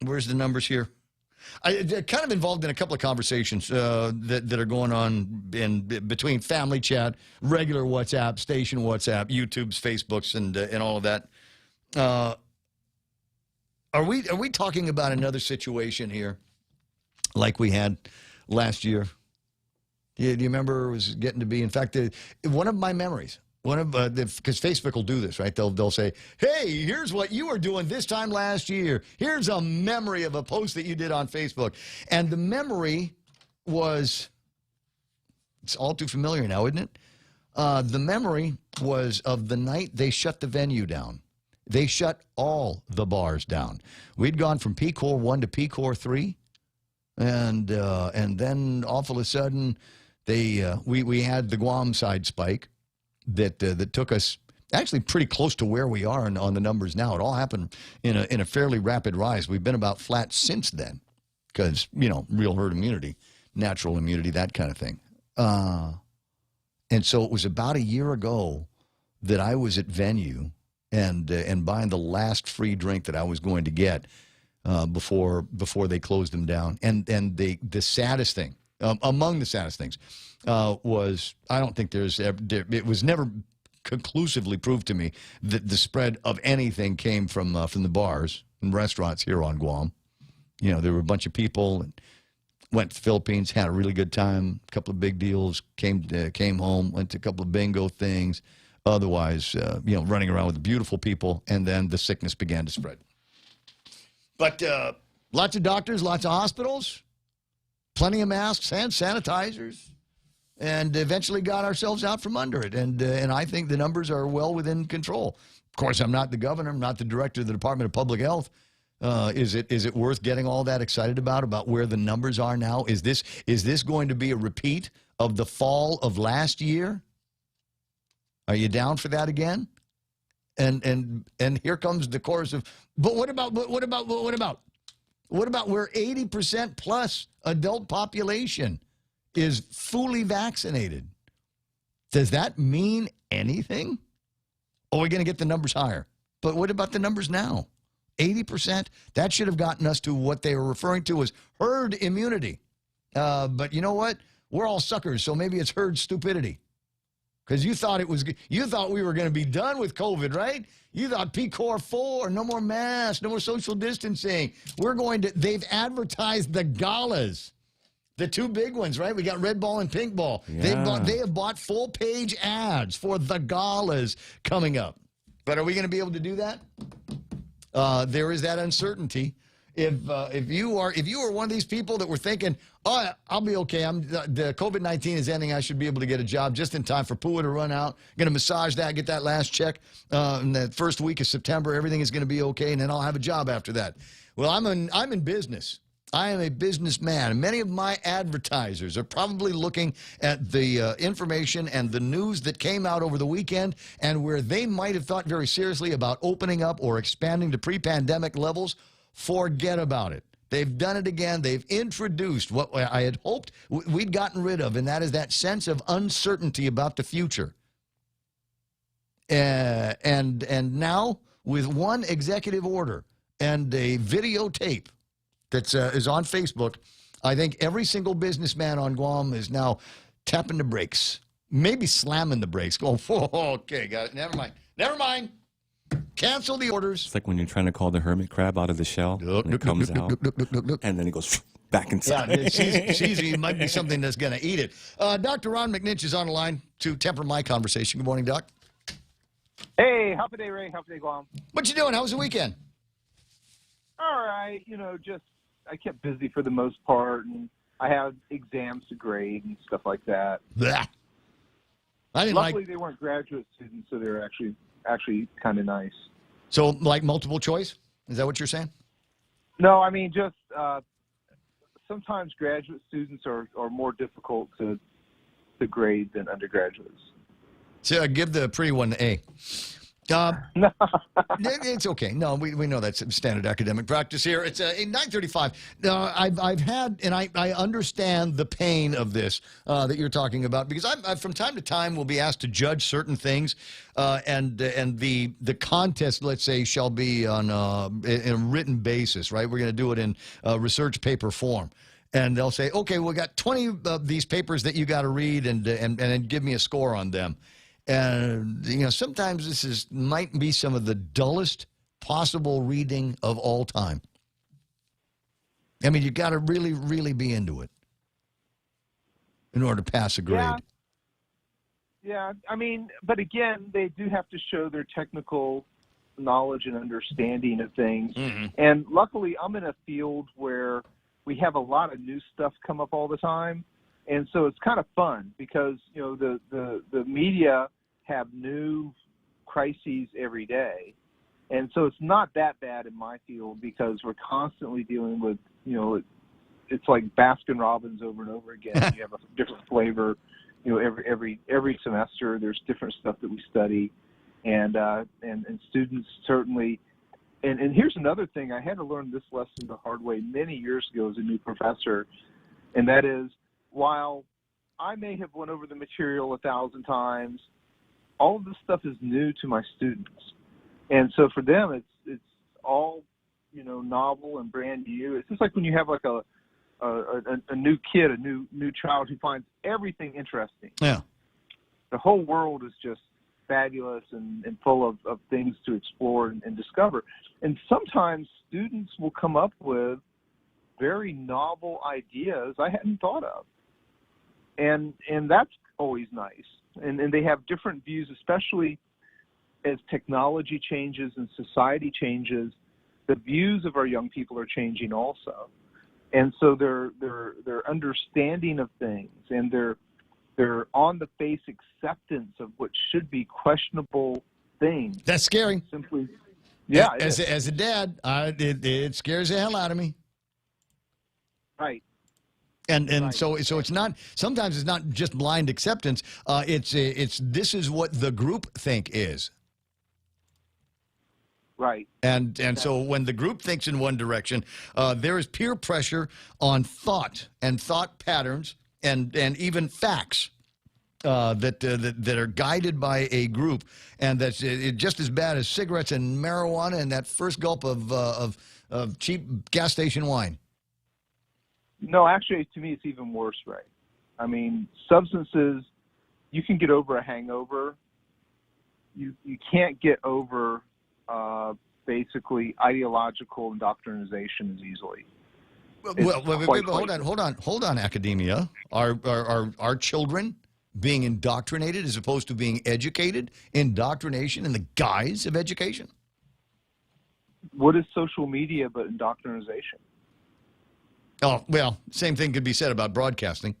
Where's the numbers here? I'm kind of involved in a couple of conversations that are going on between family chat, regular WhatsApp, station WhatsApp, YouTube's, Facebooks, and all of that. Are we talking about another situation here like we had last year? Do you remember it was getting to be, in fact, one of my memories, because Facebook will do this, right? They'll say, hey, here's what you were doing this time last year. Here's a memory of a post that you did on Facebook. And the memory was, it's all too familiar now, isn't it? The memory was of the night they shut the venue down. They shut all the bars down. We'd gone from P-Core 1 to P-Core 3, and then all of a sudden, we had the Guam side spike that took us actually pretty close to where we are on the numbers now. It all happened in a fairly rapid rise. We've been about flat since then because, real herd immunity, natural immunity, that kind of thing. And so it was about a year ago that I was at Venue and buying the last free drink that I was going to get before they closed them down. And the saddest thing, among the saddest things, was I don't think it was never conclusively proved to me that the spread of anything came from the bars and restaurants here on Guam. There were a bunch of people and went to the Philippines, had a really good time, a couple of big deals, came home, went to a couple of bingo things. Otherwise, running around with beautiful people, and then the sickness began to spread. But lots of doctors, lots of hospitals, plenty of masks, hand sanitizers, and eventually got ourselves out from under it. And I think the numbers are well within control. Of course, I'm not the governor. I'm not the director of the Department of Public Health. Is it worth getting all that excited about where the numbers are now? Is this going to be a repeat of the fall of last year? Are you down for that again? And here comes the chorus of, but what about where 80% plus adult population is fully vaccinated? Does that mean anything? Or are we going to get the numbers higher? But what about the numbers now? 80%? That should have gotten us to what they were referring to as herd immunity. But you know what? We're all suckers, so maybe it's herd stupidity. Because you thought we were going to be done with COVID, right? You thought P-Core 4, no more masks, no more social distancing. They've advertised the galas. The two big ones, right? We got Red Ball and Pink Ball. Yeah. They have bought full-page ads for the galas coming up. But are we going to be able to do that? There is that uncertainty. If you are one of these people that were thinking, oh, I'll be okay. The COVID-19 is ending. I should be able to get a job just in time for PUA to run out. Going to massage that, get that last check in the first week of September. Everything is going to be okay, and then I'll have a job after that. Well, I'm in business. I am a businessman, and many of my advertisers are probably looking at the information and the news that came out over the weekend and where they might have thought very seriously about opening up or expanding to pre-pandemic levels. Forget about it. They've done it again. They've introduced what I had hoped we'd gotten rid of, and that is that sense of uncertainty about the future. And now, with one executive order and a videotape that is on Facebook, I think every single businessman on Guam is now tapping the brakes, maybe slamming the brakes, going, oh, okay, got it. Never mind. Cancel the orders. It's like when you're trying to call the hermit crab out of the shell, and it comes out, and then he goes back inside. Yeah, cheesy might be something that's going to eat it. Dr. Ron McNinch is on the line to temper my conversation. Good morning, Doc. Hey, happy day, Ray. Happy day, Guam. What you doing? How was the weekend? All right. I kept busy for the most part, and I had exams to grade and stuff like that. Blah. Luckily, they weren't graduate students, so they were actually kind of nice. So, like multiple choice? Is that what you're saying? No, I mean, just sometimes graduate students are more difficult to grade than undergraduates. So give the pretty one the A. It's okay. No, we know that's standard academic practice here. It's 9:35. I've had, and I understand the pain of this that you're talking about, because I from time to time will be asked to judge certain things, and the contest, let's say, shall be on in a written basis, right? We're going to do it in research paper form. And they'll say, okay, we got 20 of these papers that you got to read and give me a score on them. And, sometimes this might be some of the dullest possible reading of all time. I mean, you got to really, really be into it in order to pass a grade. Yeah, I mean, but again, they do have to show their technical knowledge and understanding of things. Mm-hmm. And luckily, I'm in a field where we have a lot of new stuff come up all the time. And so it's kind of fun because, the media have new crises every day. And so it's not that bad in my field because we're constantly dealing with, it's like Baskin Robbins over and over again. You have a different flavor, every semester. There's different stuff that we study, and students certainly. And here's another thing. I had to learn this lesson the hard way many years ago as a new professor, and that is, while I may have went over the material 1,000 times, all of this stuff is new to my students. And so for them, it's all, novel and brand new. It's just like when you have like a new kid, a new child who finds everything interesting. Yeah. The whole world is just fabulous and full of things to explore and discover. And sometimes students will come up with very novel ideas I hadn't thought of. And that's always nice. And they have different views, especially as technology changes and society changes. The views of our young people are changing also. And so their understanding of things and their on the face acceptance of what should be questionable things. That's scary. Simply, yeah. As a dad, it scares the hell out of me. Right. And so it's not, sometimes it's not just blind acceptance. It's this is what the group think is. Right. And so when the group thinks in one direction, there is peer pressure on thought and thought patterns and even facts that are guided by a group, and that's just as bad as cigarettes and marijuana and that first gulp of cheap gas station wine. No, actually, to me, it's even worse, Ray. I mean, substances, you can get over a hangover. You can't get over basically ideological indoctrination as easily. Well, hold on, academia. Are children being indoctrinated as opposed to being educated? Indoctrination in the guise of education? What is social media but indoctrination? Oh, well, same thing could be said about broadcasting,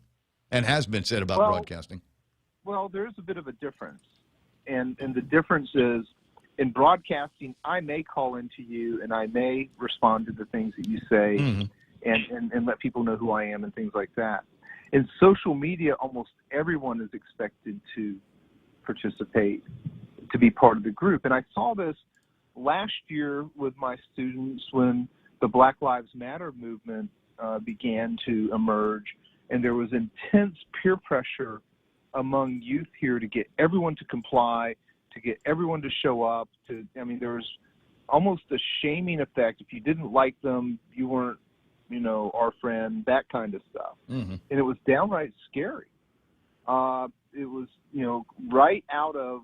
and has been said about broadcasting. Well, there's a bit of a difference. And the difference is, in broadcasting, I may call into you and I may respond to the things that you say and let people know who I am and things like that. In social media, almost everyone is expected to participate, to be part of the group. And I saw this last year with my students when the Black Lives Matter movement began to emerge, and there was intense peer pressure among youth here to get everyone to comply, to get everyone to show up. There was almost a shaming effect. If you didn't like them, you weren't, our friend, that kind of stuff. And it was downright scary. It was, right out of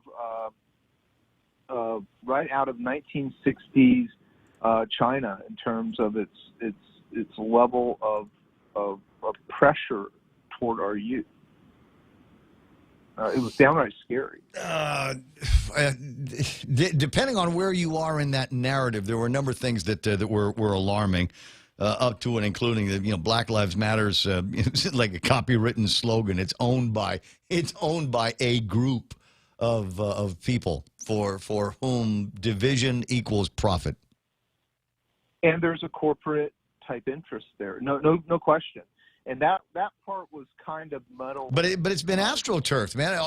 1960s China in terms of its level of pressure toward our youth. It was downright scary. Depending on where you are in that narrative, there were a number of things that were alarming, up to and including the Black Lives Matters, like a copywritten slogan. It's owned by a group of people for whom division equals profit. And there's a corporate type interest there. No question. And that part was kind of muddled. But it's been astroturfed, man.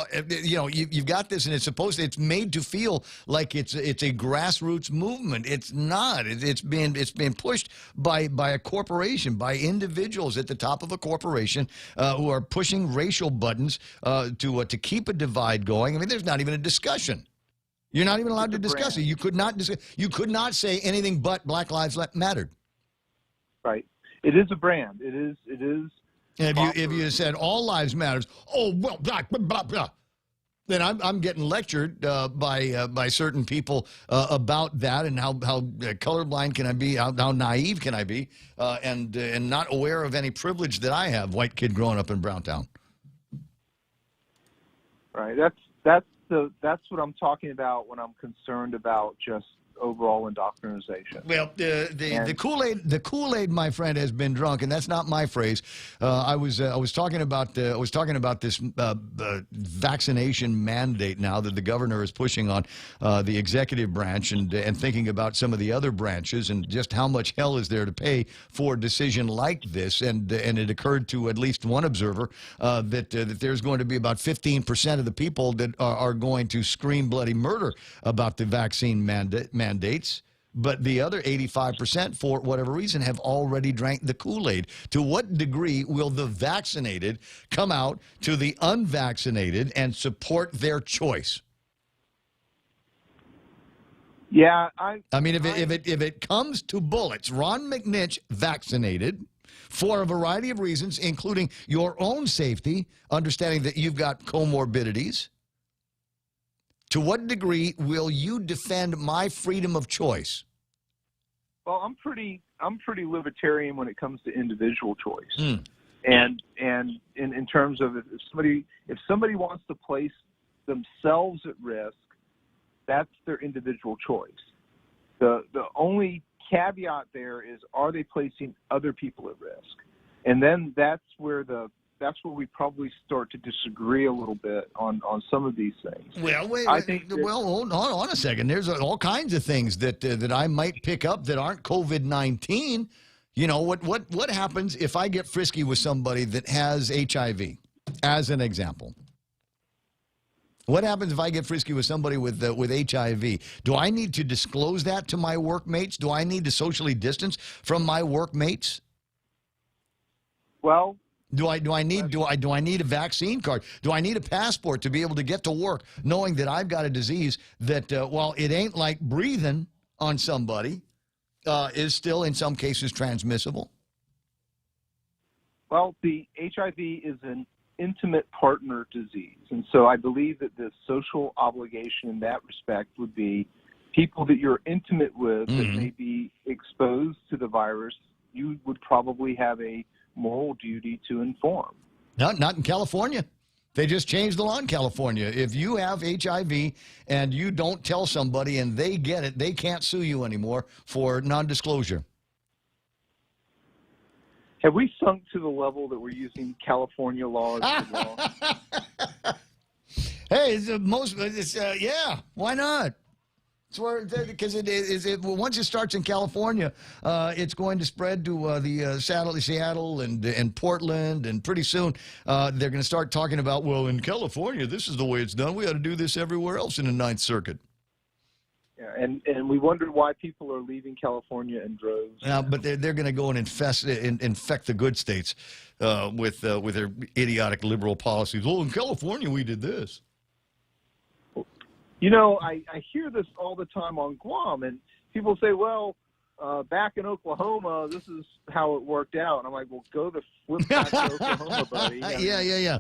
You've got this, and it's made to feel like it's a grassroots movement. It's not. It's being pushed by a corporation, by individuals at the top of a corporation who are pushing racial buttons to keep a divide going. I mean, there's not even a discussion. You're not even allowed to discuss it. You could not say anything but Black Lives Mattered. Right. It is a brand. It is. And if you said all lives matters, blah, blah, blah, then I'm getting lectured by certain people about that and how colorblind can I be, how naive can I be, and not aware of any privilege that I have, white kid growing up in Browntown. Right. That's what I'm talking about when I'm concerned about just overall indoctrination. Well, the Kool-Aid, my friend, has been drunk, and that's not my phrase. I was talking about this vaccination mandate now that the governor is pushing on the executive branch, and thinking about some of the other branches and just how much hell is there to pay for a decision like this. And it occurred to at least one observer that there's going to be about 15% of the people that are going to scream bloody murder about the vaccine mandates. But the other 85%, for whatever reason, have already drank the Kool-Aid. To what degree will the vaccinated come out to the unvaccinated and support their choice? Yeah, I mean, if it comes to bullets, Ron McNitch vaccinated for a variety of reasons, including your own safety, understanding that you've got comorbidities. To what degree will you defend my freedom of choice? Well, I'm pretty libertarian when it comes to individual choice, and in terms of if somebody wants to place themselves at risk, that's their individual choice. The only caveat there is, are they placing other people at risk? And then that's where we probably start to disagree a little bit on some of these things. Well, hold on a second. There's all kinds of things that I might pick up that aren't COVID-19. You know, what happens if I get frisky with somebody that has HIV, as an example? What happens if I get frisky with somebody with HIV? Do I need to disclose that to my workmates? Do I need to socially distance from my workmates? Well, do I need a vaccine card? Do I need a passport to be able to get to work, knowing that I've got a disease that, while it ain't like breathing on somebody, is still in some cases transmissible? Well, the HIV is an intimate partner disease, and so I believe that the social obligation in that respect would be people that you're intimate with that may be exposed to the virus. You would probably have a moral duty to inform. Not in California. They just changed the law in California. If you have HIV and you don't tell somebody and they get it, they can't sue you anymore for non-disclosure. Have we sunk to the level that we're using California law as the law? Hey, yeah, why not? Because once it starts in California, it's going to spread to Seattle and Portland, and pretty soon they're going to start talking about, well, in California, this is the way it's done. We ought to do this everywhere else in the Ninth Circuit. Yeah, and we wondered why people are leaving California in droves. But they're going to go and infect the good states with their idiotic liberal policies. Well, in California, we did this. You know, I hear this all the time on Guam, and people say, well, back in Oklahoma, this is how it worked out. And I'm like, well, go the flip back to Oklahoma, buddy. Yeah.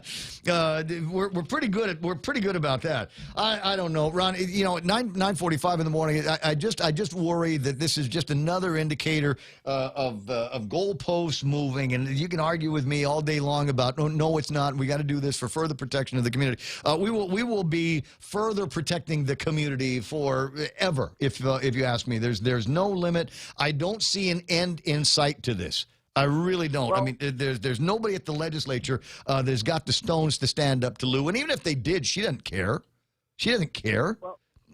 We're pretty good about that. I don't know, Ron. You know, at 9:45 in the morning, I just worry that this is just another indicator of goalposts moving. And you can argue with me all day long about no, it's not. We got to do this for further protection of the community. We will be further protecting the community forever. If you ask me, there's no limit. I don't see an end in sight to this. I really don't. Well, I mean, there's nobody at the legislature that's got the stones to stand up to Lou. And even if they did, she doesn't care. She doesn't care.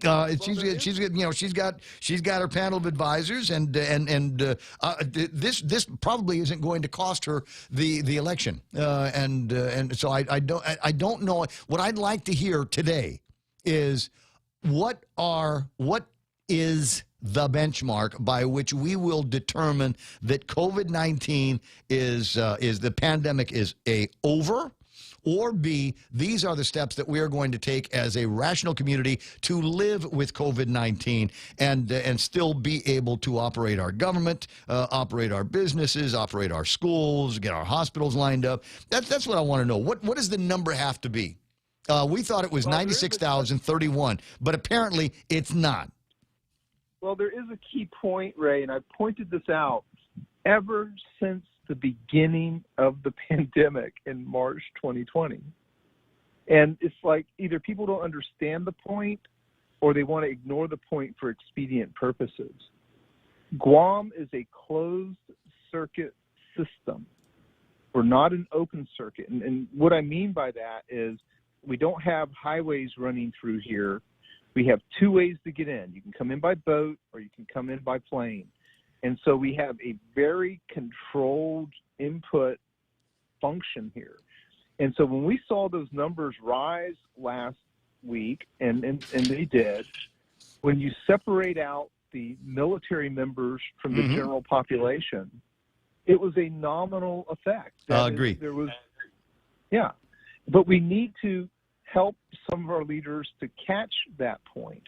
She's got her panel of advisors, and this probably isn't going to cost her the election. And so I don't know. What I'd like to hear today is what is the benchmark by which we will determine that COVID-19 is the pandemic is over, or B, these are the steps that we are going to take as a rational community to live with COVID-19 and still be able to operate our government, operate our businesses, operate our schools, get our hospitals lined up. That's what I want to know. What does the number have to be? We thought it was 96,031, but apparently it's not. Well, there is a key point, Ray, and I've pointed this out ever since the beginning of the pandemic in March 2020. And it's like either people don't understand the point or they want to ignore the point for expedient purposes. Guam is a closed circuit system. We're not an open circuit. And what I mean by that is we don't have highways running through here. We have two ways to get in. You can come in by boat or you can come in by plane. And so we have a very controlled input function here. And so when we saw those numbers rise last week, and they did, when you separate out the military members from the general population, it was a nominal effect. I agree. There was, yeah. But we need to help some of our leaders to catch that point,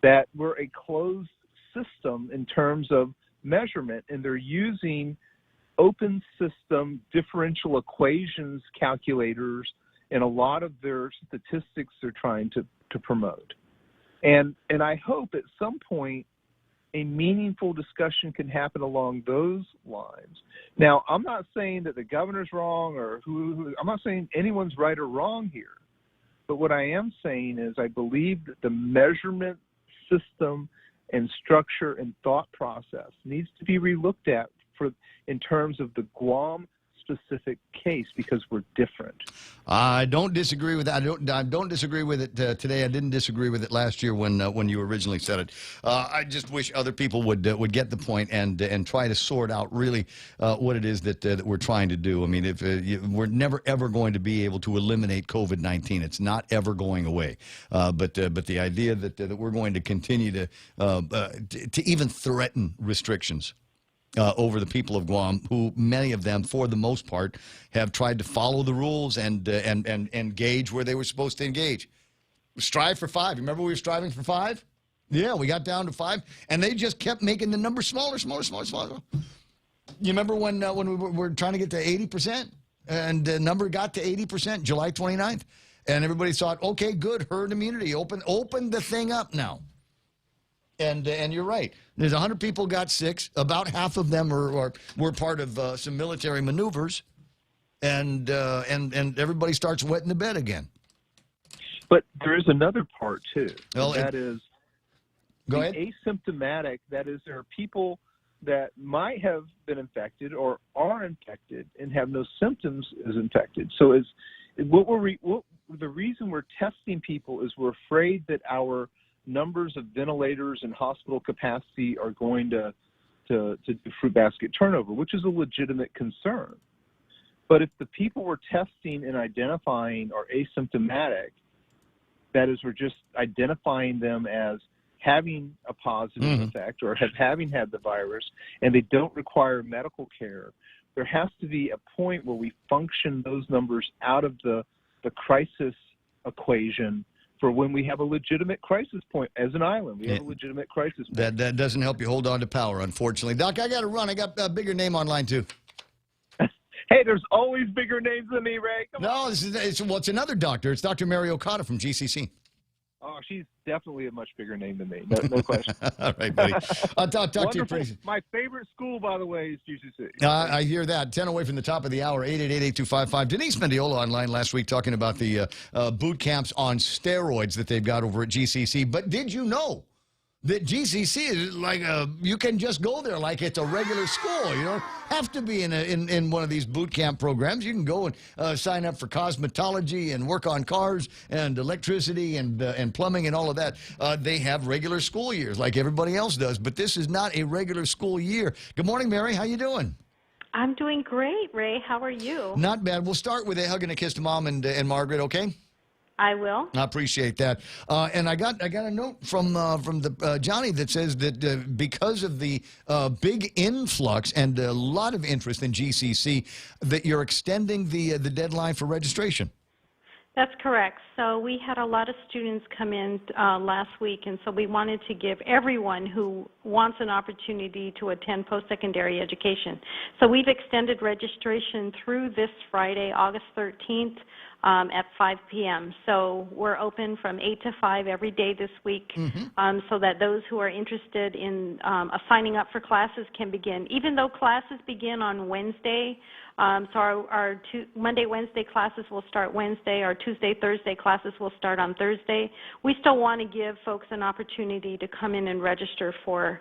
that we're a closed system in terms of measurement, and they're using open system differential equations calculators in a lot of their statistics they're trying to promote. And I hope at some point a meaningful discussion can happen along those lines. Now, I'm not saying that the governor's wrong or I'm not saying anyone's right or wrong here. But what I am saying is I believe that the measurement system and structure and thought process needs to be relooked at in terms of the Guam specific case, because we're different. I don't disagree with that. I don't disagree with it today. I didn't disagree with it last year when you originally said it. I just wish other people would get the point and try to sort out really what it is that we're trying to do. I mean, if we're never ever going to be able to eliminate COVID-19. It's not ever going away. But the idea that we're going to continue to even threaten restrictions over the people of Guam, who many of them, for the most part, have tried to follow the rules and engage where they were supposed to engage. Strive for 5. Remember we were striving for 5? Yeah, we got down to 5, and they just kept making the number smaller. You remember when we were trying to get to 80%, and the number got to 80%, July 29th, and everybody thought, okay, good, herd immunity, open the thing up now. And you're right. There's 100 people got sick. About half of them were part of some military maneuvers, and everybody starts wetting the bed again. But there is another part too. Well, that is go ahead. Asymptomatic. That is, there are people that might have been infected or are infected and have no symptoms as infected. So the reason we're testing people is we're afraid that our numbers of ventilators and hospital capacity are going to do fruit basket turnover, which is a legitimate concern. But if the people we're testing and identifying are asymptomatic, that is, we're just identifying them as having a positive effect or having had the virus, and they don't require medical care, there has to be a point where we function those numbers out of the crisis equation for when we have a legitimate crisis point. As an island, we have a legitimate crisis point. That doesn't help you hold on to power, unfortunately. Doc, I got to run. I got a bigger name online, too. Hey, there's always bigger names than me, Ray. Come on. It's another doctor. It's Dr. Mary Okada from GCC. Oh, she's definitely a much bigger name than me. No question. All right, buddy. I'll talk to you pretty soon. My favorite school, by the way, is GCC. I hear that. 10 away from the top of the hour, 888-8255. Denise Mendiola online last week talking about the boot camps on steroids that they've got over at GCC. But did you know that GCC is like you can just go there like it's a regular school. You don't have to be in one of these boot camp programs. You can go and sign up for cosmetology and work on cars and electricity and plumbing and all of that. They have regular school years like everybody else does, but this is not a regular school year. Good morning, Mary. How you doing? I'm doing great, Ray. How are you? Not bad. We'll start with a hug and a kiss to Mom and Margaret, okay? I will. I appreciate that. And I got a note from the Johnny that says that because of the big influx and a lot of interest in GCC, that you're extending the deadline for registration. That's correct. So we had a lot of students come in last week, and so we wanted to give everyone who wants an opportunity to attend post-secondary education. So we've extended registration through this Friday, August 13th. at 5 p.m. So we're open from 8 to 5 every day this week, so that those who are interested in signing up for classes can begin. Even though classes begin on Wednesday, so our Monday, Wednesday classes will start Wednesday. Our Tuesday, Thursday classes will start on Thursday. We still want to give folks an opportunity to come in and register for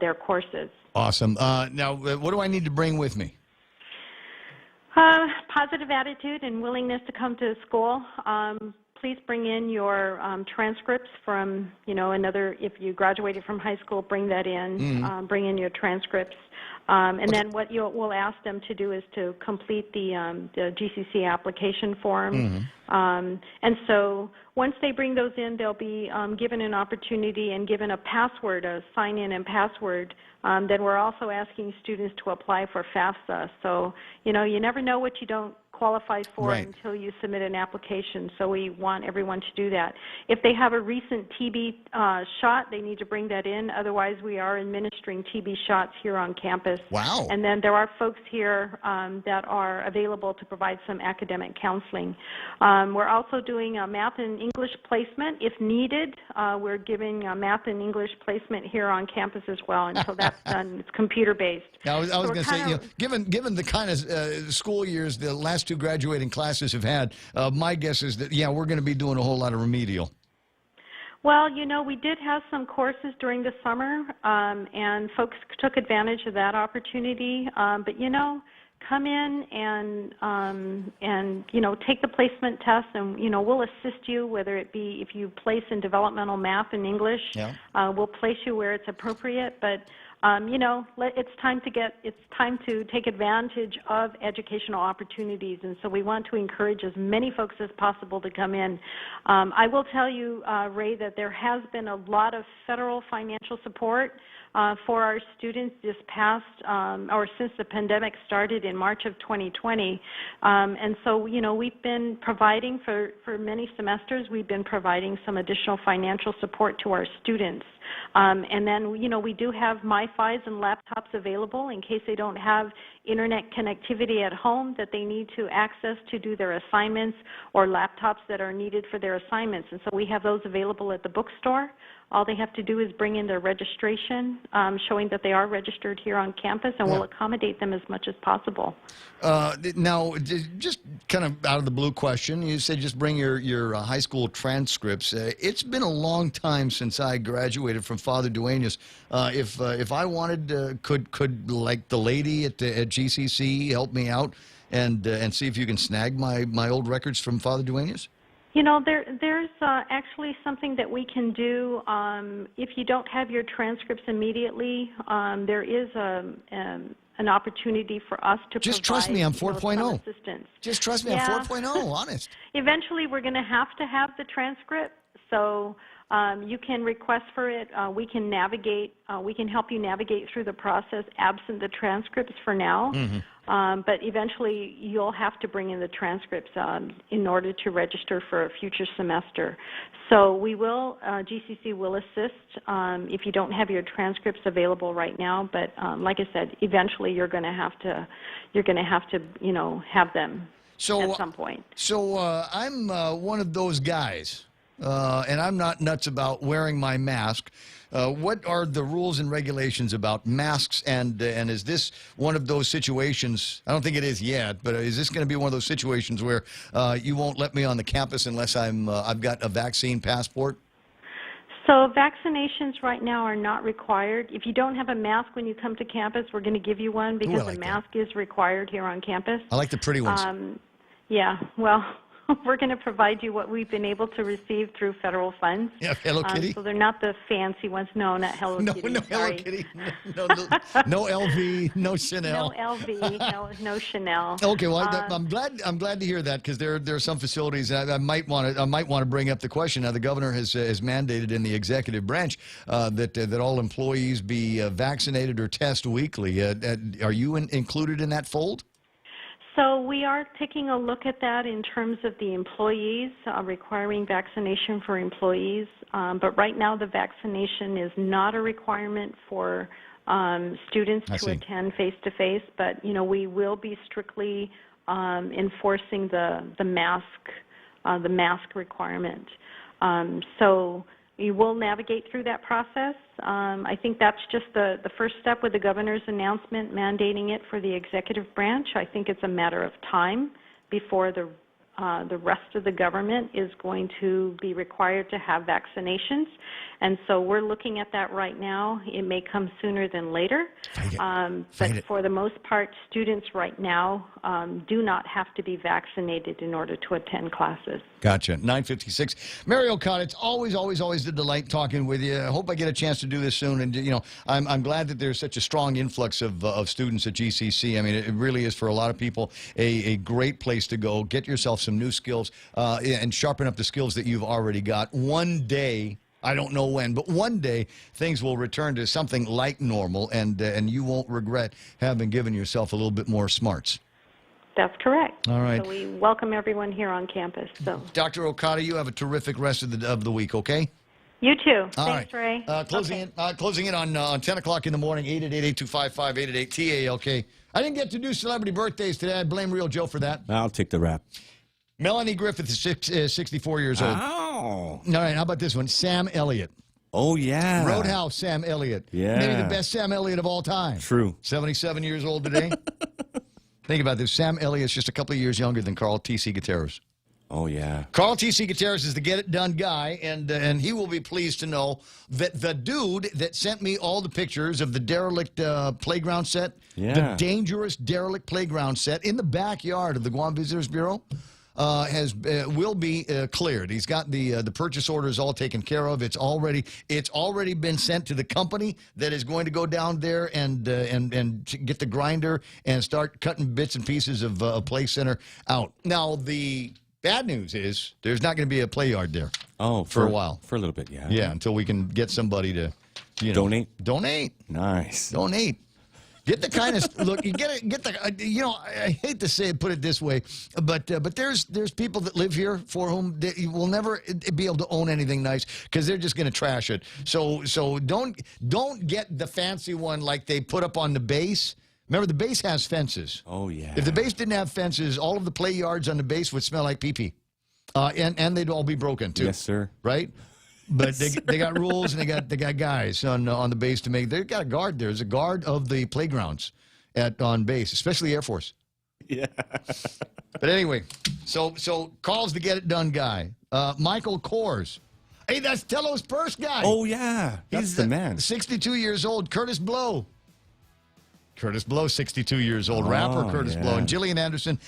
their courses. Awesome. Now, what do I need to bring with me? Positive attitude and willingness to come to school. Please bring in your transcripts from, if you graduated from high school, bring that in. Bring in your transcripts. And then what we'll ask them to do is to complete the GCC application form. And so once they bring those in, they'll be given an opportunity and given a password, a sign-in and password. Then we're also asking students to apply for FAFSA. So, you never know what you don't qualify for until you submit an application. So we want everyone to do that. If they have a recent TB shot, they need to bring that in. Otherwise, we are administering TB shots here on campus. Wow. And then there are folks here that are available to provide some academic counseling. We're also doing a math and English placement. If needed, we're giving math and English placement here on campus as well. Until that's done, it's computer-based. I was going to say, given the kind of school years the last two graduating classes have had, my guess is that, we're going to be doing a whole lot of remedial. Well, we did have some courses during the summer, and folks took advantage of that opportunity. But, come in and take the placement test, and, we'll assist you, whether it be if you place in developmental math and English. We'll place you where it's appropriate. But it's time to take advantage of educational opportunities, and so we want to encourage as many folks as possible to come in. I will tell you, Ray, that there has been a lot of federal financial support for our students this past, or since the pandemic started in March of 2020. And so, we've been providing for many semesters, we've been providing some additional financial support to our students. And then, we do have MiFis and laptops available in case they don't have internet connectivity at home that they need to access to do their assignments, or laptops that are needed for their assignments. And so we have those available at the bookstore. All they have to do is bring in their registration, showing that they are registered here on campus, and we'll accommodate them as much as possible. Now, just kind of out of the blue question, you said just bring your high school transcripts. It's been a long time since I graduated from Father Duenas. If I wanted, could like the lady at GCC help me out and see if you can snag my old records from Father Duenas? There's actually something that we can do. If you don't have your transcripts immediately, there is an opportunity for us to just trust me, I'm 4.0. Assistance. Just trust me, I'm 4.0, honest. Eventually, we're going to have the transcript, so you can request for it. We can navigate. We can help you navigate through the process absent the transcripts for now. But eventually, you'll have to bring in the transcripts in order to register for a future semester. So we will, GCC will assist if you don't have your transcripts available right now. But like I said, eventually you're going to have to, have them at some point. So I'm one of those guys. And I'm not nuts about wearing my mask. What are the rules and regulations about masks, and is this one of those situations, I don't think it is yet, but is this going to be one of those situations where you won't let me on the campus unless I've got a vaccine passport? So vaccinations right now are not required. If you don't have a mask when you come to campus, we're going to give you one because a mask is required here on campus. I like the pretty ones. Yeah, well, we're going to provide you what we've been able to receive through federal funds. Yeah, Hello Kitty. So they're not the fancy ones. No, not Hello Kitty. No Hello Kitty. No LV. No Chanel. No LV. No Chanel. Okay, well, I'm glad to hear that, because there are some facilities I might want to bring up the question. Now, the governor has mandated in the executive branch that all employees be vaccinated or test weekly. Are you included in that fold? So we are taking a look at that in terms of the employees, requiring vaccination for employees. But right now the vaccination is not a requirement for students to attend face-to-face. But, we will be strictly enforcing the mask requirement. So you will navigate through that process. I think that's just the first step with the governor's announcement mandating it for the executive branch. I think it's a matter of time before the rest of the government is going to be required to have vaccinations. And so we're looking at that right now. It may come sooner than later. But for the most part, students right now do not have to be vaccinated in order to attend classes. Gotcha. 9:56. Mary Okada, it's always a delight talking with you. I hope I get a chance to do this soon. And, you know, I'm glad that there's such a strong influx of students at GCC. I mean, it really is for a lot of people a great place to go. Get yourself some new skills and sharpen up the skills that you've already got. One day, I don't know when, but one day things will return to something like normal, and you won't regret having given yourself a little bit more smarts. That's correct. All right. So we welcome everyone here on campus. So Dr. Okada, you have a terrific rest of the week, okay? you too. All Thanks, right. Ray. Closing in on 10 o'clock in the morning, 888-825-5888, TALK. I didn't get to do celebrity birthdays today. I blame Real Joe for that. I'll take the rap. Melanie Griffith is 64 years old. Oh. All right, how about this one? Sam Elliott. Oh, yeah. Roadhouse Sam Elliott. Yeah. Maybe the best Sam Elliott of all time. True. 77 years old today. Think about this. Sam Elliott's just a couple of years younger than Carl T.C. Gutierrez. Oh, yeah. Carl T.C. Gutierrez is the get-it-done guy, and he will be pleased to know that the dude that sent me all the pictures of the derelict playground set, the dangerous derelict playground set in the backyard of the Guam Visitors Bureau, will be cleared. He's got the purchase orders all taken care of. It's already been sent to the company that is going to go down there and get the grinder and start cutting bits and pieces of Play Center out. Now the bad news is there's not going to be a play yard there. Oh, for a while. For a little bit, yeah. Yeah, until we can get somebody to donate. Nice. Donate. Get the kind of look. You get the. You know, I hate to say it, put it this way, but there's people that live here for whom you will never be able to own anything nice because they're just going to trash it. So don't get the fancy one like they put up on the base. Remember, the base has fences. Oh yeah. If the base didn't have fences, all of the play yards on the base would smell like pee-pee, and they'd all be broken too. Yes, sir. Right. But they got rules and they got guys on the base to make. They've got a guard there. There's a guard of the playgrounds on base, especially Air Force. Yeah. But anyway, so Carl's the get it done guy. Michael Kors. Hey, that's Tello's purse guy. Oh yeah, he's the man. 62 years old. Curtis Blow. Curtis Blow, 62 years old. Rapper Curtis Blow. And Gillian Anderson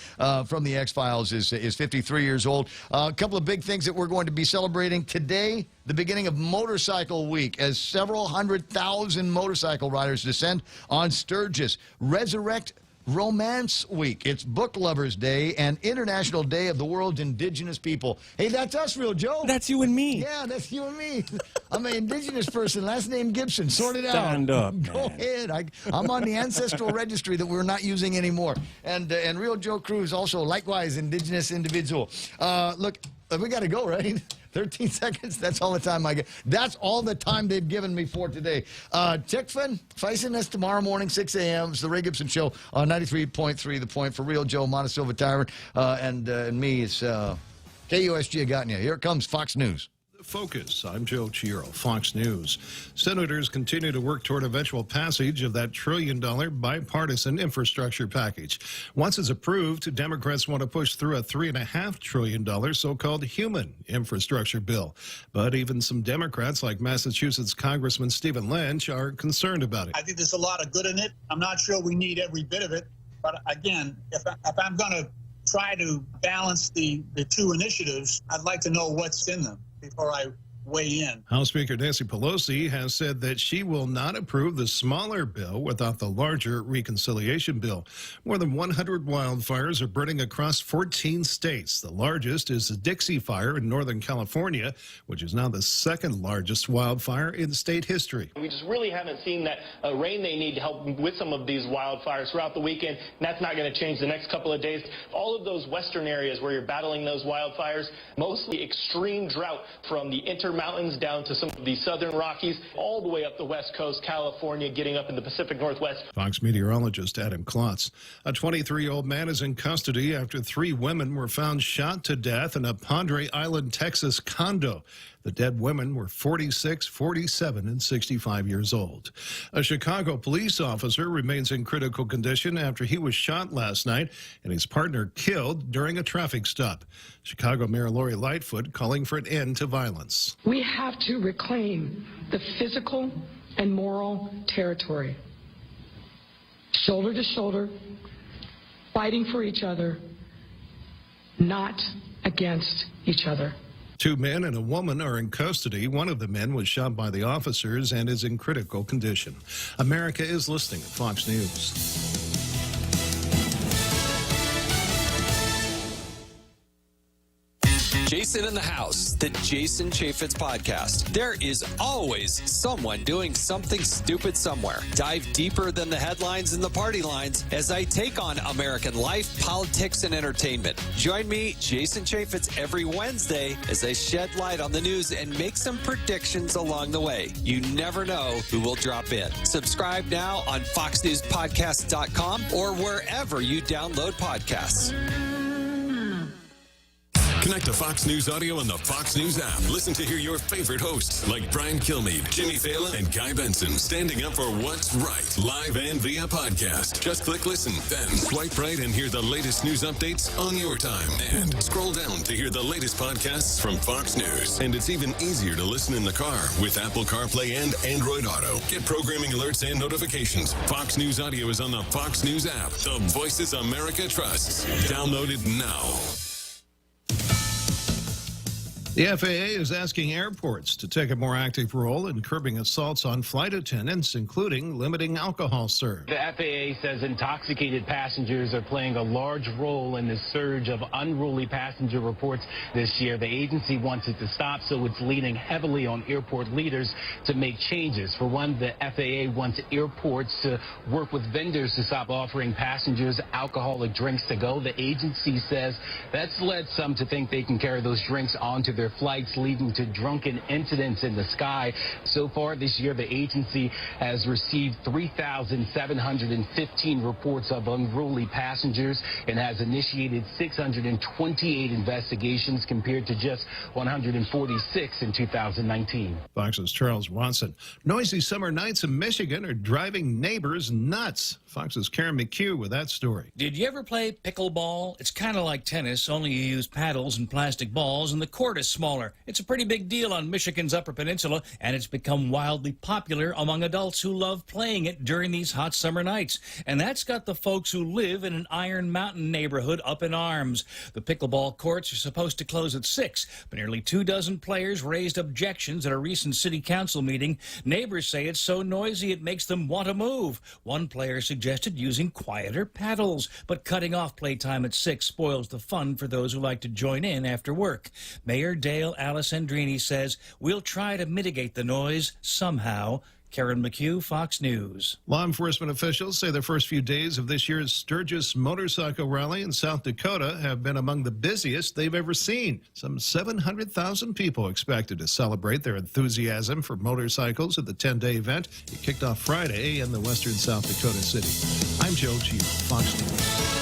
from the X-Files is 53 years old. A couple of big things that we're going to be celebrating today, the beginning of Motorcycle Week, as several 100,000 motorcycle riders descend on Sturgis. Resurrect Romance Week. It's Book Lovers Day and International Day of the World's Indigenous People. Hey, that's us, Real Joe. That's you and me. Yeah, that's you and me. I'm an indigenous person, last name Gibson. Sort it out. Stand up. Go ahead. I'm on the ancestral registry that we're not using anymore. And Real Joe Cruz, also likewise indigenous individual. Look, we got to go, right? 13 seconds. That's all the time I get. That's all the time they've given me for today. Tickfin, facing us tomorrow morning, 6 a.m. It's the Ray Gibson Show on 93.3 The Point. For Real Joe, Montesilva Tyrant, and me, it's KUSG Agatnia. Here it comes, Fox News. Focus. I'm Joe Chiro, Fox News. Senators continue to work toward eventual passage of that $1 trillion bipartisan infrastructure package. Once it's approved, Democrats want to push through a $3.5 trillion so-called human infrastructure bill. But even some Democrats, like Massachusetts Congressman Stephen Lynch, are concerned about it. I think there's a lot of good in it. I'm not sure we need every bit of it. But again, if I'm going to try to balance the two initiatives, I'd like to know what's in them before I weigh in. House Speaker Nancy Pelosi has said that she will not approve the smaller bill without the larger reconciliation bill. More than 100 wildfires are burning across 14 states. The largest is the Dixie Fire in Northern California, which is now the second largest wildfire in state history. We just really haven't seen that rain they need to help with some of these wildfires throughout the weekend, and that's not going to change the next couple of days. All of those western areas where you're battling those wildfires, mostly extreme drought from the Parker Mountains down to some of the southern Rockies, all the way up the west coast, California, getting up in the Pacific Northwest. Fox meteorologist Adam Klotz. A 23-year-old man is in custody after 3 women were found shot to death in a Padre Island, Texas condo. The dead women were 46, 47, and 65 years old. A Chicago police officer remains in critical condition after he was shot last night and his partner killed during a traffic stop. Chicago Mayor Lori Lightfoot calling for an end to violence. We have to reclaim the physical and moral territory. Shoulder to shoulder, fighting for each other, not against each other. 2 men and a woman are in custody. One of the men was shot by the officers and is in critical condition. America is listening to Fox News. Jason in the House, the Jason Chaffetz podcast. There is always someone doing something stupid somewhere. Dive deeper than the headlines and the party lines as I take on American life, politics, and entertainment. Join me, Jason Chaffetz, every Wednesday as I shed light on the news and make some predictions along the way. You never know who will drop in. Subscribe now on FoxNewsPodcast.com or wherever you download podcasts. Connect to Fox News Audio on the Fox News app. Listen to hear your favorite hosts like Brian Kilmeade, Jimmy Fallon, and Guy Benson standing up for what's right, live and via podcast. Just click listen, then swipe right and hear the latest news updates on your time. And scroll down to hear the latest podcasts from Fox News. And it's even easier to listen in the car with Apple CarPlay and Android Auto. Get programming alerts and notifications. Fox News Audio is on the Fox News app. The voices America trusts. Download it now. The FAA is asking airports to take a more active role in curbing assaults on flight attendants, including limiting alcohol served. The FAA says intoxicated passengers are playing a large role in the surge of unruly passenger reports this year. The agency wants it to stop, so it's leaning heavily on airport leaders to make changes. For one, the FAA wants airports to work with vendors to stop offering passengers alcoholic drinks to go. The agency says that's led some to think they can carry those drinks onto their flights, leading to drunken incidents in the sky. So far this year, the agency has received 3,715 reports of unruly passengers and has initiated 628 investigations compared to just 146 in 2019. Fox's Charles Watson. Noisy summer nights in Michigan are driving neighbors nuts. Fox's Karen McHugh with that story. Did you ever play pickleball? It's kind of like tennis, only you use paddles and plastic balls, and the court is smaller. It's a pretty big deal on Michigan's Upper Peninsula, and it's become wildly popular among adults who love playing it during these hot summer nights. And that's got the folks who live in an Iron Mountain neighborhood up in arms. The pickleball courts are supposed to close at 6, but nearly 24 players raised objections at a recent city council meeting. Neighbors say it's so noisy it makes them want to move. One player suggested using quieter paddles, but cutting off playtime at 6 spoils the fun for those who like to join in after work. Mayor Dale Alessandrini says we'll try to mitigate the noise somehow. Karen McHugh, Fox News. Law enforcement officials say the first few days of this year's Sturgis Motorcycle Rally in South Dakota have been among the busiest they've ever seen. Some 700,000 people expected to celebrate their enthusiasm for motorcycles at the 10-day event. It kicked off Friday in the western South Dakota city. I'm Joe Gio, Fox News.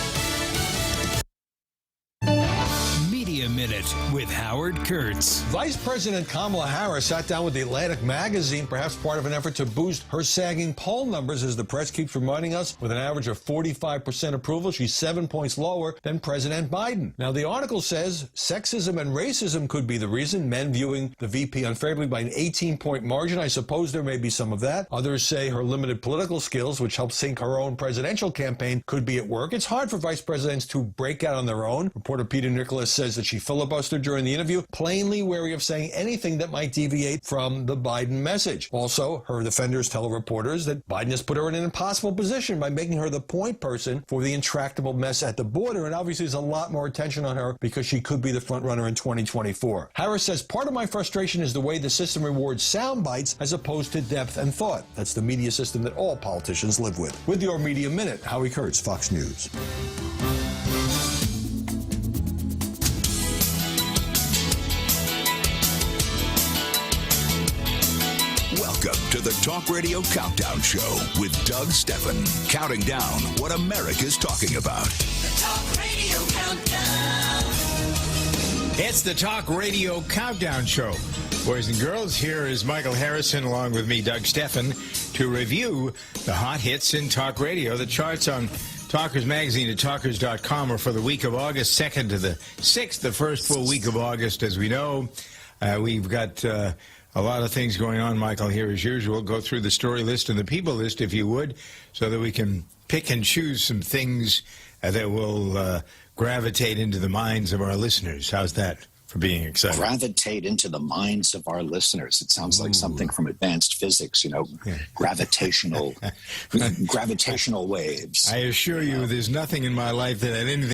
Media Minute with Howard Kurtz. Vice President Kamala Harris sat down with the Atlantic magazine, perhaps part of an effort to boost her sagging poll numbers, as the press keeps reminding us. With an average of 45% approval, she's 7 points lower than President Biden. Now, the article says sexism and racism could be the reason, men viewing the VP unfavorably by an 18-point margin. I suppose there may be some of that. Others say her limited political skills, which helped sink her own presidential campaign, could be at work. It's hard for vice presidents to break out on their own. Reporter Peter Nicholas says that she filibustered during the interview, plainly wary of saying anything that might deviate from the Biden message. Also, her defenders tell reporters that Biden has put her in an impossible position by making her the point person for the intractable mess at the border, and obviously there's a lot more attention on her because she could be the front runner in 2024. Harris says, part of my frustration is the way the system rewards sound bites as opposed to depth and thought. That's the media system that all politicians live with. With your Media Minute, Howie Kurtz, Fox News. Welcome to the Talk Radio Countdown Show with Doug Stephan, counting down what America's talking about. The Talk Radio Countdown. It's the Talk Radio Countdown Show. Boys and girls, here is Michael Harrison along with me, Doug Stephan, to review the hot hits in talk radio. The charts on Talkers Magazine at talkers.com are for the week of August 2nd to the 6th, the first full week of August, as we know. We've got a lot of things going on, Michael, here as usual. Go through the story list and the people list, if you would, so that we can pick and choose some things that will gravitate into the minds of our listeners. How's that for being exciting? Gravitate into the minds of our listeners. It sounds like something from advanced physics, gravitational waves. I assure you, there's nothing in my life that had anything